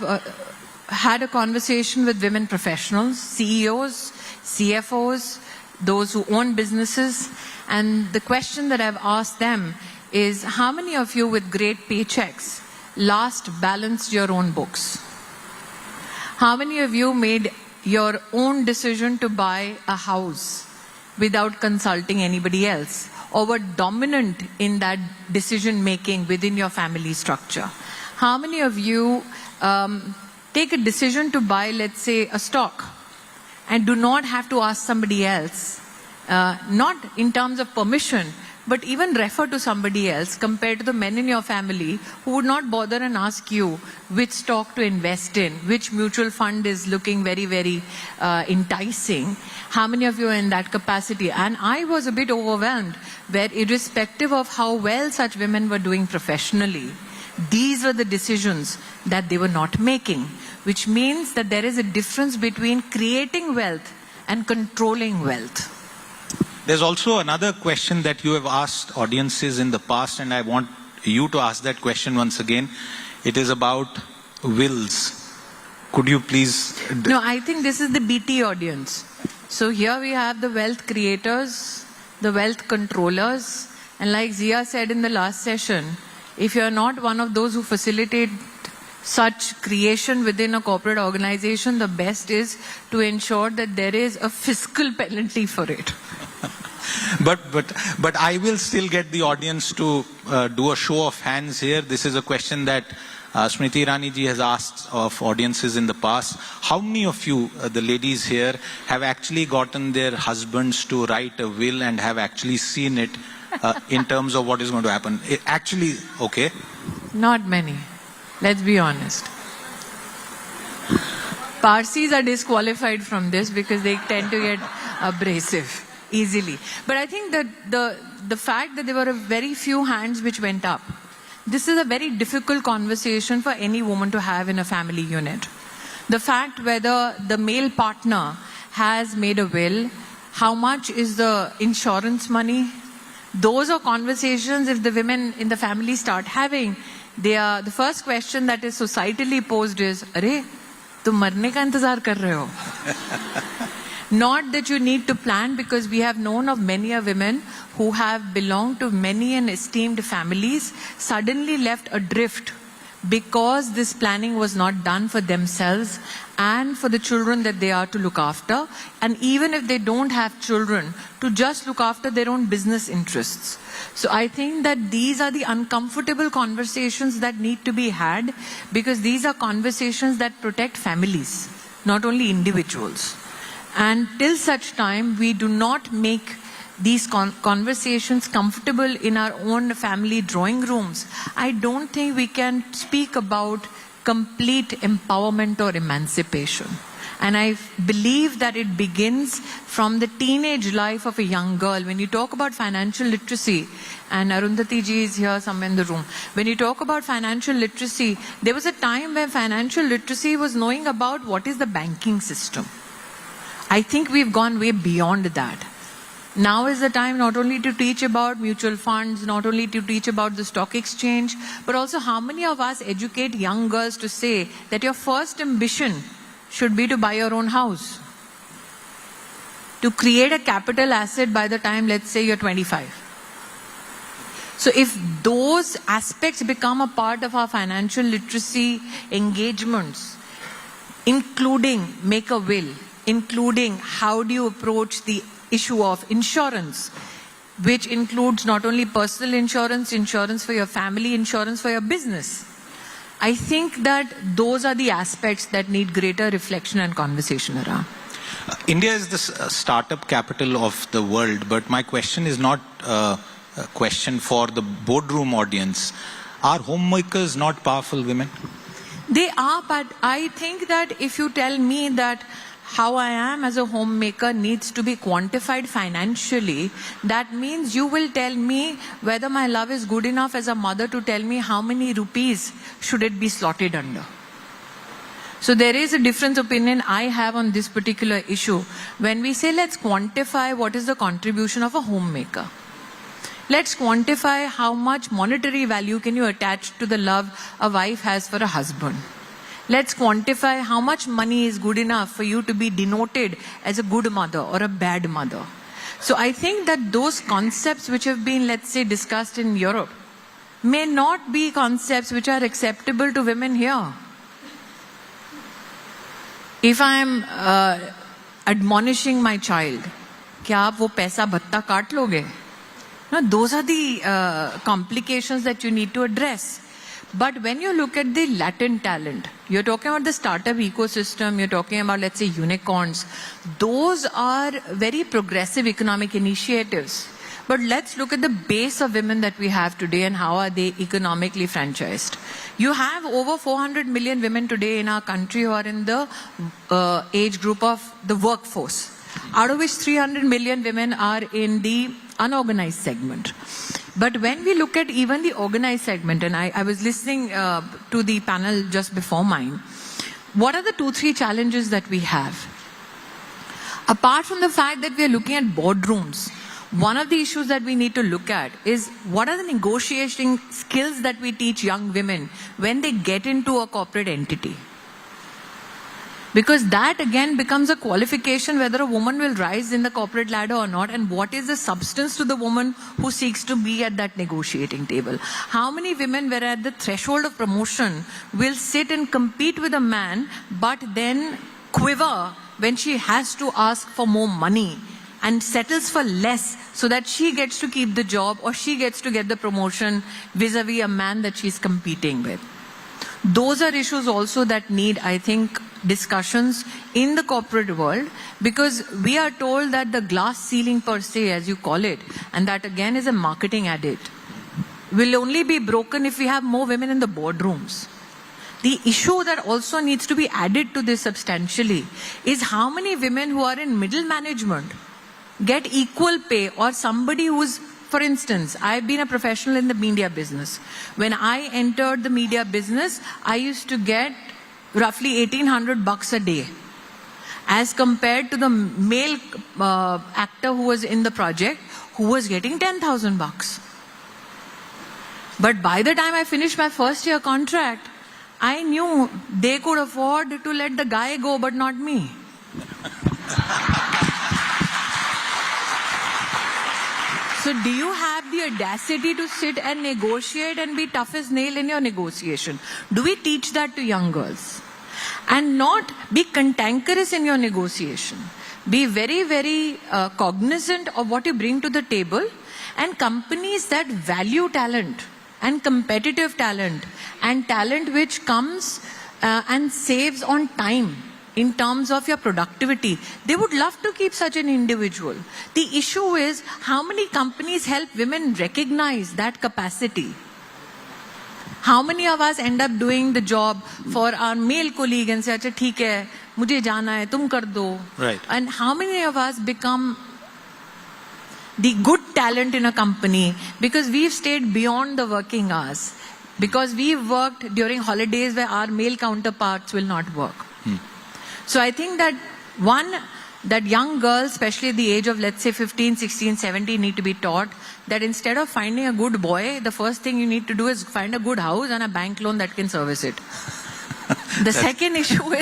had a conversation with women professionals, CEOs, CFOs, those who own businesses, and the question that I've asked them is, how many of you with great paychecks last balanced your own books? How many of you made your own decision to buy a house without consulting anybody else, or were dominant in that decision making within your family structure? How many of you take a decision to buy, let's say, a stock and do not have to ask somebody else, not in terms of permission, but even refer to somebody else, compared to the men in your family who would not bother and ask you which stock to invest in, which mutual fund is looking very, very enticing? How many of you are in that capacity? And I was a bit overwhelmed, where irrespective of how well such women were doing professionally, these were the decisions that they were not making, which means that there is a difference between creating wealth and controlling wealth. There's also another question that you have asked audiences in the past, and I want you to ask that question once again. It is about wills. Could you please... No, I think this is the BT audience. So here we have the wealth creators, the wealth controllers, and like Zia said in the last session, if you're not one of those who facilitate such creation within a corporate organization, the best is to ensure that there is a fiscal penalty for it. But I will still get the audience to do a show of hands here. This is a question that Smriti Irani ji has asked of audiences in the past. How many of you, the ladies here, have actually gotten their husbands to write a will and have actually seen it in terms of what is going to happen? Actually, okay. Not many. Let's be honest. Parsis are disqualified from this because they tend to get abrasive easily. But I think that the fact that there were a very few hands which went up, this is a very difficult conversation for any woman to have in a family unit. The fact whether the male partner has made a will, how much is the insurance money, those are conversations if the women in the family start having. They are, the first question that is societally posed is, "Arey, tum marne ka intezar kar rahe ho?" Not that you need to plan, because we have known of many women who have belonged to many and esteemed families, suddenly left adrift because this planning was not done for themselves and for the children that they are to look after. And even if they don't have children, to just look after their own business interests. So I think that these are the uncomfortable conversations that need to be had, because these are conversations that protect families, not only individuals. And till such time we do not make these conversations comfortable in our own family drawing rooms, I don't think we can speak about complete empowerment or emancipation. And I believe that it begins from the teenage life of a young girl. When you talk about financial literacy, and Arundhati ji is here somewhere in the room, when you talk about financial literacy, there was a time where financial literacy was knowing about what is the banking system. I think we've gone way beyond that. Now is the time not only to teach about mutual funds, not only to teach about the stock exchange, but also how many of us educate young girls to say that your first ambition should be to buy your own house, to create a capital asset by the time, let's say, you're 25. So if those aspects become a part of our financial literacy engagements, including make a will, including how do you approach the issue of insurance, which includes not only personal insurance, insurance for your family, insurance for your business. I think that those are the aspects that need greater reflection and conversation around. India is the startup capital of the world, but my question is not a question for the boardroom audience. Are homemakers not powerful women? They are, but I think that if you tell me that how I am as a homemaker needs to be quantified financially, that means you will tell me whether my love is good enough as a mother to tell me how many rupees should it be slotted under. So there is a different opinion I have on this particular issue. When we say let's quantify what is the contribution of a homemaker. Let's quantify how much monetary value can you attach to the love a wife has for a husband. Let's quantify how much money is good enough for you to be denoted as a good mother or a bad mother. So I think that those concepts which have been, let's say, discussed in Europe may not be concepts which are acceptable to women here. If I'm admonishing my child, क्या आप वो पैसा भत्ता काट लोगे? Now, those are the complications that you need to address. But when you look at the latent talent, you're talking about the startup ecosystem, you're talking about, let's say, unicorns. Those are very progressive economic initiatives. But let's look at the base of women that we have today and how are they economically franchised. You have over 400 million women today in our country who are in the age group of the workforce, out of which 300 million women are in the unorganized segment. But when we look at even the organized segment, and I was listening to the panel just before mine, what are the 2-3 challenges that we have? Apart from the fact that we are looking at boardrooms, one of the issues that we need to look at is what are the negotiating skills that we teach young women when they get into a corporate entity? Because that again becomes a qualification whether a woman will rise in the corporate ladder or not, and what is the substance to the woman who seeks to be at that negotiating table. How many women were at the threshold of promotion will sit and compete with a man but then quiver when she has to ask for more money and settles for less so that she gets to keep the job or she gets to get the promotion vis-a-vis a man that she's competing with. Those are issues also that need, I think, discussions in the corporate world, because we are told that the glass ceiling per se, as you call it, and that again is a marketing addict, will only be broken if we have more women in the boardrooms. The issue that also needs to be added to this substantially is how many women who are in middle management get equal pay, or somebody who's, for instance, I've been a professional in the media business. When I entered the media business, I used to get roughly $1,800 a day, as compared to the male actor who was in the project, who was getting $10,000. But by the time I finished my first year contract, I knew they could afford to let the guy go, but not me. So do you have the audacity to sit and negotiate and be tough as nail in your negotiation? Do we teach that to young girls? And not be cantankerous in your negotiation. Be very, very cognizant of what you bring to the table. And companies that value talent and competitive talent and talent which comes and saves on time in terms of your productivity, they would love to keep such an individual. The issue is how many companies help women recognize that capacity. How many of us end up doing the job for our male colleague and say, "Acha, theek hai, mujhe jana hai, tum kar do." Right. And how many of us become the good talent in a company because we've stayed beyond the working hours, because we've worked during holidays where our male counterparts will not work. So I think that that young girls, especially at the age of, let's say, 15, 16, 17, need to be taught that instead of finding a good boy, the first thing you need to do is find a good house and a bank loan that can service it. The second issue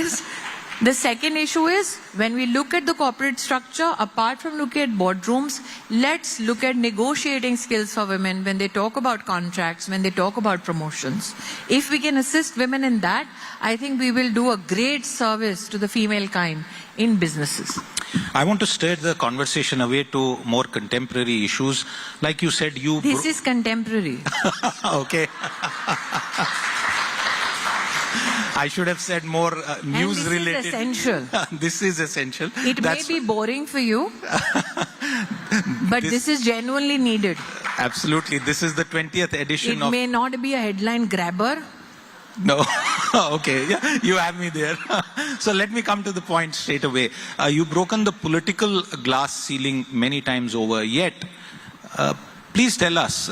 is when we look at the corporate structure, apart from looking at boardrooms, let's look at negotiating skills for women when they talk about contracts, when they talk about promotions. If we can assist women in that, I think we will do a great service to the female kind in businesses. I want to steer the conversation away to more contemporary issues. Like you said, This is contemporary. Okay. I should have said more news related. This is essential. This is essential. It may be boring for you, but this is genuinely needed. Absolutely. This is the 20th edition It may not be a headline grabber. No. Okay. Yeah, you have me there. So let me come to the point straight away. You've broken the political glass ceiling many times over. Yet, please tell us,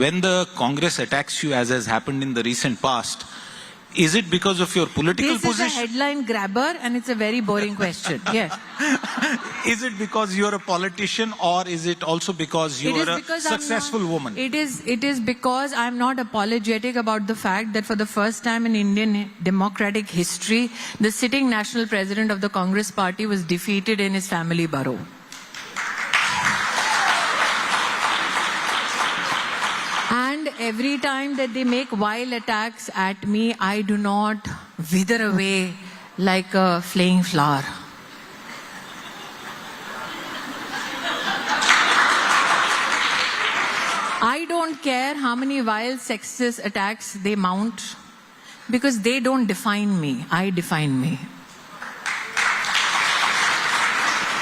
when the Congress attacks you, as has happened in the recent past, is it because of your political position? This is a headline grabber and it's a very boring question. Yes. Is it because you're a politician or is it also because you are a successful woman? It is because I'm not apologetic about the fact that for the first time in Indian democratic history, the sitting national president of the Congress party was defeated in his family borough. And every time that they make vile attacks at me, I do not wither away like a flaying flower. I don't care how many vile sexist attacks they mount, because they don't define me. I define me.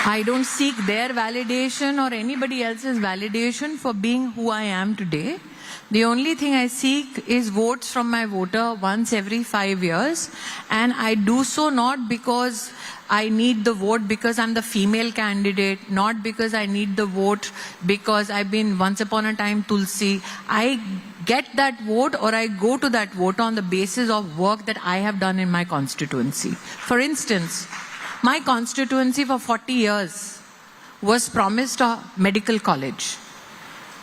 I don't seek their validation or anybody else's validation for being who I am today. The only thing I seek is votes from my voter once every 5 years. And I do so not because I need the vote because I'm the female candidate, not because I need the vote because I've been once upon a time Tulsi. I get that vote or I go to that vote on the basis of work that I have done in my constituency. For instance, my constituency for 40 years was promised a medical college.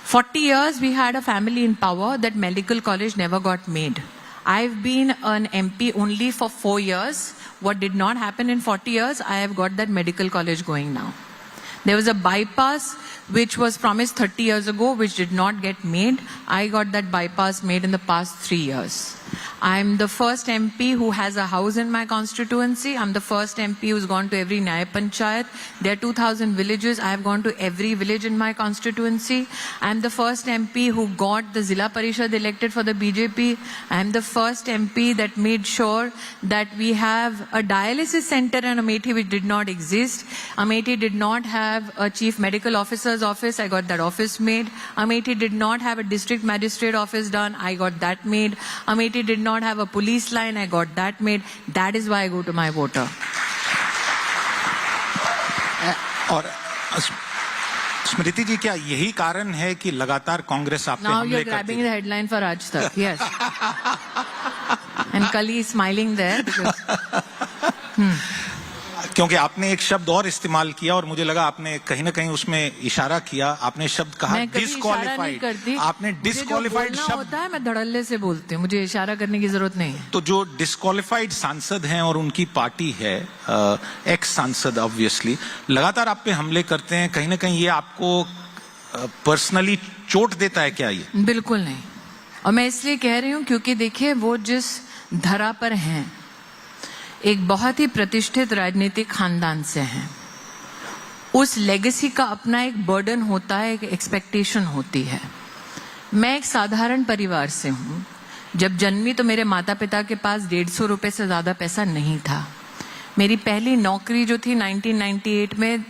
40 years we had a family in power, that medical college never got made. I've been an MP only for 4 years. What did not happen in 40 years, I have got that medical college going now. There was a bypass which was promised 30 years ago, which did not get made. I got that bypass made in the past 3 years. I'm the first MP who has a house in my constituency. I'm the first MP who's gone to every Nyaya Panchayat. There are 2,000 villages. I have gone to every village in my constituency. I'm the first MP who got the Zilla Parishad elected for the BJP. I'm the first MP that made sure that we have a dialysis center in Amethi which did not exist. Amethi did not have a chief medical officer's office. I got that office made. Amethi did not have a district magistrate office done. I got that made. Amethi did not have a police line. I got that made. That is why I go to my voter. और स्मृति जी, क्या यही कारण है कि लगातार कांग्रेस आप पे हमले करती है? Now you're grabbing the headline for Aaj Tak. Yes. And Kali is smiling there. क्योंकि आपने एक शब्द और इस्तेमाल किया और मुझे लगा आपने कहीं ना कहीं उसमें इशारा किया. आपने शब्द कहा डिस्क्वालिफाइड. आपने डिस्क्वालिफाइड शब्द होता है, मैं धड़ल्ले से बोलती हूँ, मुझे इशारा करने की जरूरत नहीं है. तो जो डिस्क्वालिफाइड सांसद हैं और उनकी पार्टी है, एक्स सांसद ऑब्वियसली, लगातार आप पे हमले करते हैं. कहीं ना कहीं ये आपको पर्सनली चोट देता है क्या ये? बिल्कुल नहीं, और मैं इसलिए कह रही हूं क्योंकि देखिए वो जिस धरा पर हैं, एक बहुत ही प्रतिष्ठित राजनीतिक खानदान से हैं, उस लेगेसी का अपना एक बर्डन होता है, एक एक्सपेक्टेशन होती है। मैं एक साधारण परिवार से हूं। जब जन्मी तो मेरे माता पिता के पास 150 रुपए से ज्यादा पैसा नहीं था। मेरी पहली नौकरी जो थी 1998 में,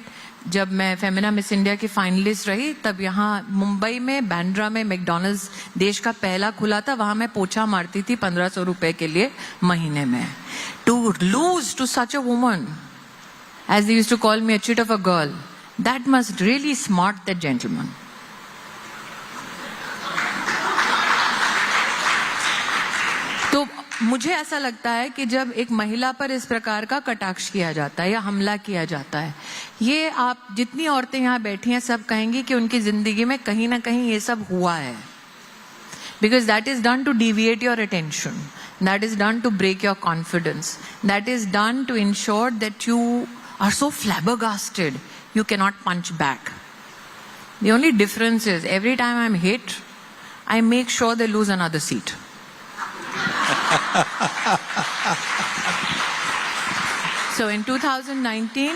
जब मैं फेमिना मिस इंडिया की फाइनलिस्ट रही, तब यहाँ मुंबई में बांद्रा में मैकडॉनल्ड्स देश का पहला खुला था, वहां मैं पोछा मारती थी 1500 रुपए के लिए महीने में। To lose to such a woman, as they used to call me, a chit of a girl, that must really smart that gentleman. तो मुझे ऐसा लगता है कि जब एक महिला पर इस प्रकार का कटाक्ष किया जाता है या हमला किया जाता है, ये आप जितनी औरतें यहाँ बैठी हैं सब कहेंगी कि उनकी जिंदगी में कहीं ना कहीं ये सब हुआ है, because that is done to deviate your attention, that is done to break your confidence, that is done to ensure that you are so flabbergasted you cannot punch back. The only difference is every time I'm hit, I make sure they lose another seat. So in 2019,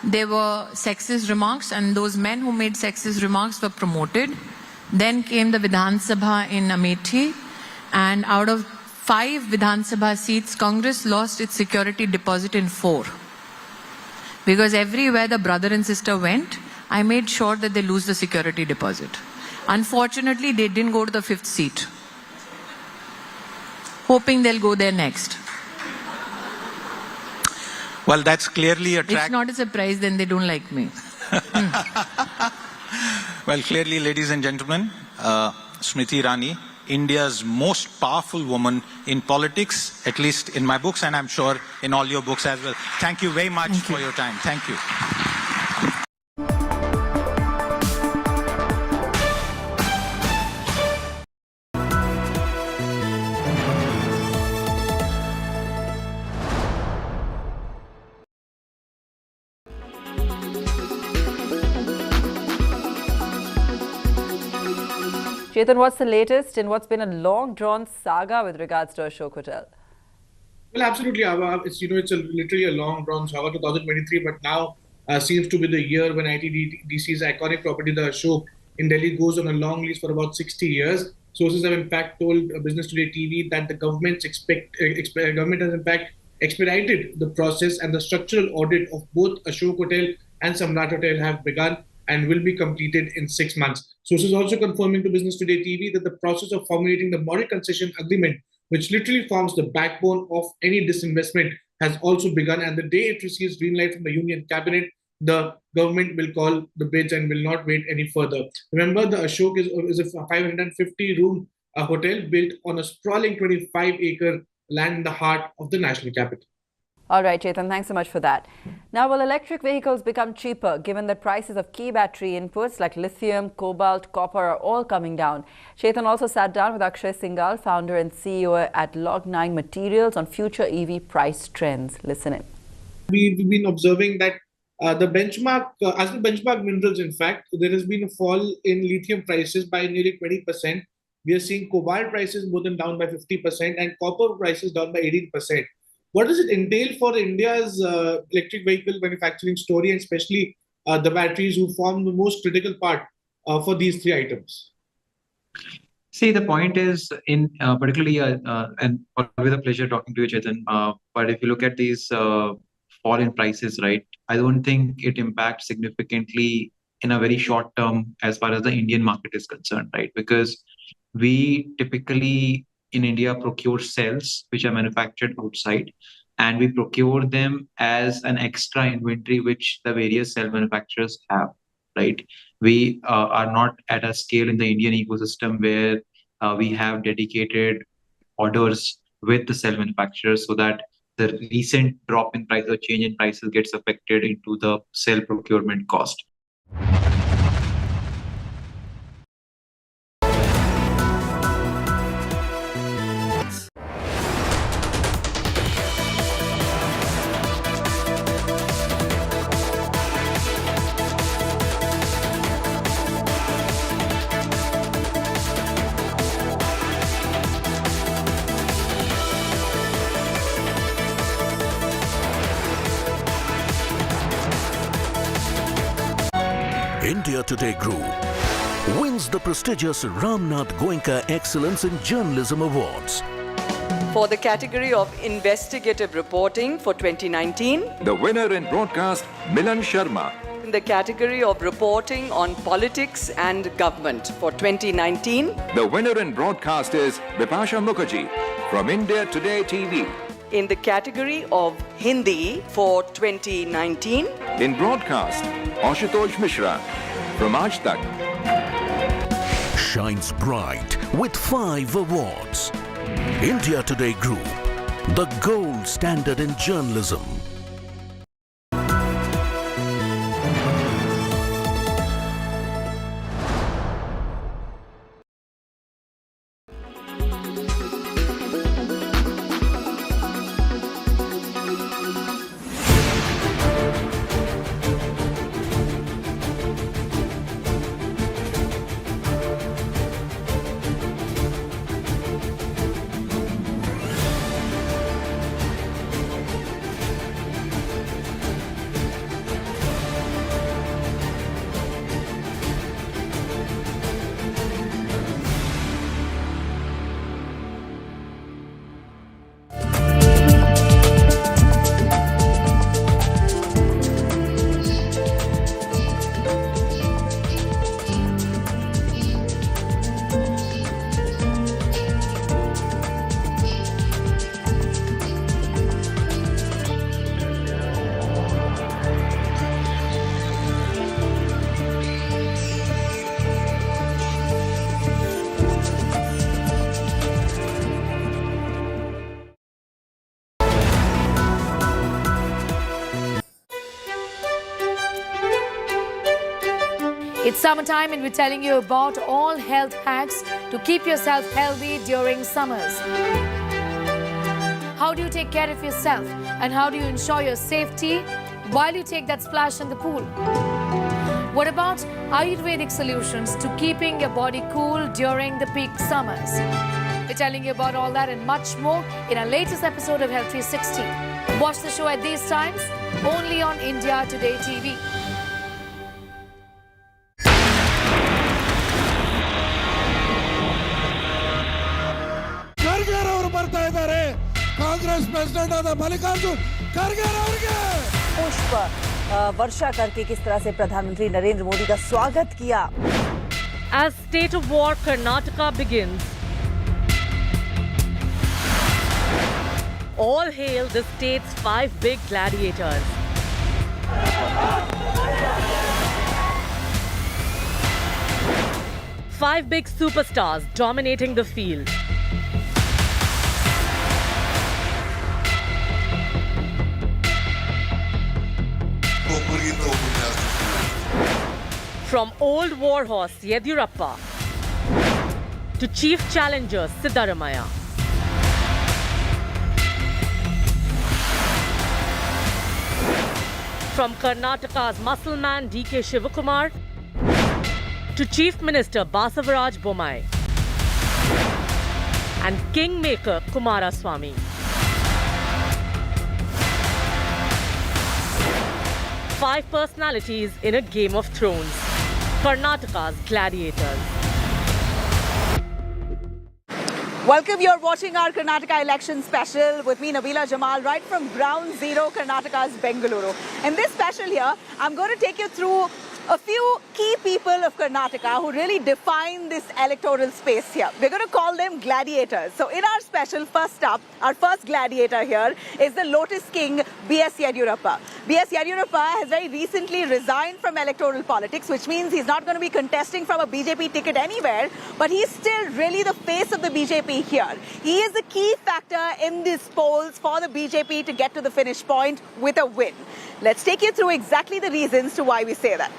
there were sexist remarks, and those men who made sexist remarks were promoted. Then came the Vidhan Sabha in Amethi, and out of 5 Vidhan Sabha seats, Congress lost its security deposit in 4. Because everywhere the brother and sister went, I made sure that they lose the security deposit. Unfortunately, they didn't go to the 5th seat, hoping they'll go there next. Well, that's clearly a track. It's not a surprise, then they don't like me. Well, clearly, ladies and gentlemen, Smriti Irani, India's most powerful woman in politics, at least in my books, and I'm sure in all your books as well. Thank you very much for your time. Thank you. Chetan, what's the latest in what's been a long-drawn saga with regards to Ashok Hotel? Well, absolutely. It's literally a long-drawn saga, 2023, but now seems to be the year when ITDC's iconic property, the Ashok in Delhi, goes on a long lease for about 60 years. Sources have in fact told Business Today TV that the government has in fact expedited the process, and the structural audit of both Ashok Hotel and Samrat Hotel have begun and will be completed in 6 months. Sources also confirming to Business Today TV that the process of formulating the model concession agreement, which literally forms the backbone of any disinvestment, has also begun. And the day it receives green light from the Union Cabinet, the government will call the bids and will not wait any further. Remember, the Ashok is a 550-room hotel built on a sprawling 25-acre land in the heart of the national capital. All right, Chetan, thanks so much for that. Now, will electric vehicles become cheaper given that prices of key battery inputs like lithium, cobalt, copper are all coming down? Chetan also sat down with Akshay Singhal, founder and CEO at Log9 Materials, on future EV price trends. Listen in. We've been observing that as the benchmark minerals, in fact, there has been a fall in lithium prices by nearly 20%. We are seeing cobalt prices more than down by 50% and copper prices down by 18%. What does it entail for India's electric vehicle manufacturing story, and especially the batteries, who form the most critical part for these 3 items? See, the point is, in particularly, and always a pleasure talking to you, Chetan. But if you look at these fall in prices, right, I don't think it impacts significantly in a very short term as far as the Indian market is concerned, right? Because we typically in India procure cells which are manufactured outside, and we procure them as an extra inventory which the various cell manufacturers have, right? We are not at a scale in the Indian ecosystem where we have dedicated orders with the cell manufacturers so that the recent drop in price or change in prices gets affected into the cell procurement cost. India Today Group wins the prestigious Ramnath Goenka Excellence in Journalism Awards. For the category of investigative reporting for 2019, the winner in broadcast, Milan Sharma. in the category of reporting on politics and government for 2019, The winner in broadcast is Bipasha Mukherjee from India Today TV. in the category of Hindi for 2019, In broadcast, Ashutosh Mishra from Aaj Tak. Shines bright with 5 awards. India Today Group, the gold standard in journalism. It's summertime and we're telling you about all health hacks to keep yourself healthy during summers. How do you take care of yourself and how do you ensure your safety while you take that splash in the pool? What about Ayurvedic solutions to keeping your body cool during the peak summers? We're telling you about all that and much more in our latest episode of Health 360. Watch the show at these times only on India Today TV. Congress president आದ मल्लिकार्जुन खड़गे ಅವರಿಗೆ पुष्प वर्षा करके किस तरह से प्रधानमंत्री नरेंद्र मोदी का स्वागत किया. As state of war Karnataka begins, all hail the state's 5 big gladiators. Five big superstars dominating the field. From old warhorse Yediyurappa to chief challenger Siddaramaiah. From Karnataka's muscle man D.K. Shivakumar to Chief Minister Basavaraj Bommai and Kingmaker Kumaraswamy. Five personalities in a Game of Thrones. Karnataka's gladiators. Welcome, you're watching our Karnataka Election special with me, Nabila Jamal, right from Ground Zero, Karnataka's Bengaluru. In this special here, I'm going to take you through a few key people of Karnataka who really define this electoral space here. We're going to call them gladiators. So in our special, first up, our first gladiator here is the Lotus King, B.S. Yediyurappa. B.S. Yediyurappa has very recently resigned from electoral politics, which means he's not going to be contesting from a BJP ticket anywhere, but he's still really the face of the BJP here. He is the key factor in these polls for the BJP to get to the finish point with a win. Let's take you through exactly the reasons to why we say that.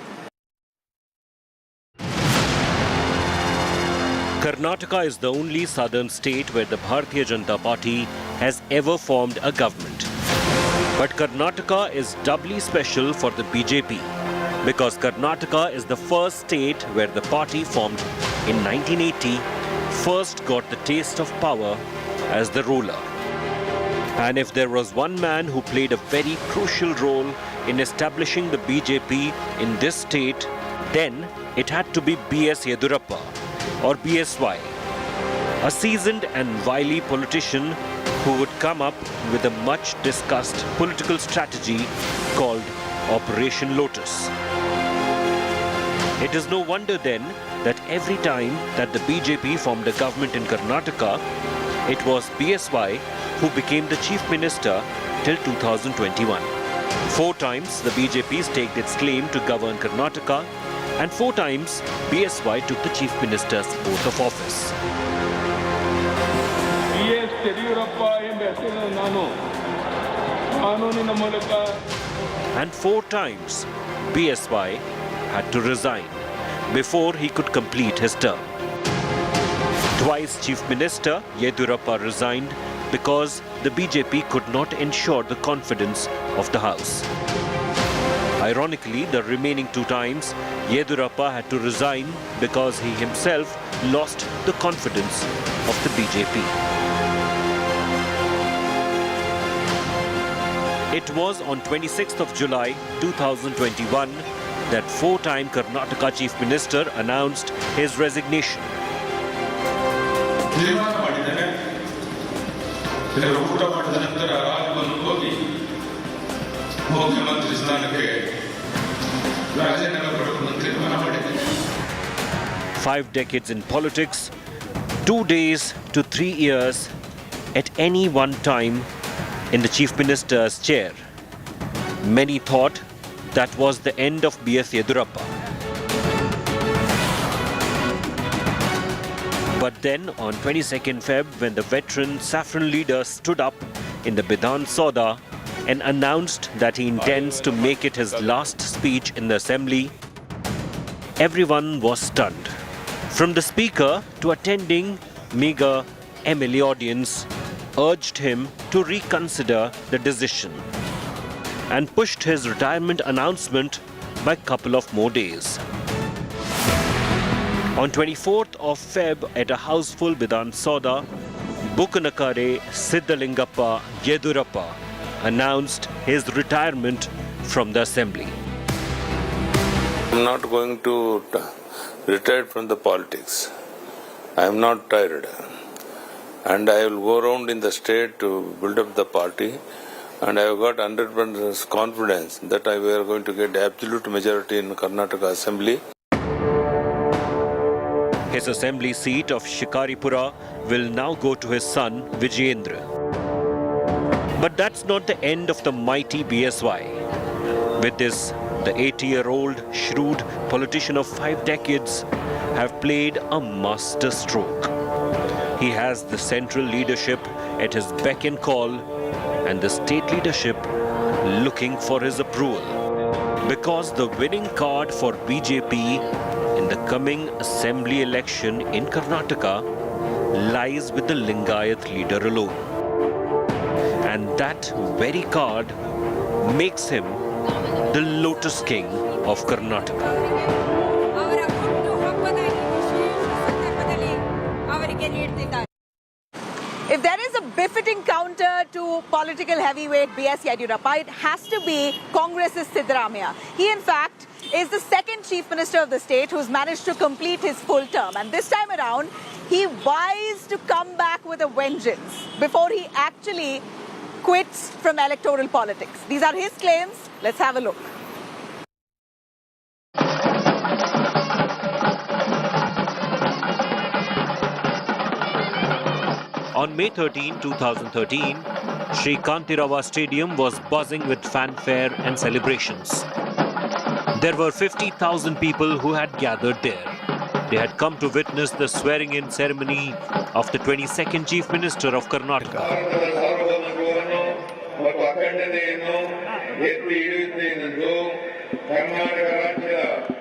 Karnataka is the only southern state where the Bharatiya Janata Party has ever formed a government. But Karnataka is doubly special for the BJP because Karnataka is the first state where the party formed in 1980 first got the taste of power as the ruler. And if there was one man who played a very crucial role in establishing the BJP in this state, Then it had to be B.S. Yedurappa or BSY, a seasoned and wily politician who would come up with a much discussed political strategy called Operation Lotus. It is no wonder then that every time that the BJP formed a government in Karnataka, it was BSY who became the chief minister till 2021. 4 times the BJP staked its claim to govern Karnataka, and 4 times BSY took the chief minister's oath of office. And 4 times BSY had to resign before he could complete his term. Twice Chief Minister Yedurappa resigned because the BJP could not ensure the confidence of the House. Ironically, the remaining 2 times, Yedurappa had to resign because he himself lost the confidence of the BJP. It was on 26th of July 2021 that 4-time Karnataka Chief Minister announced his resignation. Five decades in politics, 2 days to 3 years at any one time in the Chief Minister's chair. Many thought that was the end of B.S. Yedurappa. But then on 22nd Feb, when the veteran saffron leader stood up in the Bidhan Soda and announced that he intends to make it his last speech in the assembly, everyone was stunned. From the speaker to attending meager MLA audience urged him to reconsider the decision and pushed his retirement announcement by a couple of more days. On 24th of Feb, at a houseful Bidhan Soda, Bukanakare Siddalingappa Yedurappa announced his retirement from the assembly. I'm not going to retire from the politics. I am not tired. And I will go around in the state to build up the party. And I have got 100% confidence that we are going to get absolute majority in Karnataka Assembly. His assembly seat of Shikaripura will now go to his son Vijayendra. But that's not the end of the mighty BSY. With this, the 80-year-old shrewd politician of 5 decades have played a master stroke. He has the central leadership at his beck and call and the state leadership looking for his approval. Because the winning card for BJP in the coming assembly election in Karnataka lies with the Lingayat leader alone. And that very card makes him the Lotus King of Karnataka. If there is a befitting counter to political heavyweight B.S. Yedurappa, it has to be Congress's Siddaramaiah. He, in fact, is the second Chief Minister of the state who's managed to complete his full term. And this time around, he vows to come back with a vengeance before he actually quits from electoral politics. These are his claims. Let's have a look. On May 13, 2013, Sri Kantirawa Stadium was buzzing with fanfare and celebrations. There were 50,000 people who had gathered there. They had come to witness the swearing-in ceremony of the 22nd Chief Minister of Karnataka.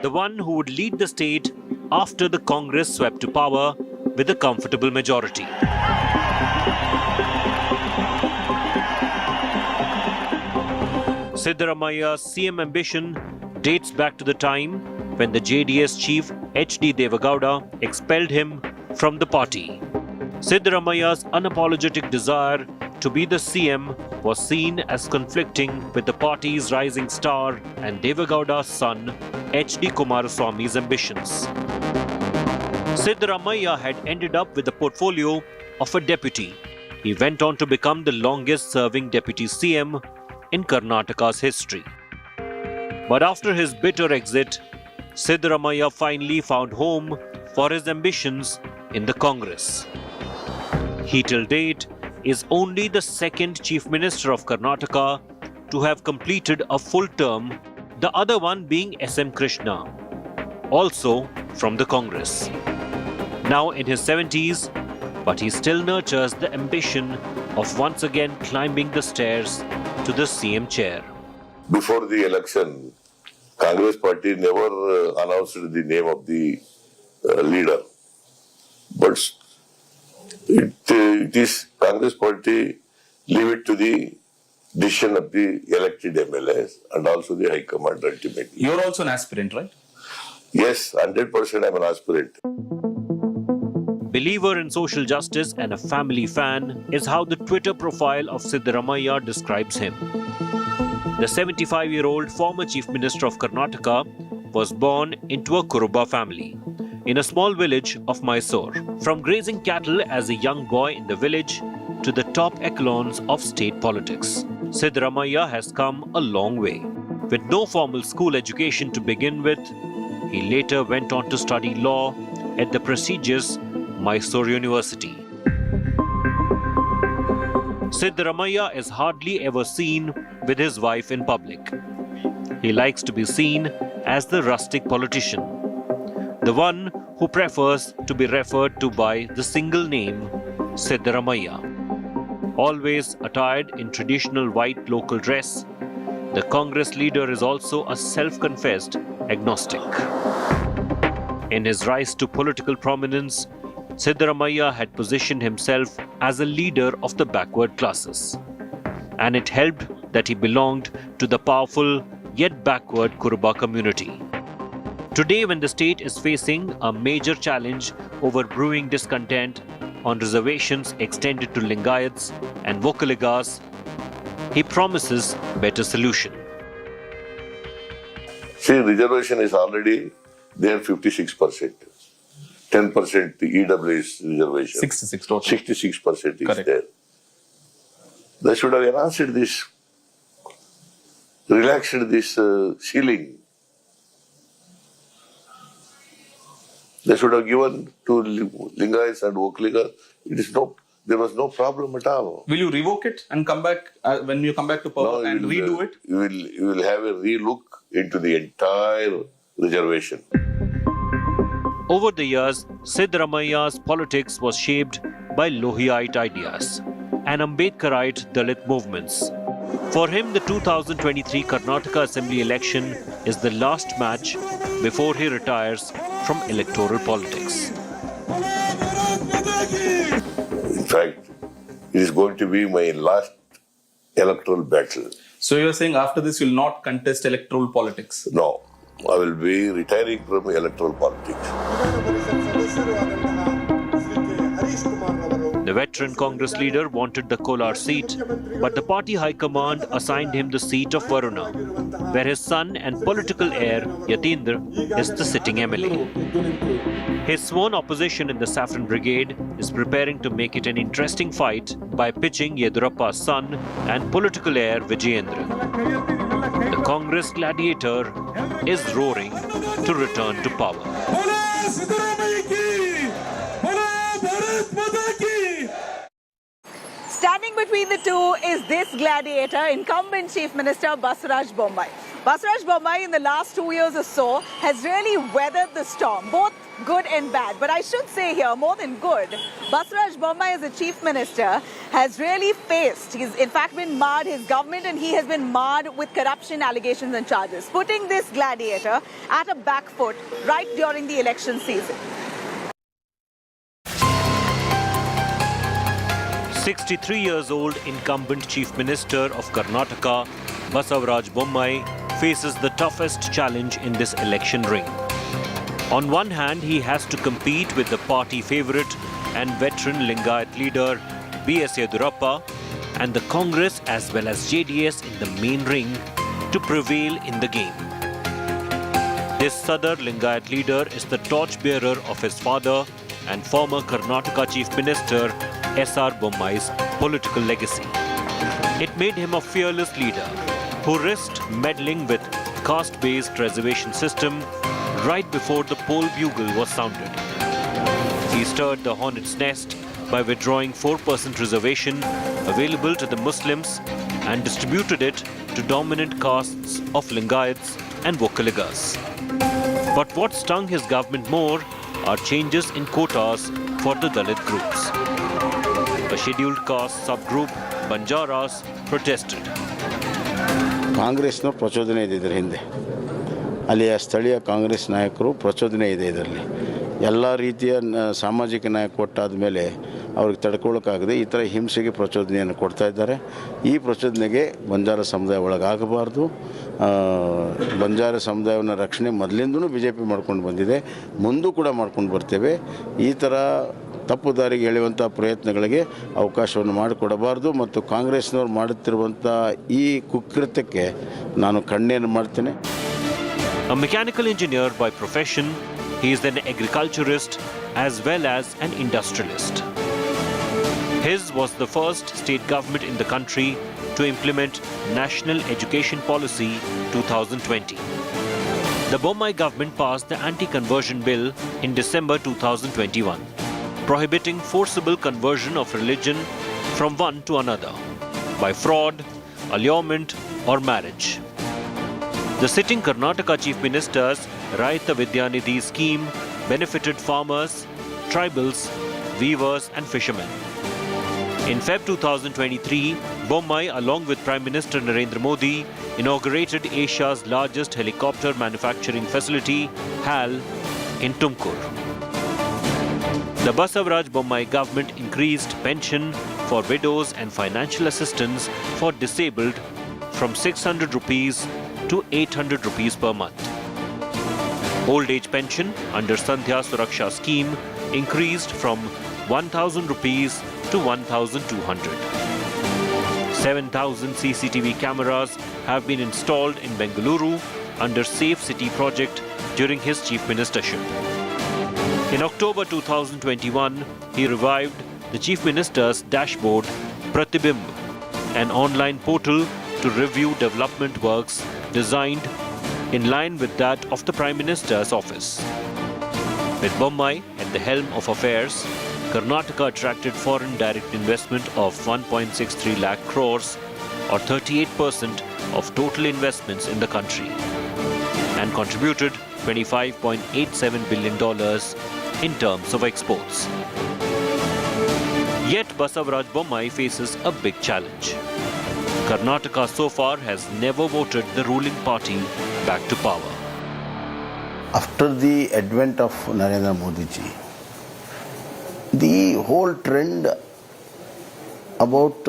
The one who would lead the state after the Congress swept to power with a comfortable majority. Siddaramaiah's CM ambition dates back to the time when the JDS chief H.D. Devagowda expelled him from the party. Siddaramaiah's unapologetic desire to be the CM was seen as conflicting with the party's rising star and Devagowda's son, H.D. Kumaraswamy's ambitions. Siddaramaiah had ended up with the portfolio of a deputy. He went on to become the longest-serving deputy CM in Karnataka's history. But after his bitter exit, Siddaramaiah finally found home for his ambitions in the Congress. He till date is only the second Chief Minister of Karnataka to have completed a full term, the other one being S.M. Krishna, also from the Congress. Now in his 70s, but he still nurtures the ambition of once again climbing the stairs to the CM chair. Before the election, Congress party never announced the name of the leader. But it is Congress party leave it to the decision of the elected MLAs and also the High Command ultimately. You're also an aspirant, right? Yes, 100% I'm an aspirant. Believer in social justice and a family fan is how the Twitter profile of Siddaramaiah describes him. The 75-year-old former Chief Minister of Karnataka was born into a Kuruba family in a small village of Mysore. From grazing cattle as a young boy in the village to the top echelons of state politics, Siddaramaiah has come a long way. With no formal school education to begin with, he later went on to study law at the prestigious Mysore University. Siddaramaiah is hardly ever seen with his wife in public. He likes to be seen as the rustic politician, the one who prefers to be referred to by the single name Siddaramaiah. Always attired in traditional white local dress, the Congress leader is also a self-confessed agnostic. In his rise to political prominence, Siddaramaiah had positioned himself as a leader of the backward classes, and it helped that he belonged to the powerful yet backward Kuruba community. Today, when the state is facing a major challenge over brewing discontent on reservations extended to Lingayats and Vokaligas, he promises better solution. See, reservation is already there 56%. 10% the EW is reservation. 66 total. 66% is Correct. there. They should have enhanced this, relaxed this ceiling. They should have given to Lingayats and Vokaligas. There was no problem at all. Will you revoke it and come back when you come back to power and redo it? You will have a re-look into the entire reservation. Over the years, Siddaramaiah's politics was shaped by Lohiyite ideas and Ambedkarite Dalit movements. For him, the 2023 Karnataka Assembly election is the last match before he retires from electoral politics. In fact, it is going to be my last electoral battle. So you're saying after this you'll not contest electoral politics? No. I will be retiring from electoral politics. The veteran Congress leader wanted the Kolar seat, but the party high command assigned him the seat of Varuna, where his son and political heir Yatindra is the sitting MLA. His sworn opposition in the Saffron Brigade is preparing to make it an interesting fight by pitching Yedurappa's son and political heir Vijayendra. The Congress gladiator is roaring to return to power. Standing between the two is this gladiator, incumbent Chief Minister Basuraj Bommai. Basuraj Bommai in the last 2 years or so has really weathered the storm, both good and bad. But I should say here, more than good, Basuraj Bommai as a Chief Minister has really faced, he's in fact been marred, his government and he has been marred with corruption allegations and charges, putting this gladiator at a back foot right during the election season. 63 years old incumbent Chief Minister of Karnataka, Basuraj Bommai, faces the toughest challenge in this election ring. On one hand, he has to compete with the party favourite and veteran Lingayat leader B.S. Yedurappa and the Congress as well as JDS in the main ring to prevail in the game. This Sadar Lingayat leader is the torchbearer of his father and former Karnataka Chief Minister S.R. Bommai's political legacy. It made him a fearless leader who risked meddling with caste-based reservation system right before the poll bugle was sounded. He stirred the hornet's nest by withdrawing 4% reservation available to the Muslims and distributed it to dominant castes of Lingayats and Vokkaligas. But what stung his government more are changes in quotas for the Dalit groups. A scheduled caste subgroup, Banjaras, protested. ಕಾಂಗ್ರೆಸ್ನ ಪ್ರಚೋದನೆ ಇದೆ ಇದರ ಹಿಂದೆ. ಅಲ್ಲಿಯ ಸ್ಥಳೀಯ ಕಾಂಗ್ರೆಸ್ ನಾಯಕರು ಪ್ರಚೋದನೆ ಇದೆ ಇದರಲ್ಲಿ. ಎಲ್ಲ ರೀತಿಯ ಸಾಮಾಜಿಕ ನಾಯಕ ಕೊಟ್ಟಾದ ಮೇಲೆ ಅವ್ರಿಗೆ ತಡ್ಕೊಳ್ಳೋಕ್ಕಾಗದೆ ಈ ಥರ ಹಿಂಸೆಗೆ ಪ್ರಚೋದನೆಯನ್ನು ಕೊಡ್ತಾ ಇದ್ದಾರೆ. ಈ ಪ್ರಚೋದನೆಗೆ ಬಂಜಾರ ಸಮುದಾಯ ಒಳಗಾಗಬಾರ್ದು. ಬಂಜಾರ ಸಮುದಾಯವನ್ನು ರಕ್ಷಣೆ ಮೊದಲಿಂದನೂ BJP ಮಾಡ್ಕೊಂಡು ಬಂದಿದೆ, ಮುಂದೂ ಕೂಡ ಮಾಡ್ಕೊಂಡು ಬರ್ತೇವೆ. ಈ ಥರ ತಪ್ಪು ದಾರಿಗೆ ಎಳೆಯುವಂಥ ಪ್ರಯತ್ನಗಳಿಗೆ ಅವಕಾಶವನ್ನು ಮಾಡಿಕೊಡಬಾರ್ದು ಮತ್ತು ಕಾಂಗ್ರೆಸ್ನವರು ಮಾಡುತ್ತಿರುವಂಥ ಈ ಕುಕೃತ್ಯಕ್ಕೆ ನಾನು ಖಂಡನೆ ಮಾಡ್ತೇನೆ. A mechanical engineer by profession, he is an agriculturist as well as an industrialist. His was the first state government in the country to implement National Education Policy 2020. The Bommai government passed the Anti-Conversion Bill in December 2021, prohibiting forcible conversion of religion from one to another by fraud, allurement or marriage. The sitting Karnataka Chief Minister's Raita Vidyanidhi scheme benefited farmers, tribals, weavers and fishermen. In Feb 2023, Bommai, along with Prime Minister Narendra Modi, inaugurated Asia's largest helicopter manufacturing facility, HAL, in Tumkur. The Basavaraj Bommai government increased pension for widows and financial assistance for disabled from 600 rupees to 800 rupees per month. Old age pension under Sandhya Suraksha scheme increased from 1,000 rupees to 1,200. 7,000 CCTV cameras have been installed in Bengaluru under Safe City project during his chief ministership. In October 2021, he revived the Chief Minister's dashboard, Pratibimb, an online portal to review development works designed in line with that of the Prime Minister's office. With Bommai at the helm of affairs, Karnataka attracted foreign direct investment of 1.63 lakh crores or 38% of total investments in the country and contributed $25.87 billion in terms of exports. Yet Basavaraj Bommai faces a big challenge. Karnataka so far has never voted the ruling party back to power. After the advent of Narendra Modi ji, the whole trend about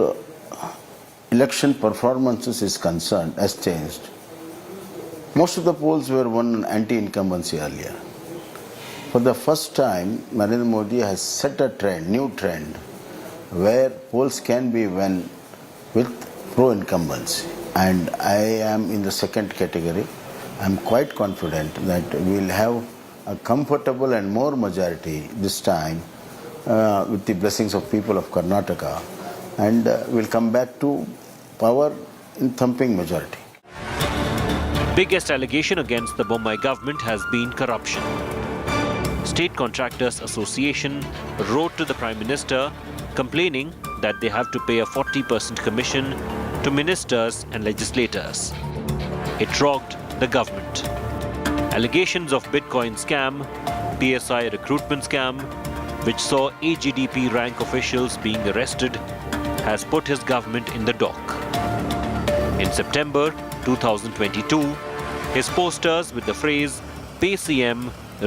election performances is concerned has changed. Most of the polls were won on anti-incumbency earlier. For the first time, Narendra Modi has set a trend, new trend, where polls can be won with pro-incumbency. And I am in the second category. I am quite confident that we will have a comfortable and more majority this time with the blessings of people of Karnataka, and will come back to power in thumping majority. Biggest allegation against the Bommai government has been corruption. State Contractors Association wrote to the Prime Minister complaining that they have to pay a 40% commission to ministers and legislators. It rocked the government. Allegations of Bitcoin scam, PSI recruitment scam, which saw AGDP rank officials being arrested, has put his government in the dock. In September 2022, his posters with the phrase "Pay CM"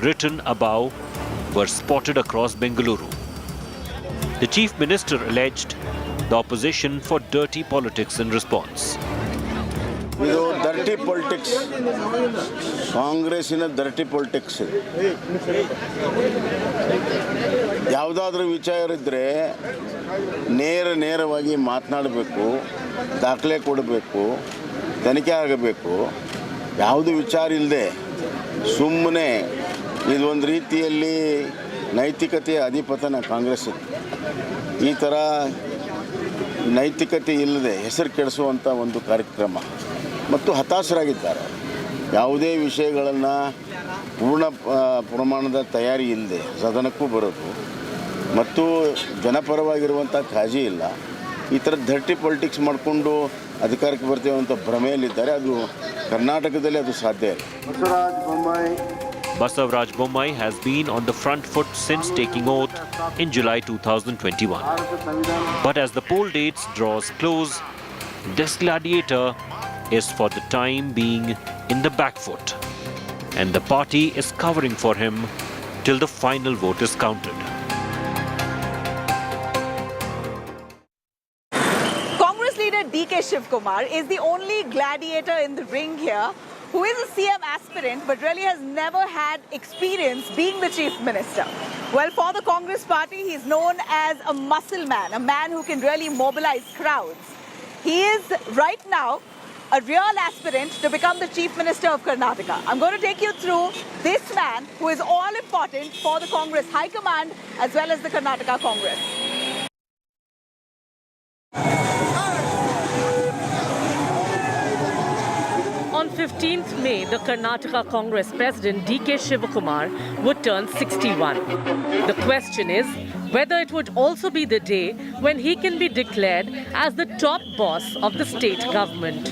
written above were spotted across Bengaluru. The Chief Minister alleged the opposition for dirty politics in response. ಇದು dirty politics, ಕಾಂಗ್ರೆಸ್ಸಿನ dirty politics. ಯಾವುದಾದ್ರೂ ವಿಚಾರ ಇದ್ದರೆ ನೇರವಾಗಿ ಮಾತನಾಡಬೇಕು, ದಾಖಲೆ ಕೊಡಬೇಕು, ತನಿಖೆ ಆಗಬೇಕು. ಯಾವುದು ವಿಚಾರ ಇಲ್ಲದೆ ಸುಮ್ಮನೆ ಇದೊಂದು ರೀತಿಯಲ್ಲಿ ನೈತಿಕತೆಯ ಅಧಿಪತನ ಕಾಂಗ್ರೆಸ್. ಈ ಥರ ನೈತಿಕತೆ ಇಲ್ಲದೆ ಹೆಸರು ಕೆಡಿಸುವಂಥ ಒಂದು ಕಾರ್ಯಕ್ರಮ ಮತ್ತು ಹತಾಶರಾಗಿದ್ದಾರೆ. ಯಾವುದೇ ವಿಷಯಗಳನ್ನು ಪೂರ್ಣ ಪ್ರಮಾಣದ ತಯಾರಿ ಇಲ್ಲದೆ ಸದನಕ್ಕೂ ಬರೋದು ಮತ್ತು ಜನಪರವಾಗಿರುವಂಥ ಕಾಳಜಿ ಇಲ್ಲ. ಈ ಥರ ಧರ್ಟಿ ಪೊಲಿಟಿಕ್ಸ್ ಮಾಡಿಕೊಂಡು ಅಧಿಕಾರಕ್ಕೆ ಬರ್ತೀವಿ ಅಂತ ಭ್ರಮೆಯಲ್ಲಿದ್ದಾರೆ. ಅದು ಕರ್ನಾಟಕದಲ್ಲಿ ಅದು ಸಾಧ್ಯ ಇಲ್ಲ. Basavaraj Bommai has been on the front foot since taking oath in July 2021. But as the poll dates draws close, this gladiator is for the time being in the back foot. And the party is covering for him till the final vote is counted. Congress leader DK Shivkumar is the only gladiator in the ring here who is a CM aspirant but really has never had experience being the chief minister. Well, for the Congress party, he's known as a muscle man, a man who can really mobilize crowds. He is right now a real aspirant to become the chief minister of Karnataka. I'm going to take you through this man who is all important for the Congress High Command as well as the Karnataka Congress. On 15th May, the Karnataka Congress President DK Shivakumar would turn 61. The question is whether it would also be the day when he can be declared as the top boss of the state government.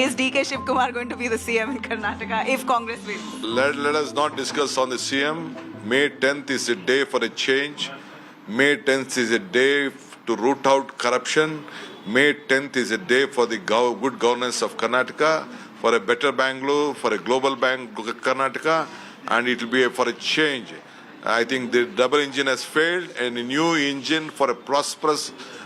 Is DK Shivkumar going to be the CM in Karnataka if Congress wins? Let us not discuss on the CM. May 10th is a day for a change. May 10th is a day to root out corruption. May 10th is a day for the good governance of Karnataka, for a better Bengaluru, for a global Karnataka, and it will be for a change. I think the double engine has failed, and a new engine for a prosperous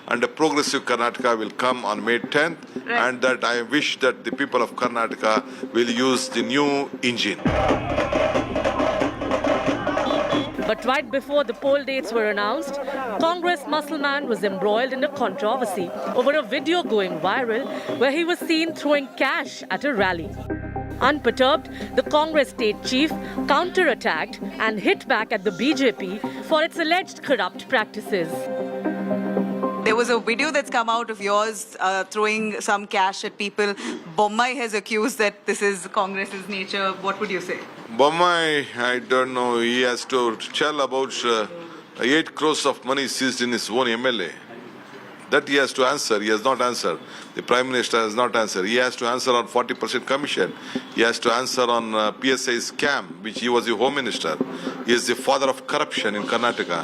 and a progressive Karnataka will come on May 10th, and that I wish that the people of Karnataka will use the new engine. But right before the poll dates were announced, Congress muscleman was embroiled in a controversy over a video going viral where he was seen throwing cash at a rally. Unperturbed, the Congress state chief counterattacked and hit back at the BJP for its alleged corrupt practices. There was a video that's come out of yours throwing some cash at people. Bommai has accused that this is Congress's nature. What would you say? Bommai, I don't know, he has to tell about 8 crores of money seized in his own MLA. That he has to answer. He has not answered. The Prime Minister has not answered. He has to answer on 40% commission. He has to answer on PSA scam, which he was the Home Minister. He is the father of corruption in Karnataka.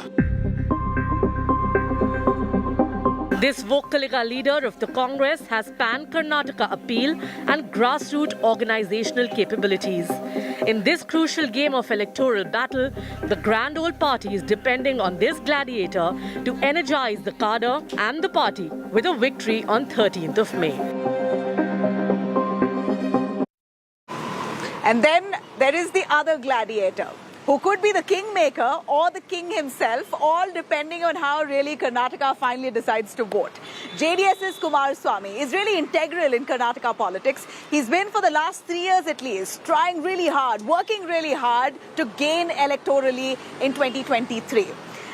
This Vocaliga leader of the Congress has pan-Karnataka appeal and grassroots organizational capabilities. In this crucial game of electoral battle, the grand old party is depending on this gladiator to energize the cadre and the party with a victory on 13th of May. And then there is the other gladiator, who could be the kingmaker or the king himself, all depending on how really Karnataka finally decides to vote. JDS's Kumaraswamy is really integral in Karnataka politics. He's been for the last 3 years at least, trying really hard, working really hard to gain electorally in 2023.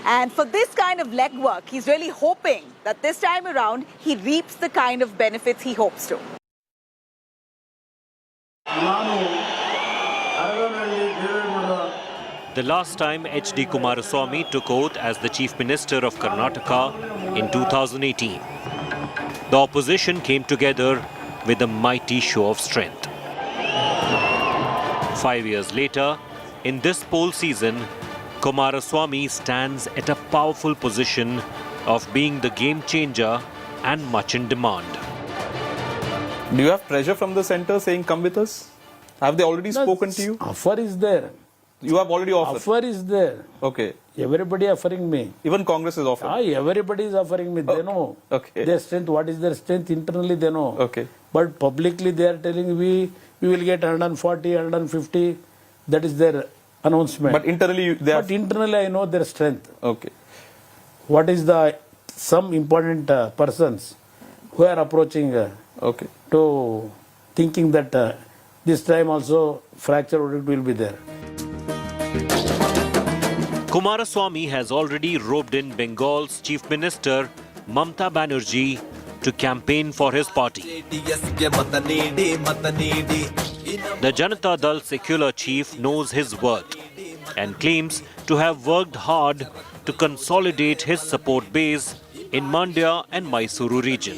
And for this kind of legwork, he's really hoping that this time around, he reaps the kind of benefits he hopes to. The last time H.D. Kumaraswamy took oath as the Chief Minister of Karnataka in 2018. The opposition came together with a mighty show of strength. 5 years later, in this poll season, Kumaraswamy stands at a powerful position of being the game changer and much in demand. Do you have pressure from the centre saying come with us? Have they already spoken to you? Offer is there. You have already offered? Offer is there. Okay. Everybody offering me. Even Congress is offering? Everybody is offering me. They know. Okay. Their strength, what is their strength internally, they know. Okay. But publicly they are telling we will get 140, 150. That is their announcement. But internally internally I know their strength. Okay. What is some important persons who are approaching to thinking that This time also fracture will be there. Kumaraswamy has already roped in Bengal's Chief Minister Mamata Banerjee to campaign for his party. The Janata Dal secular chief knows his worth and claims to have worked hard to consolidate his support base in Mandya and Mysuru region,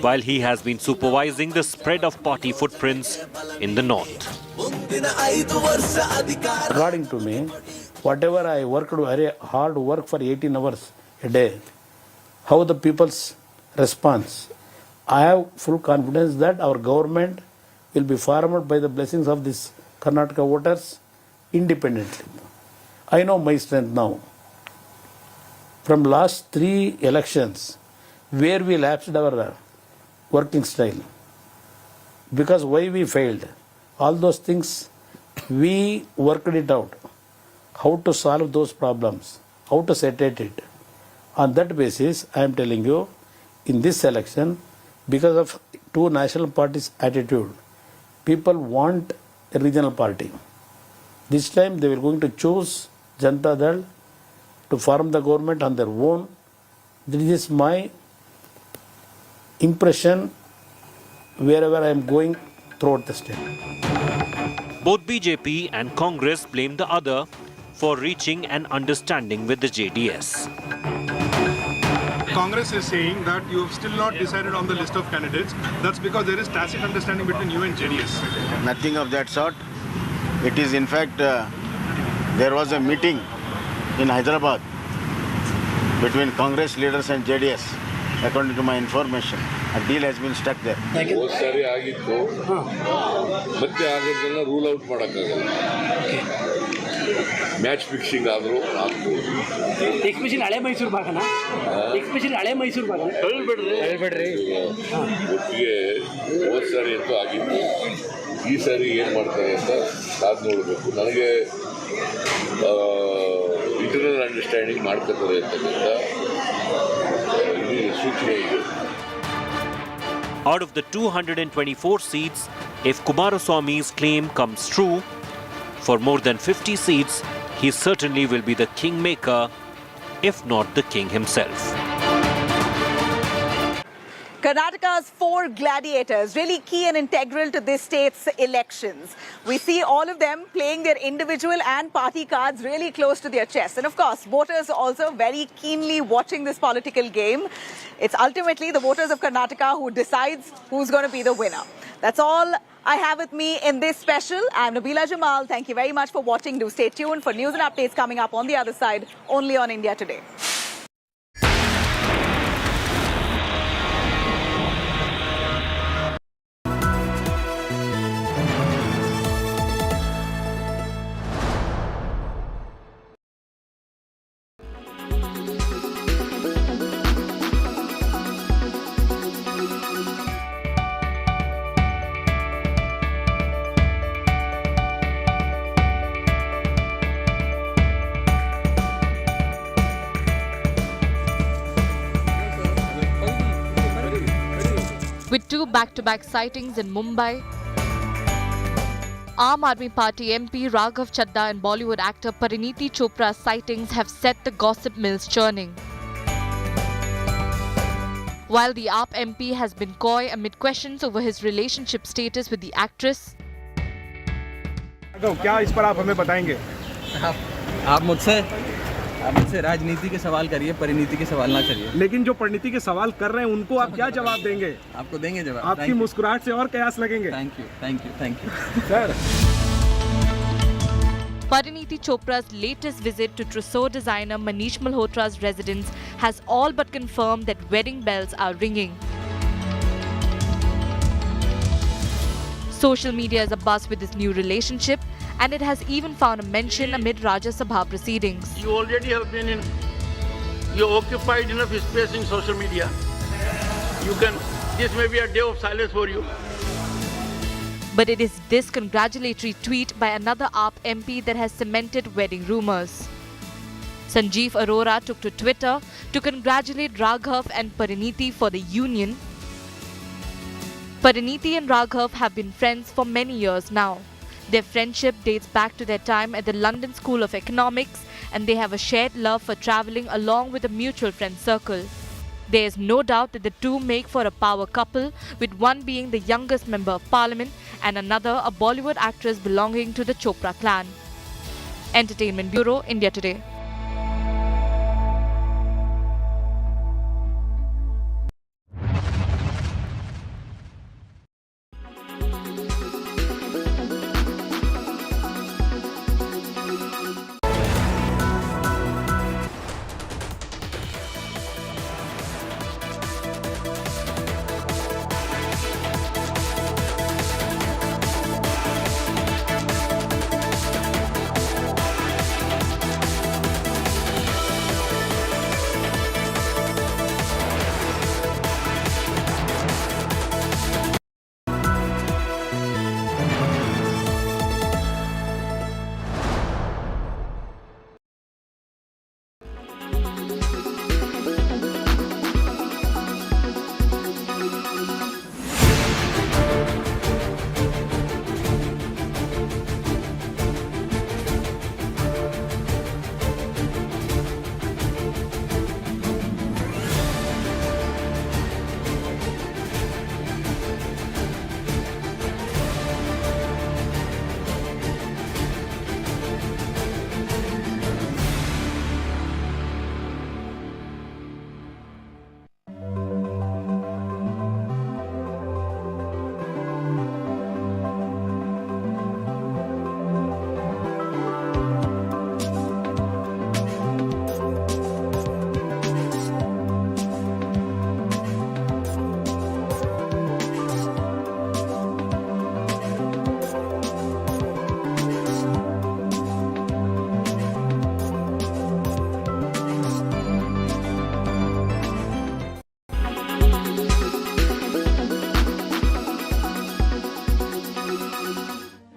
while he has been supervising the spread of party footprints in the north. According to me, whatever I worked very hard work for 18 hours a day, how the people's response, I have full confidence that our government will be formed by the blessings of these Karnataka voters independently. I know my strength now. From last 3 elections, where we lapsed our working style, because why we failed, all those things, we worked it out. How to solve those problems, how to set it. On that basis, I am telling you, in this election, because of 2 national parties' attitude, people want a regional party. This time they were going to choose Janata Dal to form the government on their own. This is my impression wherever I am going throughout the state. Both BJP and Congress blame the other for reaching an understanding with the JDS. Congress is saying that you have still not decided on the list of candidates. That's because there is tacit understanding between you and JDS. Nothing of that sort. It is in fact, there was a meeting in Hyderabad between Congress leaders and JDS, according to my information. A deal has been struck there. बहुत सारे ಆಗಿತ್ತು ಮತ್ತೆ ಆಗೋದನ್ನ rule out ಮಾಡಕ್ಕಾಗಲ್ಲ match fixing ಆದರೂ ಆಗ್ಬೋದು especially ಹಳೆ Mysuru ಭಾಗನ especially ಹಳೆ ಮೈಸೂರು ಭಾಗನ ಹೇಳ್ಬೇಡ್ರಿ ಒಟ್ಟಿಗೆ ಹೋದ ಸಾರಿ ಅಂತೂ ಆಗಿತ್ತು ಈ ಸಾರಿ ಏನು ಮಾಡ್ತಾರೆ ಅಂತ ಕಾದು ನೋಡಬೇಕು ನನಗೆ ಇಂಟರ್ನಲ್ ಅಂಡರ್ಸ್ಟ್ಯಾಂಡಿಂಗ್ ಮಾಡ್ಕೊತಾರೆ ಅಂತಕ್ಕಂಥ ಸೂಚನೆ ಇದೆ. Out of the 224 seats, if Kumaraswamy's claim comes true, for more than 50 seats, he certainly will be the kingmaker, if not the king himself. Karnataka's 4 gladiators, really key and integral to this state's elections. We see all of them playing their individual and party cards really close to their chest. And of course, voters also very keenly watching this political game. It's ultimately the voters of Karnataka who decides who's going to be the winner. That's all I have with me in this special. I'm Nabila Jamal. Thank you very much for watching. Do stay tuned for news and updates coming up on the other side, only on India Today. With 2 back-to-back sightings in Mumbai, Aam Aadmi Party MP Raghav Chadda and Bollywood actor Parineeti Chopra's sightings have set the gossip mills churning. While the AAP MP has been coy amid questions over his relationship status with the actress, क्या इस पर आप हमें बताएंगे? आप मुझसे राजनीति के सवाल करिए, परिनीति के सवाल ना करिए। लेकिन जो परिणीति के सवाल कर रहे हैं उनको आप क्या जवाब देंगे? आपको देंगे जवाब। आपकी मुस्कुराहट से और कयास लगेंगे। Thank you sir. Parineeti Chopra's latest visit to trousseau designer Manish Malhotra's residence has all but confirmed that wedding bells are ringing. Social media is abuzz with this new relationship, and it has even found a mention amid Rajya Sabha proceedings. You already have been in, you occupied enough space in social media. This may be a day of silence for you. But it is this congratulatory tweet by another AAP MP that has cemented wedding rumours. Sanjeev Arora took to Twitter to congratulate Raghav and Parineeti for the union. Parineeti and Raghav have been friends for many years now. Their friendship dates back to their time at the London School of Economics, and they have a shared love for travelling along with a mutual friend circle. There is no doubt that the two make for a power couple, with one being the youngest member of parliament and another a Bollywood actress belonging to the Chopra clan. Entertainment Bureau, India Today.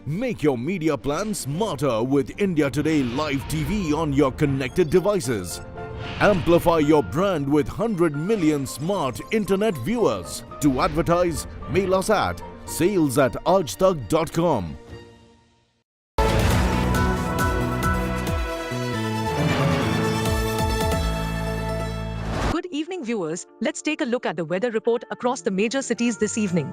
Make your media plan smarter with India Today Live TV on your connected devices. Amplify your brand with 100 million smart internet viewers. To advertise, mail us at sales@aajtak.com. Good evening, viewers. Let's take a look at the weather report across the major cities this evening.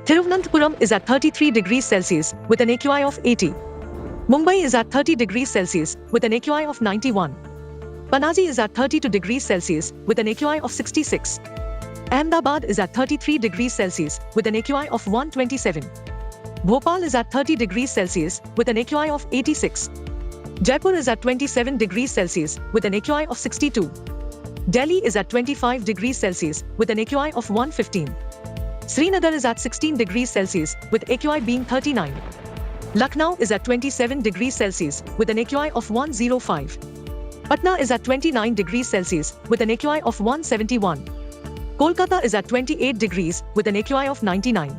Thiruvananthapuram is at 33 degrees Celsius with an AQI of 80. Mumbai is at 30 degrees Celsius with an AQI of 91. Panaji is at 32 degrees Celsius with an AQI of 66. Ahmedabad is at 33 degrees Celsius with an AQI of 127. Bhopal is at 30 degrees Celsius with an AQI of 86. Jaipur is at 27 degrees Celsius with an AQI of 62. Delhi is at 25 degrees Celsius with an AQI of 115. Srinagar is at 16 degrees Celsius with AQI being 39. Lucknow is at 27 degrees Celsius with an AQI of 105. Patna is at 29 degrees Celsius with an AQI of 171. Kolkata is at 28 degrees with an AQI of 99.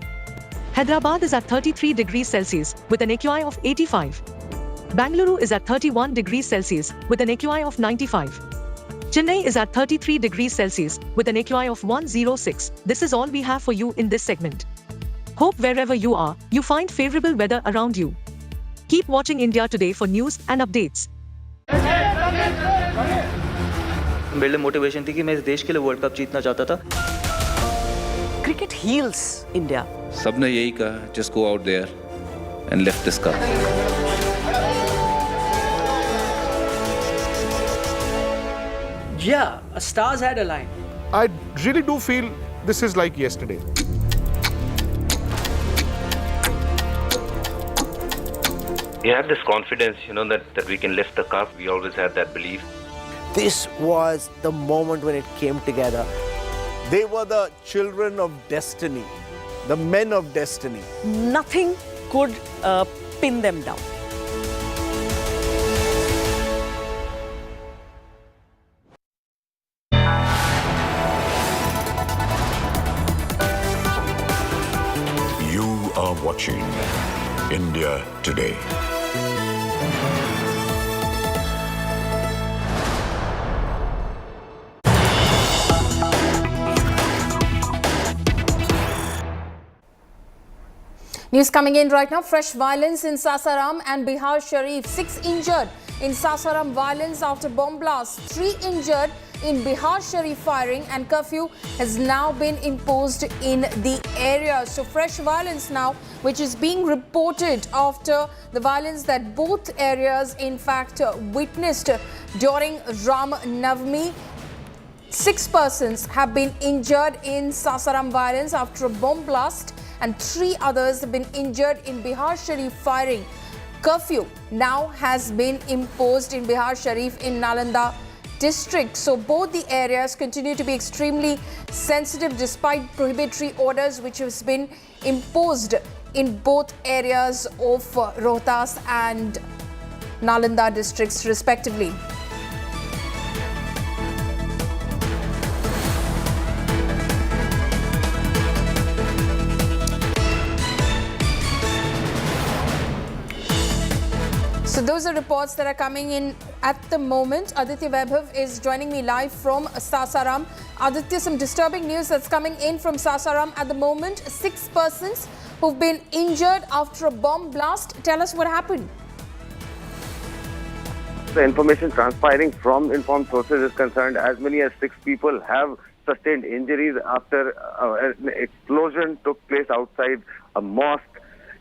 Hyderabad is at 33 degrees Celsius with an AQI of 85. Bengaluru is at 31 degrees Celsius with an AQI of 95. Chennai is at 33 degrees Celsius with an AQI of 106. This is all we have for you in this segment. Hope wherever you are, you find favorable weather around you. Keep watching India Today for news and updates. मेरे लिए motivation थी कि मैं इस देश के लिए world cup जीतना चाहता था. Cricket heals India. सबने यही कहा, just go out there and lift this cup. Yeah, stars had aligned. I really do feel this is like yesterday. We have this confidence, that we can lift the cup. We always had that belief. This was the moment when it came together. They were the children of destiny, the men of destiny. Nothing could pin them down. You are watching India Today. News coming in right now. Fresh violence in Sasaram and Bihar Sharif. 6 injured in Sasaram violence after bomb blast. 3 injured in Bihar Sharif firing, and curfew has now been imposed in the area. So fresh violence now, which is being reported after the violence that both areas in fact witnessed during Ram Navami. 6 persons have been injured in Sasaram violence after a bomb blast, and 3 others have been injured in Bihar Sharif firing. Curfew now has been imposed in Bihar Sharif in Nalanda district. So both the areas continue to be extremely sensitive despite prohibitory orders which has been imposed in both areas of Rohtas and Nalanda districts respectively. So those are reports that are coming in at the moment. Aditya Vaibhav is joining me live from Sasaram. Aditya, some disturbing news that's coming in from Sasaram at the moment. 6 persons who've been injured after a bomb blast. Tell us what happened. The information transpiring from informed sources is concerned, as many as 6 people have sustained injuries after an explosion took place outside a mosque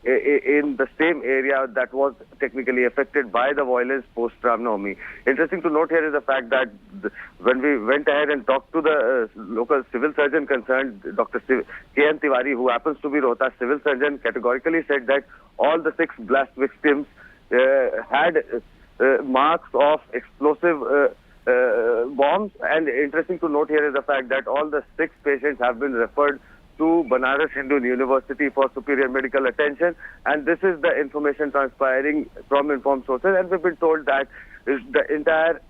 in the same area that was technically affected by the violence post-Ram Navami. Interesting to note here is the fact that when we went ahead and talked to the local civil surgeon concerned, Dr. K.N. Tiwari, who happens to be Rohtas civil surgeon, categorically said that all the 6 blast victims had marks of explosive bombs. And interesting to note here is the fact that all the 6 patients have been referred to Banaras Hindu University for superior medical attention, and this is the information transpiring from informed sources. And we've been told that the entire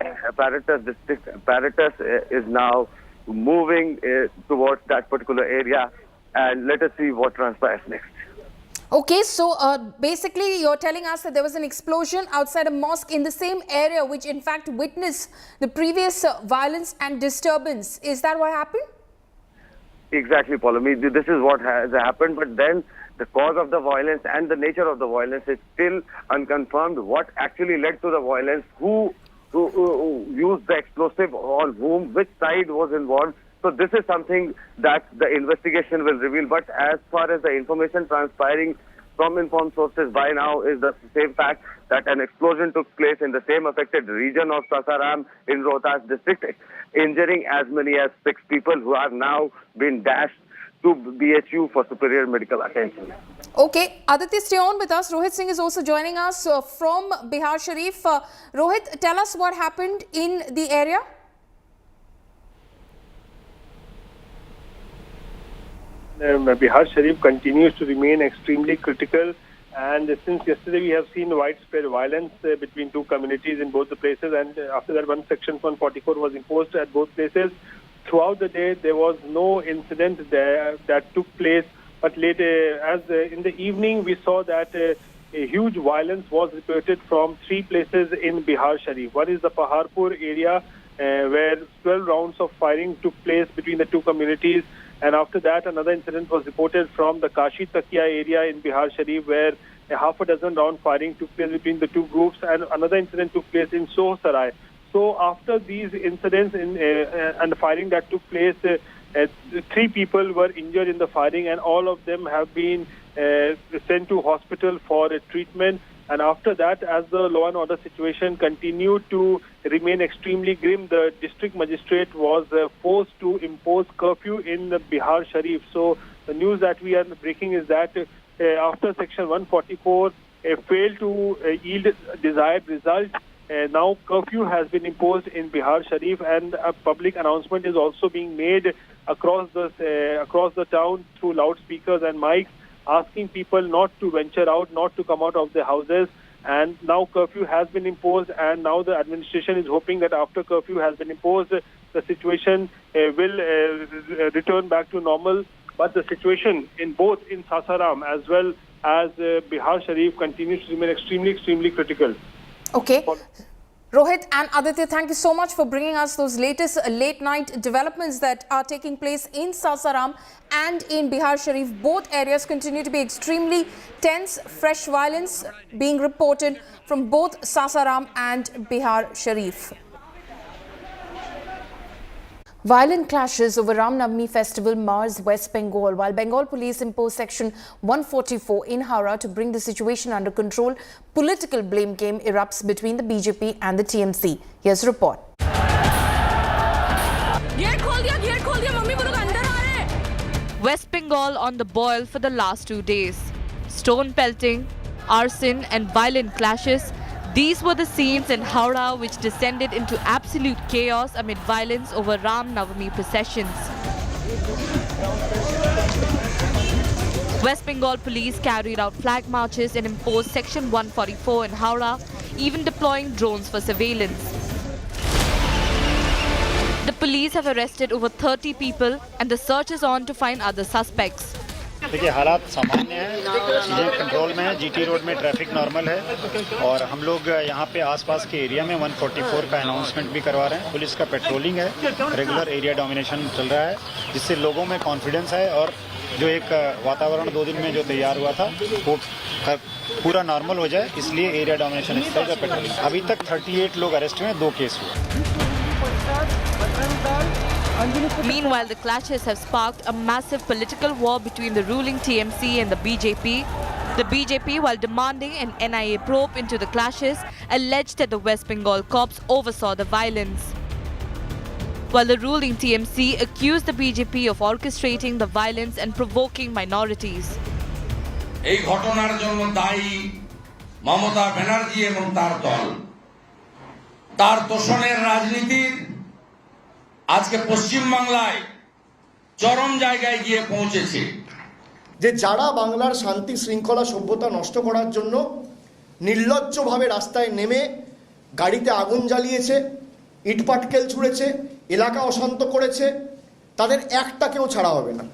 district apparatus is now moving towards that particular area, and let us see what transpires next. Okay, so basically you're telling us that there was an explosion outside a mosque in the same area which in fact witnessed the previous violence and disturbance. Is that what happened? Exactly, Pauline. This is what has happened, but then the cause of the violence and the nature of the violence is still unconfirmed. What actually led to the violence, who used the explosive on whom, which side was involved. So this is something that the investigation will reveal. But as far as the information transpiring from informed sources by now is the same fact that an explosion took place in the same affected region of Sasaram in Rohtas district, injuring as many as 6 people who have now been dashed to BHU for superior medical attention. Okay, Aditya, stay on with us. Rohit Singh is also joining us from Bihar Sharif. Rohit, tell us what happened in the area. Bihar Sharif continues to remain extremely critical, and since yesterday we have seen widespread violence between 2 communities in both the places, and after that Section 144 was imposed at both places. Throughout the day there was no incident there that took place, but later in the evening we saw that a huge violence was reported from 3 places in Bihar Sharif. One is the Paharpur area where 12 rounds of firing took place between the 2 communities. And after that, another incident was reported from the Kashi Takia area in Bihar Sharif, where a half a dozen round firing took place between the 2 groups, and another incident took place in Sohsarai. So after these incidents and the firing that took place, 3 people were injured in the firing, and all of them have been sent to hospital for treatment. And after that, as the law and order situation continued to remain extremely grim, the district magistrate was forced to impose curfew in the Bihar Sharif. So the news that we are breaking is that after Section 144 failed to yield desired result, now curfew has been imposed in Bihar Sharif, and a public announcement is also being made across the town through loudspeakers and mics, asking people not to venture out, not to come out of their houses. And now curfew has been imposed, and now the administration is hoping that after curfew has been imposed, the situation will return back to normal. But the situation in Sasaram as well as Bihar Sharif continues to remain extremely critical. Okay. Rohit and Aditya, thank you so much for bringing us those latest late-night developments that are taking place in Sasaram and in Bihar Sharif. Both areas continue to be extremely tense. Fresh violence being reported from both Sasaram and Bihar Sharif. Violent clashes over Ram Navami festival mars West Bengal, while Bengal police imposed Section 144 in Howrah to bring the situation under control. Political blame game erupts between the BJP and the TMC. Here's a report. West Bengal on the boil for the last 2 days. Stone pelting, arson and violent clashes. These were the scenes in Howrah which descended into absolute chaos amid violence over Ram Navami processions. West Bengal police carried out flag marches and imposed Section 144 in Howrah, even deploying drones for surveillance. The police have arrested over 30 people and the search is on to find other suspects. देखिए हालात सामान्य हैं, चीज़ें control में हैं, GT road में traffic normal है और हम लोग यहाँ पे आसपास के एरिया में 144 का अनाउंसमेंट भी करवा रहे हैं। पुलिस का पेट्रोलिंग है, रेगुलर एरिया डोमिनेशन चल रहा है, जिससे लोगों में कॉन्फिडेंस है और जो एक वातावरण 2 दिन में जो तैयार हुआ था वो पूरा नॉर्मल हो जाए, इसलिए एरिया डोमिनेशन एक्सरसाइज और पेट्रोलिंग। अभी तक 38 लोग अरेस्ट हुए हैं, 2 केस हुए। Meanwhile, the clashes have sparked a massive political war between the ruling TMC and the BJP. The BJP, while demanding an NIA probe into the clashes, alleged that the West Bengal cops oversaw the violence. While the ruling TMC accused the BJP of orchestrating the violence and provoking minorities. এই ঘটনার জন্য দায়ী মমতা ব্যানার্জি এবং তার দল। তার তোষণের রাজনীতির আজকে পশ্চিম বাংলায় চরম জায়গায় গিয়ে পৌঁছেছে। যে যারা বাংলার শান্তি শৃঙ্খলা সভ্যতা নষ্ট করার জন্য নির্লজ্জভাবে রাস্তায় নেমে গাড়িতে আগুন জ্বালিয়েছে, ইটপাটকেল ছুঁড়েছে, এলাকা অশান্ত করেছে, তাদের একটাকেও ছাড়া হবে না।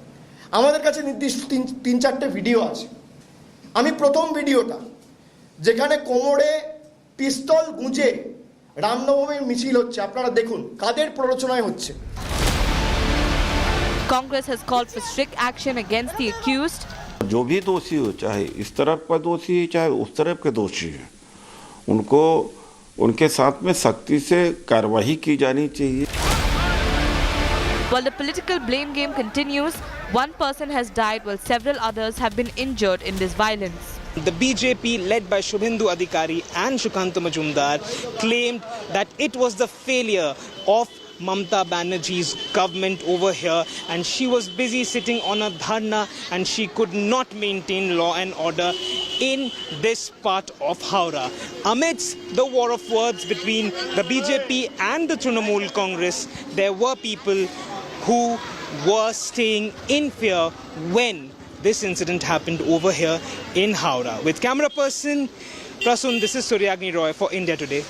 আমাদের কাছে নির্দিষ্ট 3-4টে ভিডিও আছে। আমি প্রথম ভিডিওটা যেখানে কোমরে পিস্তল গুঁজে রামনবমীর মিছিল হচ্ছে, আপনারা দেখুন কাদের প্ররোচনায় হচ্ছে। Congress has called for strict action against the accused. जो भी दोषी हो, चाहे इस तरफ का दोषी चाहे उस तरफ के दोषी है, उनको उनके साथ में सख्ती से कार्रवाई की जानी चाहिए। While the political blame game continues, one person has died while several others have been injured in this violence. The BJP, led by Shubhendu Adhikari and Shukanta Majumdar, claimed that it was the failure of Mamata Banerjee's government over here and she was busy sitting on a dharna and she could not maintain law and order in this part of Howrah. Amidst the war of words between the BJP and the Trinamool Congress, there were people who were staying in fear when this incident happened over here in Howrah. With camera person Prasun, this is Suryagni Roy for India Today.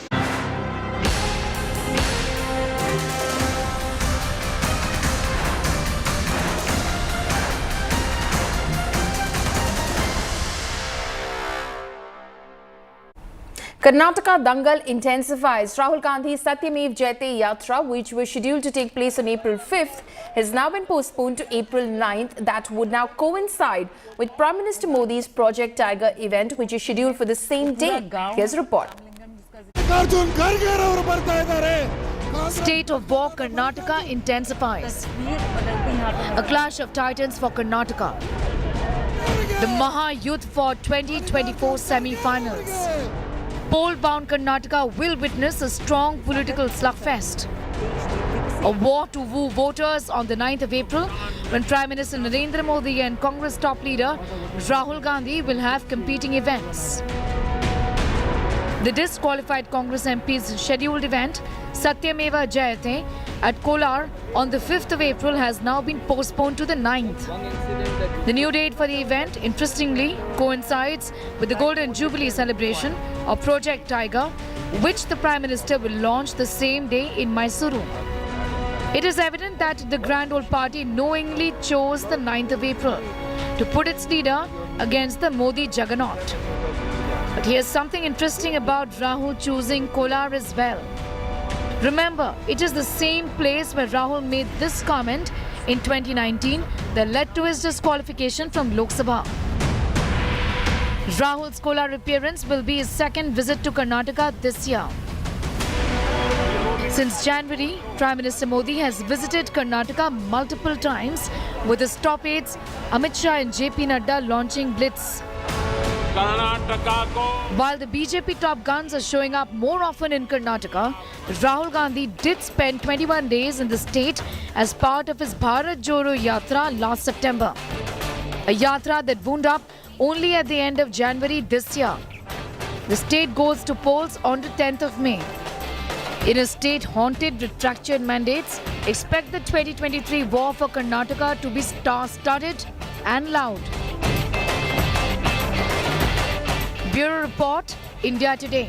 Karnataka Dangal intensifies. Rahul Gandhi's Satyamev Jayate Yatra, which was scheduled to take place on April 5th, has now been postponed to April 9th. That would now coincide with Prime Minister Modi's Project Tiger event, which is scheduled for the same day. Here's a report. State of war, Karnataka intensifies. A clash of titans for Karnataka. The Maha Youth for 2024 semi-finals. Poll-bound Karnataka will witness a strong political slugfest. A war to woo voters on the 9th of April, when Prime Minister Narendra Modi and Congress top leader Rahul Gandhi will have competing events. The disqualified Congress MP's scheduled event, Satyameva Jayate, at Kolar on the 5th of April has now been postponed to the 9th. The new date for the event, interestingly, coincides with the Golden Jubilee celebration of Project Tiger, which the Prime Minister will launch the same day in Mysuru. It is evident that the Grand Old Party knowingly chose the 9th of April to put its leader against the Modi juggernaut. But here's something interesting about Rahul choosing Kolar as well. Remember, it is the same place where Rahul made this comment in 2019 that led to his disqualification from Lok Sabha. Rahul's Kolar appearance will be his second visit to Karnataka this year. Since January, Prime Minister Modi has visited Karnataka multiple times, with his top aides Amit Shah and JP Nadda launching Blitz. While the BJP top guns are showing up more often in Karnataka, Rahul Gandhi did spend 21 days in the state as part of his Bharat Jodo Yatra last September. A yatra that wound up only at the end of January this year. The state goes to polls on the 10th of May. In a state haunted with fractured mandates, expect the 2023 war for Karnataka to be star-studded and loud. Bureau Report, India Today.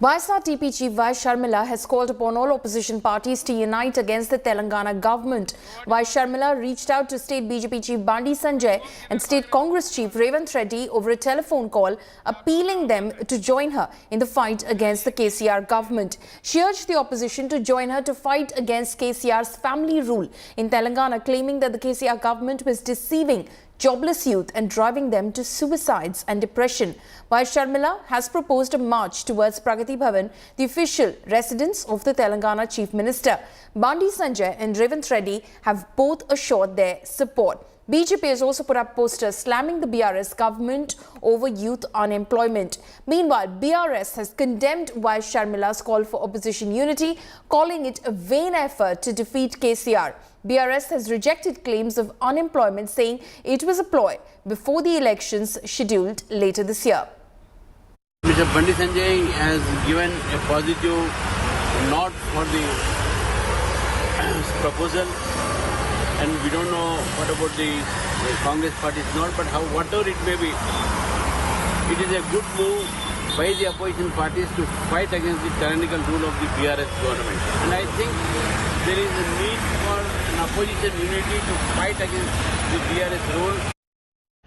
YSRTP Chief Y. Sharmila has called upon all opposition parties to unite against the Telangana government. Y. Sharmila reached out to State BJP Chief Bandi Sanjay and State Congress Chief Revanth Reddy over a telephone call, appealing them to join her in the fight against the KCR government. She urged the opposition to join her to fight against KCR's family rule in Telangana, claiming that the KCR government was deceiving jobless youth and driving them to suicides and depression. Y. Sharmila has proposed a march towards Pragati Bhavan, the official residence of the Telangana Chief Minister. Bandi Sanjay and Revanth Reddy have both assured their support. BJP has also put up posters slamming the BRS government over youth unemployment. Meanwhile, BRS has condemned Y. Sharmila's call for opposition unity, calling it a vain effort to defeat KCR. BRS has rejected claims of unemployment, saying it was a ploy before the elections scheduled later this year. Mr. Bandi Sanjay has given a positive nod for the proposal, and we don't know what about the Congress party's nod, but whatever it may be, it is a good move by the opposition parties to fight against the tyrannical rule of the BRS government. And I think there is a need for an opposition unity to fight against the BRS rule.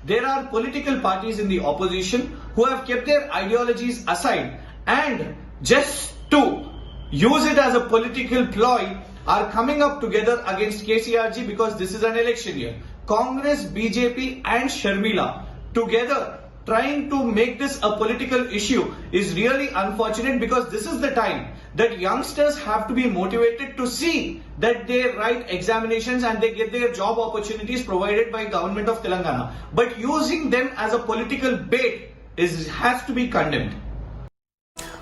There are political parties in the opposition who have kept their ideologies aside and just to use it as a political ploy are coming up together against KCRG because this is an election year. Congress, BJP and Sharmila together trying to make this a political issue is really unfortunate, because this is the time that youngsters have to be motivated to see that they write examinations and they get their job opportunities provided by government of Telangana. But using them as a political bait has to be condemned.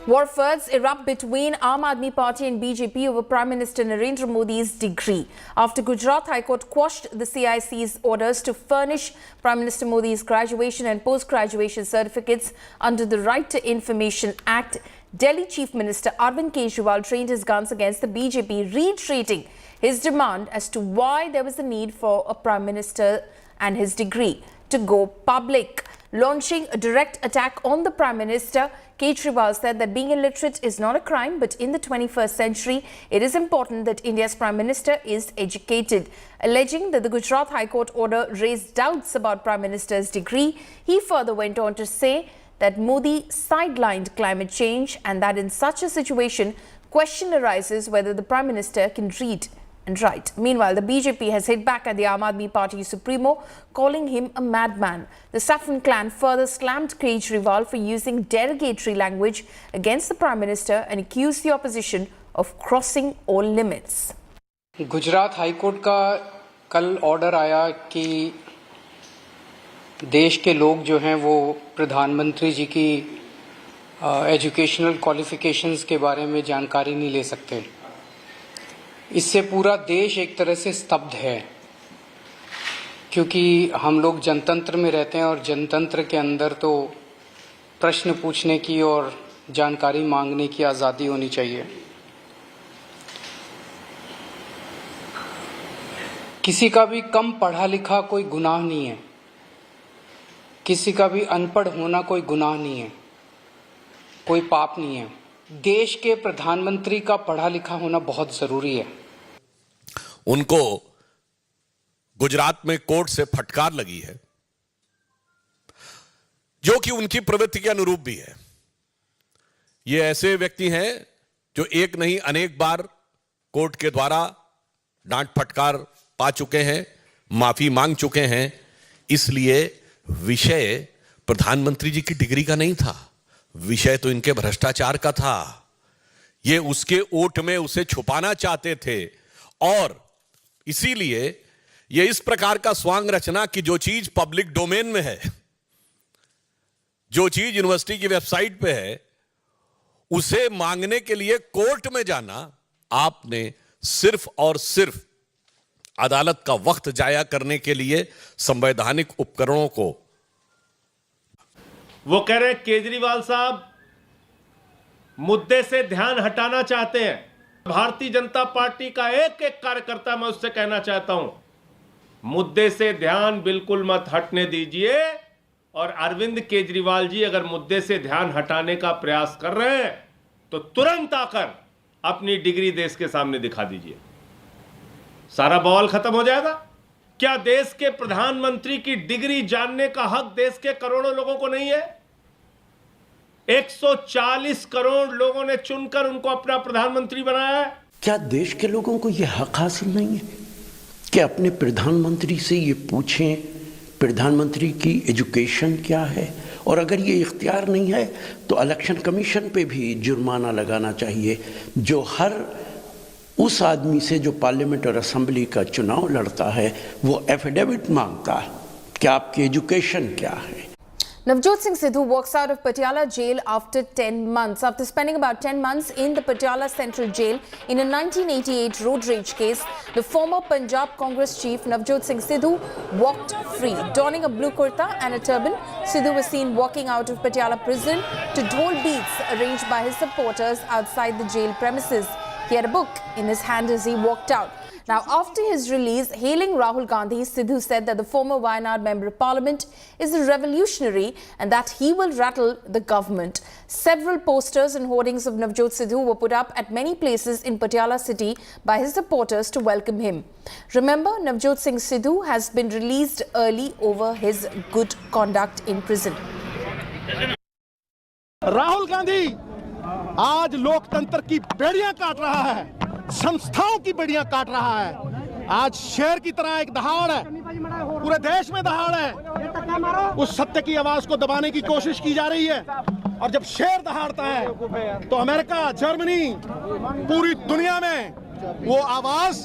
Warfare erupt between Aam Aadmi Party and BJP over Prime Minister Narendra Modi's degree after Gujarat High Court quashed the CIC's orders to furnish Prime Minister Modi's graduation and post-graduation certificates under the Right to Information Act. Delhi Chief Minister Arvind Kejriwal trained his guns against the BJP, reiterating his demand as to why there was a need for a Prime Minister and his degree to go public. Launching a direct attack on the Prime Minister, Kejriwal said that being illiterate is not a crime, but in the 21st century, it is important that India's Prime Minister is educated. Alleging that the Gujarat High Court order raised doubts about Prime Minister's degree, he further went on to say that Modi sidelined climate change and that in such a situation, question arises whether the Prime Minister can read and right. Meanwhile, the BJP has hit back at the Aam Aadmi Party supremo, calling him a madman. The Saffron clan further slammed Kejriwal for using derogatory language against the Prime Minister and accused the opposition of crossing all limits. Gujarat high court का कल order आया कि देश के लोग जो हैं वो प्रधानमंत्री जी की एजुकेशनल क्वालिफिकेशंस के बारे में जानकारी नहीं ले सकते। इससे पूरा देश एक तरह से स्तब्ध है, क्योंकि हम लोग जनतंत्र में रहते हैं और जनतंत्र के अंदर तो प्रश्न पूछने की और जानकारी मांगने की आज़ादी होनी चाहिए। किसी का भी कम पढ़ा लिखा कोई गुनाह नहीं है, किसी का भी अनपढ़ होना कोई गुनाह नहीं है, कोई पाप नहीं है। देश के प्रधानमंत्री का पढ़ा लिखा होना बहुत जरूरी है। उनको गुजरात में कोर्ट से फटकार लगी है जो कि उनकी प्रवृत्ति के अनुरूप भी है। ये ऐसे व्यक्ति हैं जो एक नहीं अनेक बार कोर्ट के द्वारा डांट फटकार पा चुके हैं, माफी मांग चुके हैं। इसलिए विषय प्रधानमंत्री जी की डिग्री का नहीं था, विषय तो इनके भ्रष्टाचार का था। ये उसके ओट में उसे छुपाना चाहते थे और इसीलिए ये इस प्रकार का स्वांग रचना कि जो चीज पब्लिक डोमेन में है, जो चीज यूनिवर्सिटी की वेबसाइट पे है, उसे मांगने के लिए कोर्ट में जाना, आपने सिर्फ और सिर्फ अदालत का वक्त जाया करने के लिए संवैधानिक उपकरणों को। वो कह रहे हैं केजरीवाल साहब मुद्दे से ध्यान हटाना चाहते हैं। भारतीय जनता पार्टी का एक एक कार्यकर्ता मैं उससे कहना चाहता हूं, मुद्दे से ध्यान बिल्कुल मत हटने दीजिए। और अरविंद केजरीवाल जी अगर मुद्दे से ध्यान हटाने का प्रयास कर रहे हैं तो तुरंत आकर अपनी डिग्री देश के सामने दिखा दीजिए, सारा बवाल खत्म हो जाएगा। क्या देश के प्रधानमंत्री की डिग्री जानने का हक देश के करोड़ों लोगों को नहीं है? 140 करोड़ लोगों ने चुनकर उनको अपना प्रधानमंत्री बनाया है। क्या देश के लोगों को यह हक हासिल नहीं है कि अपने प्रधानमंत्री से ये पूछें प्रधानमंत्री की एजुकेशन क्या है? और अगर ये इख्तियार नहीं है तो इलेक्शन कमीशन पे भी जुर्माना लगाना चाहिए, जो हर उस आदमी से जो पार्लियामेंट और असेंबली का चुनाव लड़ता है वो एफिडेविट मांगता है कि आपकी एजुकेशन क्या है। Navjot Singh Sidhu walks out of Patiala Jail after 10 months. After spending about 10 months in the Patiala Central Jail in a 1988 road rage case, the former Punjab Congress chief Navjot Singh Sidhu walked free. Donning a blue kurta and a turban, Sidhu was seen walking out of Patiala prison to dhol beats arranged by his supporters outside the jail premises. He had a book in his hand as he walked out. Now, after his release, hailing Rahul Gandhis, Sidhu said that the former Wayanad Member of Parliament is a revolutionary and that he will rattle the government. Several posters and hoardings of Navjot Sidhu were put up at many places in Patiala city by his supporters to welcome him. Remember, Navjot Singh Sidhu has been released early over his good conduct in prison. Rahul Gandhi आज लोकतंत्र की बेड़ियां काट रहा है, संस्थाओं की बेड़ियां काट रहा है। आज शेर की तरह एक दहाड़ है, पूरे देश में दहाड़ है। उस सत्य की आवाज को दबाने की कोशिश की जा रही है और जब शेर दहाड़ता है तो अमेरिका, जर्मनी, पूरी दुनिया में वो आवाज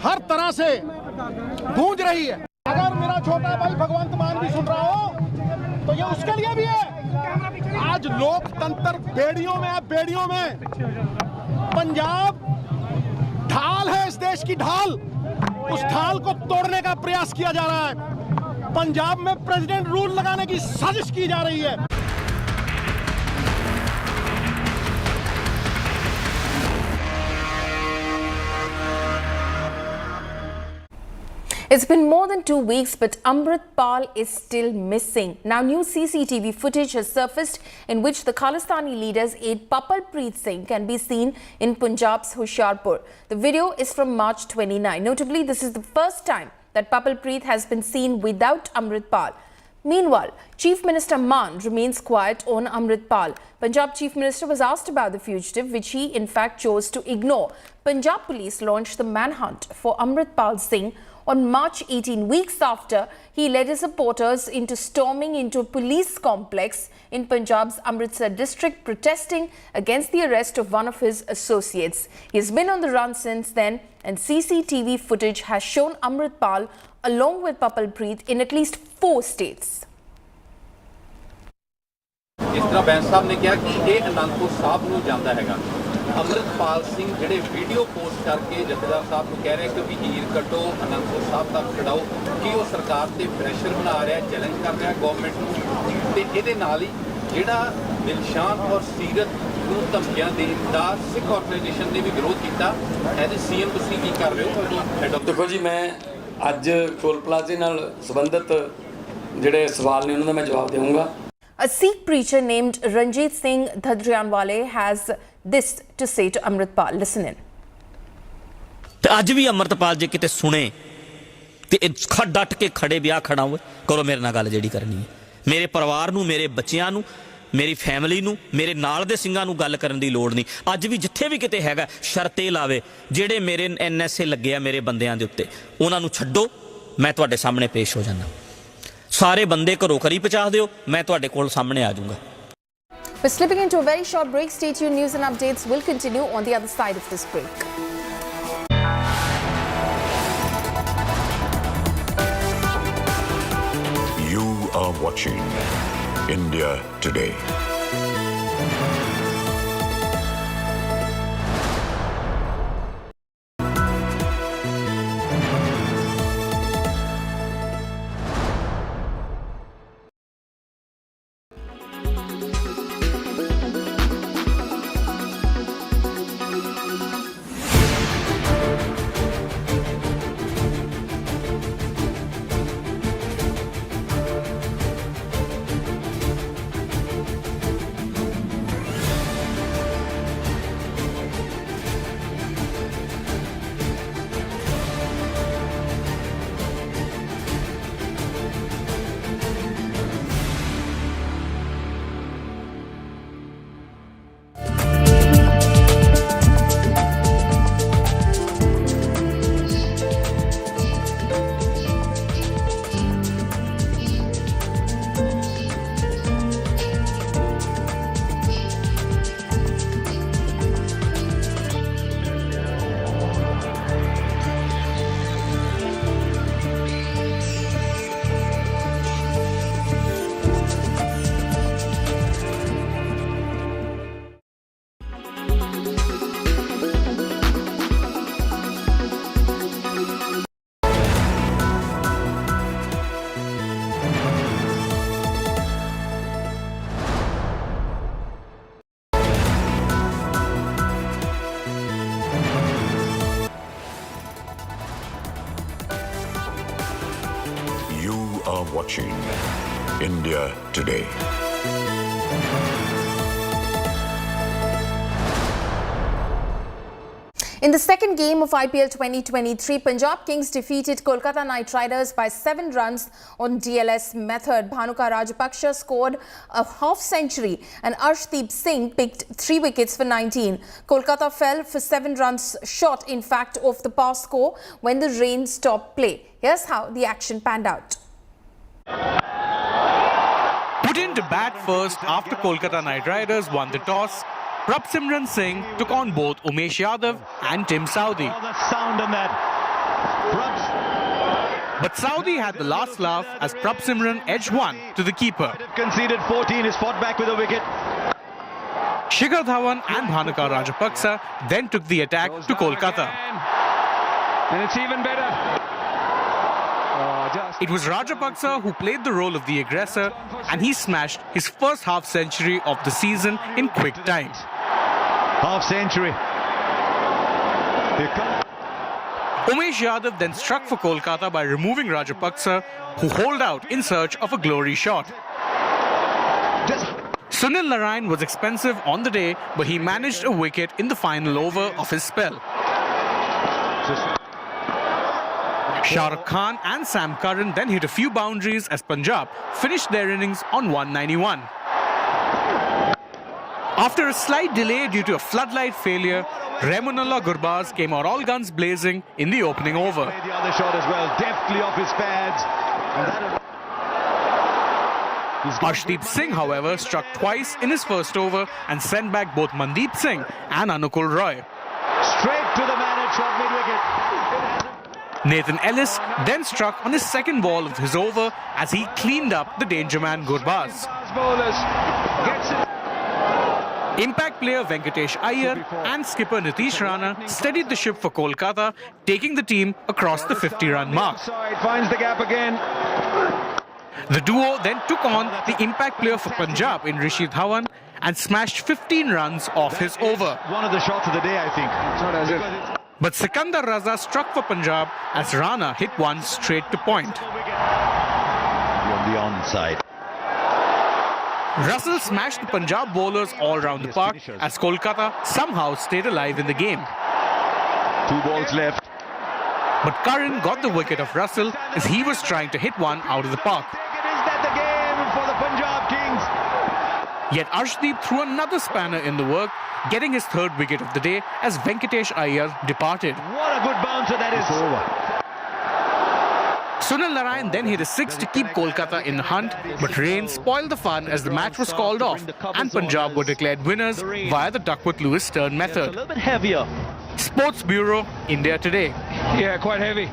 हर तरह से गूंज रही है। अगर मेरा छोटा भाई भगवंत मान भी सुन रहा हो तो ये उसके लिए भी है। आज लोकतंत्र बेड़ियों में है, बेड़ियों में। पंजाब ढाल है, इस देश की ढाल, उस ढाल को तोड़ने का प्रयास किया जा रहा है। पंजाब में प्रेसिडेंट रूल लगाने की साजिश की जा रही है। It's been more than 2 weeks, but Amrit Pal is still missing. Now, new CCTV footage has surfaced in which the Khalistani leader's aide Papalpreet Singh can be seen in Punjab's Hoshiarpur. The video is from March 29. Notably, this is the first time that Papalpreet has been seen without Amrit Pal. Meanwhile, Chief Minister Maan remains quiet on Amrit Pal. Punjab Chief Minister was asked about the fugitive, which he in fact chose to ignore. Punjab police launched the manhunt for Amrit Pal Singh on March 18, weeks after he led his supporters into storming into a police complex in Punjab's Amritsar district, protesting against the arrest of one of his associates. He has been on the run since then, and CCTV footage has shown Amrit Pal along with Papalpreet in at least 4 states. इस तरह बैंस साहब ने कहा कि ये अनंदपुर साहब ਨੂੰ ਜਾਂਦਾ ਹੈਗਾ। अमृतपाल सिंह ਜਿਹੜੇ ਵੀਡੀਓ ਪੋਸਟ ਕਰਕੇ ਜਥੇਦਾਰ ਸਾਹਿਬ ਨੂੰ ਕਹਿ ਰਹੇ ਕਿ ਵੀ ਹੀਰ ਕੱਟੋ, ਅਨੰਦਪੁਰ ਸਾਹਿਬ ਤੱਕ ਛਡਾਓ, ਕਿ ਉਹ ਸਰਕਾਰ ਤੇ ਪ੍ਰੈਸ਼ਰ ਬਣਾ ਰਿਹਾ, ਚੈਲੰਜ ਕਰ ਰਿਹਾ ਗਵਰਨਮੈਂਟ ਨੂੰ। ਤੇ ਇਹਦੇ ਨਾਲ ਹੀ ਜਿਹੜਾ ਦਿਲਸ਼ਾਨ ਔਰ ਸੀਰਤ ਨੂੰ ਧਮਕੀਆਂ ਦੇਣ ਦਾ ਸਿੱਖ ਆਰਗੇਨਾਈਜੇਸ਼ਨ ਨੇ ਵੀ ਵਿਰੋਧ ਕੀਤਾ। ਐਜ਼ ਸੀਐਮ ਤੁਸੀਂ ਕੀ ਕਰ ਰਹੇ ਹੋ? ਦੇਖੋ ਜੀ, ਮੈਂ ਅੱਜ ਟੋਲ ਪਲਾਜ਼ੇ ਨਾਲ ਸੰਬੰਧਿਤ ਜਿਹੜੇ ਸਵਾਲ ਨੇ ਉਹਨਾਂ ਦਾ ਮੈਂ ਜਵਾਬ ਦੇਵਾਂਗਾ। A Sikh preacher named Ranjit Singh Dhadrianwale has this to say to Amritpal. Listen in. ਤੇ ਅੱਜ ਵੀ ਅਮਰਤਪਾਲ ਜੇ ਕਿਤੇ ਸੁਣੇ ਤੇ ਡਟ ਕੇ ਖੜੇ ਵਿਆਹ ਖੜਾ ਹੋਵੇ, ਕਰੋ ਮੇਰੇ ਨਾਲ ਗੱਲ ਜਿਹੜੀ ਕਰਨੀ ਹੈ। ਮੇਰੇ ਪਰਿਵਾਰ ਨੂੰ, ਮੇਰੇ ਬੱਚਿਆਂ ਨੂੰ, ਮੇਰੀ ਫੈਮਿਲੀ ਨੂੰ, ਮੇਰੇ ਨਾਲ ਦੇ ਸਿੰਘਾਂ ਨੂੰ ਗੱਲ ਕਰਨ ਦੀ ਲੋੜ ਨਹੀਂ। ਅੱਜ ਵੀ ਜਿੱਥੇ ਵੀ ਕਿਤੇ ਹੈਗਾ ਸ਼ਰਤ ਇਹ ਲਾਵੇ, ਜਿਹੜੇ ਮੇਰੇ NSA ਲੱਗੇ ਆ ਮੇਰੇ ਬੰਦਿਆਂ ਦੇ ਉੱਤੇ, ਉਹਨਾਂ ਨੂੰ ਛੱਡੋ, ਮੈਂ ਤੁਹਾਡੇ ਸਾਹਮਣੇ ਪੇਸ਼ ਹੋ ਜਾਣਾ। ਸਾਰੇ ਬੰਦੇ ਘਰੋਂ ਘਰੀ ਪਹੁੰਚਾ ਦਿਓ, ਮੈਂ ਤੁਹਾਡੇ ਕੋਲ ਸਾਹਮਣੇ ਆ ਜਾਊਂਗਾ। We're slipping into a very short break. Stay tuned. News and updates will continue on the other side of this break. You are watching India Today. are watching India Today. In the second game of IPL 2023, Punjab Kings defeated Kolkata Knight Riders by 7 runs on DLS method. Bhanuka Rajapaksa scored a half-century and Arshdeep Singh picked 3 wickets for 19. Kolkata fell for 7 runs short, in fact, of the pass score when the rain stopped play. Here's how the action panned out. Put in to bat first after Kolkata Knight Riders won the toss, Prabsimran Singh took on both Umesh Yadav and Tim Saudi. But Saudi had the last laugh as Prabsimran edged one to the keeper. Conceded 14, is fought back with a wicket. Shikhar Dhawan and Bhanuka Rajapaksa then took the attack to Kolkata. And it's even better. It was Rajapaksa who played the role of the aggressor, and he smashed his first half-century of the season in quick time. Half-century. Umesh Yadav then struck for Kolkata by removing Rajapaksa, who holed out in search of a glory shot. Sunil Narine was expensive on the day, but he managed a wicket in the final over of his spell. Shah Rukh Khan and Sam Curran then hit a few boundaries as Punjab finished their innings on 191. After a slight delay due to a floodlight failure, Remunullah Gurbaz came out all guns blazing in the opening over. The other shot as well, deftly off his pads. Arshdeep Singh, however, struck twice in his first over and sent back both Mandeep Singh and Anukul Roy. Straight to the man at short mid-wicket. Nathan Ellis then struck on his second ball of his over as he cleaned up the danger man Gurbaz. Impact player Venkatesh Iyer and skipper Nitish Rana steadied the ship for Kolkata, taking the team across the 50-run mark. Finds the gap again. The duo then took on the impact player for Punjab in Rishi Dhawan and smashed 15 runs off his over. One of the shots of the day, I think. It's not as if... But Sikandar Raza struck for Punjab as Rana hit one straight to point. On the onside. Russell smashed the Punjab bowlers all round the park as Kolkata somehow stayed alive in the game. 2 balls left. But Curran got the wicket of Russell as he was trying to hit one out of the park. Is that the game for the Yet Arshdeep threw another spanner in the work, getting his third wicket of the day as Venkatesh Iyer departed. What a good bouncer that is. It's over. Sunil Narayan then hit a six to keep Kolkata in the hunt, but rain spoiled the fun as the match was called off and Punjab were declared winners via the Duckworth-Lewis turn method. A little bit heavier. Sports Bureau, India Today. Yeah, quite heavy.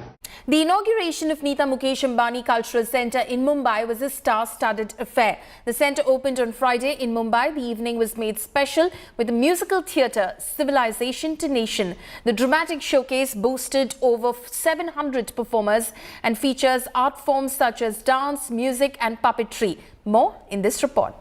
The inauguration of Neeta Mukesh Ambani Cultural Centre in Mumbai was a star-studded affair. The centre opened on Friday in Mumbai. The evening was made special with the musical theatre Civilization to Nation. The dramatic showcase boasted over 700 performers and features art forms such as dance, music and puppetry. More in this report.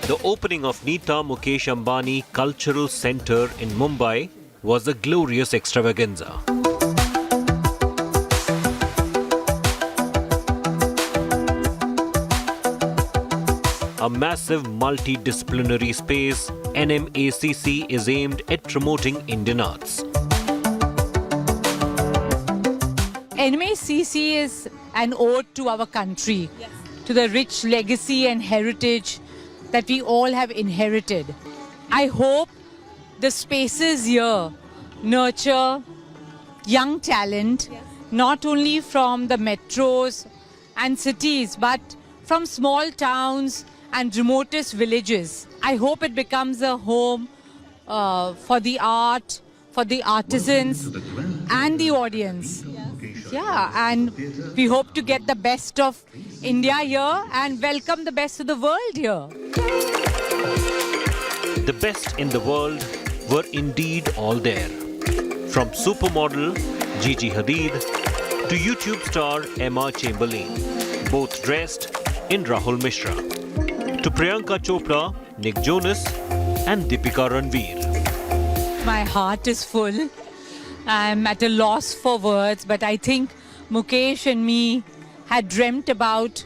The opening of Neeta Mukesh Ambani Cultural Centre in Mumbai was a glorious extravaganza. A massive multidisciplinary space, NMACC is aimed at promoting Indian arts. NMACC is an ode to our country, to the rich legacy and heritage that we all have inherited. I hope the spaces here nurture young talent, not only from the metros and cities, but from small towns and remotest villages. I hope it becomes a home for the art, for the artisans and the audience. Yeah, and we hope to get the best of India here and welcome the best of the world here. The best in the world were indeed all there. From supermodel Gigi Hadid to YouTube star Emma Chamberlain, both dressed in Rahul Mishra, to Priyanka Chopra, Nick Jonas and Deepika Ranveer. My heart is full. I'm at a loss for words, but I think Mukesh and me had dreamt about